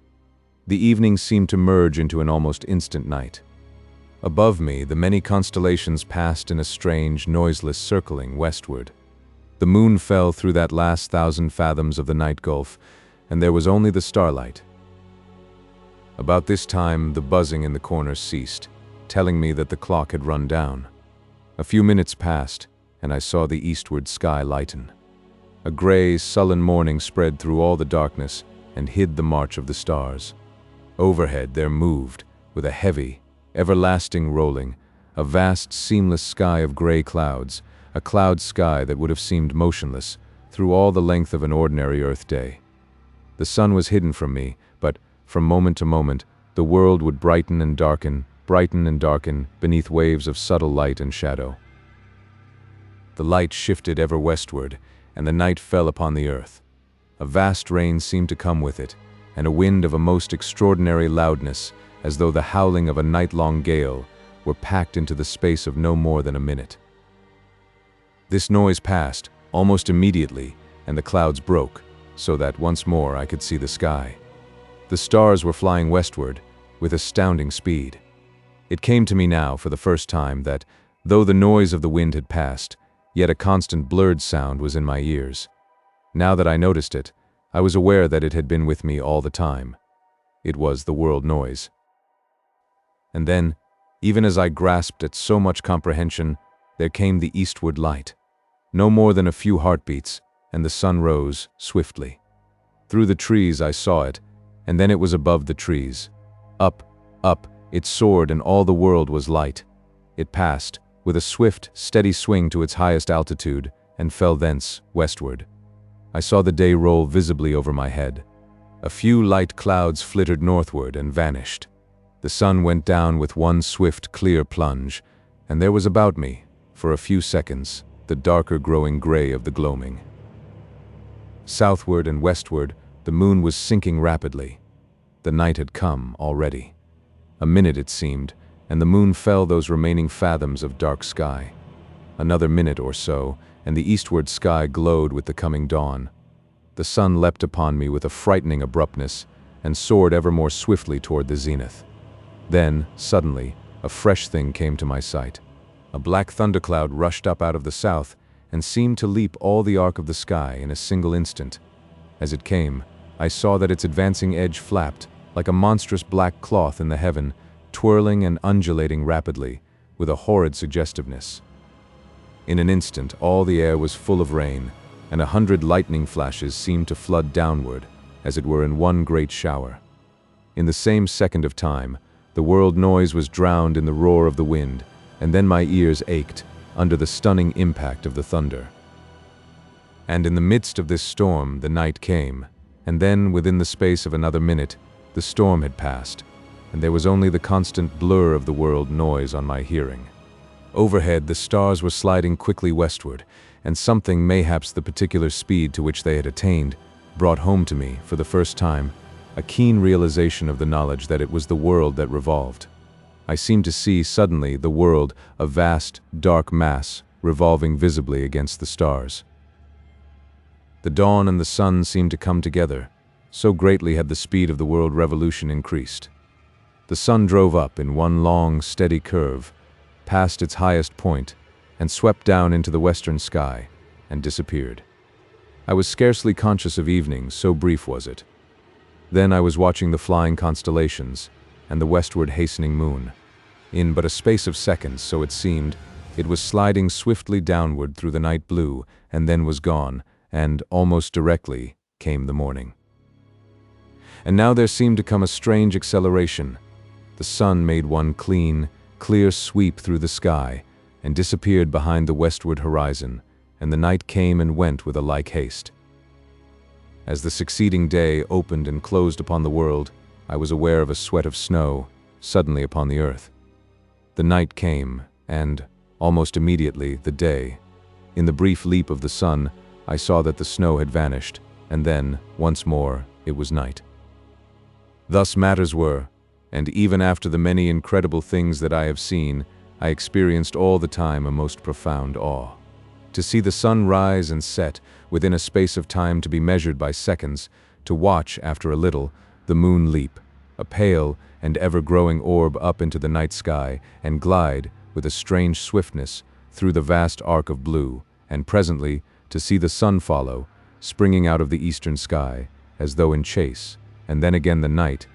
The evening seemed to merge into an almost instant night. Above me, the many constellations passed in a strange, noiseless circling westward. The moon fell through that last 1,000 fathoms of the night gulf, and there was only the starlight. About this time, the buzzing in the corners ceased, telling me that the clock had run down. A few minutes passed, and I saw the eastward sky lighten. A gray, sullen morning spread through all the darkness and hid the march of the stars. Overhead there moved, with a heavy, everlasting rolling, a vast, seamless sky of gray clouds, a cloud sky that would have seemed motionless through all the length of an ordinary Earth day. The sun was hidden from me, but from moment to moment, the world would brighten and darken beneath waves of subtle light and shadow. The light shifted ever westward, and the night fell upon the earth. A vast rain seemed to come with it, and a wind of a most extraordinary loudness, as though the howling of a night-long gale were packed into the space of no more than a minute. This noise passed, almost immediately, and the clouds broke, so that once more I could see the sky. The stars were flying westward with astounding speed. It came to me now for the first time that, though the noise of the wind had passed, yet a constant blurred sound was in my ears. Now that I noticed it, I was aware that it had been with me all the time. It was the world noise. And then, even as I grasped at so much comprehension, there came the eastward light. No more than a few heartbeats, and the sun rose swiftly. Through the trees I saw it, and then it was above the trees. Up, up, it soared, and all the world was light. It passed, with a swift, steady swing to its highest altitude, and fell thence westward. I saw the day roll visibly over my head. A few light clouds flittered northward and vanished. The sun went down with one swift, clear plunge, and there was about me, for a few seconds, the darker growing gray of the gloaming. Southward and westward, the moon was sinking rapidly. The night had come already. A minute it seemed, and the moon fell those remaining fathoms of dark sky. Another minute or so, and the eastward sky glowed with the coming dawn. The sun leapt upon me with a frightening abruptness, and soared ever more swiftly toward the zenith. Then, suddenly, a fresh thing came to my sight. A black thundercloud rushed up out of the south and seemed to leap all the arc of the sky in a single instant. As it came, I saw that its advancing edge flapped, like a monstrous black cloth in the heaven, twirling and undulating rapidly, with a horrid suggestiveness. In an instant, all the air was full of rain, and 100 lightning flashes seemed to flood downward, as it were in one great shower. In the same second of time, the world noise was drowned in the roar of the wind, and then my ears ached under the stunning impact of the thunder. And in the midst of this storm, the night came, and then, within the space of another minute, the storm had passed, and there was only the constant blur of the world noise on my hearing. Overhead, the stars were sliding quickly westward, and something, mayhaps the particular speed to which they had attained, brought home to me, for the first time, a keen realization of the knowledge that it was the world that revolved. I seemed to see suddenly the world, a vast, dark mass, revolving visibly against the stars. The dawn and the sun seemed to come together, so greatly had the speed of the world revolution increased. The sun drove up in one long, steady curve, passed its highest point, and swept down into the western sky, and disappeared. I was scarcely conscious of evening, so brief was it. Then I was watching the flying constellations, and the westward hastening moon. In but a space of seconds, so it seemed, it was sliding swiftly downward through the night blue, and then was gone, and, almost directly, came the morning. And now there seemed to come a strange acceleration. The sun made one clean, clear sweep through the sky, and disappeared behind the westward horizon, and the night came and went with a like haste. As the succeeding day opened and closed upon the world, I was aware of a sweat of snow, suddenly upon the earth. The night came, and, almost immediately, the day. In the brief leap of the sun, I saw that the snow had vanished, and then, once more, it was night. Thus matters were, and even after the many incredible things that I have seen, I experienced all the time a most profound awe. To see the sun rise and set, within a space of time to be measured by seconds, to watch, after a little, the moon leap, a pale and ever-growing orb up into the night sky, and glide, with a strange swiftness, through the vast arc of blue, and presently, to see the sun follow, springing out of the eastern sky, as though in chase, and then again the night,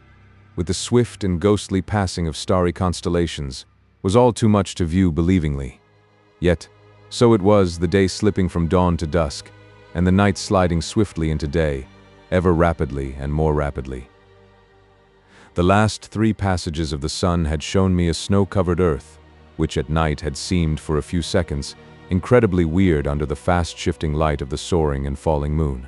with the swift and ghostly passing of starry constellations, was all too much to view believingly. Yet, so it was, the day slipping from dawn to dusk, and the night sliding swiftly into day, ever rapidly and more rapidly. The last 3 passages of the sun had shown me a snow-covered earth, which at night had seemed, for a few seconds, incredibly weird under the fast-shifting light of the soaring and falling moon.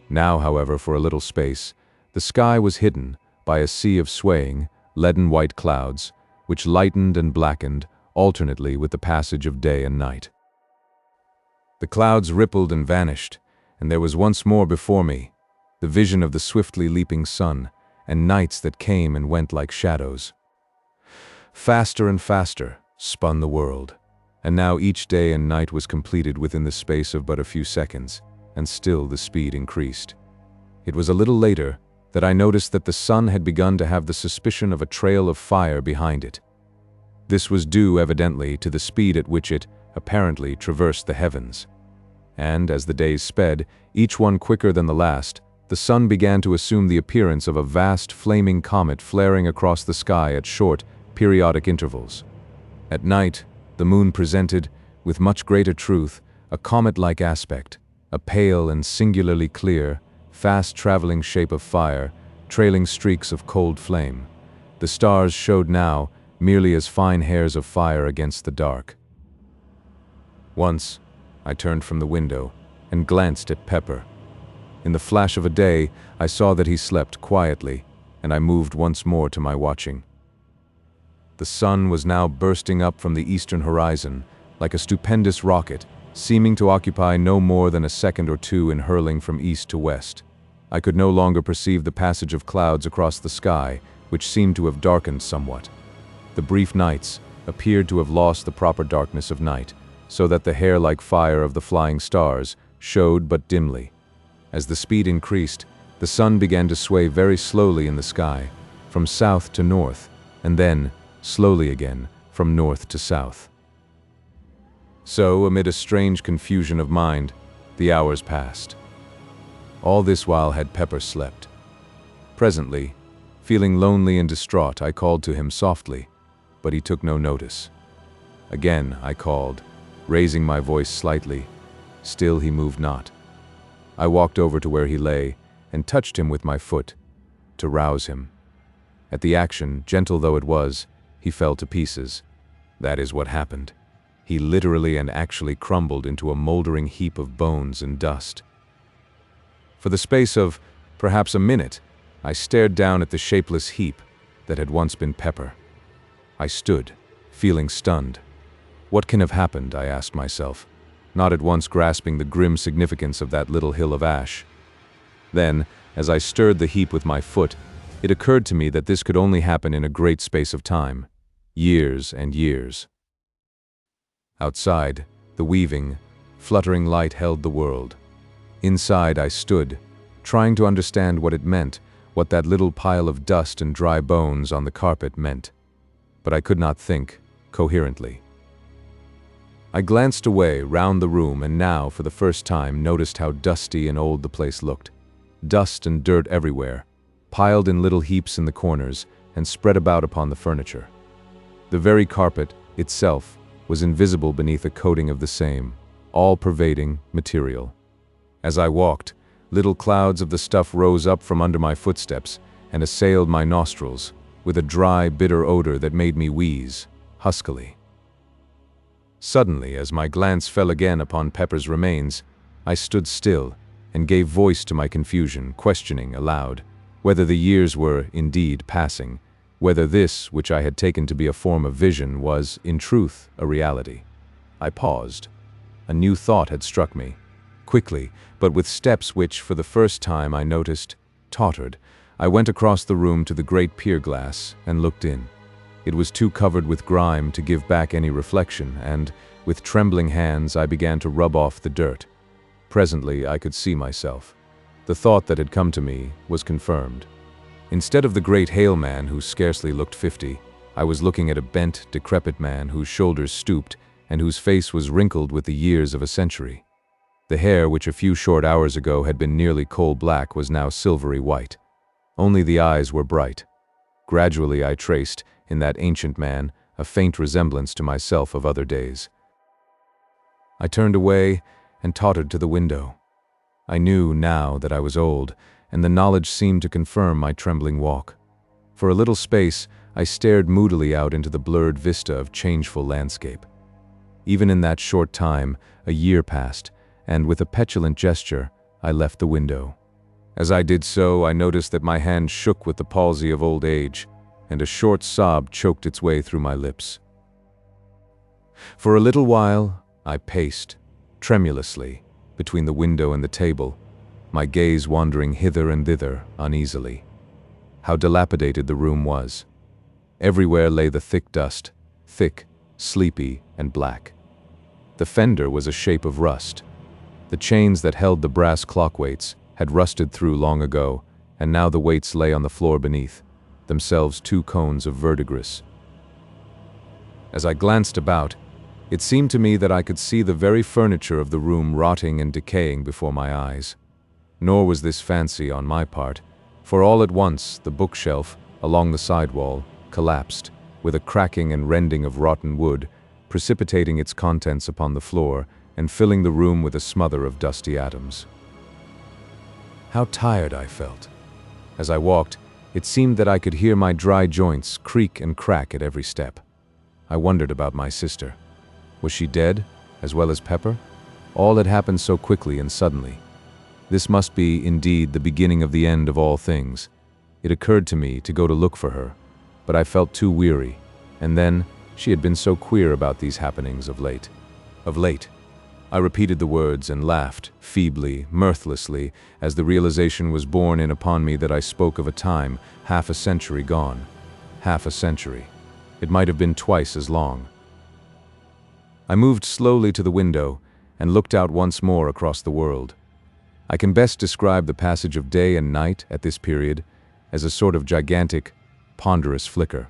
Now, however, for a little space, the sky was hidden by a sea of swaying, leaden-white clouds, which lightened and blackened alternately with the passage of day and night. The clouds rippled and vanished, and there was once more before me the vision of the swiftly leaping sun, and nights that came and went like shadows. Faster and faster spun the world, and now each day and night was completed within the space of but a few seconds, and still the speed increased. It was a little later that I noticed that the sun had begun to have the suspicion of a trail of fire behind it. This was due, evidently, to the speed at which it, apparently, traversed the heavens. And, as the days sped, each one quicker than the last, the sun began to assume the appearance of a vast flaming comet flaring across the sky at short, periodic intervals. At night, the moon presented, with much greater truth, a comet-like aspect, a pale and singularly clear, fast-traveling shape of fire, trailing streaks of cold flame. The stars showed now merely as fine hairs of fire against the dark. Once, I turned from the window and glanced at Pepper. In the flash of a day, I saw that he slept quietly, and I moved once more to my watching. The sun was now bursting up from the eastern horizon, like a stupendous rocket, seeming to occupy no more than a second or two in hurling from east to west. I could no longer perceive the passage of clouds across the sky, which seemed to have darkened somewhat. The brief nights appeared to have lost the proper darkness of night, so that the hair-like fire of the flying stars showed but dimly. As the speed increased, The sun began to sway very slowly in the sky, from south to north, and then, slowly again, from north to south. So, amid a strange confusion of mind, the hours passed. All this while had Pepper slept. Presently, feeling lonely and distraught, I called to him softly, but he took no notice. Again I called, raising my voice slightly. Still he moved not. I walked over to where he lay and touched him with my foot to rouse him. At the action, gentle though it was, he fell to pieces. That is what happened. He literally and actually crumbled into a moldering heap of bones and dust. For the space of perhaps a minute, I stared down at the shapeless heap that had once been Pepper. I stood, feeling stunned. What can have happened, I asked myself, not at once grasping the grim significance of that little hill of ash. Then, as I stirred the heap with my foot, it occurred to me that this could only happen in a great space of time, years and years. Outside, the weaving, fluttering light held the world. Inside I stood, trying to understand what it meant, what that little pile of dust and dry bones on the carpet meant. But I could not think coherently. I glanced away round the room and now, for the first time, noticed how dusty and old the place looked. Dust and dirt everywhere, piled in little heaps in the corners and spread about upon the furniture. The very carpet itself was invisible beneath a coating of the same, all-pervading material. As I walked, little clouds of the stuff rose up from under my footsteps and assailed my nostrils with a dry, bitter odor that made me wheeze, huskily. Suddenly, as my glance fell again upon Pepper's remains, I stood still and gave voice to my confusion, questioning aloud whether the years were indeed passing, whether this, which I had taken to be a form of vision, was, in truth, a reality. I paused. A new thought had struck me. Quickly, but with steps which, for the first time, I noticed, tottered, I went across the room to the great pier glass and looked in. It was too covered with grime to give back any reflection, and, with trembling hands, I began to rub off the dirt. Presently, I could see myself. The thought that had come to me was confirmed. Instead of the great hale man who scarcely looked 50, I was looking at a bent, decrepit man whose shoulders stooped and whose face was wrinkled with the years of a century. The hair, which a few short hours ago had been nearly coal-black, was now silvery white. Only the eyes were bright. Gradually I traced, in that ancient man, a faint resemblance to myself of other days. I turned away and tottered to the window. I knew now that I was old, and the knowledge seemed to confirm my trembling walk. For a little space, I stared moodily out into the blurred vista of changeful landscape. Even in that short time, a year passed, and with a petulant gesture, I left the window. As I did so, I noticed that my hand shook with the palsy of old age, and a short sob choked its way through my lips. For a little while, I paced, tremulously, between the window and the table, my gaze wandering hither and thither uneasily. How dilapidated the room was. Everywhere lay the thick dust, thick, sleepy, and black. The fender was a shape of rust. The chains that held the brass clock weights had rusted through long ago, and now the weights lay on the floor beneath, themselves two cones of verdigris. As I glanced about, it seemed to me that I could see the very furniture of the room rotting and decaying before my eyes. Nor was this fancy on my part, for all at once the bookshelf, along the side wall, collapsed, with a cracking and rending of rotten wood, precipitating its contents upon the floor and filling the room with a smother of dusty atoms. How tired I felt. As I walked, it seemed that I could hear my dry joints creak and crack at every step. I wondered about my sister. Was she dead, as well as Pepper? All had happened so quickly and suddenly. This must be, indeed, the beginning of the end of all things. It occurred to me to go to look for her, but I felt too weary, and then she had been so queer about these happenings of late. Of late. I repeated the words and laughed, feebly, mirthlessly, as the realization was borne in upon me that I spoke of a time half a century gone. Half a century. It might have been twice as long. I moved slowly to the window and looked out once more across the world. I can best describe the passage of day and night at this period as a sort of gigantic, ponderous flicker.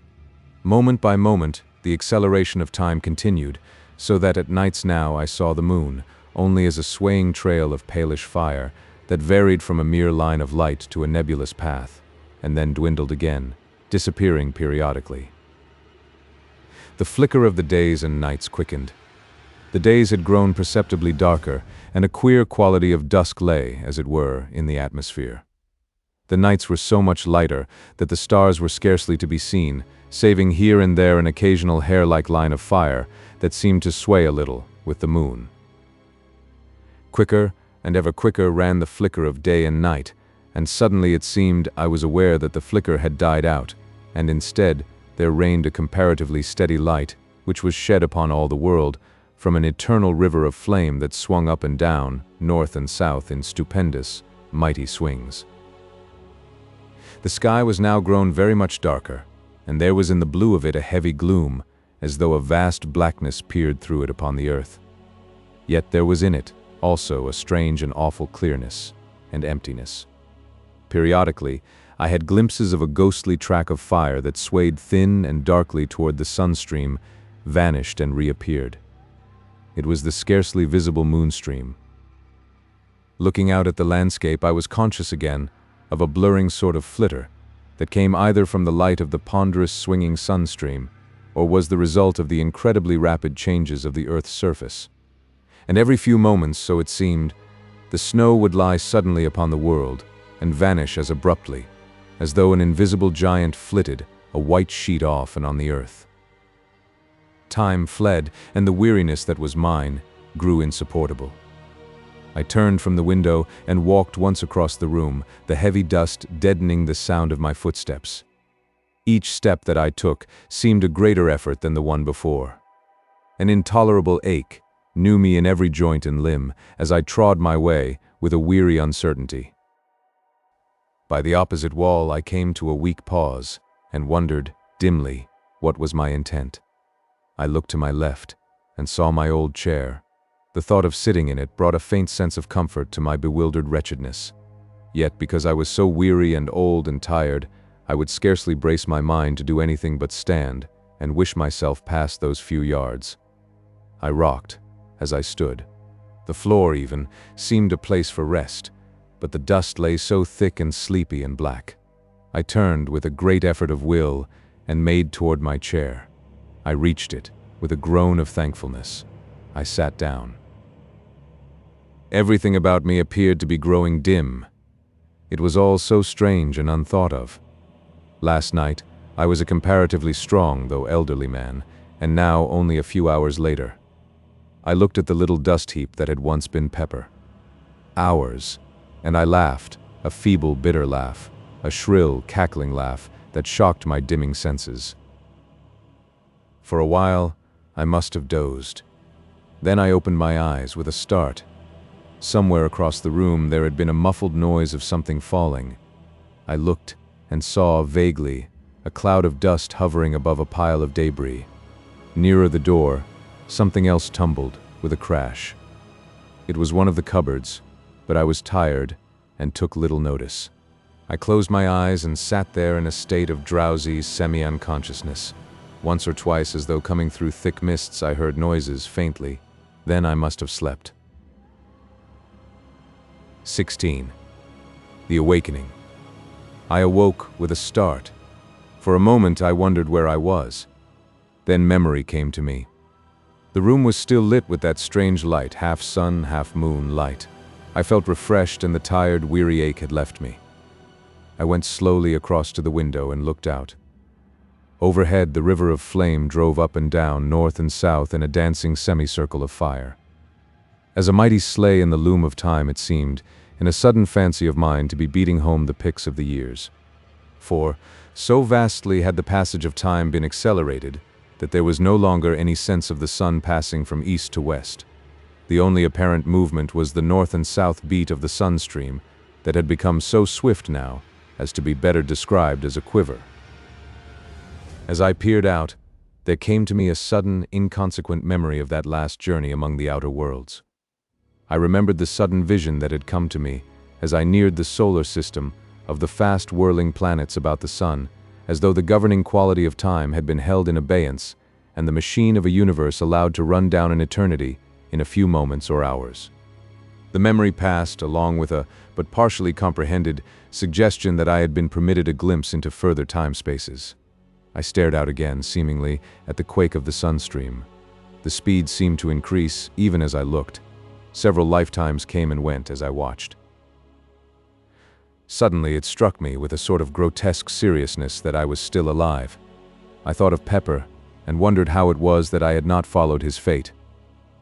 Moment by moment, the acceleration of time continued, so that at nights now I saw the moon only as a swaying trail of palish fire that varied from a mere line of light to a nebulous path, and then dwindled again, disappearing periodically. The flicker of the days and nights quickened. The days had grown perceptibly darker, and a queer quality of dusk lay, as it were, in the atmosphere. The nights were so much lighter that the stars were scarcely to be seen, saving here and there an occasional hair-like line of fire that seemed to sway a little with the moon. Quicker and ever quicker ran the flicker of day and night, and suddenly it seemed I was aware that the flicker had died out, and instead there reigned a comparatively steady light, which was shed upon all the world from an eternal river of flame that swung up and down, north and south in stupendous, mighty swings. The sky was now grown very much darker, and there was in the blue of it a heavy gloom, as though a vast blackness peered through it upon the earth. Yet there was in it also a strange and awful clearness and emptiness. Periodically, I had glimpses of a ghostly track of fire that swayed thin and darkly toward the sunstream, vanished and reappeared. It was the scarcely visible moonstream. Looking out at the landscape, I was conscious again of a blurring sort of flitter that came either from the light of the ponderous swinging sunstream or was the result of the incredibly rapid changes of the Earth's surface. And every few moments, so it seemed, the snow would lie suddenly upon the world and vanish as abruptly, as though an invisible giant flitted, a white sheet off and on the earth. Time fled, and the weariness that was mine grew insupportable. I turned from the window and walked once across the room, the heavy dust deadening the sound of my footsteps. Each step that I took seemed a greater effort than the one before. An intolerable ache knew me in every joint and limb as I trod my way with a weary uncertainty. By the opposite wall I came to a weak pause and wondered, dimly, what was my intent. I looked to my left and saw my old chair. The thought of sitting in it brought a faint sense of comfort to my bewildered wretchedness. Yet, because I was so weary and old and tired, I would scarcely brace my mind to do anything but stand and wish myself past those few yards. I rocked as I stood. The floor, even, seemed a place for rest, but the dust lay so thick and sleepy and black. I turned with a great effort of will and made toward my chair. I reached it with a groan of thankfulness. I sat down. Everything about me appeared to be growing dim. It was all so strange and unthought of. Last night, I was a comparatively strong, though elderly man, and now only a few hours later. I looked at the little dust heap that had once been Pepper. Hours, and I laughed, a feeble, bitter laugh, a shrill, cackling laugh that shocked my dimming senses. For a while, I must have dozed. Then I opened my eyes with a start. Somewhere across the room there had been a muffled noise of something falling. I looked and saw, vaguely, a cloud of dust hovering above a pile of debris. Nearer the door, something else tumbled with a crash. It was one of the cupboards, but I was tired and took little notice. I closed my eyes and sat there in a state of drowsy semi-unconsciousness. Once or twice, as though coming through thick mists, I heard noises faintly. Then I must have slept. 16. The Awakening. I awoke with a start. For a moment I wondered where I was. Then memory came to me. The room was still lit with that strange light, half sun, half moon light. I felt refreshed and the tired, weary ache had left me. I went slowly across to the window and looked out. Overhead, the river of flame drove up and down, north and south, in a dancing semicircle of fire. As a mighty sleigh in the loom of time, it seemed, in a sudden fancy of mine, to be beating home the picks of the years. For, so vastly had the passage of time been accelerated, that there was no longer any sense of the sun passing from east to west. The only apparent movement was the north and south beat of the sunstream that had become so swift now as to be better described as a quiver. As I peered out, there came to me a sudden, inconsequent memory of that last journey among the outer worlds. I remembered the sudden vision that had come to me as I neared the solar system, of the fast whirling planets about the sun, as though the governing quality of time had been held in abeyance, and the machine of a universe allowed to run down an eternity in a few moments or hours. The memory passed, along with a, but partially comprehended, suggestion that I had been permitted a glimpse into further time spaces. I stared out again, seemingly, at the quake of the sunstream. The speed seemed to increase, even as I looked. Several lifetimes came and went as I watched. Suddenly it struck me with a sort of grotesque seriousness that I was still alive. I thought of Pepper, and wondered how it was that I had not followed his fate.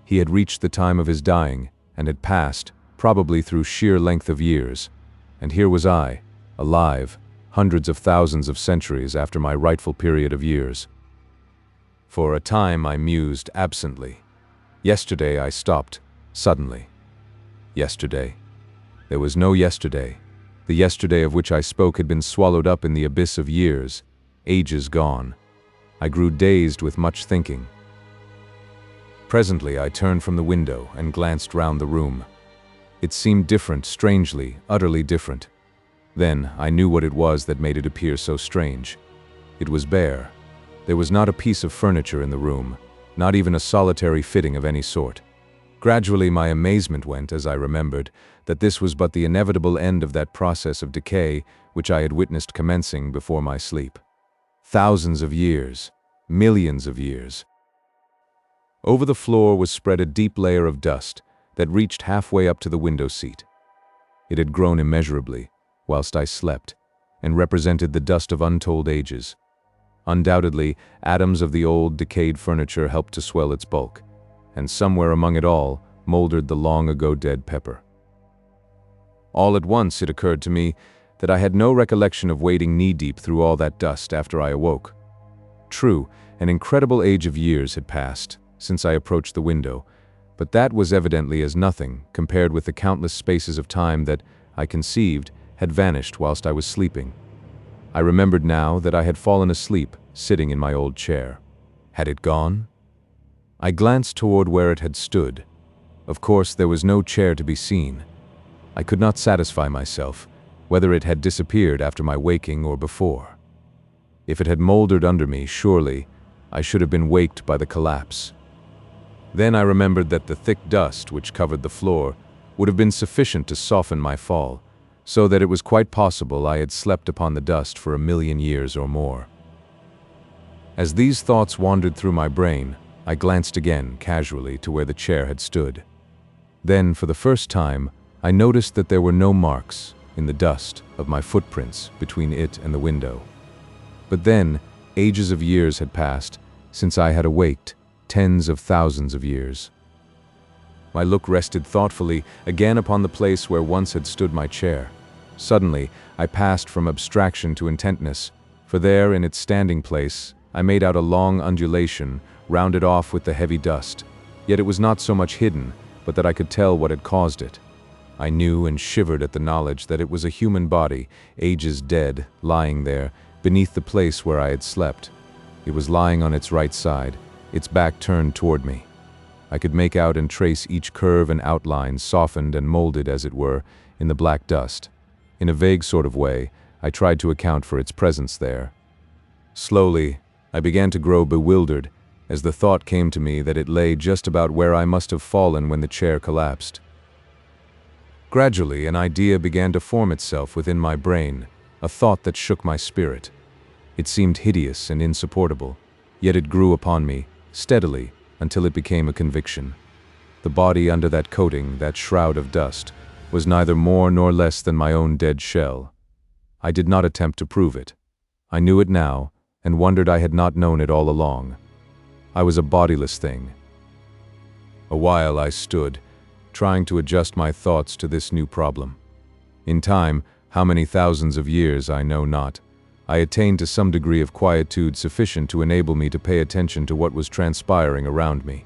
He had reached the time of his dying, and had passed, probably through sheer length of years. And here was I, alive, hundreds of thousands of centuries after my rightful period of years. For a time I mused absently. Yesterday I stopped, suddenly. Yesterday. There was no yesterday. The yesterday of which I spoke had been swallowed up in the abyss of years, ages gone. I grew dazed with much thinking. Presently I turned from the window and glanced round the room. It seemed different, strangely, utterly different. Then I knew what it was that made it appear so strange. It was bare. There was not a piece of furniture in the room, not even a solitary fitting of any sort. Gradually my amazement went as I remembered that this was but the inevitable end of that process of decay which I had witnessed commencing before my sleep. Thousands of years, millions of years. Over the floor was spread a deep layer of dust that reached halfway up to the window seat. It had grown immeasurably whilst I slept, and represented the dust of untold ages. Undoubtedly, atoms of the old, decayed furniture helped to swell its bulk, and somewhere among it all moldered the long-ago dead Pepper. All at once it occurred to me that I had no recollection of wading knee-deep through all that dust after I awoke. True, an incredible age of years had passed since I approached the window, but that was evidently as nothing compared with the countless spaces of time that, I conceived, had vanished whilst I was sleeping. I remembered now that I had fallen asleep, sitting in my old chair. Had it gone? I glanced toward where it had stood. Of course, there was no chair to be seen. I could not satisfy myself whether it had disappeared after my waking or before. If it had moldered under me, surely I should have been waked by the collapse. Then I remembered that the thick dust which covered the floor would have been sufficient to soften my fall, so that it was quite possible I had slept upon the dust for 1,000,000 years or more. As these thoughts wandered through my brain, I glanced again casually to where the chair had stood. Then, for the first time, I noticed that there were no marks in the dust of my footprints between it and the window. But then, ages of years had passed since I had awaked, tens of thousands of years. My look rested thoughtfully again upon the place where once had stood my chair. Suddenly, I passed from abstraction to intentness, for there, in its standing place, I made out a long undulation, rounded off with the heavy dust. Yet it was not so much hidden, but that I could tell what had caused it. I knew and shivered at the knowledge that it was a human body, ages dead, lying there, beneath the place where I had slept. It was lying on its right side, its back turned toward me. I could make out and trace each curve and outline, softened and molded, as it were, in the black dust. In a vague sort of way, I tried to account for its presence there. Slowly, I began to grow bewildered, as the thought came to me that it lay just about where I must have fallen when the chair collapsed. Gradually, an idea began to form itself within my brain, a thought that shook my spirit. It seemed hideous and insupportable, yet it grew upon me, steadily, until it became a conviction. The body under that coating, that shroud of dust, was neither more nor less than my own dead shell. I did not attempt to prove it. I knew it now, and wondered I had not known it all along. I was a bodiless thing. A while I stood, trying to adjust my thoughts to this new problem. In time, how many thousands of years I know not, I attained to some degree of quietude sufficient to enable me to pay attention to what was transpiring around me.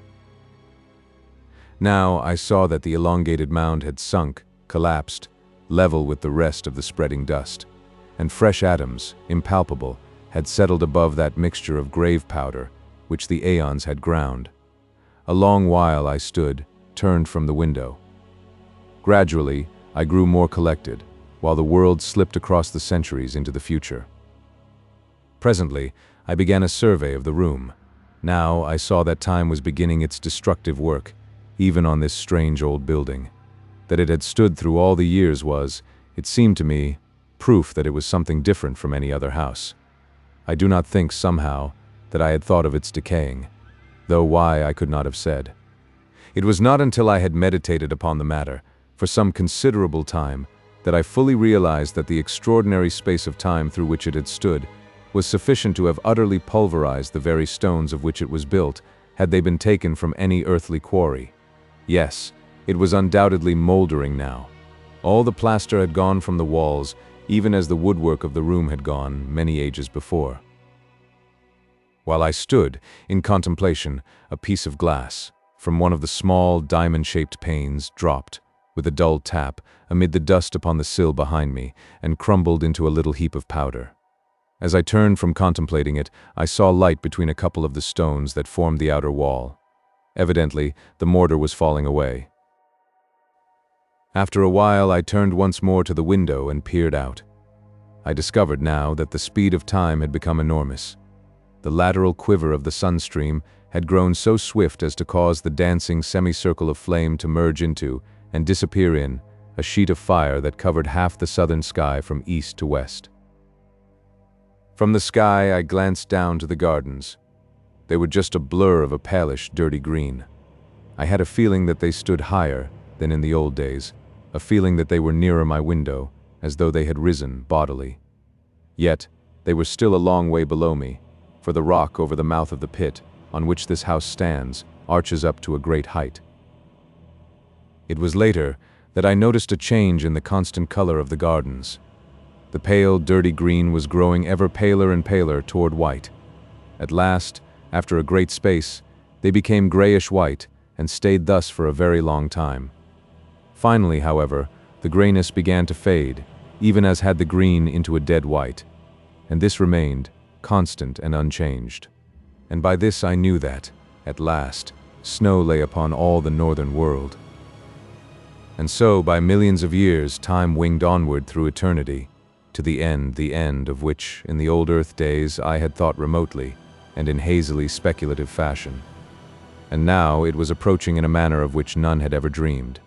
Now I saw that the elongated mound had sunk, collapsed, level with the rest of the spreading dust, and fresh atoms, impalpable, had settled above that mixture of grave powder which the aeons had ground. A long while I stood, turned from the window. Gradually, I grew more collected, while the world slipped across the centuries into the future. Presently, I began a survey of the room. Now I saw that time was beginning its destructive work, even on this strange old building. That it had stood through all the years was, it seemed to me, proof that it was something different from any other house. I do not think, somehow, that I had thought of its decaying, though why I could not have said. It was not until I had meditated upon the matter, for some considerable time, that I fully realized that the extraordinary space of time through which it had stood was sufficient to have utterly pulverized the very stones of which it was built, had they been taken from any earthly quarry. Yes, it was undoubtedly moldering now. All the plaster had gone from the walls, even as the woodwork of the room had gone many ages before. While I stood, in contemplation, a piece of glass, from one of the small, diamond-shaped panes, dropped, with a dull tap, amid the dust upon the sill behind me, and crumbled into a little heap of powder. As I turned from contemplating it, I saw light between a couple of the stones that formed the outer wall. Evidently, the mortar was falling away. After a while, I turned once more to the window and peered out. I discovered now that the speed of time had become enormous. The lateral quiver of the sunstream had grown so swift as to cause the dancing semicircle of flame to merge into, and disappear in, a sheet of fire that covered half the southern sky from east to west. From the sky, I glanced down to the gardens. They were just a blur of a palish, dirty green. I had a feeling that they stood higher than in the old days, a feeling that they were nearer my window, as though they had risen bodily. Yet, they were still a long way below me, for the rock over the mouth of the pit, on which this house stands, arches up to a great height. It was later that I noticed a change in the constant color of the gardens. The pale, dirty green was growing ever paler and paler toward white. At last, after a great space, they became grayish-white and stayed thus for a very long time. Finally, however, the grayness began to fade, even as had the green, into a dead white, and this remained, constant and unchanged. And by this I knew that, at last, snow lay upon all the northern world. And so, by millions of years, time winged onward through eternity, to the end of which, in the old earth days, I had thought remotely, and in hazily speculative fashion. And now it was approaching in a manner of which none had ever dreamed.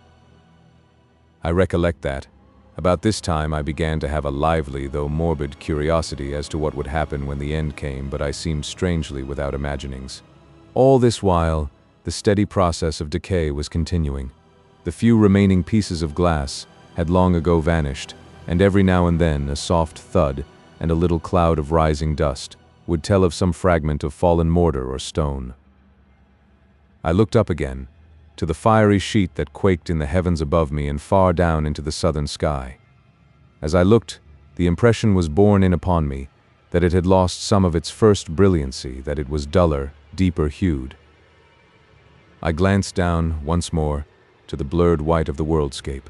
I recollect that, about this time I began to have a lively, though morbid, curiosity as to what would happen when the end came, but I seemed strangely without imaginings. All this while, the steady process of decay was continuing. The few remaining pieces of glass had long ago vanished, and every now and then a soft thud and a little cloud of rising dust would tell of some fragment of fallen mortar or stone. I looked up again, to the fiery sheet that quaked in the heavens above me and far down into the southern sky. As I looked, the impression was borne in upon me that it had lost some of its first brilliancy, that it was duller, deeper hued. I glanced down, once more, to the blurred white of the worldscape.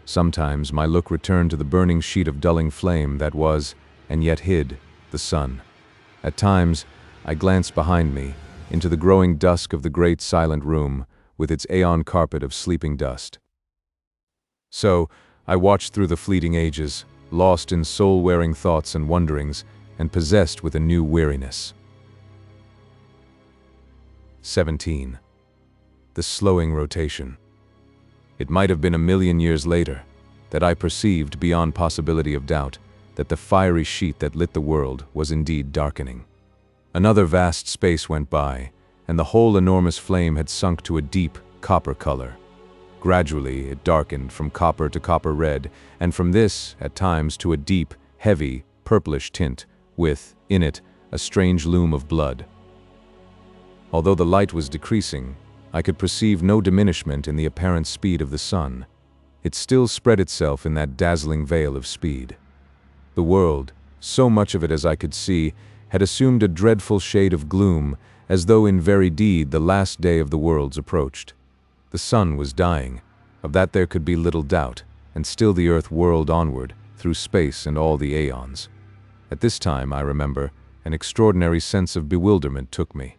Sometimes my look returned to the burning sheet of dulling flame that was, and yet hid, the sun. At times, I glanced behind me, into the growing dusk of the great silent room, with its aeon carpet of sleeping dust. So, I watched through the fleeting ages, lost in soul-wearing thoughts and wonderings, and possessed with a new weariness. 17. The slowing rotation. It might have been a million years later that I perceived, beyond possibility of doubt, that the fiery sheet that lit the world was indeed darkening. Another vast space went by, and the whole enormous flame had sunk to a deep copper color. Gradually, it darkened from copper to copper red, and from this, at times, to a deep, heavy, purplish tint, with, in it, a strange loom of blood. Although the light was decreasing, I could perceive no diminishment in the apparent speed of the sun. It still spread itself in that dazzling veil of speed. The world, so much of it as I could see, had assumed a dreadful shade of gloom, as though in very deed the last day of the worlds approached. The sun was dying, of that there could be little doubt, and still the earth whirled onward, through space and all the aeons. At this time, I remember, an extraordinary sense of bewilderment took me.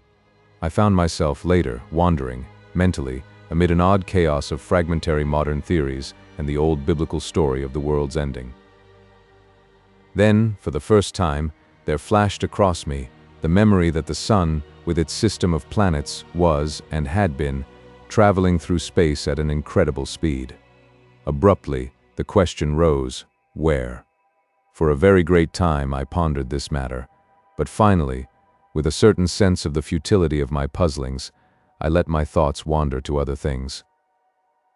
I found myself, later, wandering, mentally, amid an odd chaos of fragmentary modern theories, and the old biblical story of the world's ending. Then, for the first time, there flashed across me the memory that the sun, with its system of planets, was, and had been, traveling through space at an incredible speed. Abruptly, the question rose, where? For a very great time I pondered this matter, but finally, with a certain sense of the futility of my puzzlings, I let my thoughts wander to other things.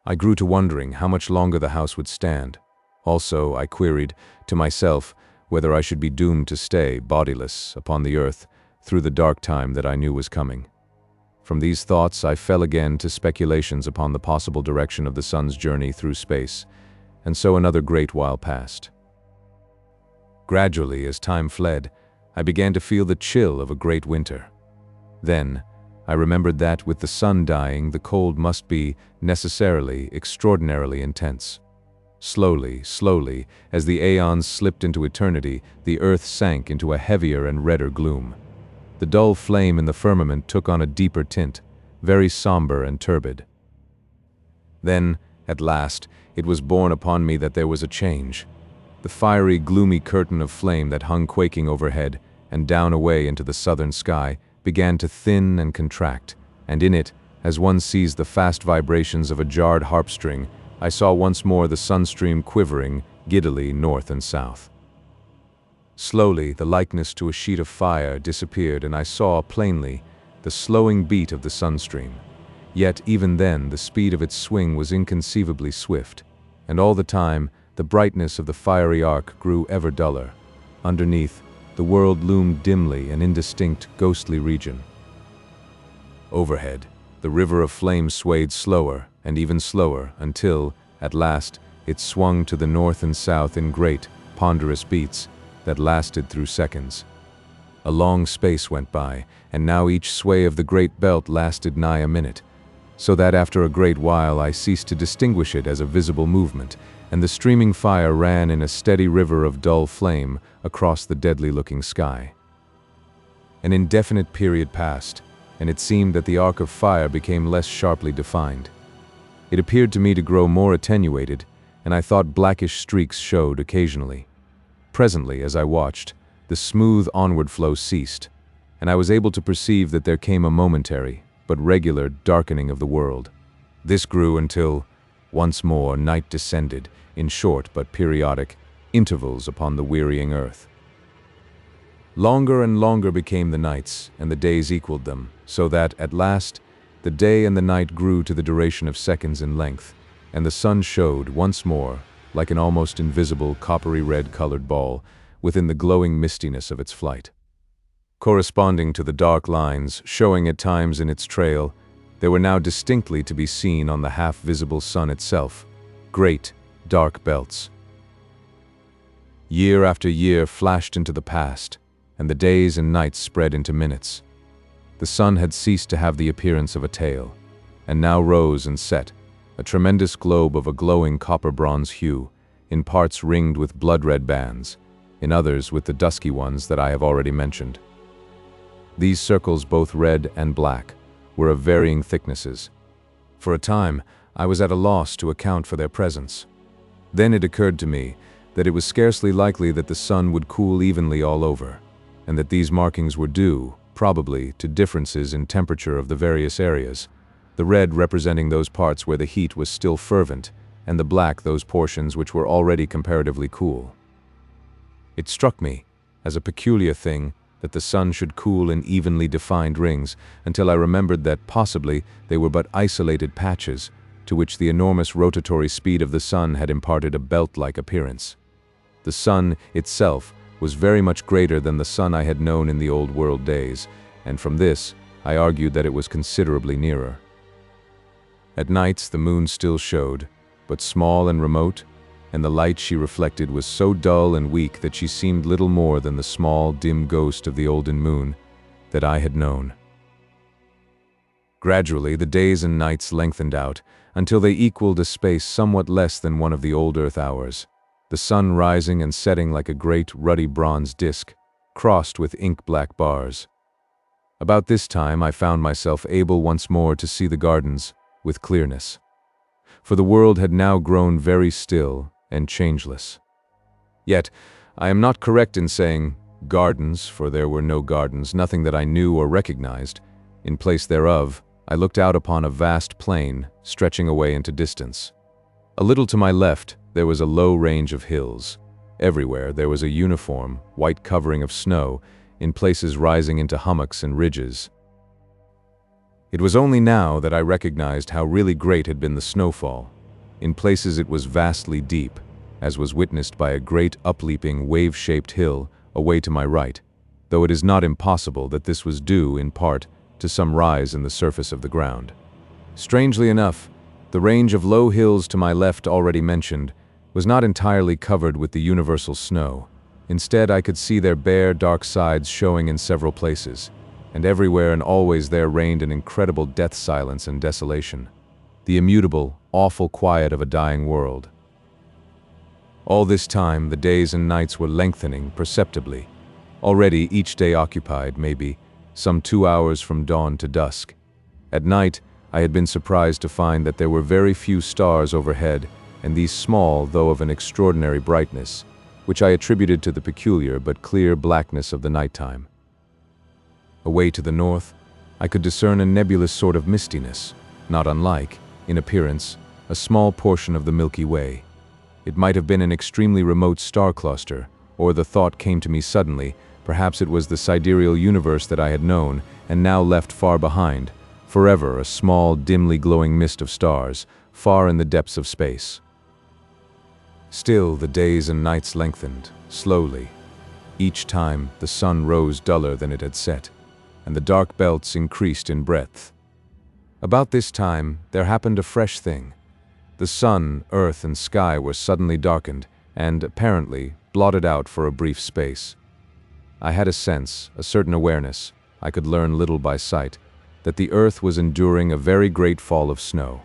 I grew to wondering how much longer the house would stand. Also, I queried to myself whether I should be doomed to stay, bodiless, upon the earth through the dark time that I knew was coming. From these thoughts I fell again to speculations upon the possible direction of the sun's journey through space, and so another great while passed. Gradually, as time fled, I began to feel the chill of a great winter. Then, I remembered that, with the sun dying, the cold must be, necessarily, extraordinarily intense. Slowly, as the aeons slipped into eternity, the earth sank into a heavier and redder gloom. The dull flame in the firmament took on a deeper tint, very somber and turbid. Then, at last, it was borne upon me that there was a change. The fiery, gloomy curtain of flame that hung quaking overhead and down away into the southern sky began to thin and contract, and in it, as one sees the fast vibrations of a jarred harp string, I saw once more the sunstream quivering giddily north and south. Slowly, the likeness to a sheet of fire disappeared, and I saw plainly the slowing beat of the sunstream. Yet, even then, the speed of its swing was inconceivably swift, and all the time, the brightness of the fiery arc grew ever duller. Underneath, the world loomed dimly an indistinct, ghostly region. Overhead, the river of flame swayed slower and even slower until, at last, it swung to the north and south in great, ponderous beats that lasted through seconds. A long space went by, and now each sway of the great belt lasted nigh a minute, so that after a great while I ceased to distinguish it as a visible movement, and the streaming fire ran in a steady river of dull flame across the deadly-looking sky. An indefinite period passed, and it seemed that the arc of fire became less sharply defined. It appeared to me to grow more attenuated, and I thought blackish streaks showed occasionally. Presently, as I watched, the smooth onward flow ceased, and I was able to perceive that there came a momentary, but regular, darkening of the world. This grew until, once more, night descended, in short but periodic intervals upon the wearying earth. Longer and longer became the nights, and the days equaled them, so that, at last, the day and the night grew to the duration of seconds in length, and the sun showed, once more, like an almost invisible coppery red-colored ball, within the glowing mistiness of its flight. Corresponding to the dark lines, showing at times in its trail, there were now distinctly to be seen on the half-visible sun itself, great, dark belts. Year after year flashed into the past, and the days and nights spread into minutes. The sun had ceased to have the appearance of a tail, and now rose and set, a tremendous globe of a glowing copper-bronze hue, in parts ringed with blood-red bands, in others with the dusky ones that I have already mentioned. These circles, both red and black, were of varying thicknesses. For a time, I was at a loss to account for their presence. Then it occurred to me that it was scarcely likely that the sun would cool evenly all over, and that these markings were due, probably, to differences in temperature of the various areas, the red representing those parts where the heat was still fervent, and the black those portions which were already comparatively cool. It struck me, as a peculiar thing, that the sun should cool in evenly defined rings, until I remembered that possibly they were but isolated patches, to which the enormous rotatory speed of the sun had imparted a belt-like appearance. The sun itself was very much greater than the sun I had known in the old world days, and from this I argued that it was considerably nearer. At nights the moon still showed, but small and remote, and the light she reflected was so dull and weak that she seemed little more than the small, dim ghost of the olden moon that I had known. Gradually, the days and nights lengthened out, until they equaled a space somewhat less than one of the old earth hours, the sun rising and setting like a great, ruddy bronze disk, crossed with ink-black bars. About this time I found myself able once more to see the gardens with clearness. for the world had now grown very still and changeless. Yet, I am not correct in saying gardens, for there were no gardens, nothing that I knew or recognized. In place thereof, I looked out upon a vast plain, stretching away into distance. A little to my left, there was a low range of hills. Everywhere there was a uniform, white covering of snow, in places rising into hummocks and ridges. It was only now that I recognized how really great had been the snowfall. In places it was vastly deep, as was witnessed by a great upleaping, wave-shaped hill away to my right, though it is not impossible that this was due, in part, to some rise in the surface of the ground. Strangely enough, the range of low hills to my left already mentioned was not entirely covered with the universal snow. Instead, I could see their bare, dark sides showing in several places, and everywhere and always there reigned an incredible death silence and desolation, the immutable, awful quiet of a dying world. All this time, the days and nights were lengthening perceptibly. Already, each day occupied, maybe, some 2 hours from dawn to dusk. At night, I had been surprised to find that there were very few stars overhead, and these small, though of an extraordinary brightness, which I attributed to the peculiar but clear blackness of the nighttime. Away to the north, I could discern a nebulous sort of mistiness, not unlike, in appearance, a small portion of the Milky Way. It might have been an extremely remote star cluster, or the thought came to me suddenly, perhaps it was the sidereal universe that I had known and now left far behind, forever a small, dimly glowing mist of stars, far in the depths of space. Still, the days and nights lengthened, slowly. Each time, the sun rose duller than it had set, and the dark belts increased in breadth. About this time, there happened a fresh thing. The sun, earth, and sky were suddenly darkened and, apparently, blotted out for a brief space. I had a sense, a certain awareness, I could learn little by sight, that the earth was enduring a very great fall of snow.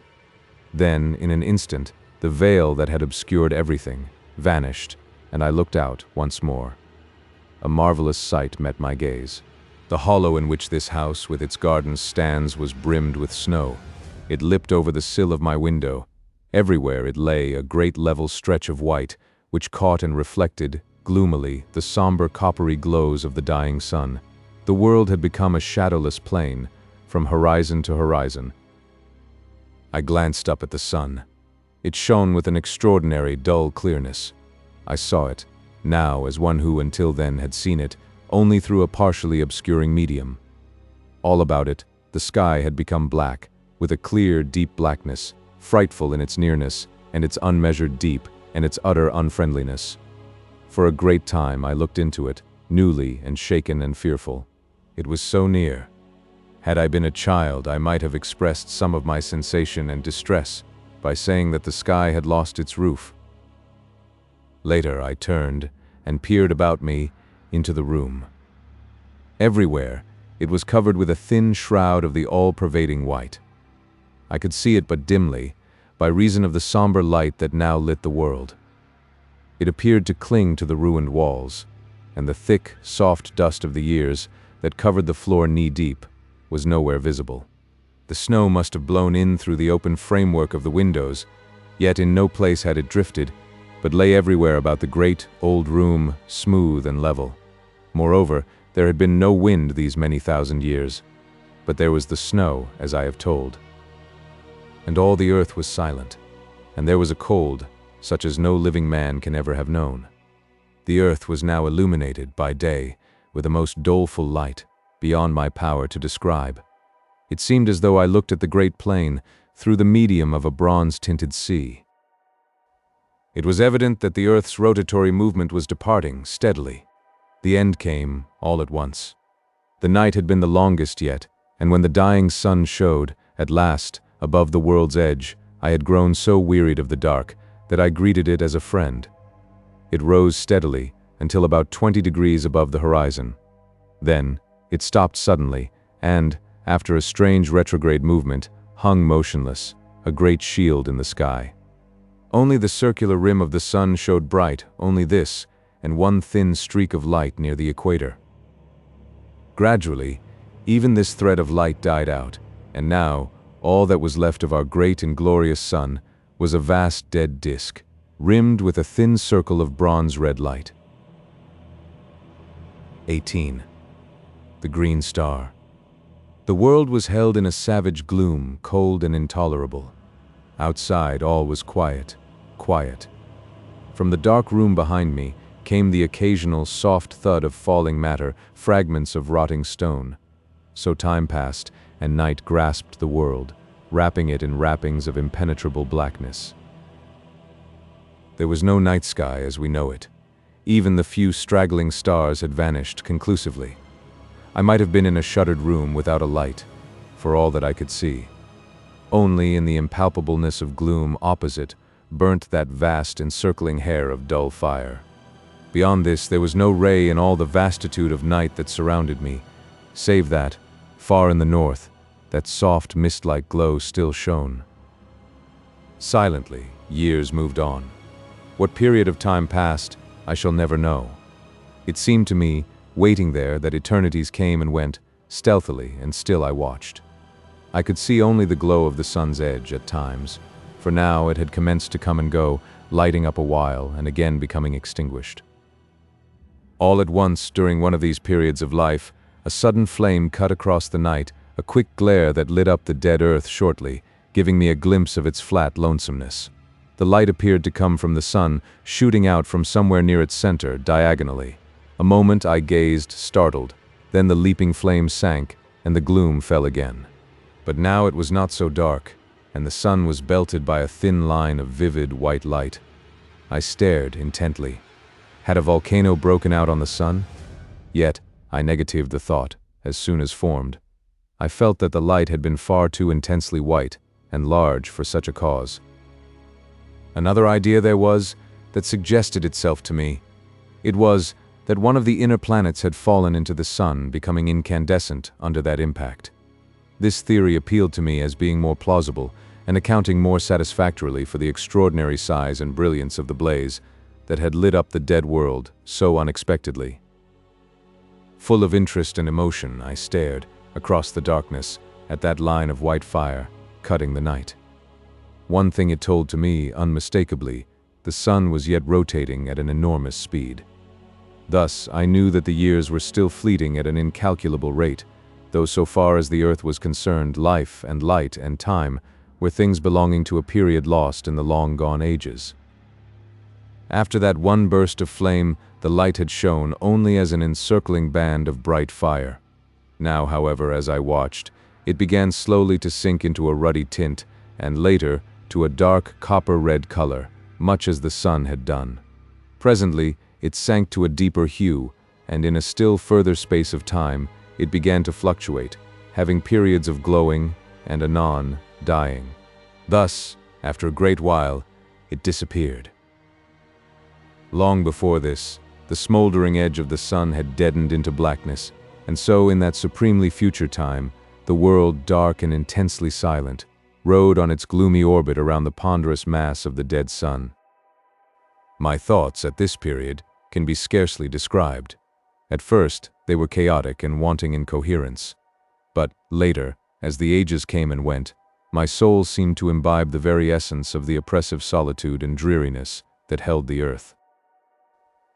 Then, in an instant, the veil that had obscured everything vanished, and I looked out once more. A marvelous sight met my gaze. The hollow in which this house with its gardens stands was brimmed with snow. It lipped over the sill of my window. Everywhere it lay, a great level stretch of white, which caught and reflected, gloomily, the somber coppery glows of the dying sun. The world had become a shadowless plain, from horizon to horizon. I glanced up at the sun. It shone with an extraordinary, dull clearness. I saw it, now as one who until then had seen it, only through a partially obscuring medium. All about it, the sky had become black, with a clear, deep blackness, frightful in its nearness, and its unmeasured deep, and its utter unfriendliness. For a great time I looked into it, newly and shaken and fearful. It was so near. Had I been a child, I might have expressed some of my sensation and distress by saying that the sky had lost its roof. Later I turned and peered about me into the room. Everywhere, it was covered with a thin shroud of the all-pervading white. I could see it but dimly, by reason of the somber light that now lit the world. It appeared to cling to the ruined walls, and the thick, soft dust of the years that covered the floor knee-deep was nowhere visible. The snow must have blown in through the open framework of the windows, yet in no place had it drifted, but lay everywhere about the great, old room, smooth and level. Moreover, there had been no wind these many thousand years, but there was the snow, as I have told. And all the earth was silent, and there was a cold, such as no living man can ever have known. The earth was now illuminated by day with a most doleful light, beyond my power to describe. It seemed as though I looked at the great plain through the medium of a bronze-tinted sea. It was evident that the earth's rotatory movement was departing steadily. The end came all at once. The night had been the longest yet, and when the dying sun showed, at last, above the world's edge, I had grown so wearied of the dark that I greeted it as a friend. It rose steadily until about 20 degrees above the horizon. Then, it stopped suddenly, and, after a strange retrograde movement, hung motionless, a great shield in the sky. Only the circular rim of the sun showed bright, only this, and one thin streak of light near the equator. Gradually, even this thread of light died out, and now, all that was left of our great and glorious sun was a vast dead disk, rimmed with a thin circle of bronze-red light. 18. The Green Star. The world was held in a savage gloom, cold and intolerable. Outside, all was quiet, quiet. From the dark room behind me came the occasional soft thud of falling matter, fragments of rotting stone. So time passed, and night grasped the world, wrapping it in wrappings of impenetrable blackness. There was no night sky as we know it. Even the few straggling stars had vanished conclusively. I might have been in a shuttered room without a light, for all that I could see. Only in the impalpableness of gloom opposite burnt that vast encircling hair of dull fire. Beyond this, there was no ray in all the vastitude of night that surrounded me, save that, far in the north, that soft mist-like glow still shone. Silently, years moved on. What period of time passed, I shall never know. It seemed to me, waiting there, that eternities came and went, stealthily, and still I watched. I could see only the glow of the sun's edge at times, for now it had commenced to come and go, lighting up a while and again becoming extinguished. All at once, during one of these periods of life, a sudden flame cut across the night, a quick glare that lit up the dead earth shortly, giving me a glimpse of its flat lonesomeness. The light appeared to come from the sun, shooting out from somewhere near its center, diagonally. A moment I gazed, startled. Then the leaping flame sank, and the gloom fell again. But now it was not so dark, and the sun was belted by a thin line of vivid white light. I stared intently. Had a volcano broken out on the sun? Yet, I negatived the thought, as soon as formed. I felt that the light had been far too intensely white and large for such a cause. Another idea there was that suggested itself to me. It was that one of the inner planets had fallen into the sun, becoming incandescent under that impact. This theory appealed to me as being more plausible and accounting more satisfactorily for the extraordinary size and brilliance of the blaze that had lit up the dead world so unexpectedly. Full of interest and emotion, I stared, across the darkness, at that line of white fire, cutting the night. One thing it told to me, unmistakably, the sun was yet rotating at an enormous speed. Thus, I knew that the years were still fleeting at an incalculable rate, though so far as the earth was concerned, life and light and time were things belonging to a period lost in the long-gone ages. After that one burst of flame, the light had shone only as an encircling band of bright fire. Now, however, as I watched, it began slowly to sink into a ruddy tint, and later, to a dark copper-red color, much as the sun had done. Presently, it sank to a deeper hue, and in a still further space of time, it began to fluctuate, having periods of glowing, and anon, dying. Thus, after a great while, it disappeared. Long before this, the smoldering edge of the sun had deadened into blackness, and so in that supremely future time, the world, dark and intensely silent, rode on its gloomy orbit around the ponderous mass of the dead sun. My thoughts at this period can be scarcely described. At first, they were chaotic and wanting in coherence. But later, as the ages came and went, my soul seemed to imbibe the very essence of the oppressive solitude and dreariness that held the earth.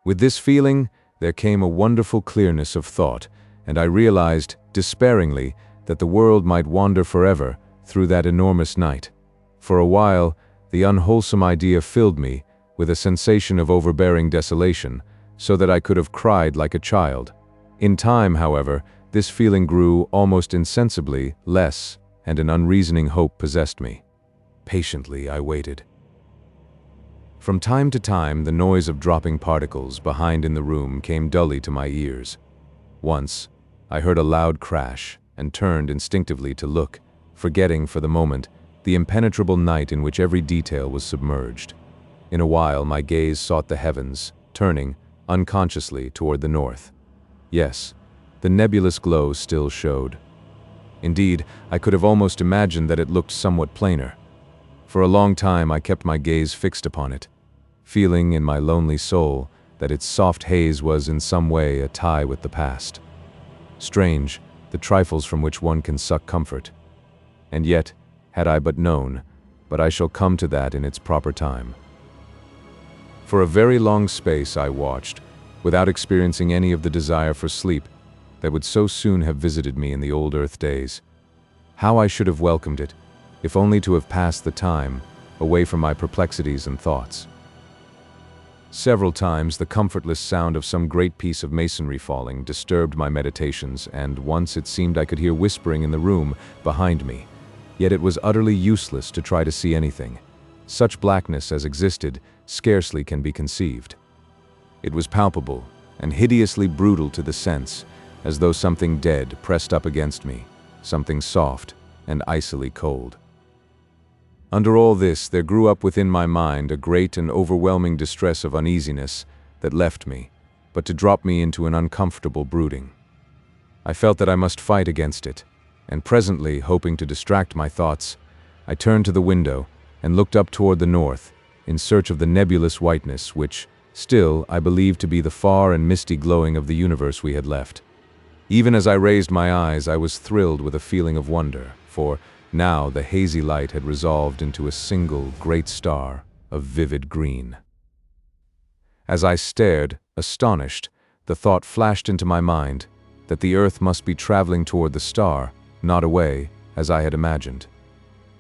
With this feeling, there came a wonderful clearness of thought, and I realized, despairingly, that the world might wander forever through that enormous night. For a while, the unwholesome idea filled me with a sensation of overbearing desolation, so that I could have cried like a child. In time, however, this feeling grew almost insensibly less, and an unreasoning hope possessed me. Patiently, I waited. From time to time, the noise of dropping particles behind in the room came dully to my ears. Once, I heard a loud crash and turned instinctively to look, forgetting for the moment the impenetrable night in which every detail was submerged. In a while, my gaze sought the heavens, turning, unconsciously, toward the north. Yes, the nebulous glow still showed. Indeed, I could have almost imagined that it looked somewhat plainer. For a long time I kept my gaze fixed upon it, feeling in my lonely soul that its soft haze was in some way a tie with the past. Strange, the trifles from which one can suck comfort. And yet, had I but known, but I shall come to that in its proper time. For a very long space I watched, without experiencing any of the desire for sleep that would so soon have visited me in the old earth days. How I should have welcomed it, if only to have passed the time away from my perplexities and thoughts. Several times the comfortless sound of some great piece of masonry falling disturbed my meditations, and once it seemed I could hear whispering in the room behind me. Yet it was utterly useless to try to see anything. Such blackness as existed scarcely can be conceived. It was palpable and hideously brutal to the sense, as though something dead pressed up against me, something soft and icily cold. Under all this, there grew up within my mind a great and overwhelming distress of uneasiness that left me, but to drop me into an uncomfortable brooding. I felt that I must fight against it, and presently, hoping to distract my thoughts, I turned to the window and looked up toward the north, in search of the nebulous whiteness which, still, I believed to be the far and misty glowing of the universe we had left. Even as I raised my eyes, I was thrilled with a feeling of wonder, for now the hazy light had resolved into a single great star of vivid green. As I stared, astonished, the thought flashed into my mind that the earth must be traveling toward the star, not away, as I had imagined.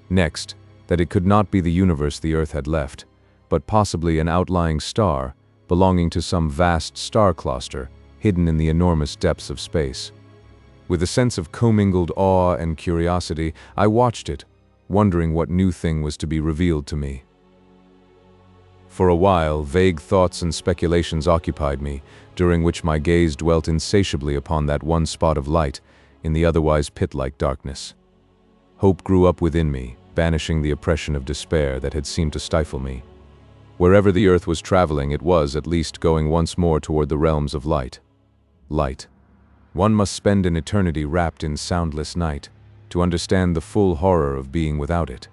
Next, that it could not be the universe the earth had left, but possibly an outlying star belonging to some vast star cluster hidden in the enormous depths of space. With a sense of commingled awe and curiosity, I watched it, wondering what new thing was to be revealed to me. For a while, vague thoughts and speculations occupied me, during which my gaze dwelt insatiably upon that one spot of light in the otherwise pit-like darkness. Hope grew up within me, banishing the oppression of despair that had seemed to stifle me. Wherever the earth was traveling, it was, at least, going once more toward the realms of light. Light. One must spend an eternity wrapped in soundless night to understand the full horror of being without it.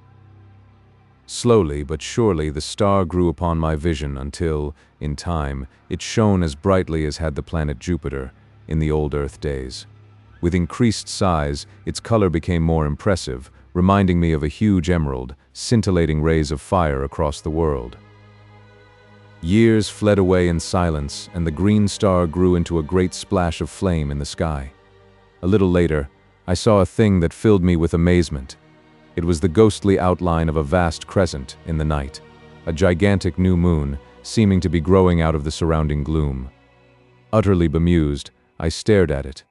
Slowly but surely the star grew upon my vision until, in time, it shone as brightly as had the planet Jupiter in the old Earth days. With increased size, its color became more impressive, reminding me of a huge emerald, scintillating rays of fire across the world. Years fled away in silence, and the green star grew into a great splash of flame in the sky. A little later, I saw a thing that filled me with amazement. It was the ghostly outline of a vast crescent in the night, a gigantic new moon, seeming to be growing out of the surrounding gloom. Utterly bemused, I stared at it.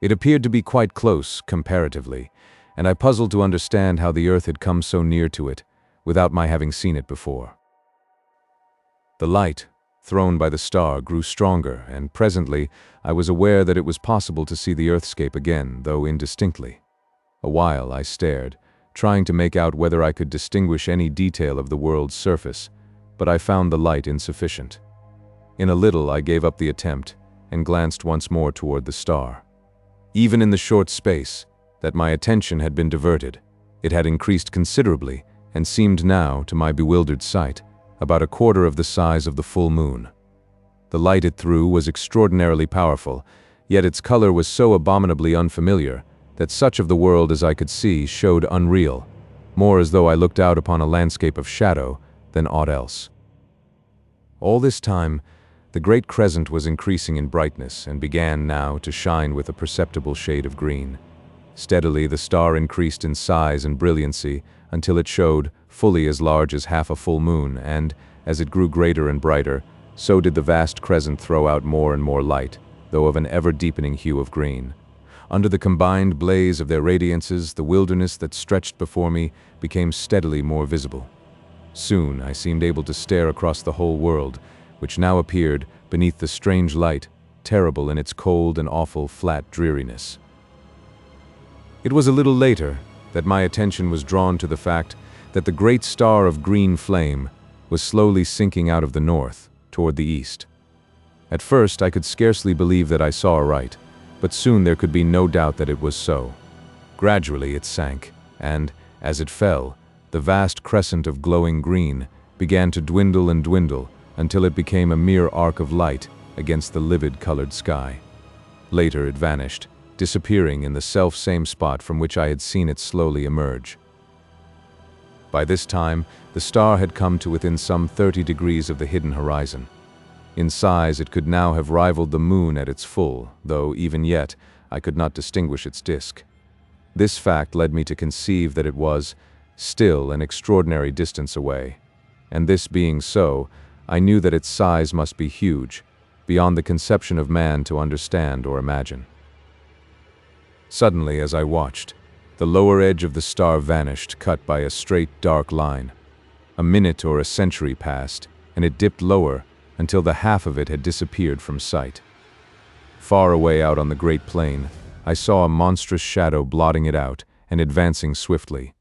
It appeared to be quite close, comparatively, and I puzzled to understand how the earth had come so near to it, without my having seen it before. The light, thrown by the star, grew stronger, and presently I was aware that it was possible to see the earthscape again, though indistinctly. A while I stared, trying to make out whether I could distinguish any detail of the world's surface, but I found the light insufficient. In a little I gave up the attempt, and glanced once more toward the star. Even in the short space that my attention had been diverted, it had increased considerably, and seemed now, to my bewildered sight, about a quarter of the size of the full moon. The light it threw was extraordinarily powerful, yet its color was so abominably unfamiliar that such of the world as I could see showed unreal, more as though I looked out upon a landscape of shadow than aught else. All this time, the great crescent was increasing in brightness and began now to shine with a perceptible shade of green. Steadily the star increased in size and brilliancy until it showed fully as large as half a full moon, and, as it grew greater and brighter, so did the vast crescent throw out more and more light, though of an ever-deepening hue of green. Under the combined blaze of their radiances, the wilderness that stretched before me became steadily more visible. Soon I seemed able to stare across the whole world, which now appeared, beneath the strange light, terrible in its cold and awful flat dreariness. It was a little later that my attention was drawn to the fact that the great star of green flame was slowly sinking out of the north, toward the east. At first I could scarcely believe that I saw aright, but soon there could be no doubt that it was so. Gradually it sank, and, as it fell, the vast crescent of glowing green began to dwindle and dwindle until it became a mere arc of light against the livid colored sky. Later it vanished, disappearing in the self-same spot from which I had seen it slowly emerge. By this time, the star had come to within some 30 degrees of the hidden horizon. In size, it could now have rivaled the moon at its full, though even yet, I could not distinguish its disk. This fact led me to conceive that it was still an extraordinary distance away, and this being so, I knew that its size must be huge, beyond the conception of man to understand or imagine. Suddenly, as I watched, the lower edge of the star vanished, cut by a straight, dark line. A minute or a century passed, and it dipped lower until the half of it had disappeared from sight. Far away out on the great plain, I saw a monstrous shadow blotting it out and advancing swiftly.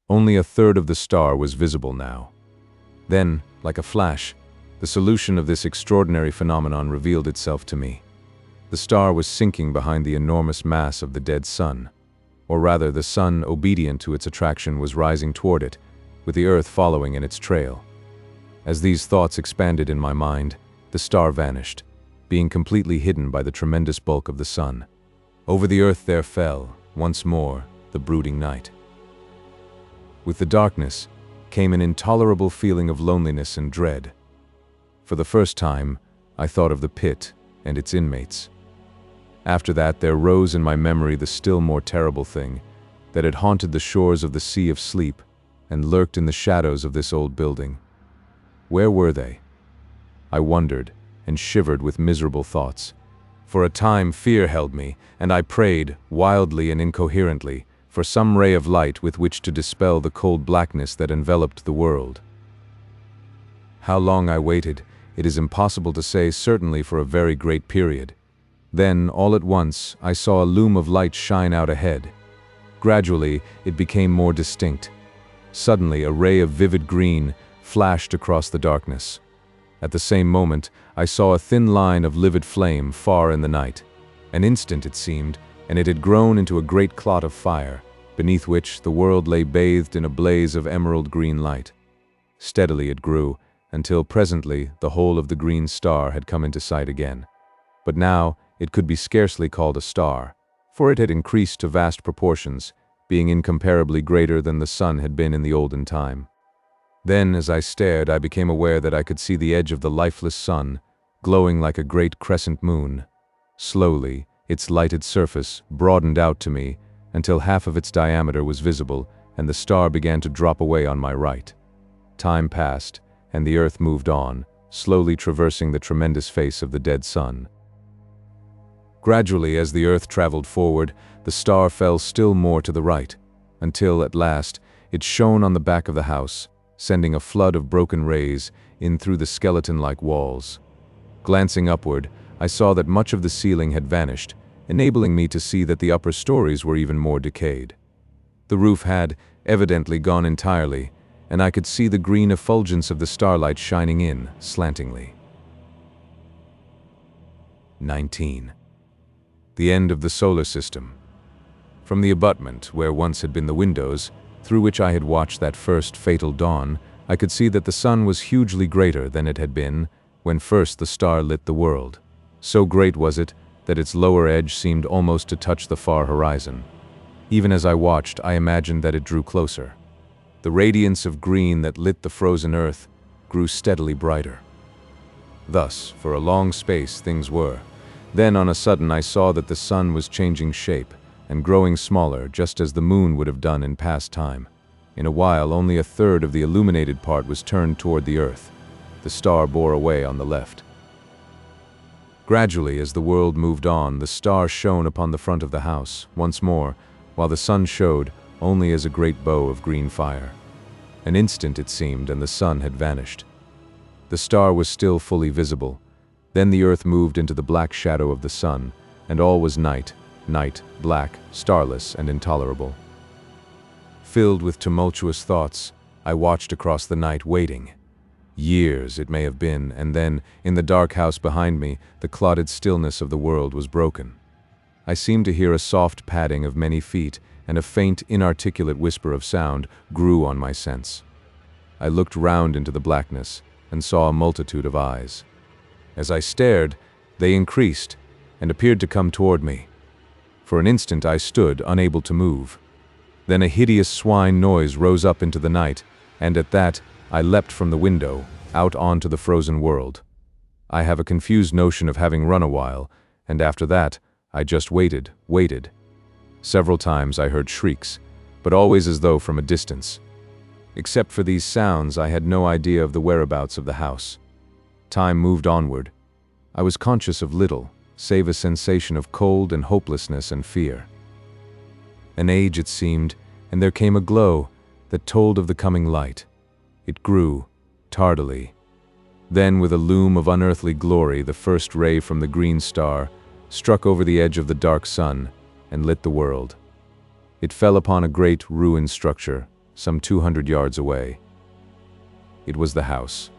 Only a third of the star was visible now. Then, like a flash, the solution of this extraordinary phenomenon revealed itself to me. The star was sinking behind the enormous mass of the dead sun. Or rather, the sun, obedient to its attraction, was rising toward it, with the earth following in its trail. As these thoughts expanded in my mind, the star vanished, being completely hidden by the tremendous bulk of the sun. Over the earth there fell, once more, the brooding night. With the darkness came an intolerable feeling of loneliness and dread. For the first time, I thought of the pit and its inmates. After that, there rose in my memory the still more terrible thing that had haunted the shores of the Sea of Sleep and lurked in the shadows of this old building. Where were they? I wondered and shivered with miserable thoughts. For a time, fear held me, and I prayed, wildly and incoherently, for some ray of light with which to dispel the cold blackness that enveloped the world. How long I waited, it is impossible to say, certainly for a very great period. Then, all at once, I saw a loom of light shine out ahead. Gradually, it became more distinct. Suddenly, a ray of vivid green flashed across the darkness. At the same moment, I saw a thin line of livid flame far in the night. An instant, it seemed, and it had grown into a great clot of fire, beneath which the world lay bathed in a blaze of emerald green light. Steadily it grew, until presently the whole of the green star had come into sight again. But now it could be scarcely called a star, for it had increased to vast proportions, being incomparably greater than the sun had been in the olden time. Then, as I stared, I became aware that I could see the edge of the lifeless sun, glowing like a great crescent moon. Slowly, its lighted surface broadened out to me until half of its diameter was visible, and the star began to drop away on my right. Time passed, and the earth moved on, slowly traversing the tremendous face of the dead sun. Gradually, as the earth traveled forward, the star fell still more to the right, until, at last, it shone on the back of the house, sending a flood of broken rays in through the skeleton-like walls. Glancing upward, I saw that much of the ceiling had vanished, enabling me to see that the upper stories were even more decayed. The roof had, evidently, gone entirely, and I could see the green effulgence of the starlight shining in, slantingly. 19. The end of the solar system. From the abutment, where once had been the windows, through which I had watched that first fatal dawn, I could see that the sun was hugely greater than it had been when first the star lit the world. So great was it that its lower edge seemed almost to touch the far horizon. Even as I watched, I imagined that it drew closer. The radiance of green that lit the frozen earth grew steadily brighter. Thus, for a long space, things were. Then, on a sudden, I saw that the sun was changing shape and growing smaller, just as the moon would have done in past time. In a while, only a third of the illuminated part was turned toward the earth. The star bore away on the left. Gradually, as the world moved on, the star shone upon the front of the house, once more, while the sun showed only as a great bow of green fire. An instant, it seemed, and the sun had vanished. The star was still fully visible. Then the earth moved into the black shadow of the sun, and all was night, black, starless, and intolerable. Filled with tumultuous thoughts, I watched across the night, waiting. Years, it may have been, and then, in the dark house behind me, the clotted stillness of the world was broken. I seemed to hear a soft padding of many feet, and a faint, inarticulate whisper of sound grew on my sense. I looked round into the blackness, and saw a multitude of eyes. As I stared, they increased, and appeared to come toward me. For an instant I stood, unable to move. Then a hideous swine noise rose up into the night, and at that, I leapt from the window, out onto the frozen world. I have a confused notion of having run a while, and after that, I just waited. Several times I heard shrieks, but always as though from a distance. Except for these sounds, I had no idea of the whereabouts of the house. Time moved onward. I was conscious of little, save a sensation of cold and hopelessness and fear. An age it seemed, and there came a glow that told of the coming light. It grew, tardily. Then, with a loom of unearthly glory, the first ray from the green star struck over the edge of the dark sun and lit the world. It fell upon a great, ruined structure, some 200 yards away. It was the house.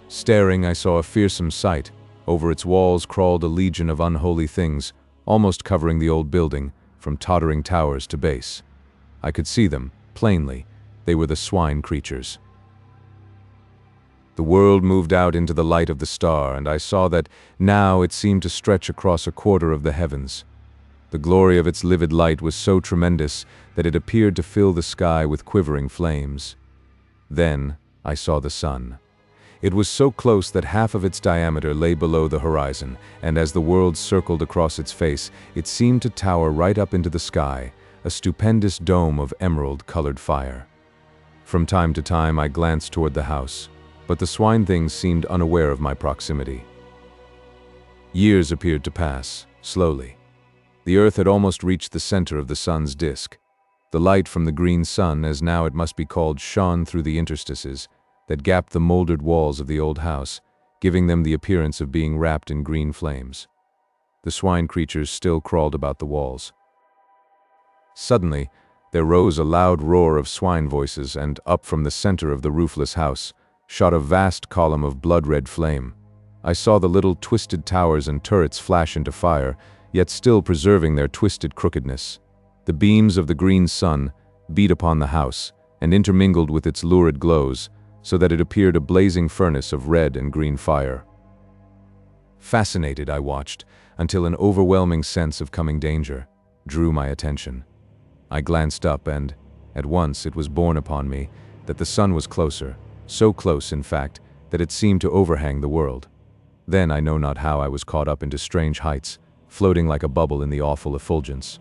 Staring, I saw a fearsome sight. Over its walls crawled a legion of unholy things, almost covering the old building, from tottering towers to base. I could see them, plainly. They were the swine creatures. The world moved out into the light of the star, and I saw that now it seemed to stretch across a quarter of the heavens. The glory of its livid light was so tremendous that it appeared to fill the sky with quivering flames. Then I saw the sun. It was so close that half of its diameter lay below the horizon, and as the world circled across its face, it seemed to tower right up into the sky, a stupendous dome of emerald-colored fire. From time to time I glanced toward the house, but the swine-things seemed unaware of my proximity. Years appeared to pass, slowly. The earth had almost reached the center of the sun's disk. The light from the green sun, as now it must be called, shone through the interstices that gapped the molded walls of the old house, giving them the appearance of being wrapped in green flames. The swine creatures still crawled about the walls. Suddenly, there rose a loud roar of swine voices, and up from the center of the roofless house shot a vast column of blood-red flame. I saw the little twisted towers and turrets flash into fire, yet still preserving their twisted crookedness. The beams of the green sun beat upon the house and intermingled with its lurid glows, so that it appeared a blazing furnace of red and green fire. Fascinated, I watched, until an overwhelming sense of coming danger drew my attention. I glanced up, and, at once, it was borne upon me that the sun was closer, so close, in fact, that it seemed to overhang the world. Then I know not how I was caught up into strange heights, floating like a bubble in the awful effulgence.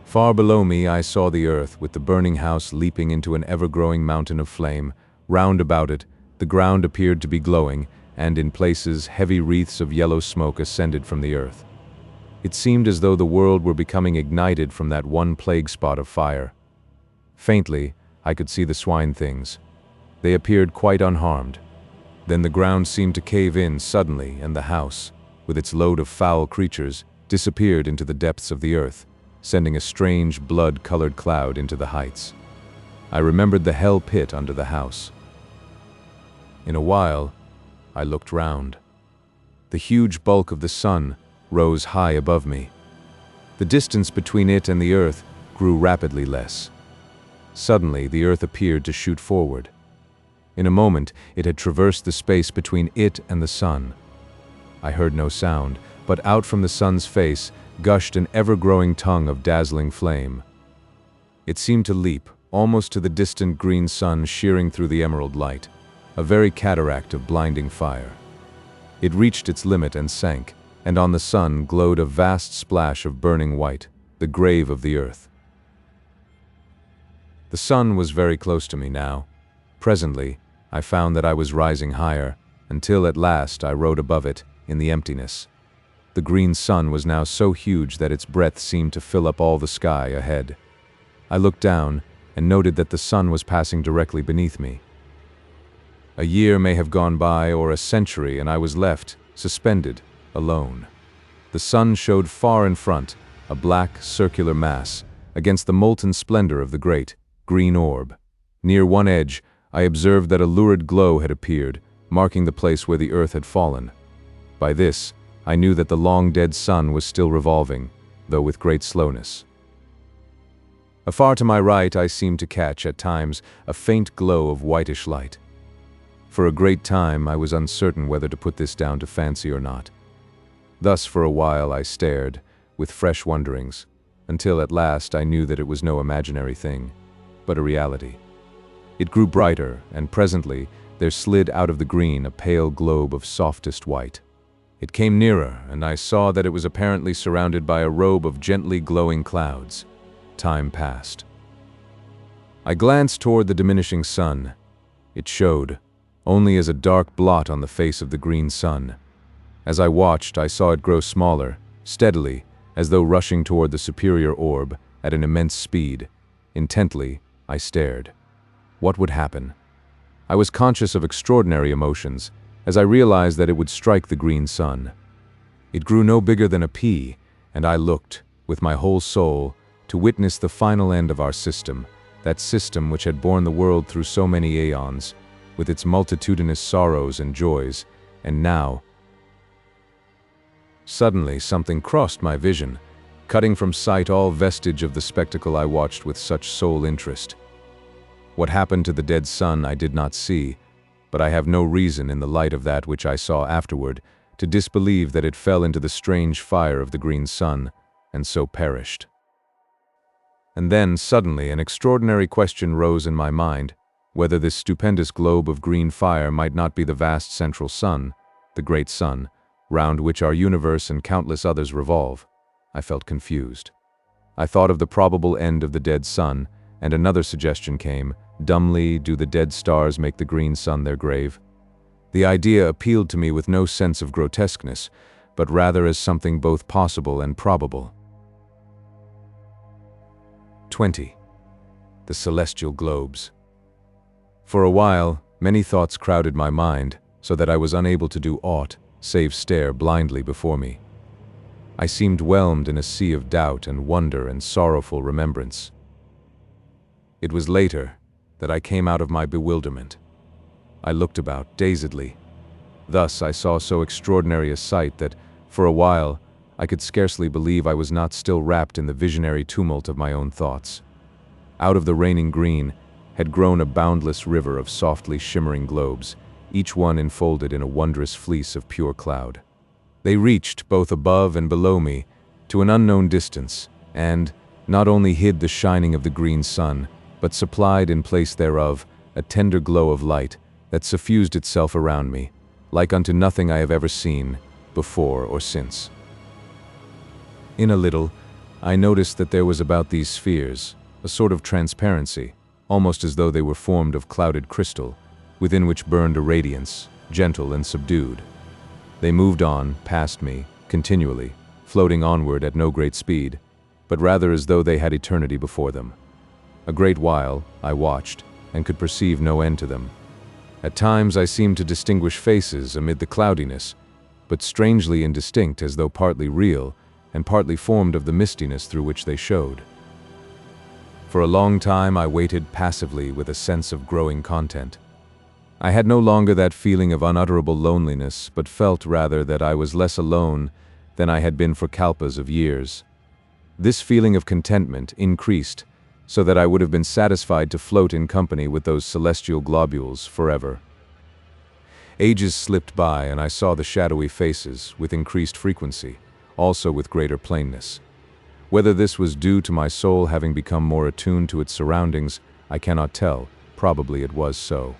Far below me I saw the earth, with the burning house leaping into an ever-growing mountain of flame. Round about it, the ground appeared to be glowing, and in places heavy wreaths of yellow smoke ascended from the earth. It seemed as though the world were becoming ignited from that one plague spot of fire. Faintly, I could see the swine-things. They appeared quite unharmed. Then the ground seemed to cave in suddenly, and the house, with its load of foul creatures, disappeared into the depths of the earth, sending a strange blood-colored cloud into the heights. I remembered the hell pit under the house. In a while, I looked round. The huge bulk of the sun rose high above me. The distance between it and the earth grew rapidly less. Suddenly, the earth appeared to shoot forward. In a moment, it had traversed the space between it and the sun. I heard no sound, but out from the sun's face gushed an ever-growing tongue of dazzling flame. It seemed to leap, almost to the distant green sun shearing through the emerald light, a very cataract of blinding fire. It reached its limit and sank, and on the sun glowed a vast splash of burning white, the grave of the earth. The sun was very close to me now. Presently, I found that I was rising higher, until at last I rode above it, in the emptiness. The green sun was now so huge that its breadth seemed to fill up all the sky ahead. I looked down, and noted that the sun was passing directly beneath me. A year may have gone by, or a century, and I was left, suspended, alone. The sun showed far in front, a black, circular mass, against the molten splendor of the great, green orb. Near one edge, I observed that a lurid glow had appeared, marking the place where the earth had fallen. By this, I knew that the long-dead sun was still revolving, though with great slowness. Afar to my right, I seemed to catch, at times, a faint glow of whitish light. For a great time, I was uncertain whether to put this down to fancy or not. Thus, for a while, I stared, with fresh wonderings. until at last I knew that it was no imaginary thing, but a reality. It grew brighter, and presently there slid out of the green a pale globe of softest white. It came nearer, and I saw that it was apparently surrounded by a robe of gently glowing clouds. Time passed. I glanced toward the diminishing sun. It showed, only as a dark blot on the face of the green sun. As I watched, I saw it grow smaller, steadily, as though rushing toward the superior orb at an immense speed. Intently, I stared. What would happen? I was conscious of extraordinary emotions as I realized that it would strike the green sun. It grew no bigger than a pea, and I looked, with my whole soul, to witness the final end of our system, that system which had borne the world through so many aeons, with its multitudinous sorrows and joys, and now, suddenly something crossed my vision, cutting from sight all vestige of the spectacle I watched with such sole interest. What happened to the dead sun I did not see, but I have no reason in the light of that which I saw afterward to disbelieve that it fell into the strange fire of the green sun, and so perished. And then, suddenly, an extraordinary question rose in my mind, whether this stupendous globe of green fire might not be the vast central sun, the great sun, round which our universe and countless others revolve. I felt confused. I thought of the probable end of the dead sun, and another suggestion came: dumbly, do the dead stars make the green sun their grave? The idea appealed to me with no sense of grotesqueness, but rather as something both possible and probable. 20. The celestial globes. For a while, many thoughts crowded my mind, so that I was unable to do aught save stare blindly before me. I seemed whelmed in a sea of doubt and wonder and sorrowful remembrance. It was later that I came out of my bewilderment. I looked about, dazedly. Thus I saw so extraordinary a sight that, for a while, I could scarcely believe I was not still wrapped in the visionary tumult of my own thoughts. Out of the reigning green had grown a boundless river of softly shimmering globes, each one enfolded in a wondrous fleece of pure cloud. They reached, both above and below me, to an unknown distance, and not only hid the shining of the green sun, but supplied in place thereof a tender glow of light that suffused itself around me, like unto nothing I have ever seen, before or since. In a little, I noticed that there was about these spheres a sort of transparency, almost as though they were formed of clouded crystal, within which burned a radiance, gentle and subdued. They moved on, past me, continually, floating onward at no great speed, but rather as though they had eternity before them. A great while I watched, and could perceive no end to them. At times I seemed to distinguish faces amid the cloudiness, but strangely indistinct, as though partly real, and partly formed of the mistiness through which they showed. For a long time I waited passively with a sense of growing content. I had no longer that feeling of unutterable loneliness, but felt rather that I was less alone than I had been for kalpas of years. This feeling of contentment increased, so that I would have been satisfied to float in company with those celestial globules forever. Ages slipped by, and I saw the shadowy faces with increased frequency, also with greater plainness. Whether this was due to my soul having become more attuned to its surroundings, I cannot tell. Probably it was so.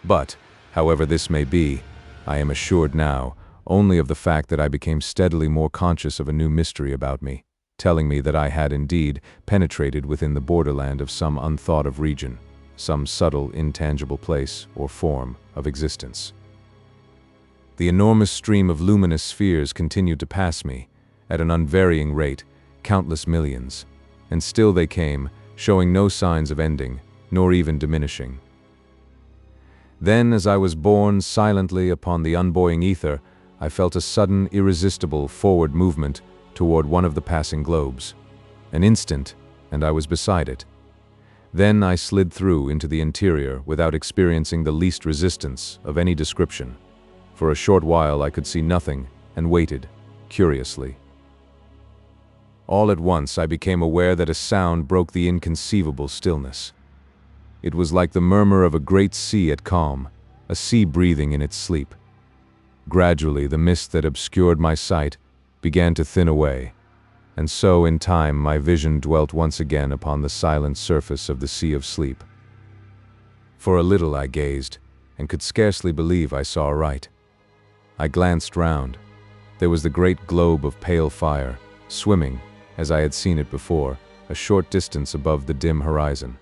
But, however this may be, I am assured now only of the fact that I became steadily more conscious of a new mystery about me, telling me that I had indeed penetrated within the borderland of some unthought-of region, some subtle, intangible place or form of existence. The enormous stream of luminous spheres continued to pass me, at an unvarying rate, countless millions, and still they came, showing no signs of ending, nor even diminishing. Then, as I was borne silently upon the unbuoying ether, I felt a sudden, irresistible forward movement toward one of the passing globes. An instant, and I was beside it. Then I slid through into the interior without experiencing the least resistance of any description. For a short while I could see nothing, and waited, curiously. All at once I became aware that a sound broke the inconceivable stillness. It was like the murmur of a great sea at calm, a sea breathing in its sleep. Gradually the mist that obscured my sight began to thin away, and so in time my vision dwelt once again upon the silent surface of the Sea of Sleep. For a little I gazed, and could scarcely believe I saw aright. I glanced round. There was the great globe of pale fire, swimming, as I had seen it before, a short distance above the dim horizon.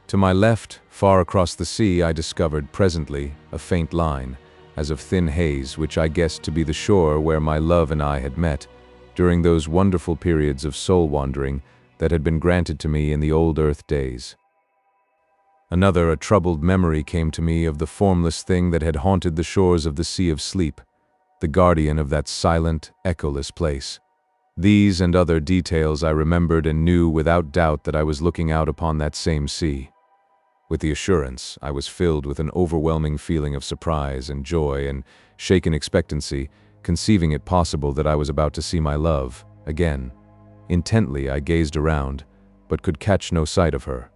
To my left, far across the sea, I discovered, presently, a faint line, as of thin haze, which I guessed to be the shore where my love and I had met, during those wonderful periods of soul-wandering that had been granted to me in the old earth days. Another, a troubled memory came to me of the formless thing that had haunted the shores of the Sea of Sleep, the guardian of that silent, echoless place. These and other details I remembered and knew without doubt that I was looking out upon that same sea. With the assurance, I was filled with an overwhelming feeling of surprise and joy and shaken expectancy, conceiving it possible that I was about to see my love again. Intently I gazed around, but could catch no sight of her.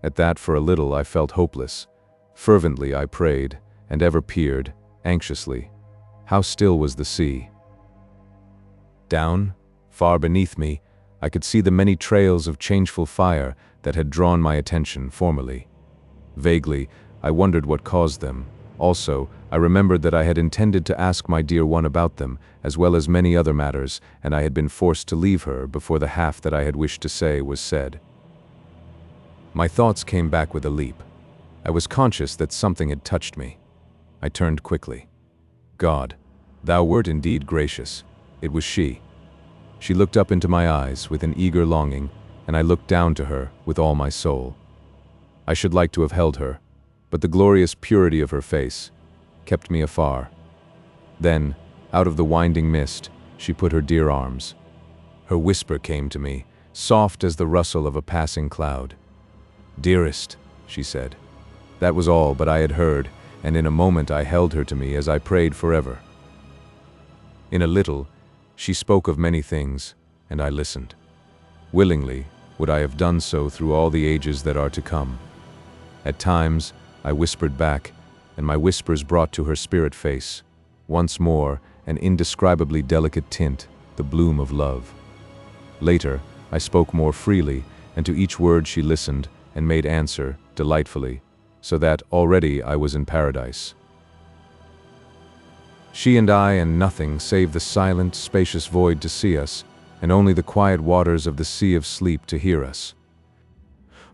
At that, for a little, I felt hopeless. Fervently I prayed, and ever peered, anxiously. How still was the sea! Down, far beneath me, I could see the many trails of changeful fire that had drawn my attention formerly. Vaguely, I wondered what caused them. Also, I remembered that I had intended to ask my dear one about them, as well as many other matters, and I had been forced to leave her before the half that I had wished to say was said. My thoughts came back with a leap. I was conscious that something had touched me. I turned quickly. God, thou wert indeed gracious. It was she. She looked up into my eyes with an eager longing, and I looked down to her with all my soul. I should like to have held her, but the glorious purity of her face kept me afar. Then, out of the winding mist, she put her dear arms. Her whisper came to me, soft as the rustle of a passing cloud. "Dearest," she said. That was all but I had heard, and in a moment I held her to me as I prayed forever. In a little, she spoke of many things, and I listened. Willingly would I have done so through all the ages that are to come. At times, I whispered back, and my whispers brought to her spirit face, once more, an indescribably delicate tint, the bloom of love. Later, I spoke more freely, and to each word she listened and made answer, delightfully, so that already I was in paradise. She and I and nothing save the silent, spacious void to see us, and only the quiet waters of the Sea of Sleep to hear us.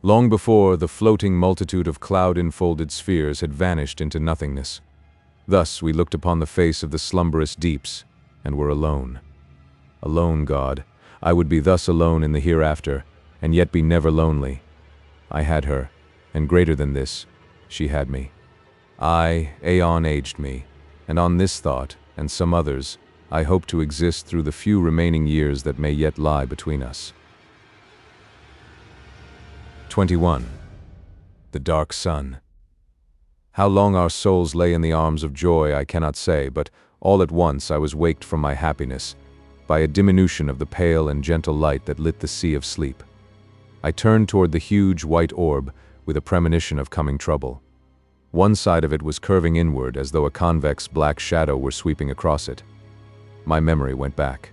Long before, the floating multitude of cloud-enfolded spheres had vanished into nothingness. Thus we looked upon the face of the slumberous deeps, and were alone. Alone, God, I would be thus alone in the hereafter, and yet be never lonely. I had her, and greater than this, she had me. I, aeon aged me, and on this thought, and some others, I hope to exist through the few remaining years that may yet lie between us. 21. The Dark Sun. How long our souls lay in the arms of joy I cannot say, but all at once I was waked from my happiness by a diminution of the pale and gentle light that lit the Sea of Sleep. I turned toward the huge white orb with a premonition of coming trouble. One side of it was curving inward as though a convex black shadow were sweeping across it. My memory went back.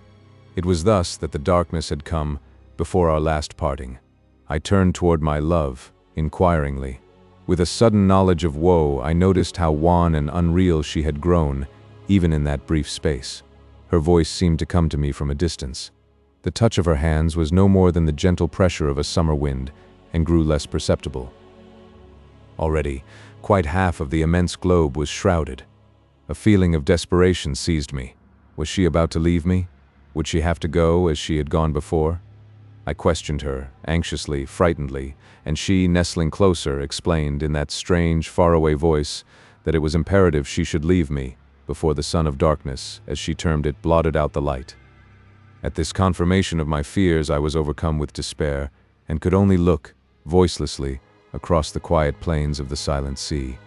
It was thus that the darkness had come before our last parting. I turned toward my love, inquiringly. With a sudden knowledge of woe, I noticed how wan and unreal she had grown, even in that brief space. Her voice seemed to come to me from a distance. The touch of her hands was no more than the gentle pressure of a summer wind, and grew less perceptible. Already, quite half of the immense globe was shrouded. A feeling of desperation seized me. Was she about to leave me? Would she have to go as she had gone before? I questioned her, anxiously, frightenedly, and she, nestling closer, explained in that strange, faraway voice that it was imperative she should leave me before the sun of darkness, as she termed it, blotted out the light. At this confirmation of my fears, I was overcome with despair, and could only look, voicelessly, across the quiet plains of the silent sea.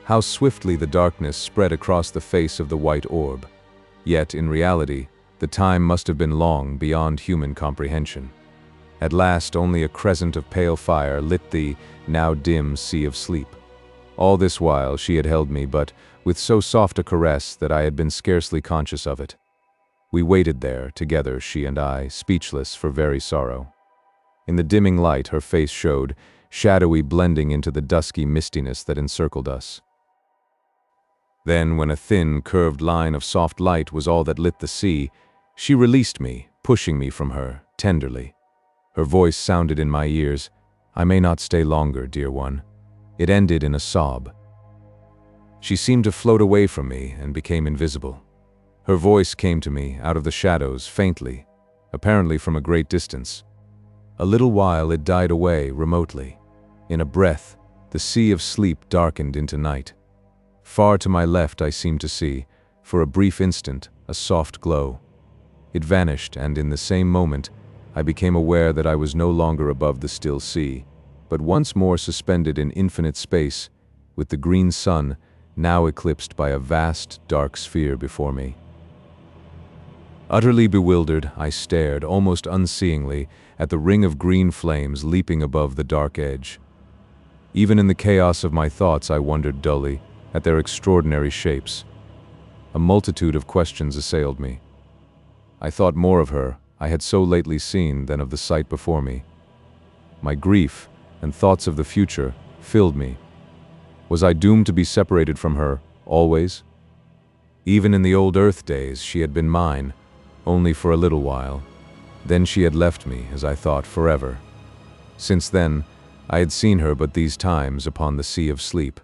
How swiftly the darkness spread across the face of the white orb. Yet, in reality, the time must have been long beyond human comprehension. At last, only a crescent of pale fire lit the, now dim, Sea of Sleep. All this while she had held me, but with so soft a caress that I had been scarcely conscious of it. We waited there, together, she and I, speechless for very sorrow. In the dimming light, her face showed, shadowy, blending into the dusky mistiness that encircled us. Then, when a thin, curved line of soft light was all that lit the sea, she released me, pushing me from her, tenderly. Her voice sounded in my ears, "I may not stay longer, dear one." It ended in a sob. She seemed to float away from me and became invisible. Her voice came to me, out of the shadows, faintly, apparently from a great distance. A little while it died away, remotely. In a breath, the sea of sleep darkened into night. Far to my left I seemed to see, for a brief instant, a soft glow. It vanished, and in the same moment, I became aware that I was no longer above the still sea, but once more suspended in infinite space, with the green sun now eclipsed by a vast, dark sphere before me. Utterly bewildered, I stared, almost unseeingly, at the ring of green flames leaping above the dark edge. Even in the chaos of my thoughts, I wondered dully at their extraordinary shapes. A multitude of questions assailed me. I thought more of her I had so lately seen than of the sight before me. My grief and thoughts of the future filled me. Was I doomed to be separated from her, always? Even in the old Earth days, she had been mine, only for a little while. Then she had left me, as I thought, forever. Since then, I had seen her but these times upon the sea of sleep.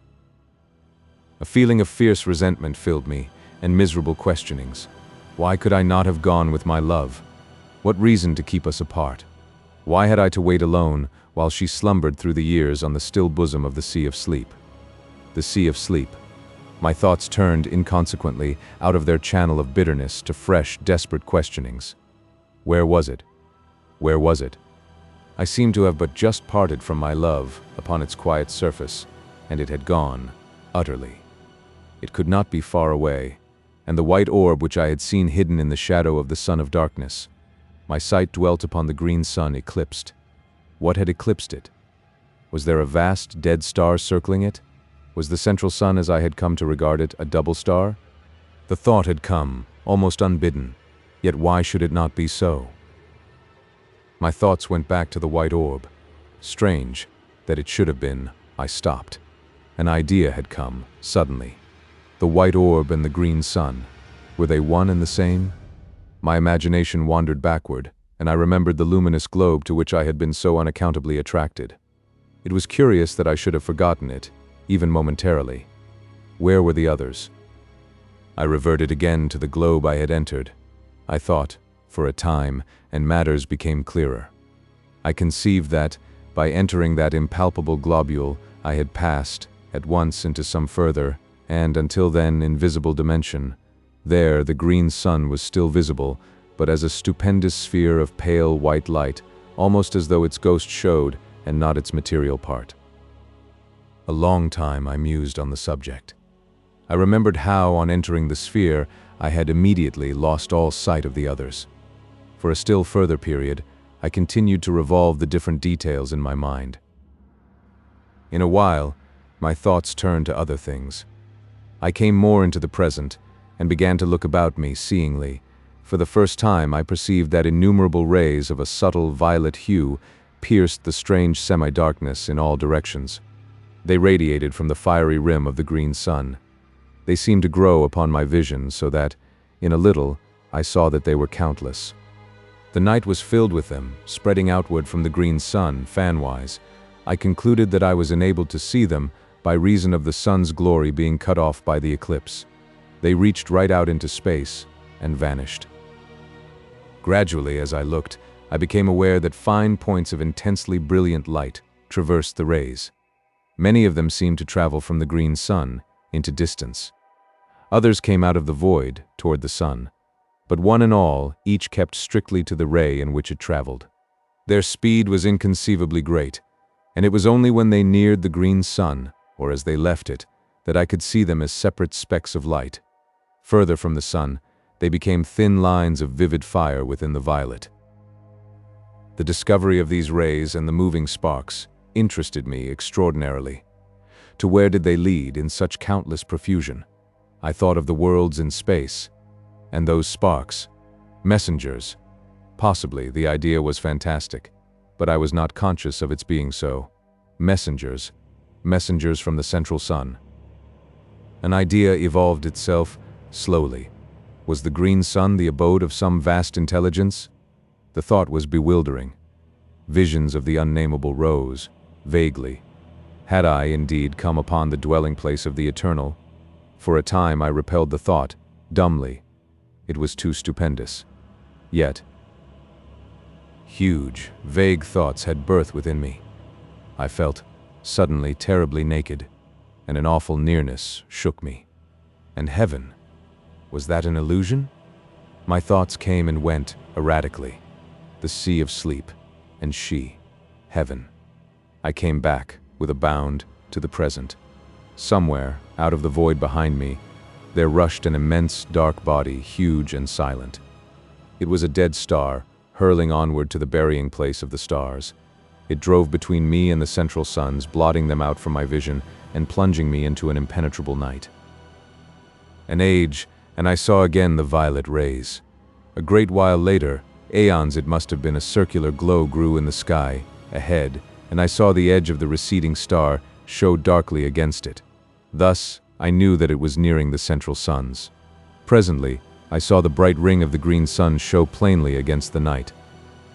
A feeling of fierce resentment filled me, and miserable questionings. Why could I not have gone with my love? What reason to keep us apart? Why had I to wait alone, while she slumbered through the years on the still bosom of the sea of sleep? The sea of sleep. My thoughts turned, inconsequently, out of their channel of bitterness to fresh, desperate questionings. Where was it? Where was it? I seemed to have but just parted from my love upon its quiet surface, and it had gone, utterly. It could not be far away, and the white orb which I had seen hidden in the shadow of the sun of darkness. My sight dwelt upon the green sun eclipsed. What had eclipsed it? Was there a vast, dead star circling it? Was the central sun, as I had come to regard it, a double star? The thought had come, almost unbidden, yet why should it not be so? My thoughts went back to the white orb. Strange that it should have been. I stopped. An idea had come, suddenly. The white orb and the green sun. Were they one and the same? My imagination wandered backward, and I remembered the luminous globe to which I had been so unaccountably attracted. It was curious that I should have forgotten it, even momentarily. Where were the others? I reverted again to the globe I had entered. I thought, for a time, and matters became clearer. I conceived that, by entering that impalpable globule, I had passed, at once, into some further, and until then invisible dimension. There the green sun was still visible, but as a stupendous sphere of pale white light, almost as though its ghost showed, and not its material part. A long time I mused on the subject. I remembered how, on entering the sphere, I had immediately lost all sight of the others. For a still further period, I continued to revolve the different details in my mind. In a while, my thoughts turned to other things. I came more into the present, and began to look about me seeingly. For the first time I perceived that innumerable rays of a subtle violet hue pierced the strange semi-darkness in all directions. They radiated from the fiery rim of the green sun. They seemed to grow upon my vision so that, in a little, I saw that they were countless. The night was filled with them, spreading outward from the green sun, fan-wise. I concluded that I was enabled to see them by reason of the sun's glory being cut off by the eclipse. They reached right out into space and vanished. Gradually, as I looked, I became aware that fine points of intensely brilliant light traversed the rays. Many of them seemed to travel from the green sun into distance. Others came out of the void toward the sun. But one and all, each kept strictly to the ray in which it traveled. Their speed was inconceivably great, and it was only when they neared the green sun, or as they left it, that I could see them as separate specks of light. Further from the sun, they became thin lines of vivid fire within the violet. The discovery of these rays and the moving sparks interested me extraordinarily. To where did they lead in such countless profusion? I thought of the worlds in space, and those sparks, Messengers. Possibly, the idea was fantastic, but I was not conscious of its being so. Messengers. Messengers from the central sun. An idea evolved itself slowly. Was the green sun the abode of some vast intelligence? The thought was bewildering. Visions of the unnameable rose, vaguely. Had I, indeed, come upon the dwelling place of the eternal? For a time I repelled the thought, dumbly. It was too stupendous. Yet, huge, vague thoughts had birth within me. I felt, suddenly, terribly naked, and an awful nearness shook me. And heaven, was that an illusion? My thoughts came and went, erratically. The sea of sleep, and she, heaven. I came back, with a bound, to the present. Somewhere, out of the void behind me, there rushed an immense dark body, huge and silent. It was a dead star, hurling onward to the burying place of the stars. It drove between me and the central suns, blotting them out from my vision and plunging me into an impenetrable night. An age, and I saw again the violet rays. A great while later, aeons it must have been, a circular glow grew in the sky, ahead, and I saw the edge of the receding star show darkly against it. Thus, I knew that it was nearing the central suns. Presently, I saw the bright ring of the green sun show plainly against the night.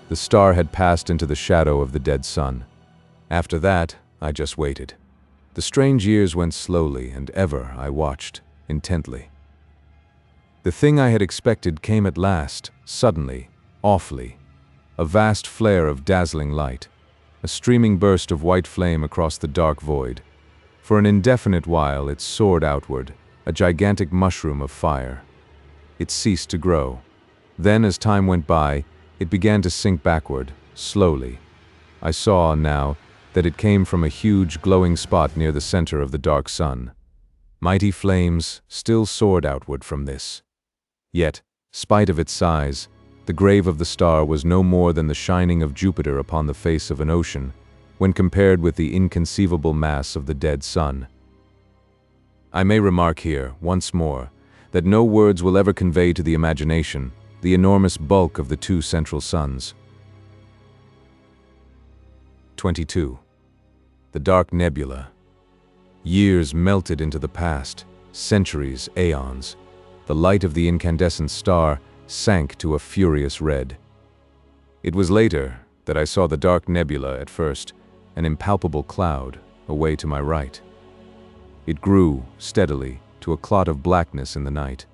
The star had passed into the shadow of the dead sun. After that, I just waited. The strange years went slowly, and ever I watched, intently. The thing I had expected came at last, suddenly, awfully. A vast flare of dazzling light. A streaming burst of white flame across the dark void. For an indefinite while it soared outward, a gigantic mushroom of fire. It ceased to grow. Then, as time went by, it began to sink backward, slowly. I saw, now, that it came from a huge glowing spot near the center of the dark sun. Mighty flames still soared outward from this. Yet, spite of its size, the grave of the star was no more than the shining of Jupiter upon the face of an ocean, when compared with the inconceivable mass of the dead sun. I may remark here, once more, that no words will ever convey to the imagination the enormous bulk of the two central suns. 22. The dark nebula. Years melted into the past, centuries, aeons. The light of the incandescent star sank to a furious red. It was later that I saw the dark nebula at first, an impalpable cloud, away to my right. It grew, steadily, to a clot of blackness in the night.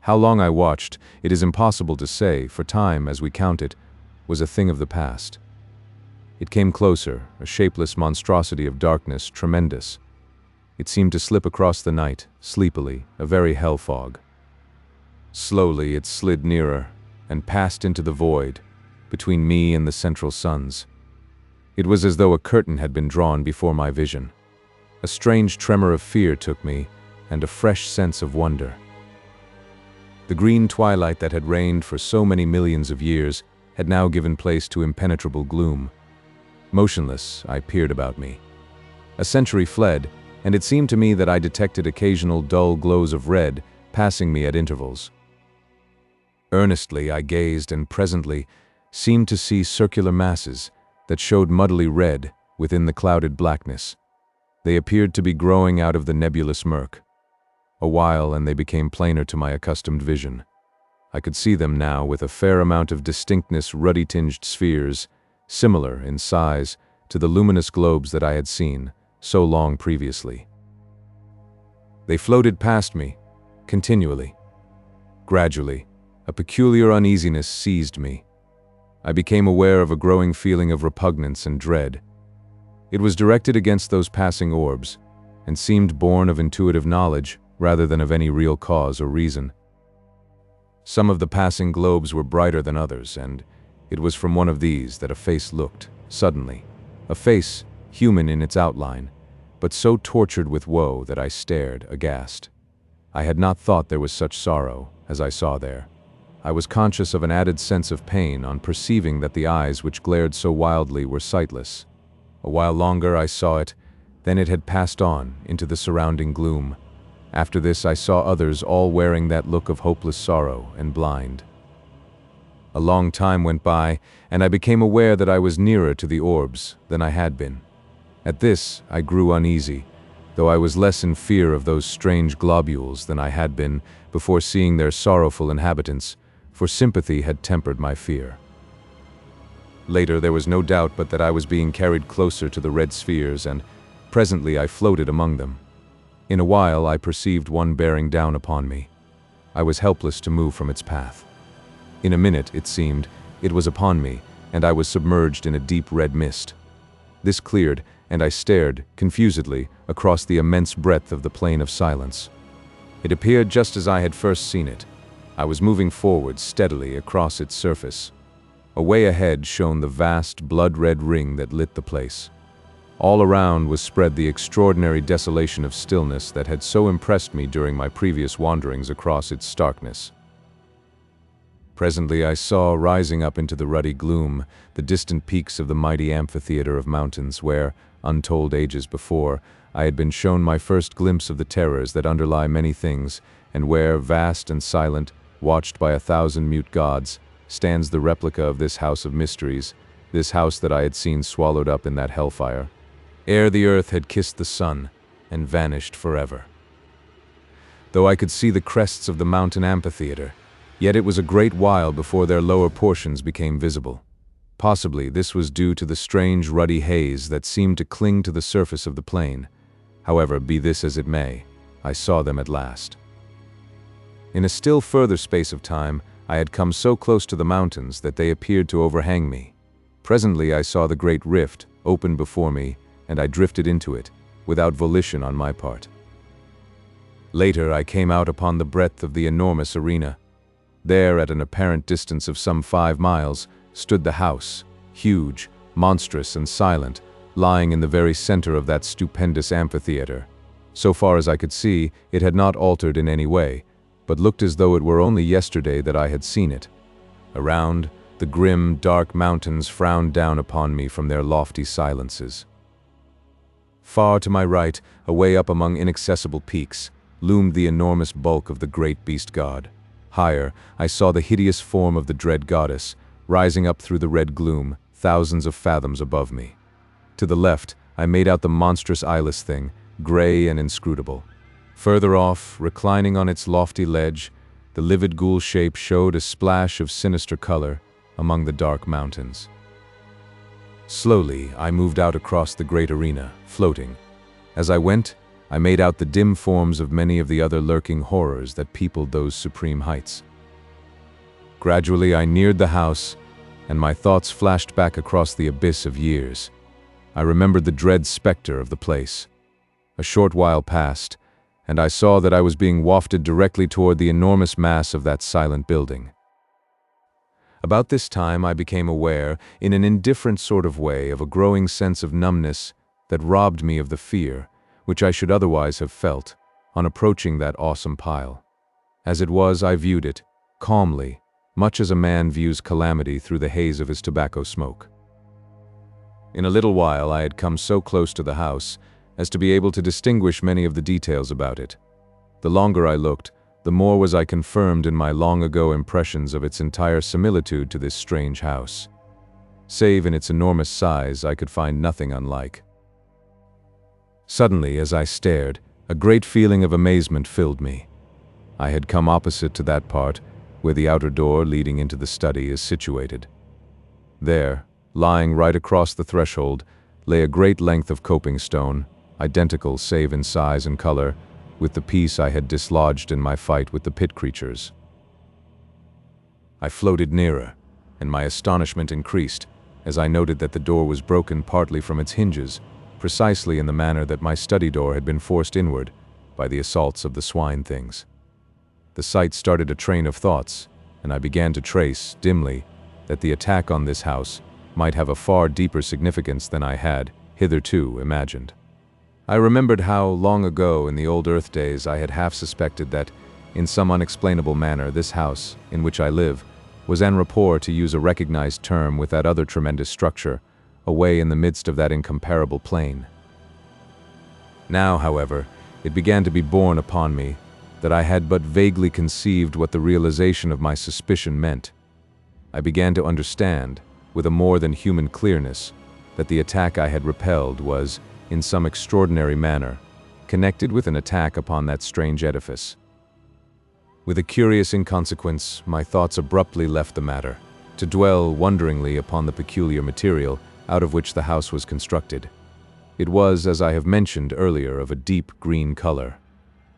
How long I watched, it is impossible to say, for time, as we count it, was a thing of the past. It came closer, a shapeless monstrosity of darkness, tremendous. It seemed to slip across the night, sleepily, a very hell fog. Slowly it slid nearer, and passed into the void, between me and the central suns. It was as though a curtain had been drawn before my vision. A strange tremor of fear took me, and a fresh sense of wonder. The green twilight that had reigned for so many millions of years had now given place to impenetrable gloom. Motionless, I peered about me. A century fled, and it seemed to me that I detected occasional dull glows of red passing me at intervals. Earnestly I gazed, and presently seemed to see circular masses that showed muddily red within the clouded blackness. They appeared to be growing out of the nebulous murk. A while, and they became plainer to my accustomed vision. I could see them now with a fair amount of distinctness, ruddy-tinged spheres, similar in size to the luminous globes that I had seen so long previously. They floated past me, continually. Gradually, a peculiar uneasiness seized me. I became aware of a growing feeling of repugnance and dread. It was directed against those passing orbs, and seemed born of intuitive knowledge rather than of any real cause or reason. Some of the passing globes were brighter than others, and it was from one of these that a face looked, suddenly. A face, human in its outline, but so tortured with woe that I stared, aghast. I had not thought there was such sorrow as I saw there. I was conscious of an added sense of pain on perceiving that the eyes which glared so wildly were sightless. A while longer I saw it, then it had passed on into the surrounding gloom. After this I saw others, all wearing that look of hopeless sorrow and blind. A long time went by, and I became aware that I was nearer to the orbs than I had been. At this, I grew uneasy, though I was less in fear of those strange globules than I had been before seeing their sorrowful inhabitants, for sympathy had tempered my fear. Later, there was no doubt but that I was being carried closer to the red spheres, and presently I floated among them. In a while, I perceived one bearing down upon me. I was helpless to move from its path. In a minute, it seemed, it was upon me, and I was submerged in a deep red mist. This cleared, and I stared, confusedly, across the immense breadth of the plain of silence. It appeared just as I had first seen it. I was moving forward steadily across its surface. Away ahead shone the vast, blood-red ring that lit the place. All around was spread the extraordinary desolation of stillness that had so impressed me during my previous wanderings across its starkness. Presently I saw, rising up into the ruddy gloom, the distant peaks of the mighty amphitheater of mountains where, untold ages before, I had been shown my first glimpse of the terrors that underlie many things, and where, vast and silent, watched by 1,000 mute gods, stands the replica of this house of mysteries, this house that I had seen swallowed up in that hellfire, ere the earth had kissed the sun and vanished forever. Though I could see the crests of the mountain amphitheater, yet it was a great while before their lower portions became visible. Possibly this was due to the strange ruddy haze that seemed to cling to the surface of the plain. However, be this as it may, I saw them at last. In a still further space of time, I had come so close to the mountains that they appeared to overhang me. Presently I saw the great rift open before me, and I drifted into it, without volition on my part. Later I came out upon the breadth of the enormous arena. There, at an apparent distance of some 5 miles, stood the house, huge, monstrous, and silent, lying in the very center of that stupendous amphitheater. So far as I could see, it had not altered in any way, but looked as though it were only yesterday that I had seen it. Around, the grim, dark mountains frowned down upon me from their lofty silences. Far to my right, away up among inaccessible peaks, loomed the enormous bulk of the great beast god. Higher, I saw the hideous form of the dread goddess, rising up through the red gloom, thousands of fathoms above me. To the left, I made out the monstrous eyeless thing, gray and inscrutable. Further off, reclining on its lofty ledge, the livid ghoul shape showed a splash of sinister color among the dark mountains. Slowly, I moved out across the great arena, floating. As I went, I made out the dim forms of many of the other lurking horrors that peopled those supreme heights. Gradually, I neared the house, and my thoughts flashed back across the abyss of years. I remembered the dread specter of the place. A short while passed, and I saw that I was being wafted directly toward the enormous mass of that silent building. About this time I became aware, in an indifferent sort of way, of a growing sense of numbness that robbed me of the fear, which I should otherwise have felt, on approaching that awesome pile. As it was, I viewed it, calmly, much as a man views calamity through the haze of his tobacco smoke. In a little while I had come so close to the house as to be able to distinguish many of the details about it. The longer I looked, the more was I confirmed in my long-ago impressions of its entire similitude to this strange house. Save in its enormous size, I could find nothing unlike. Suddenly, as I stared, a great feeling of amazement filled me. I had come opposite to that part where the outer door leading into the study is situated. There, lying right across the threshold, lay a great length of coping stone, identical save in size and color, with the piece I had dislodged in my fight with the pit creatures. I floated nearer, and my astonishment increased as I noted that the door was broken partly from its hinges, precisely in the manner that my study door had been forced inward by the assaults of the swine-things. The sight started a train of thoughts, and I began to trace, dimly, that the attack on this house might have a far deeper significance than I had, hitherto, imagined. I remembered how, long ago in the old Earth days, I had half suspected that, in some unexplainable manner, this house, in which I live, was en rapport, to use a recognized term, with that other tremendous structure, away in the midst of that incomparable plain. Now, however, it began to be borne upon me that I had but vaguely conceived what the realization of my suspicion meant. I began to understand, with a more than human clearness, that the attack I had repelled was, in some extraordinary manner, connected with an attack upon that strange edifice. With a curious inconsequence, my thoughts abruptly left the matter, to dwell wonderingly upon the peculiar material out of which the house was constructed. It was, as I have mentioned earlier, of a deep green color.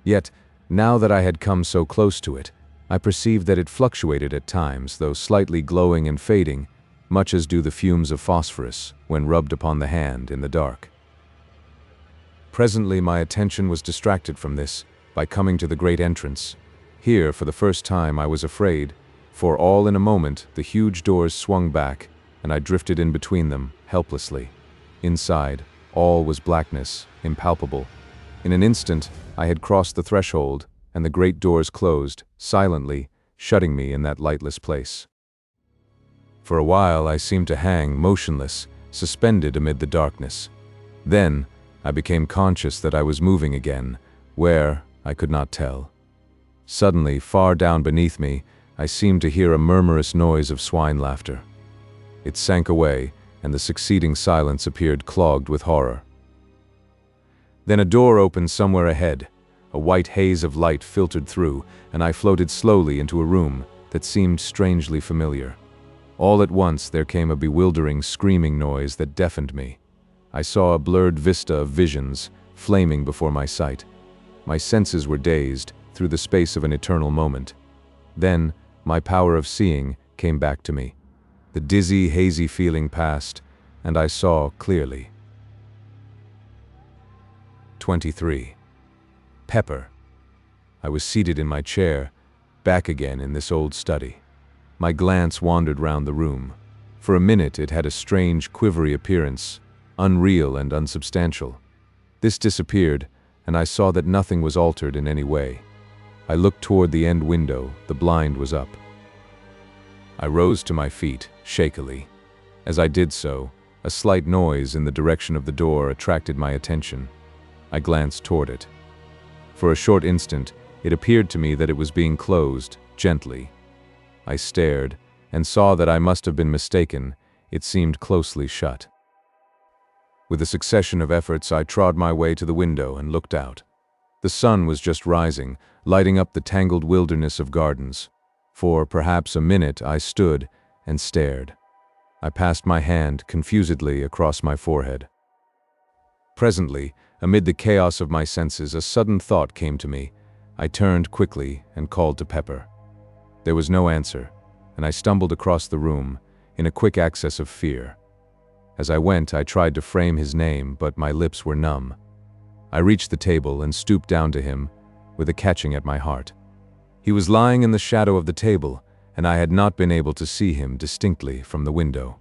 Yet, now that I had come so close to it, I perceived that it fluctuated at times, though slightly glowing and fading, much as do the fumes of phosphorus when rubbed upon the hand in the dark. Presently my attention was distracted from this by coming to the great entrance. Here, for the first time, I was afraid, for all in a moment the huge doors swung back, and I drifted in between them, helplessly. Inside, all was blackness, impalpable. In an instant, I had crossed the threshold, and the great doors closed, silently, shutting me in that lightless place. For a while I seemed to hang, motionless, suspended amid the darkness. Then, I became conscious that I was moving again, where, I could not tell. Suddenly, far down beneath me, I seemed to hear a murmurous noise of swine laughter. It sank away, and the succeeding silence appeared clogged with horror. Then a door opened somewhere ahead. A white haze of light filtered through, and I floated slowly into a room that seemed strangely familiar. All at once there came a bewildering, screaming noise that deafened me. I saw a blurred vista of visions, flaming before my sight. My senses were dazed, through the space of an eternal moment. Then, my power of seeing came back to me. The dizzy, hazy feeling passed, and I saw clearly. 23. Pepper. I was seated in my chair, back again in this old study. My glance wandered round the room. For a minute it had a strange, quivery appearance, unreal and unsubstantial. This disappeared, and I saw that nothing was altered in any way. I looked toward the end window. The blind was up. I rose to my feet, shakily. As I did so, a slight noise in the direction of the door attracted my attention. I glanced toward it. For a short instant, it appeared to me that it was being closed, gently. I stared, and saw that I must have been mistaken. It seemed closely shut. With a succession of efforts, I trod my way to the window and looked out. The sun was just rising, lighting up the tangled wilderness of gardens. For perhaps a minute I stood and stared. I passed my hand confusedly across my forehead. Presently, amid the chaos of my senses, a sudden thought came to me. I turned quickly and called to Pepper. There was no answer, and I stumbled across the room in a quick access of fear. As I went, I tried to frame his name, but my lips were numb. I reached the table and stooped down to him, with a catching at my heart. He was lying in the shadow of the table, and I had not been able to see him distinctly from the window.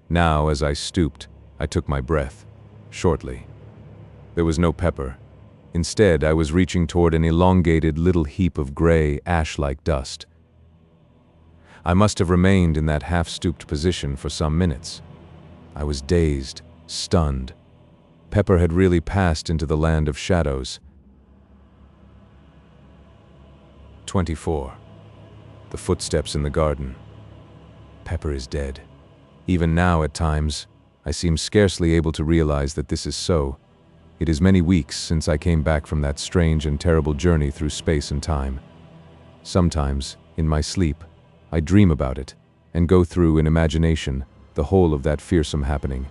Now, as I stooped, I took my breath, shortly. There was no Pepper. Instead, I was reaching toward an elongated little heap of gray, ash-like dust. I must have remained in that half-stooped position for some minutes. I was dazed, stunned. Pepper had really passed into the land of shadows. 24. The footsteps in the garden. Pepper is dead. Even now, at times, I seem scarcely able to realize that this is so. It is many weeks since I came back from that strange and terrible journey through space and time. Sometimes, in my sleep, I dream about it, and go through in imagination the whole of that fearsome happening.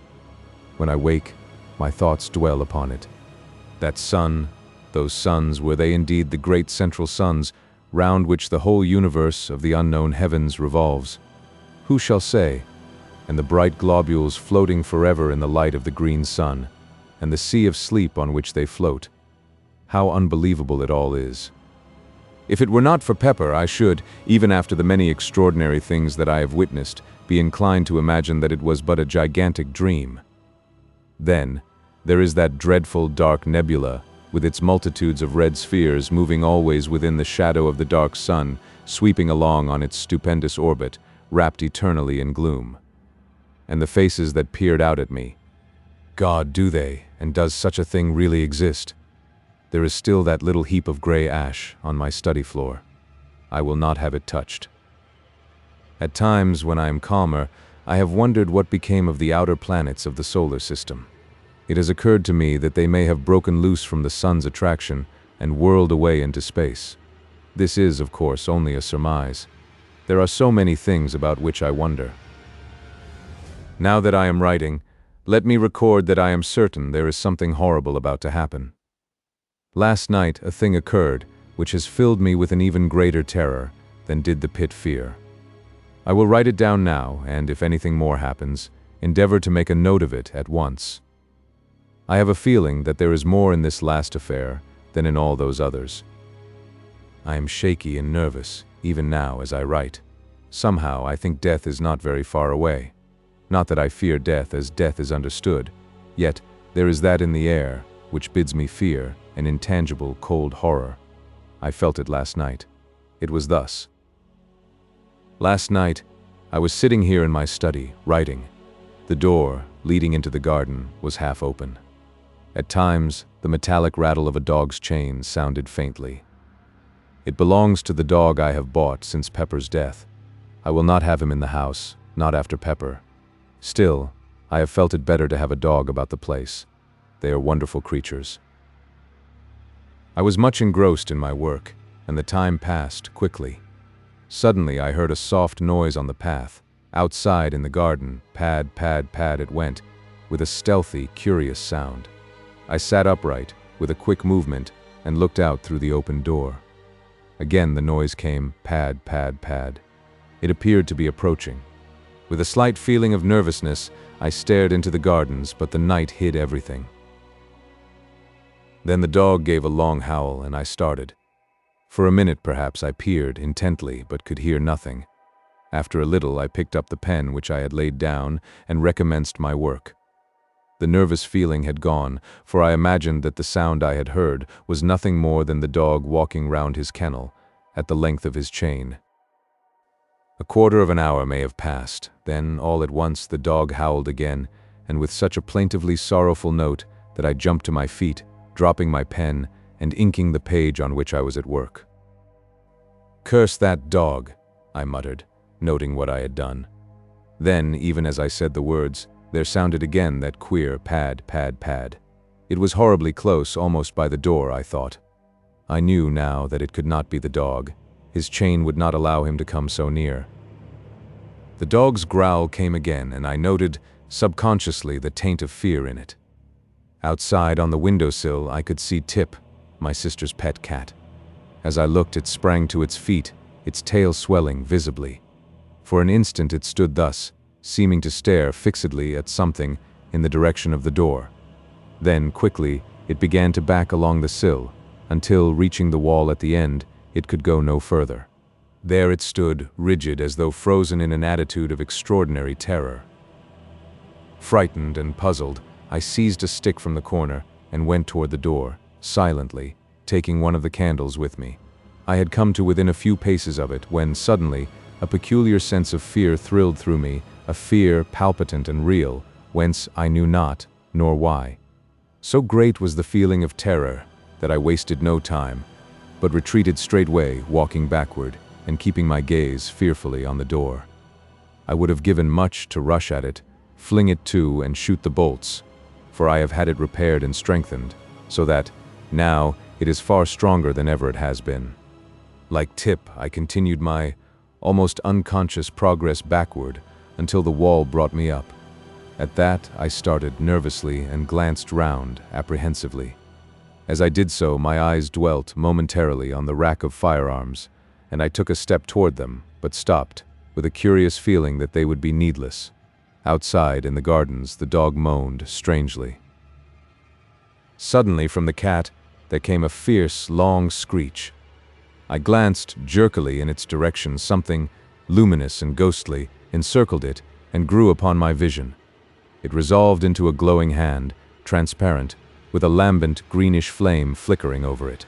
When I wake, my thoughts dwell upon it. That sun, those suns, were they indeed the great central suns, round which the whole universe of the unknown heavens revolves? Who shall say? And the bright globules floating forever in the light of the green sun, and the sea of sleep on which they float. How unbelievable it all is. If it were not for Pepper, I should, even after the many extraordinary things that I have witnessed, be inclined to imagine that it was but a gigantic dream. Then, there is that dreadful dark nebula, with its multitudes of red spheres moving always within the shadow of the dark sun, sweeping along on its stupendous orbit, wrapped eternally in gloom. And the faces that peered out at me. God, do they, and does such a thing really exist? There is still that little heap of gray ash on my study floor. I will not have it touched. At times, when I am calmer, I have wondered what became of the outer planets of the solar system. It has occurred to me that they may have broken loose from the sun's attraction and whirled away into space. This is, of course, only a surmise. There are so many things about which I wonder. Now that I am writing, let me record that I am certain there is something horrible about to happen. Last night, a thing occurred which has filled me with an even greater terror than did the pit fear. I will write it down now, and if anything more happens, endeavor to make a note of it at once. I have a feeling that there is more in this last affair than in all those others. I am shaky and nervous, even now as I write. Somehow I think death is not very far away. Not that I fear death as death is understood, yet there is that in the air which bids me fear an intangible, cold horror. I felt it last night. It was thus. Last night, I was sitting here in my study, writing. The door, leading into the garden, was half open. At times, the metallic rattle of a dog's chain sounded faintly. It belongs to the dog I have bought since Pepper's death. I will not have him in the house, not after Pepper. Still, I have felt it better to have a dog about the place. They are wonderful creatures. I was much engrossed in my work, and the time passed quickly. Suddenly I heard a soft noise on the path. Outside in the garden, pad, pad, pad it went, with a stealthy, curious sound. I sat upright, with a quick movement, and looked out through the open door. Again the noise came, pad, pad, pad. It appeared to be approaching. With a slight feeling of nervousness, I stared into the gardens, but the night hid everything. Then the dog gave a long howl, and I started. For a minute, perhaps, I peered intently, but could hear nothing. After a little, I picked up the pen which I had laid down and recommenced my work. The nervous feeling had gone, for I imagined that the sound I had heard was nothing more than the dog walking round his kennel, at the length of his chain. A quarter of an hour may have passed, then, all at once, the dog howled again, and with such a plaintively sorrowful note that I jumped to my feet, dropping my pen and inking the page on which I was at work. "Curse that dog," I muttered, noting what I had done. Then, even as I said the words, there sounded again that queer pad, pad, pad. It was horribly close, almost by the door, I thought. I knew now that it could not be the dog. His chain would not allow him to come so near. The dog's growl came again, and I noted, subconsciously, the taint of fear in it. Outside on the windowsill, I could see Tip, my sister's pet cat. As I looked, it sprang to its feet, its tail swelling visibly. For an instant it stood thus, seeming to stare fixedly at something in the direction of the door. Then, quickly, it began to back along the sill, until, reaching the wall at the end, it could go no further. There it stood, rigid as though frozen in an attitude of extraordinary terror. Frightened and puzzled, I seized a stick from the corner and went toward the door, silently, taking one of the candles with me. I had come to within a few paces of it when, suddenly, a peculiar sense of fear thrilled through me, a fear palpitant and real, whence I knew not, nor why. So great was the feeling of terror that I wasted no time, but retreated straightway, walking backward, and keeping my gaze fearfully on the door. I would have given much to rush at it, fling it to, and shoot the bolts, for I have had it repaired and strengthened, so that, now, it is far stronger than ever it has been. Like Tip, I continued my almost unconscious progress backward until the wall brought me up. At that, I started nervously and glanced round apprehensively. As I did so, my eyes dwelt momentarily on the rack of firearms, and I took a step toward them, but stopped, with a curious feeling that they would be needless. Outside, in the gardens, the dog moaned strangely. Suddenly, from the cat, there came a fierce, long screech. I glanced jerkily in its direction. Something, luminous and ghostly, encircled it and grew upon my vision. It resolved into a glowing hand, transparent, with a lambent, greenish flame flickering over it.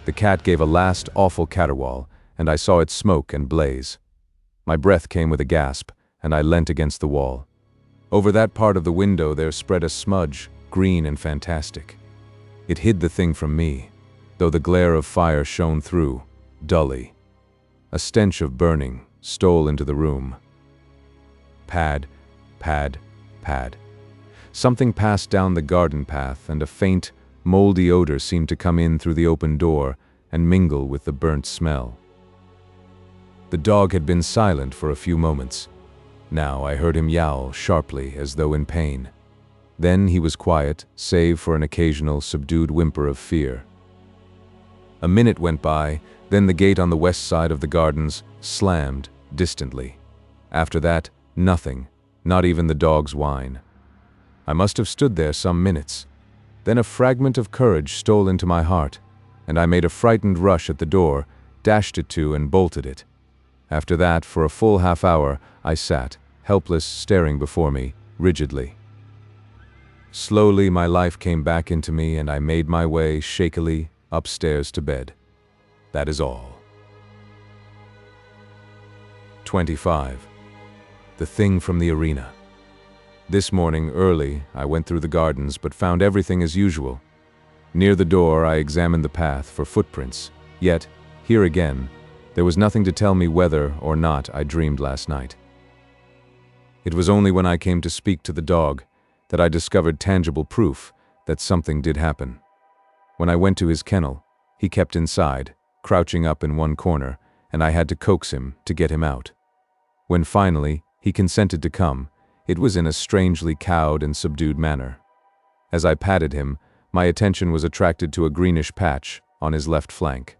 The cat gave a last awful caterwaul, and I saw it smoke and blaze. My breath came with a gasp, and I leant against the wall. Over that part of the window there spread a smudge, green and fantastic. It hid the thing from me, though the glare of fire shone through, dully. A stench of burning, stole into the room. Pad, pad, pad. Something passed down the garden path, and a faint, moldy odor seemed to come in through the open door and mingle with the burnt smell. The dog had been silent for a few moments. Now I heard him yowl sharply as though in pain. Then he was quiet, save for an occasional subdued whimper of fear. A minute went by, then the gate on the west side of the gardens slammed distantly. After that, nothing, not even the dog's whine. I must have stood there some minutes. Then a fragment of courage stole into my heart, and I made a frightened rush at the door, dashed it to and bolted it. After that, for a full half-hour, I sat, helpless, staring before me, rigidly. Slowly my life came back into me, and I made my way, shakily, upstairs to bed. That is all. 25. The Thing from the Arena. This morning, early, I went through the gardens, but found everything as usual. Near the door, I examined the path for footprints, yet, here again, there was nothing to tell me whether or not I dreamed last night. It was only when I came to speak to the dog that I discovered tangible proof that something did happen. When I went to his kennel, he kept inside, crouching up in one corner, and I had to coax him to get him out. When finally he consented to come, it was in a strangely cowed and subdued manner. As I patted him, my attention was attracted to a greenish patch on his left flank.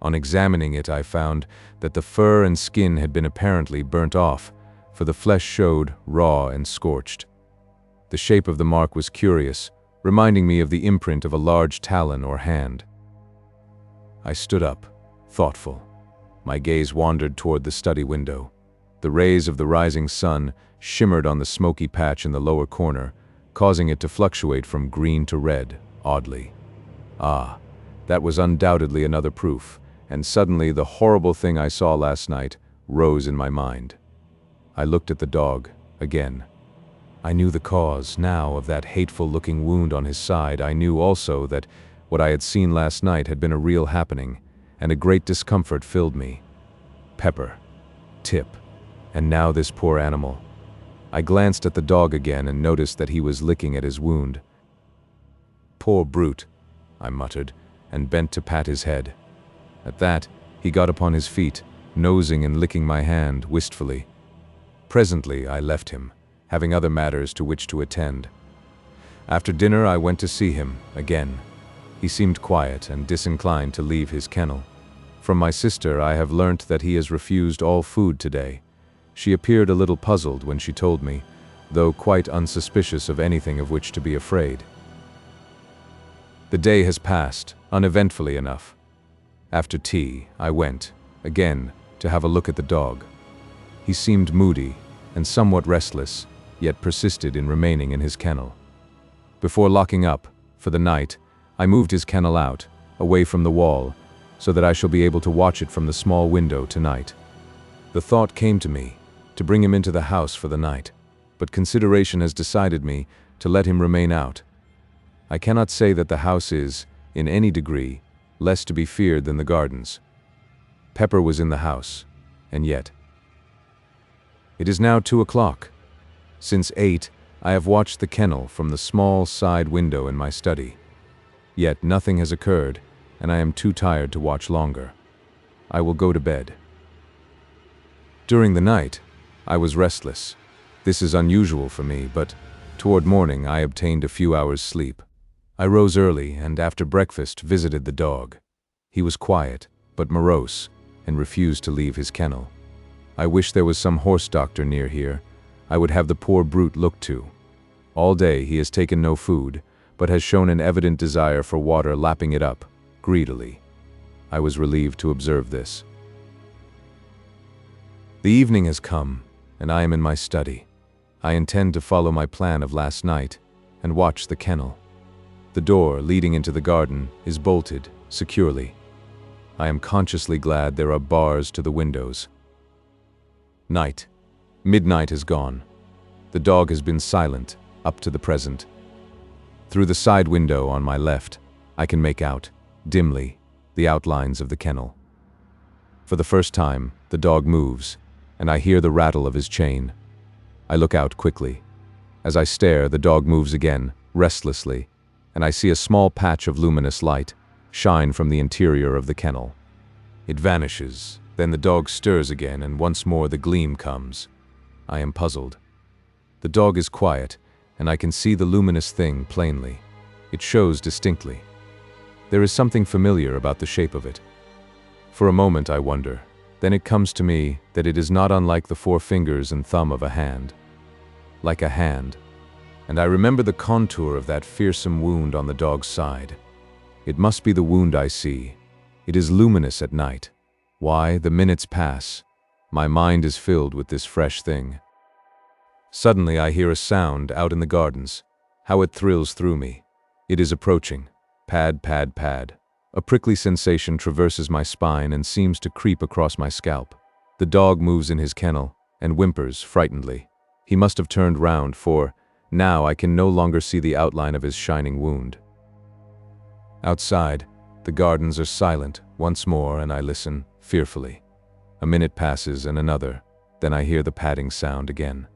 On examining it, I found that the fur and skin had been apparently burnt off, for the flesh showed raw and scorched. The shape of the mark was curious, reminding me of the imprint of a large talon or hand. I stood up, thoughtful. My gaze wandered toward the study window. The rays of the rising sun shimmered on the smoky patch in the lower corner, causing it to fluctuate from green to red, oddly. Ah, that was undoubtedly another proof, and suddenly the horrible thing I saw last night rose in my mind. I looked at the dog again. I knew the cause now of that hateful-looking wound on his side. I knew also that what I had seen last night had been a real happening, and a great discomfort filled me. Pepper, Tip, and now this poor animal. I glanced at the dog again and noticed that he was licking at his wound. "Poor brute," I muttered, and bent to pat his head. At that, he got upon his feet, nosing and licking my hand wistfully. Presently, I left him, having other matters to which to attend. After dinner, I went to see him again. He seemed quiet and disinclined to leave his kennel. From my sister, I have learnt that he has refused all food today. She appeared a little puzzled when she told me, though quite unsuspicious of anything of which to be afraid. The day has passed, uneventfully enough. After tea, I went, again, to have a look at the dog. He seemed moody and somewhat restless, yet persisted in remaining in his kennel. Before locking up, for the night, I moved his kennel out, away from the wall, so that I shall be able to watch it from the small window tonight. The thought came to me, to bring him into the house for the night, but consideration has decided me to let him remain out. I cannot say that the house is, in any degree, less to be feared than the gardens. Pepper was in the house, and yet. It is now 2 o'clock. Since 8, I have watched the kennel from the small side window in my study. Yet nothing has occurred, and I am too tired to watch longer. I will go to bed. During the night, I was restless. This is unusual for me, but toward morning I obtained a few hours' sleep. I rose early and after breakfast visited the dog. He was quiet, but morose, and refused to leave his kennel. I wish there was some horse doctor near here. I would have the poor brute looked to. All day he has taken no food, but has shown an evident desire for water, lapping it up, greedily. I was relieved to observe this. The evening has come, and I am in my study. I intend to follow my plan of last night and watch the kennel. The door leading into the garden is bolted securely. I am consciously glad there are bars to the windows. Night. Midnight is gone. The dog has been silent up to the present. Through the side window on my left, I can make out, dimly, the outlines of the kennel. For the first time, the dog moves, and I hear the rattle of his chain. I look out quickly. As I stare, the dog moves again, restlessly, and I see a small patch of luminous light shine from the interior of the kennel. It vanishes, then the dog stirs again, and once more the gleam comes. I am puzzled. The dog is quiet, and I can see the luminous thing plainly. It shows distinctly. There is something familiar about the shape of it. For a moment I wonder. Then it comes to me that it is not unlike the four fingers and thumb of a hand. Like a hand. And I remember the contour of that fearsome wound on the dog's side. It must be the wound I see. It is luminous at night. Why, the minutes pass. My mind is filled with this fresh thing. Suddenly I hear a sound out in the gardens. How it thrills through me. It is approaching. Pad, pad, pad. A prickly sensation traverses my spine and seems to creep across my scalp. The dog moves in his kennel and whimpers frightenedly. He must have turned round, for now I can no longer see the outline of his shining wound. Outside, the gardens are silent once more, and I listen fearfully. A minute passes and another, then I hear the padding sound again.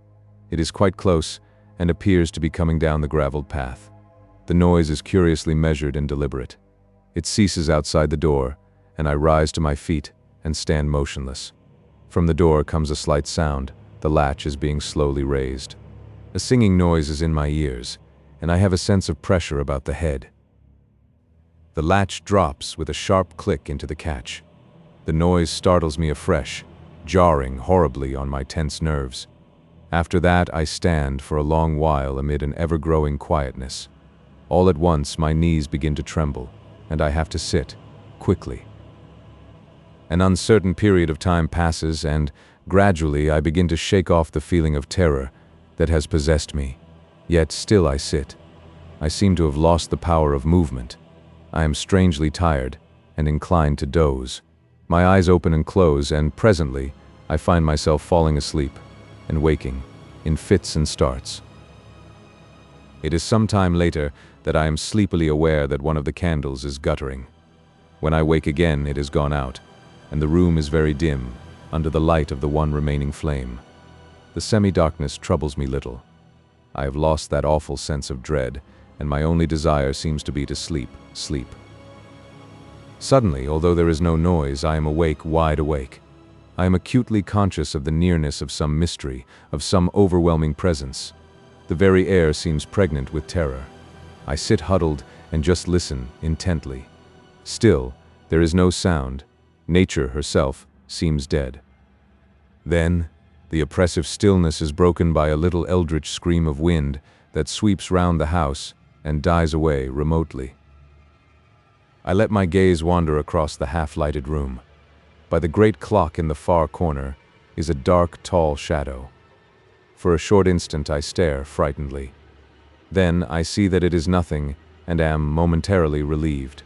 It is quite close and appears to be coming down the graveled path. The noise is curiously measured and deliberate. It ceases outside the door, and I rise to my feet and stand motionless. From the door comes a slight sound. The latch is being slowly raised. A singing noise is in my ears, and I have a sense of pressure about the head. The latch drops with a sharp click into the catch. The noise startles me afresh, jarring horribly on my tense nerves. After that, I stand for a long while amid an ever-growing quietness. All at once, my knees begin to tremble, and I have to sit, quickly. An uncertain period of time passes, and gradually I begin to shake off the feeling of terror that has possessed me. Yet still I sit. I seem to have lost the power of movement. I am strangely tired and inclined to doze. My eyes open and close, and presently I find myself falling asleep and waking in fits and starts. It is some time later that I am sleepily aware that one of the candles is guttering. When I wake again, it has gone out, and the room is very dim, under the light of the one remaining flame. The semi-darkness troubles me little. I have lost that awful sense of dread, and my only desire seems to be to sleep. Suddenly, although there is no noise, I am awake, wide awake. I am acutely conscious of the nearness of some mystery, of some overwhelming presence. The very air seems pregnant with terror. I sit huddled and just listen intently. Still, there is no sound. Nature herself seems dead. Then, the oppressive stillness is broken by a little eldritch scream of wind that sweeps round the house and dies away remotely. I let my gaze wander across the half-lighted room. By the great clock in the far corner is a dark, tall shadow. For a short instant I stare frightenedly. Then I see that it is nothing and am momentarily relieved.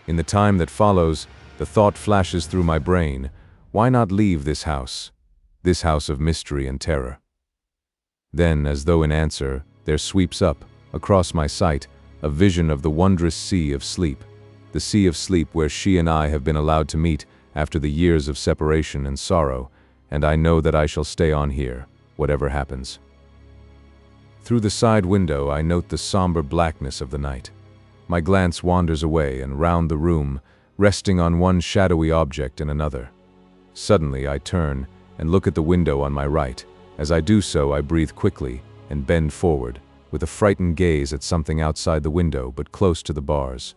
In the time that follows, the thought flashes through my brain, why not leave this house of mystery and terror? Then, as though in answer, there sweeps up, across my sight, a vision of the wondrous sea of sleep, the sea of sleep where she and I have been allowed to meet after the years of separation and sorrow, and I know that I shall stay on here, whatever happens. Through the side window I note the somber blackness of the night. My glance wanders away and round the room, resting on one shadowy object and another. Suddenly I turn and look at the window on my right. As I do so, I breathe quickly and bend forward, with a frightened gaze at something outside the window but close to the bars.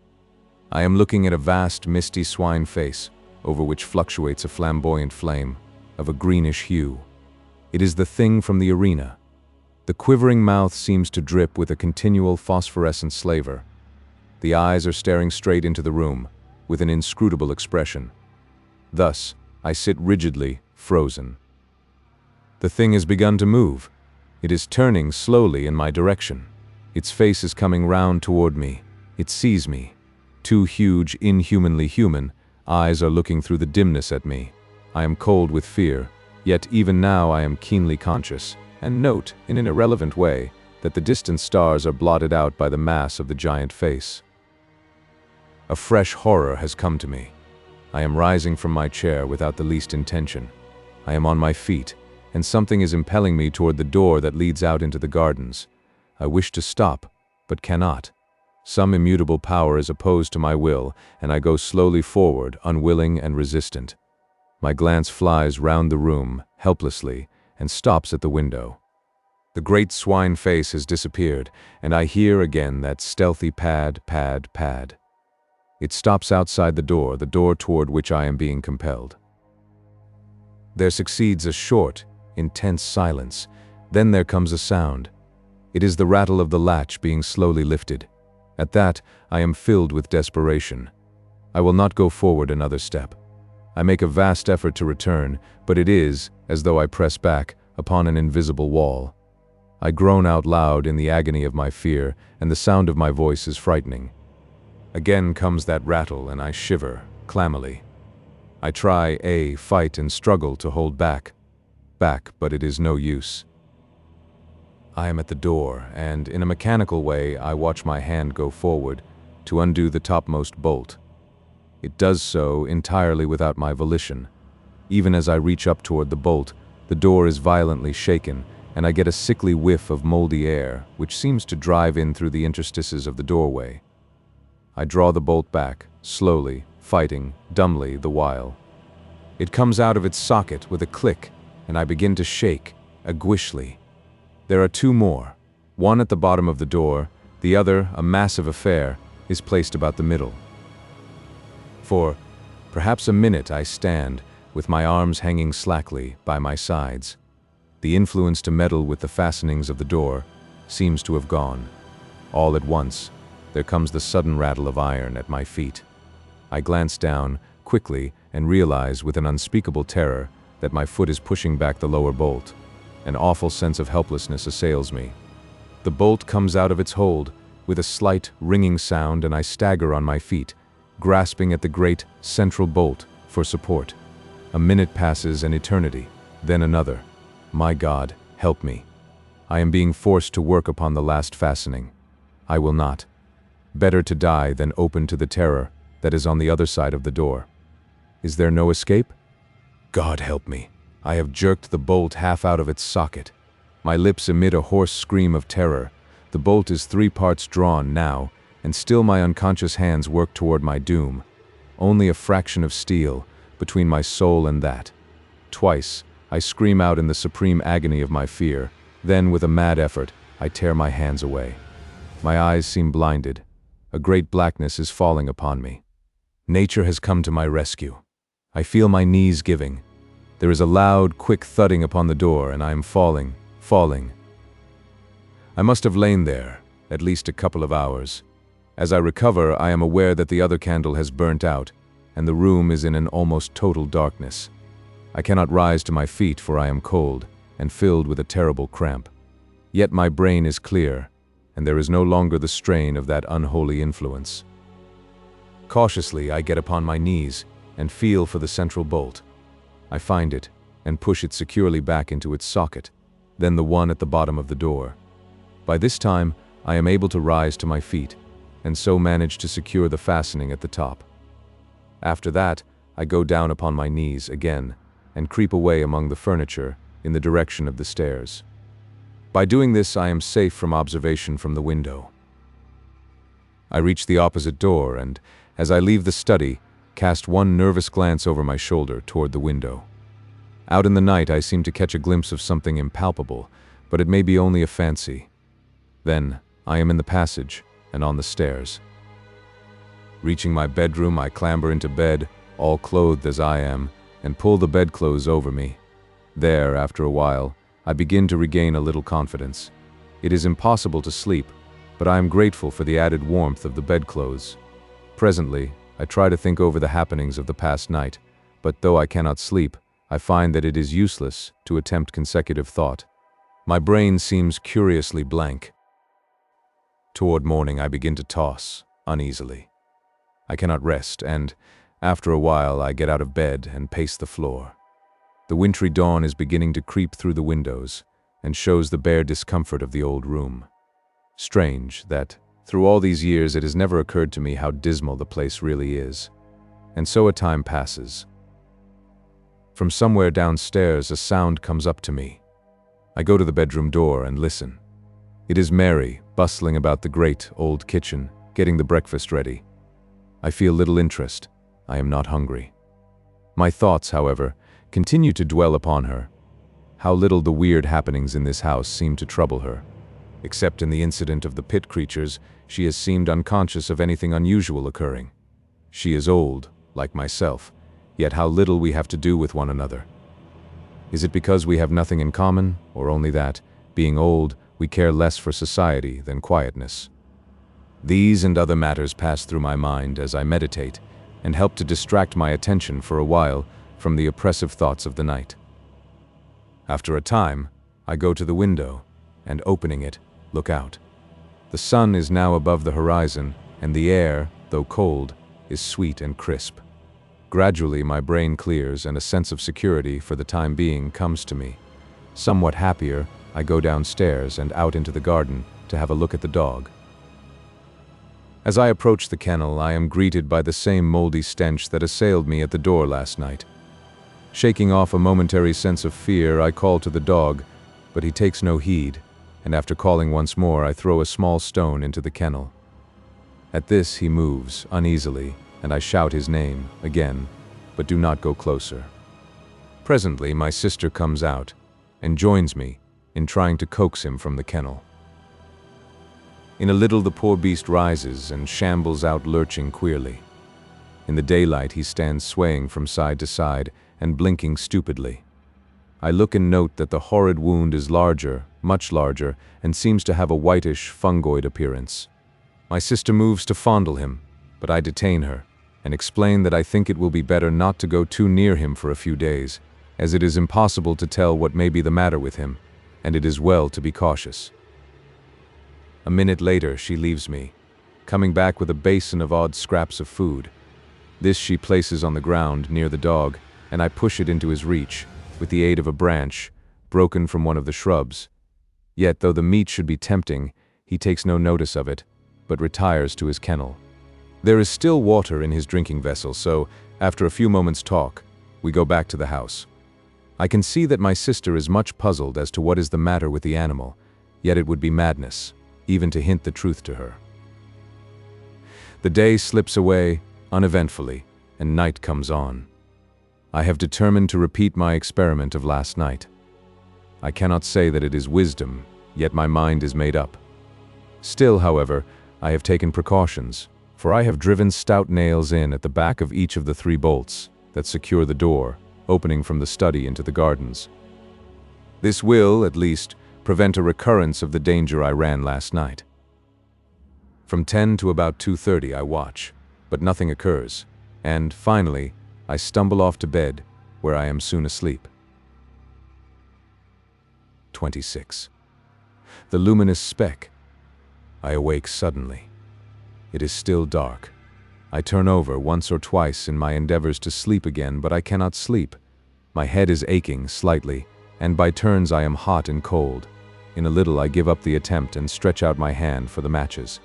I am looking at a vast, misty swine face, over which fluctuates a flamboyant flame, of a greenish hue. It is the thing from the arena. The quivering mouth seems to drip with a continual phosphorescent slaver. The eyes are staring straight into the room, with an inscrutable expression. Thus, I sit rigidly, frozen. The thing has begun to move. It is turning slowly in my direction. Its face is coming round toward me. It sees me. Two huge, inhumanly human eyes are looking through the dimness at me. I am cold with fear, yet even now I am keenly conscious, and note, in an irrelevant way, that the distant stars are blotted out by the mass of the giant face. A fresh horror has come to me. I am rising from my chair without the least intention. I am on my feet, and something is impelling me toward the door that leads out into the gardens. I wish to stop, but cannot. Some immutable power is opposed to my will, and I go slowly forward, unwilling and resistant. My glance flies round the room, helplessly, and stops at the window. The great swine face has disappeared, and I hear again that stealthy pad, pad, pad. It stops outside the door toward which I am being compelled. There succeeds a short, intense silence. Then there comes a sound. It is the rattle of the latch being slowly lifted. At that, I am filled with desperation. I will not go forward another step. I make a vast effort to return, but it is as though I press back upon an invisible wall. I groan out loud in the agony of my fear, and the sound of my voice is frightening. Again comes that rattle, and I shiver, clammily. I try, fight and struggle to hold back, but it is no use. I am at the door, and in a mechanical way I watch my hand go forward to undo the topmost bolt. It does so entirely without my volition. Even as I reach up toward the bolt, the door is violently shaken, and I get a sickly whiff of moldy air, which seems to drive in through the interstices of the doorway. I draw the bolt back, slowly, fighting, dumbly the while. It comes out of its socket with a click, and I begin to shake, aguishly. There are two more. One at the bottom of the door, the other, a massive affair, is placed about the middle. For perhaps a minute I stand, with my arms hanging slackly by my sides. The influence to meddle with the fastenings of the door seems to have gone. All at once, there comes the sudden rattle of iron at my feet. I glance down, quickly, and realize with an unspeakable terror that my foot is pushing back the lower bolt. An awful sense of helplessness assails me. The bolt comes out of its hold with a slight, ringing sound, and I stagger on my feet, grasping at the great, central bolt for support. A minute passes, an eternity, then another. My God, help me. I am being forced to work upon the last fastening. I will not. Better to die than open to the terror that is on the other side of the door. Is there no escape? God help me. I have jerked the bolt half out of its socket. My lips emit a hoarse scream of terror. The bolt is 3 parts drawn now, and still my unconscious hands work toward my doom. Only a fraction of steel between my soul and that. Twice, I scream out in the supreme agony of my fear. Then, with a mad effort, I tear my hands away. My eyes seem blinded. A great blackness is falling upon me. Nature has come to my rescue. I feel my knees giving. There is a loud, quick thudding upon the door, and I am falling. I must have lain there, at least a couple of hours. As I recover, I am aware that the other candle has burnt out, and the room is in an almost total darkness. I cannot rise to my feet, for I am cold and filled with a terrible cramp. Yet my brain is clear, and there is no longer the strain of that unholy influence. Cautiously, I get upon my knees and feel for the central bolt. I find it and push it securely back into its socket, then the one at the bottom of the door. By this time, I am able to rise to my feet, and so manage to secure the fastening at the top. After that, I go down upon my knees again and creep away among the furniture in the direction of the stairs. By doing this, I am safe from observation from the window. I reach the opposite door and, as I leave the study, cast one nervous glance over my shoulder toward the window. Out in the night, I seem to catch a glimpse of something impalpable, but it may be only a fancy. Then, I am in the passage and on the stairs. Reaching my bedroom, I clamber into bed, all clothed as I am, and pull the bedclothes over me. There, after a while, I begin to regain a little confidence. It is impossible to sleep, but I am grateful for the added warmth of the bedclothes. Presently, I try to think over the happenings of the past night, but though I cannot sleep, I find that it is useless to attempt consecutive thought. My brain seems curiously blank. Toward morning, I begin to toss uneasily. I cannot rest, and, after a while, I get out of bed and pace the floor. The wintry dawn is beginning to creep through the windows and shows the bare discomfort of the old room. Strange that, through all these years, it has never occurred to me how dismal the place really is. And so a time passes. From somewhere downstairs, a sound comes up to me. I go to the bedroom door and listen. It is Mary, bustling about the great old kitchen, getting the breakfast ready. I feel little interest. I am not hungry. My thoughts, however, continue to dwell upon her. How little the weird happenings in this house seem to trouble her. Except in the incident of the pit creatures, she has seemed unconscious of anything unusual occurring. She is old, like myself, yet how little we have to do with one another. Is it because we have nothing in common, or only that, being old, we care less for society than quietness? These and other matters pass through my mind as I meditate, and help to distract my attention for a while from the oppressive thoughts of the night. After a time, I go to the window, and opening it, look out. The sun is now above the horizon, and the air, though cold, is sweet and crisp. Gradually, my brain clears, and a sense of security for the time being comes to me. Somewhat happier, I go downstairs and out into the garden to have a look at the dog. As I approach the kennel, I am greeted by the same moldy stench that assailed me at the door last night. Shaking off a momentary sense of fear, I call to the dog, but he takes no heed, and after calling once more, I throw a small stone into the kennel. At this, he moves uneasily, and I shout his name again, but do not go closer. Presently, my sister comes out and joins me in trying to coax him from the kennel. In a little, the poor beast rises and shambles out, lurching queerly. In the daylight, he stands swaying from side to side and blinking stupidly. I look and note that the horrid wound is larger, much larger, and seems to have a whitish, fungoid appearance. My sister moves to fondle him, but I detain her and explain that I think it will be better not to go too near him for a few days, as it is impossible to tell what may be the matter with him, and it is well to be cautious. A minute later, she leaves me, coming back with a basin of odd scraps of food. This she places on the ground near the dog, and I push it into his reach, with the aid of a branch, broken from one of the shrubs. Yet, though the meat should be tempting, he takes no notice of it, but retires to his kennel. There is still water in his drinking vessel, so, after a few moments' talk, we go back to the house. I can see that my sister is much puzzled as to what is the matter with the animal, yet it would be madness, even to hint the truth to her. The day slips away uneventfully, and night comes on. I have determined to repeat my experiment of last night. I cannot say that it is wisdom, yet my mind is made up. Still, however, I have taken precautions, for I have driven stout nails in at the back of each of the 3 bolts that secure the door, opening from the study into the gardens. This will, at least, prevent a recurrence of the danger I ran last night. From 10 to about 2:30 I watch, but nothing occurs, and, finally, I stumble off to bed, where I am soon asleep. 26. The luminous speck. I awake suddenly. It is still dark. I turn over once or twice in my endeavors to sleep again, but I cannot sleep. My head is aching slightly, and by turns I am hot and cold. In a little I give up the attempt and stretch out my hand for the matches.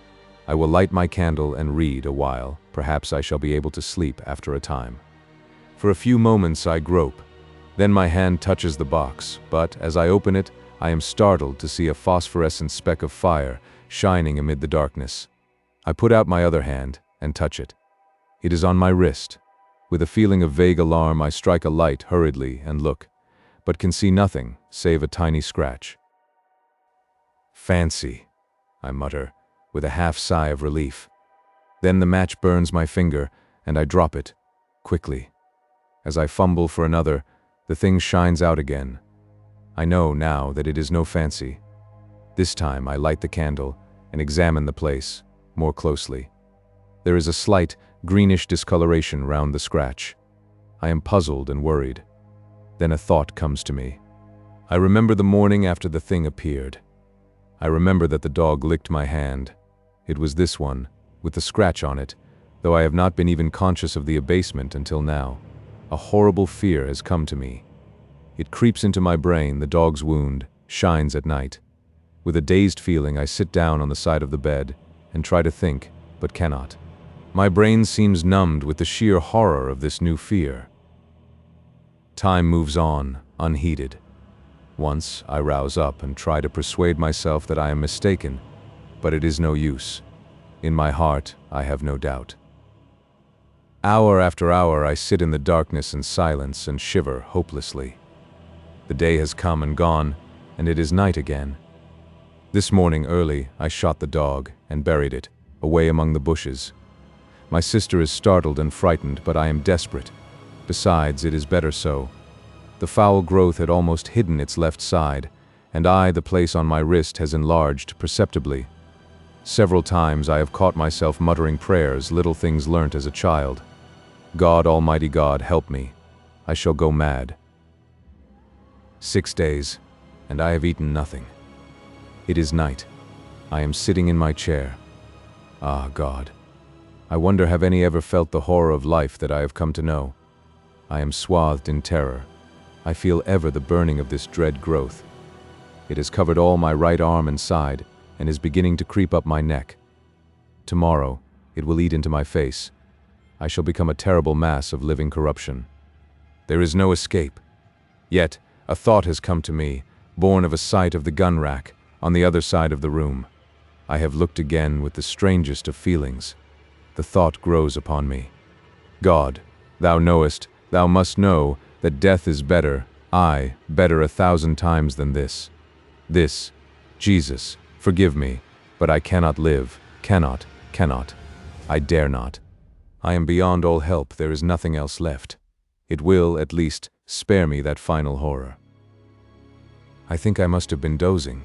I will light my candle and read a while. Perhaps I shall be able to sleep after a time. For a few moments I grope. Then my hand touches the box, but as I open it, I am startled to see a phosphorescent speck of fire shining amid the darkness. I put out my other hand and touch it. It is on my wrist. With a feeling of vague alarm, I strike a light hurriedly and look, but can see nothing save a tiny scratch. Fancy, I mutter, with a half sigh of relief. Then the match burns my finger, and I drop it, quickly. As I fumble for another, the thing shines out again. I know now that it is no fancy. This time I light the candle and examine the place more closely. There is a slight, greenish discoloration round the scratch. I am puzzled and worried. Then a thought comes to me. I remember the morning after the thing appeared. I remember that the dog licked my hand. It was this one, with the scratch on it, though I have not been even conscious of the abasement until now. A horrible fear has come to me. It creeps into my brain. The dog's wound shines at night. With a dazed feeling, I sit down on the side of the bed and try to think, but cannot. My brain seems numbed with the sheer horror of this new fear. Time moves on, unheeded. Once I rouse up and try to persuade myself that I am mistaken, but it is no use. In my heart, I have no doubt. Hour after hour, I sit in the darkness and silence and shiver hopelessly. The day has come and gone, and it is night again. This morning early, I shot the dog and buried it, away among the bushes. My sister is startled and frightened, but I am desperate. Besides, it is better so. The foul growth had almost hidden its left side, and the place on my wrist has enlarged perceptibly. Several times I have caught myself muttering prayers, little things learnt as a child. God, Almighty God, help me. I shall go mad. 6 days, and I have eaten nothing. It is night. I am sitting in my chair. Ah, God. I wonder have any ever felt the horror of life that I have come to know. I am swathed in terror. I feel ever the burning of this dread growth. It has covered all my right arm and side, and is beginning to creep up my neck. Tomorrow, it will eat into my face. I shall become a terrible mass of living corruption. There is no escape. Yet, a thought has come to me, born of a sight of the gun rack, on the other side of the room. I have looked again with the strangest of feelings. The thought grows upon me. God, thou knowest, thou must know, that death is better, aye, better 1,000 times than this. This, Jesus, forgive me, but I cannot live, cannot. I dare not. I am beyond all help, there is nothing else left. It will, at least, spare me that final horror. I think I must have been dozing.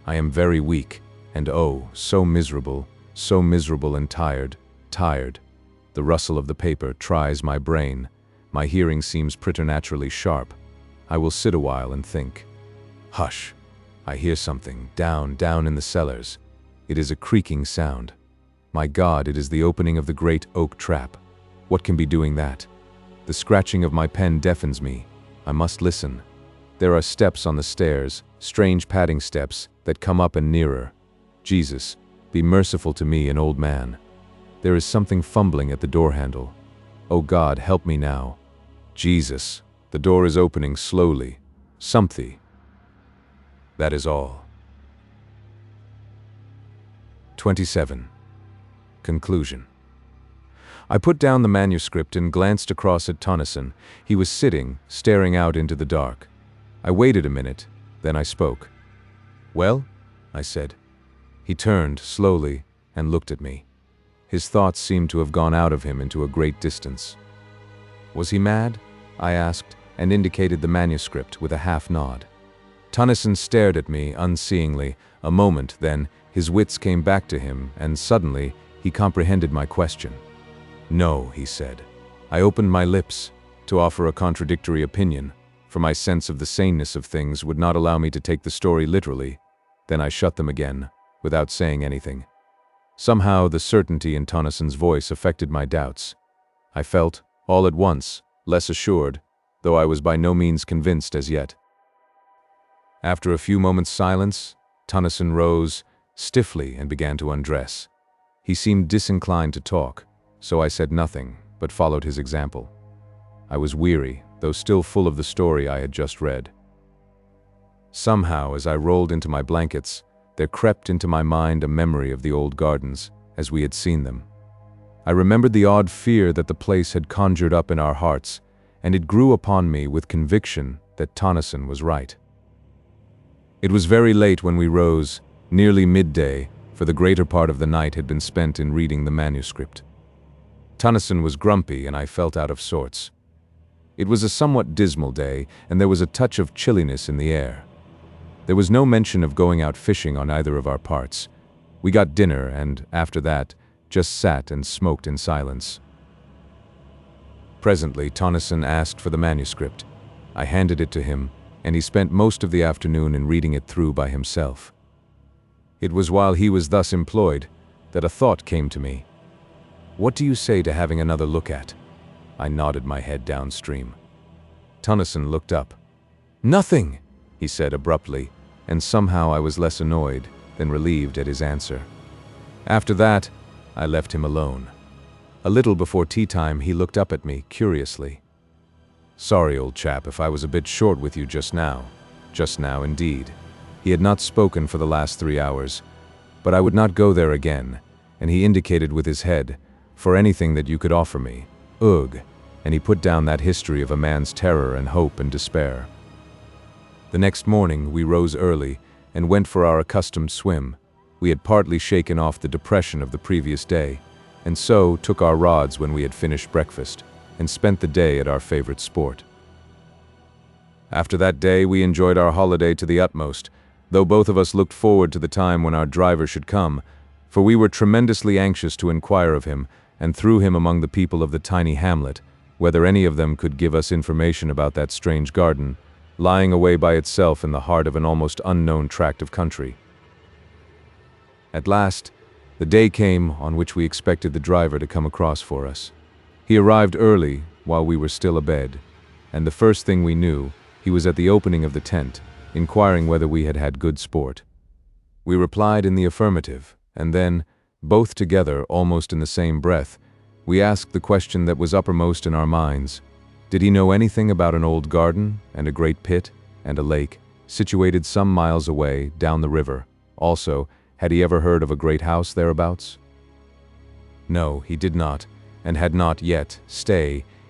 I am very weak, and oh, so miserable and tired. The rustle of the paper tries my brain. My hearing seems preternaturally sharp. I will sit a while and think. Hush! I hear something, down in the cellars. It is a creaking sound. My God, it is the opening of the great oak trap. What can be doing that? The scratching of my pen deafens me. I must listen. There are steps on the stairs, strange padding steps, that come up and nearer. Jesus, be merciful to me, an old man. There is something fumbling at the door handle. Oh God, help me now. Jesus, the door is opening slowly. Something. That is all. 27. Conclusion. I put down the manuscript and glanced across at Tennyson. He was sitting, staring out into the dark. I waited a minute, then I spoke. Well? I said. He turned, slowly, and looked at me. His thoughts seemed to have gone out of him into a great distance. Was he mad? I asked, and indicated the manuscript with a half nod. Tennyson stared at me unseeingly. A moment, then, his wits came back to him, and suddenly, he comprehended my question. No, he said. I opened my lips to offer a contradictory opinion, for my sense of the saneness of things would not allow me to take the story literally. Then I shut them again, without saying anything. Somehow, the certainty in Tennyson's voice affected my doubts. I felt, all at once, less assured, though I was by no means convinced as yet. After a few moments' silence, Tennyson rose stiffly and began to undress. He seemed disinclined to talk, so I said nothing, but followed his example. I was weary, though still full of the story I had just read. Somehow, as I rolled into my blankets, there crept into my mind a memory of the old gardens, as we had seen them. I remembered the odd fear that the place had conjured up in our hearts, and it grew upon me with conviction that Tennyson was right. It was very late when we rose, nearly midday, for the greater part of the night had been spent in reading the manuscript. Tennyson was grumpy, and I felt out of sorts. It was a somewhat dismal day, and there was a touch of chilliness in the air. There was no mention of going out fishing on either of our parts. We got dinner, and, after that, just sat and smoked in silence. Presently, Tennyson asked for the manuscript. I handed it to him, and he spent most of the afternoon in reading it through by himself. It was while he was thus employed that a thought came to me. What do you say to having another look at? I nodded my head downstream. Tennyson looked up. Nothing, he said abruptly, and somehow I was less annoyed than relieved at his answer. After that, I left him alone. A little before tea time, he looked up at me, curiously. "Sorry, old chap, if I was a bit short with you just now." Just now, indeed. He had not spoken for the last 3 hours. But I would not go there again, and he indicated with his head, "For anything that you could offer me. Ugh." And he put down that history of a man's terror and hope and despair. The next morning, we rose early and went for our accustomed swim. We had partly shaken off the depression of the previous day, and so took our rods when we had finished breakfast, and spent the day at our favorite sport. After that day, we enjoyed our holiday to the utmost, though both of us looked forward to the time when our driver should come, for we were tremendously anxious to inquire of him, and through him among the people of the tiny hamlet, whether any of them could give us information about that strange garden, lying away by itself in the heart of an almost unknown tract of country. At last, the day came on which we expected the driver to come across for us. He arrived early, while we were still abed, and the first thing we knew, he was at the opening of the tent, inquiring whether we had had good sport. We replied in the affirmative, and then, both together, almost in the same breath, we asked the question that was uppermost in our minds. Did he know anything about an old garden, and a great pit, and a lake, situated some miles away, down the river? Also, had he ever heard of a great house thereabouts? No, he did not, and had not yet.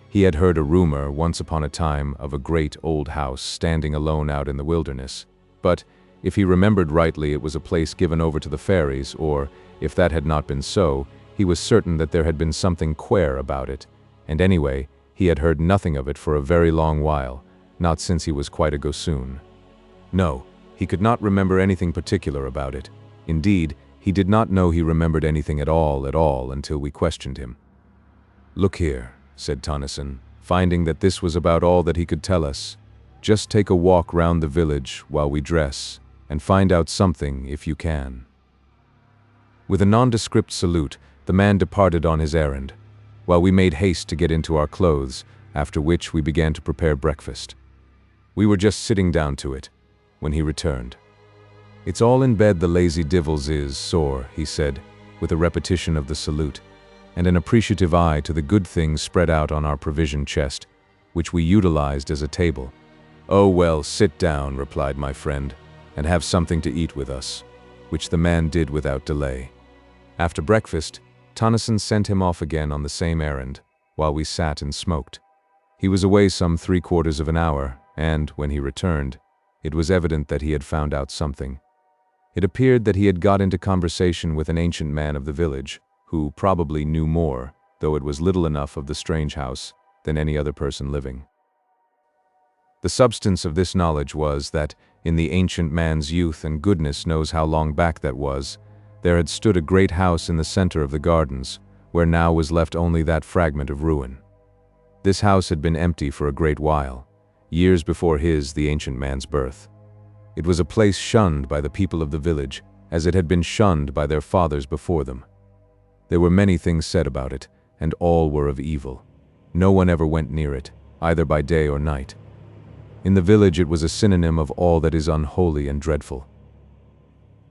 He had heard a rumor, once upon a time, of a great old house standing alone out in the wilderness. But, if he remembered rightly, it was a place given over to the fairies, or, if that had not been so, he was certain that there had been something queer about it, and anyway, he had heard nothing of it for a very long while, not since he was quite a gossoon. No, he could not remember anything particular about it. Indeed, he did not know he remembered anything at all, until we questioned him. "Look here," said Tennyson, finding that this was about all that he could tell us. "Just take a walk round the village while we dress, and find out something if you can." With a nondescript salute, the man departed on his errand, while we made haste to get into our clothes, after which we began to prepare breakfast. We were just sitting down to it, when he returned. "It's all in bed the lazy divils is sore," he said, with a repetition of the salute, and an appreciative eye to the good things spread out on our provision chest, which we utilized as a table. "Oh well, sit down," replied my friend, "and have something to eat with us," which the man did without delay. After breakfast, Tennyson sent him off again on the same errand, while we sat and smoked. He was away some 3/4 of an hour, and, when he returned, it was evident that he had found out something. It appeared that he had got into conversation with an ancient man of the village, who probably knew more, though it was little enough of the strange house, than any other person living. The substance of this knowledge was that, in the ancient man's youth, and goodness knows how long back that was, there had stood a great house in the center of the gardens, where now was left only that fragment of ruin. This house had been empty for a great while, years before the ancient man's birth. It was a place shunned by the people of the village, as it had been shunned by their fathers before them. There were many things said about it, and all were of evil. No one ever went near it, either by day or night. In the village it was a synonym of all that is unholy and dreadful.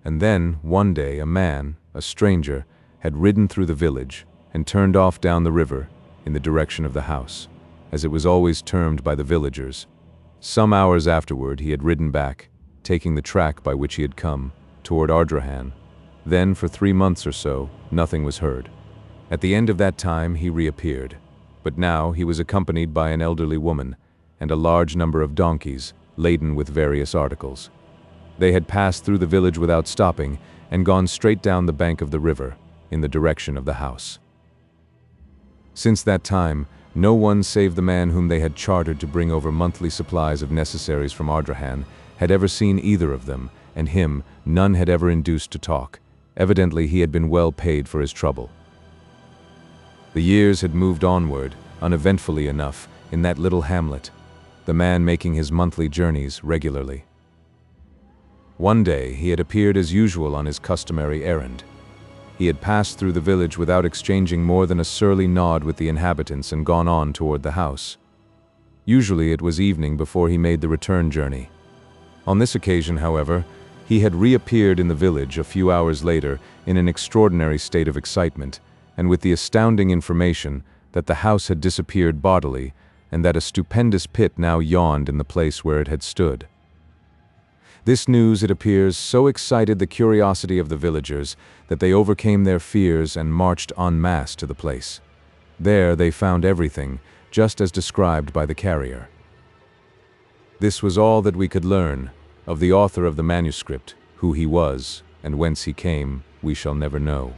And then, one day, a man, a stranger, had ridden through the village, and turned off down the river, in the direction of the house, as it was always termed by the villagers. Some hours afterward he had ridden back, taking the track by which he had come, toward Ardrahan. Then, for 3 months or so, nothing was heard. At the end of that time he reappeared, but now he was accompanied by an elderly woman, and a large number of donkeys, laden with various articles. They had passed through the village without stopping, and gone straight down the bank of the river, in the direction of the house. Since that time, no one save the man whom they had chartered to bring over monthly supplies of necessaries from Ardrahan had ever seen either of them, and him none had ever induced to talk. Evidently he had been well paid for his trouble. The years had moved onward, uneventfully enough, in that little hamlet, the man making his monthly journeys regularly. One day he had appeared as usual on his customary errand. He had passed through the village without exchanging more than a surly nod with the inhabitants and gone on toward the house. Usually it was evening before he made the return journey. On this occasion, however, he had reappeared in the village a few hours later in an extraordinary state of excitement, and with the astounding information that the house had disappeared bodily, and that a stupendous pit now yawned in the place where it had stood. This news, it appears, so excited the curiosity of the villagers that they overcame their fears and marched en masse to the place. There they found everything, just as described by the carrier. This was all that we could learn of the author of the manuscript. Who he was, and whence he came, we shall never know.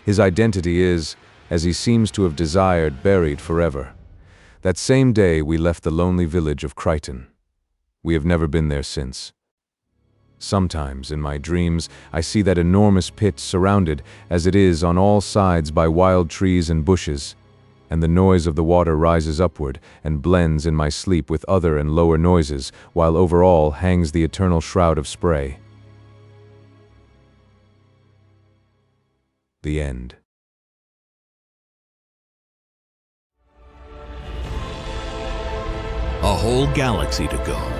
His identity is, as he seems to have desired, buried forever. That same day we left the lonely village of XXIII. We have never been there since. Sometimes, in my dreams, I see that enormous pit surrounded, as it is, on all sides by wild trees and bushes, and the noise of the water rises upward and blends in my sleep with other and lower noises, while over all hangs the eternal shroud of spray. The end. A whole galaxy to go.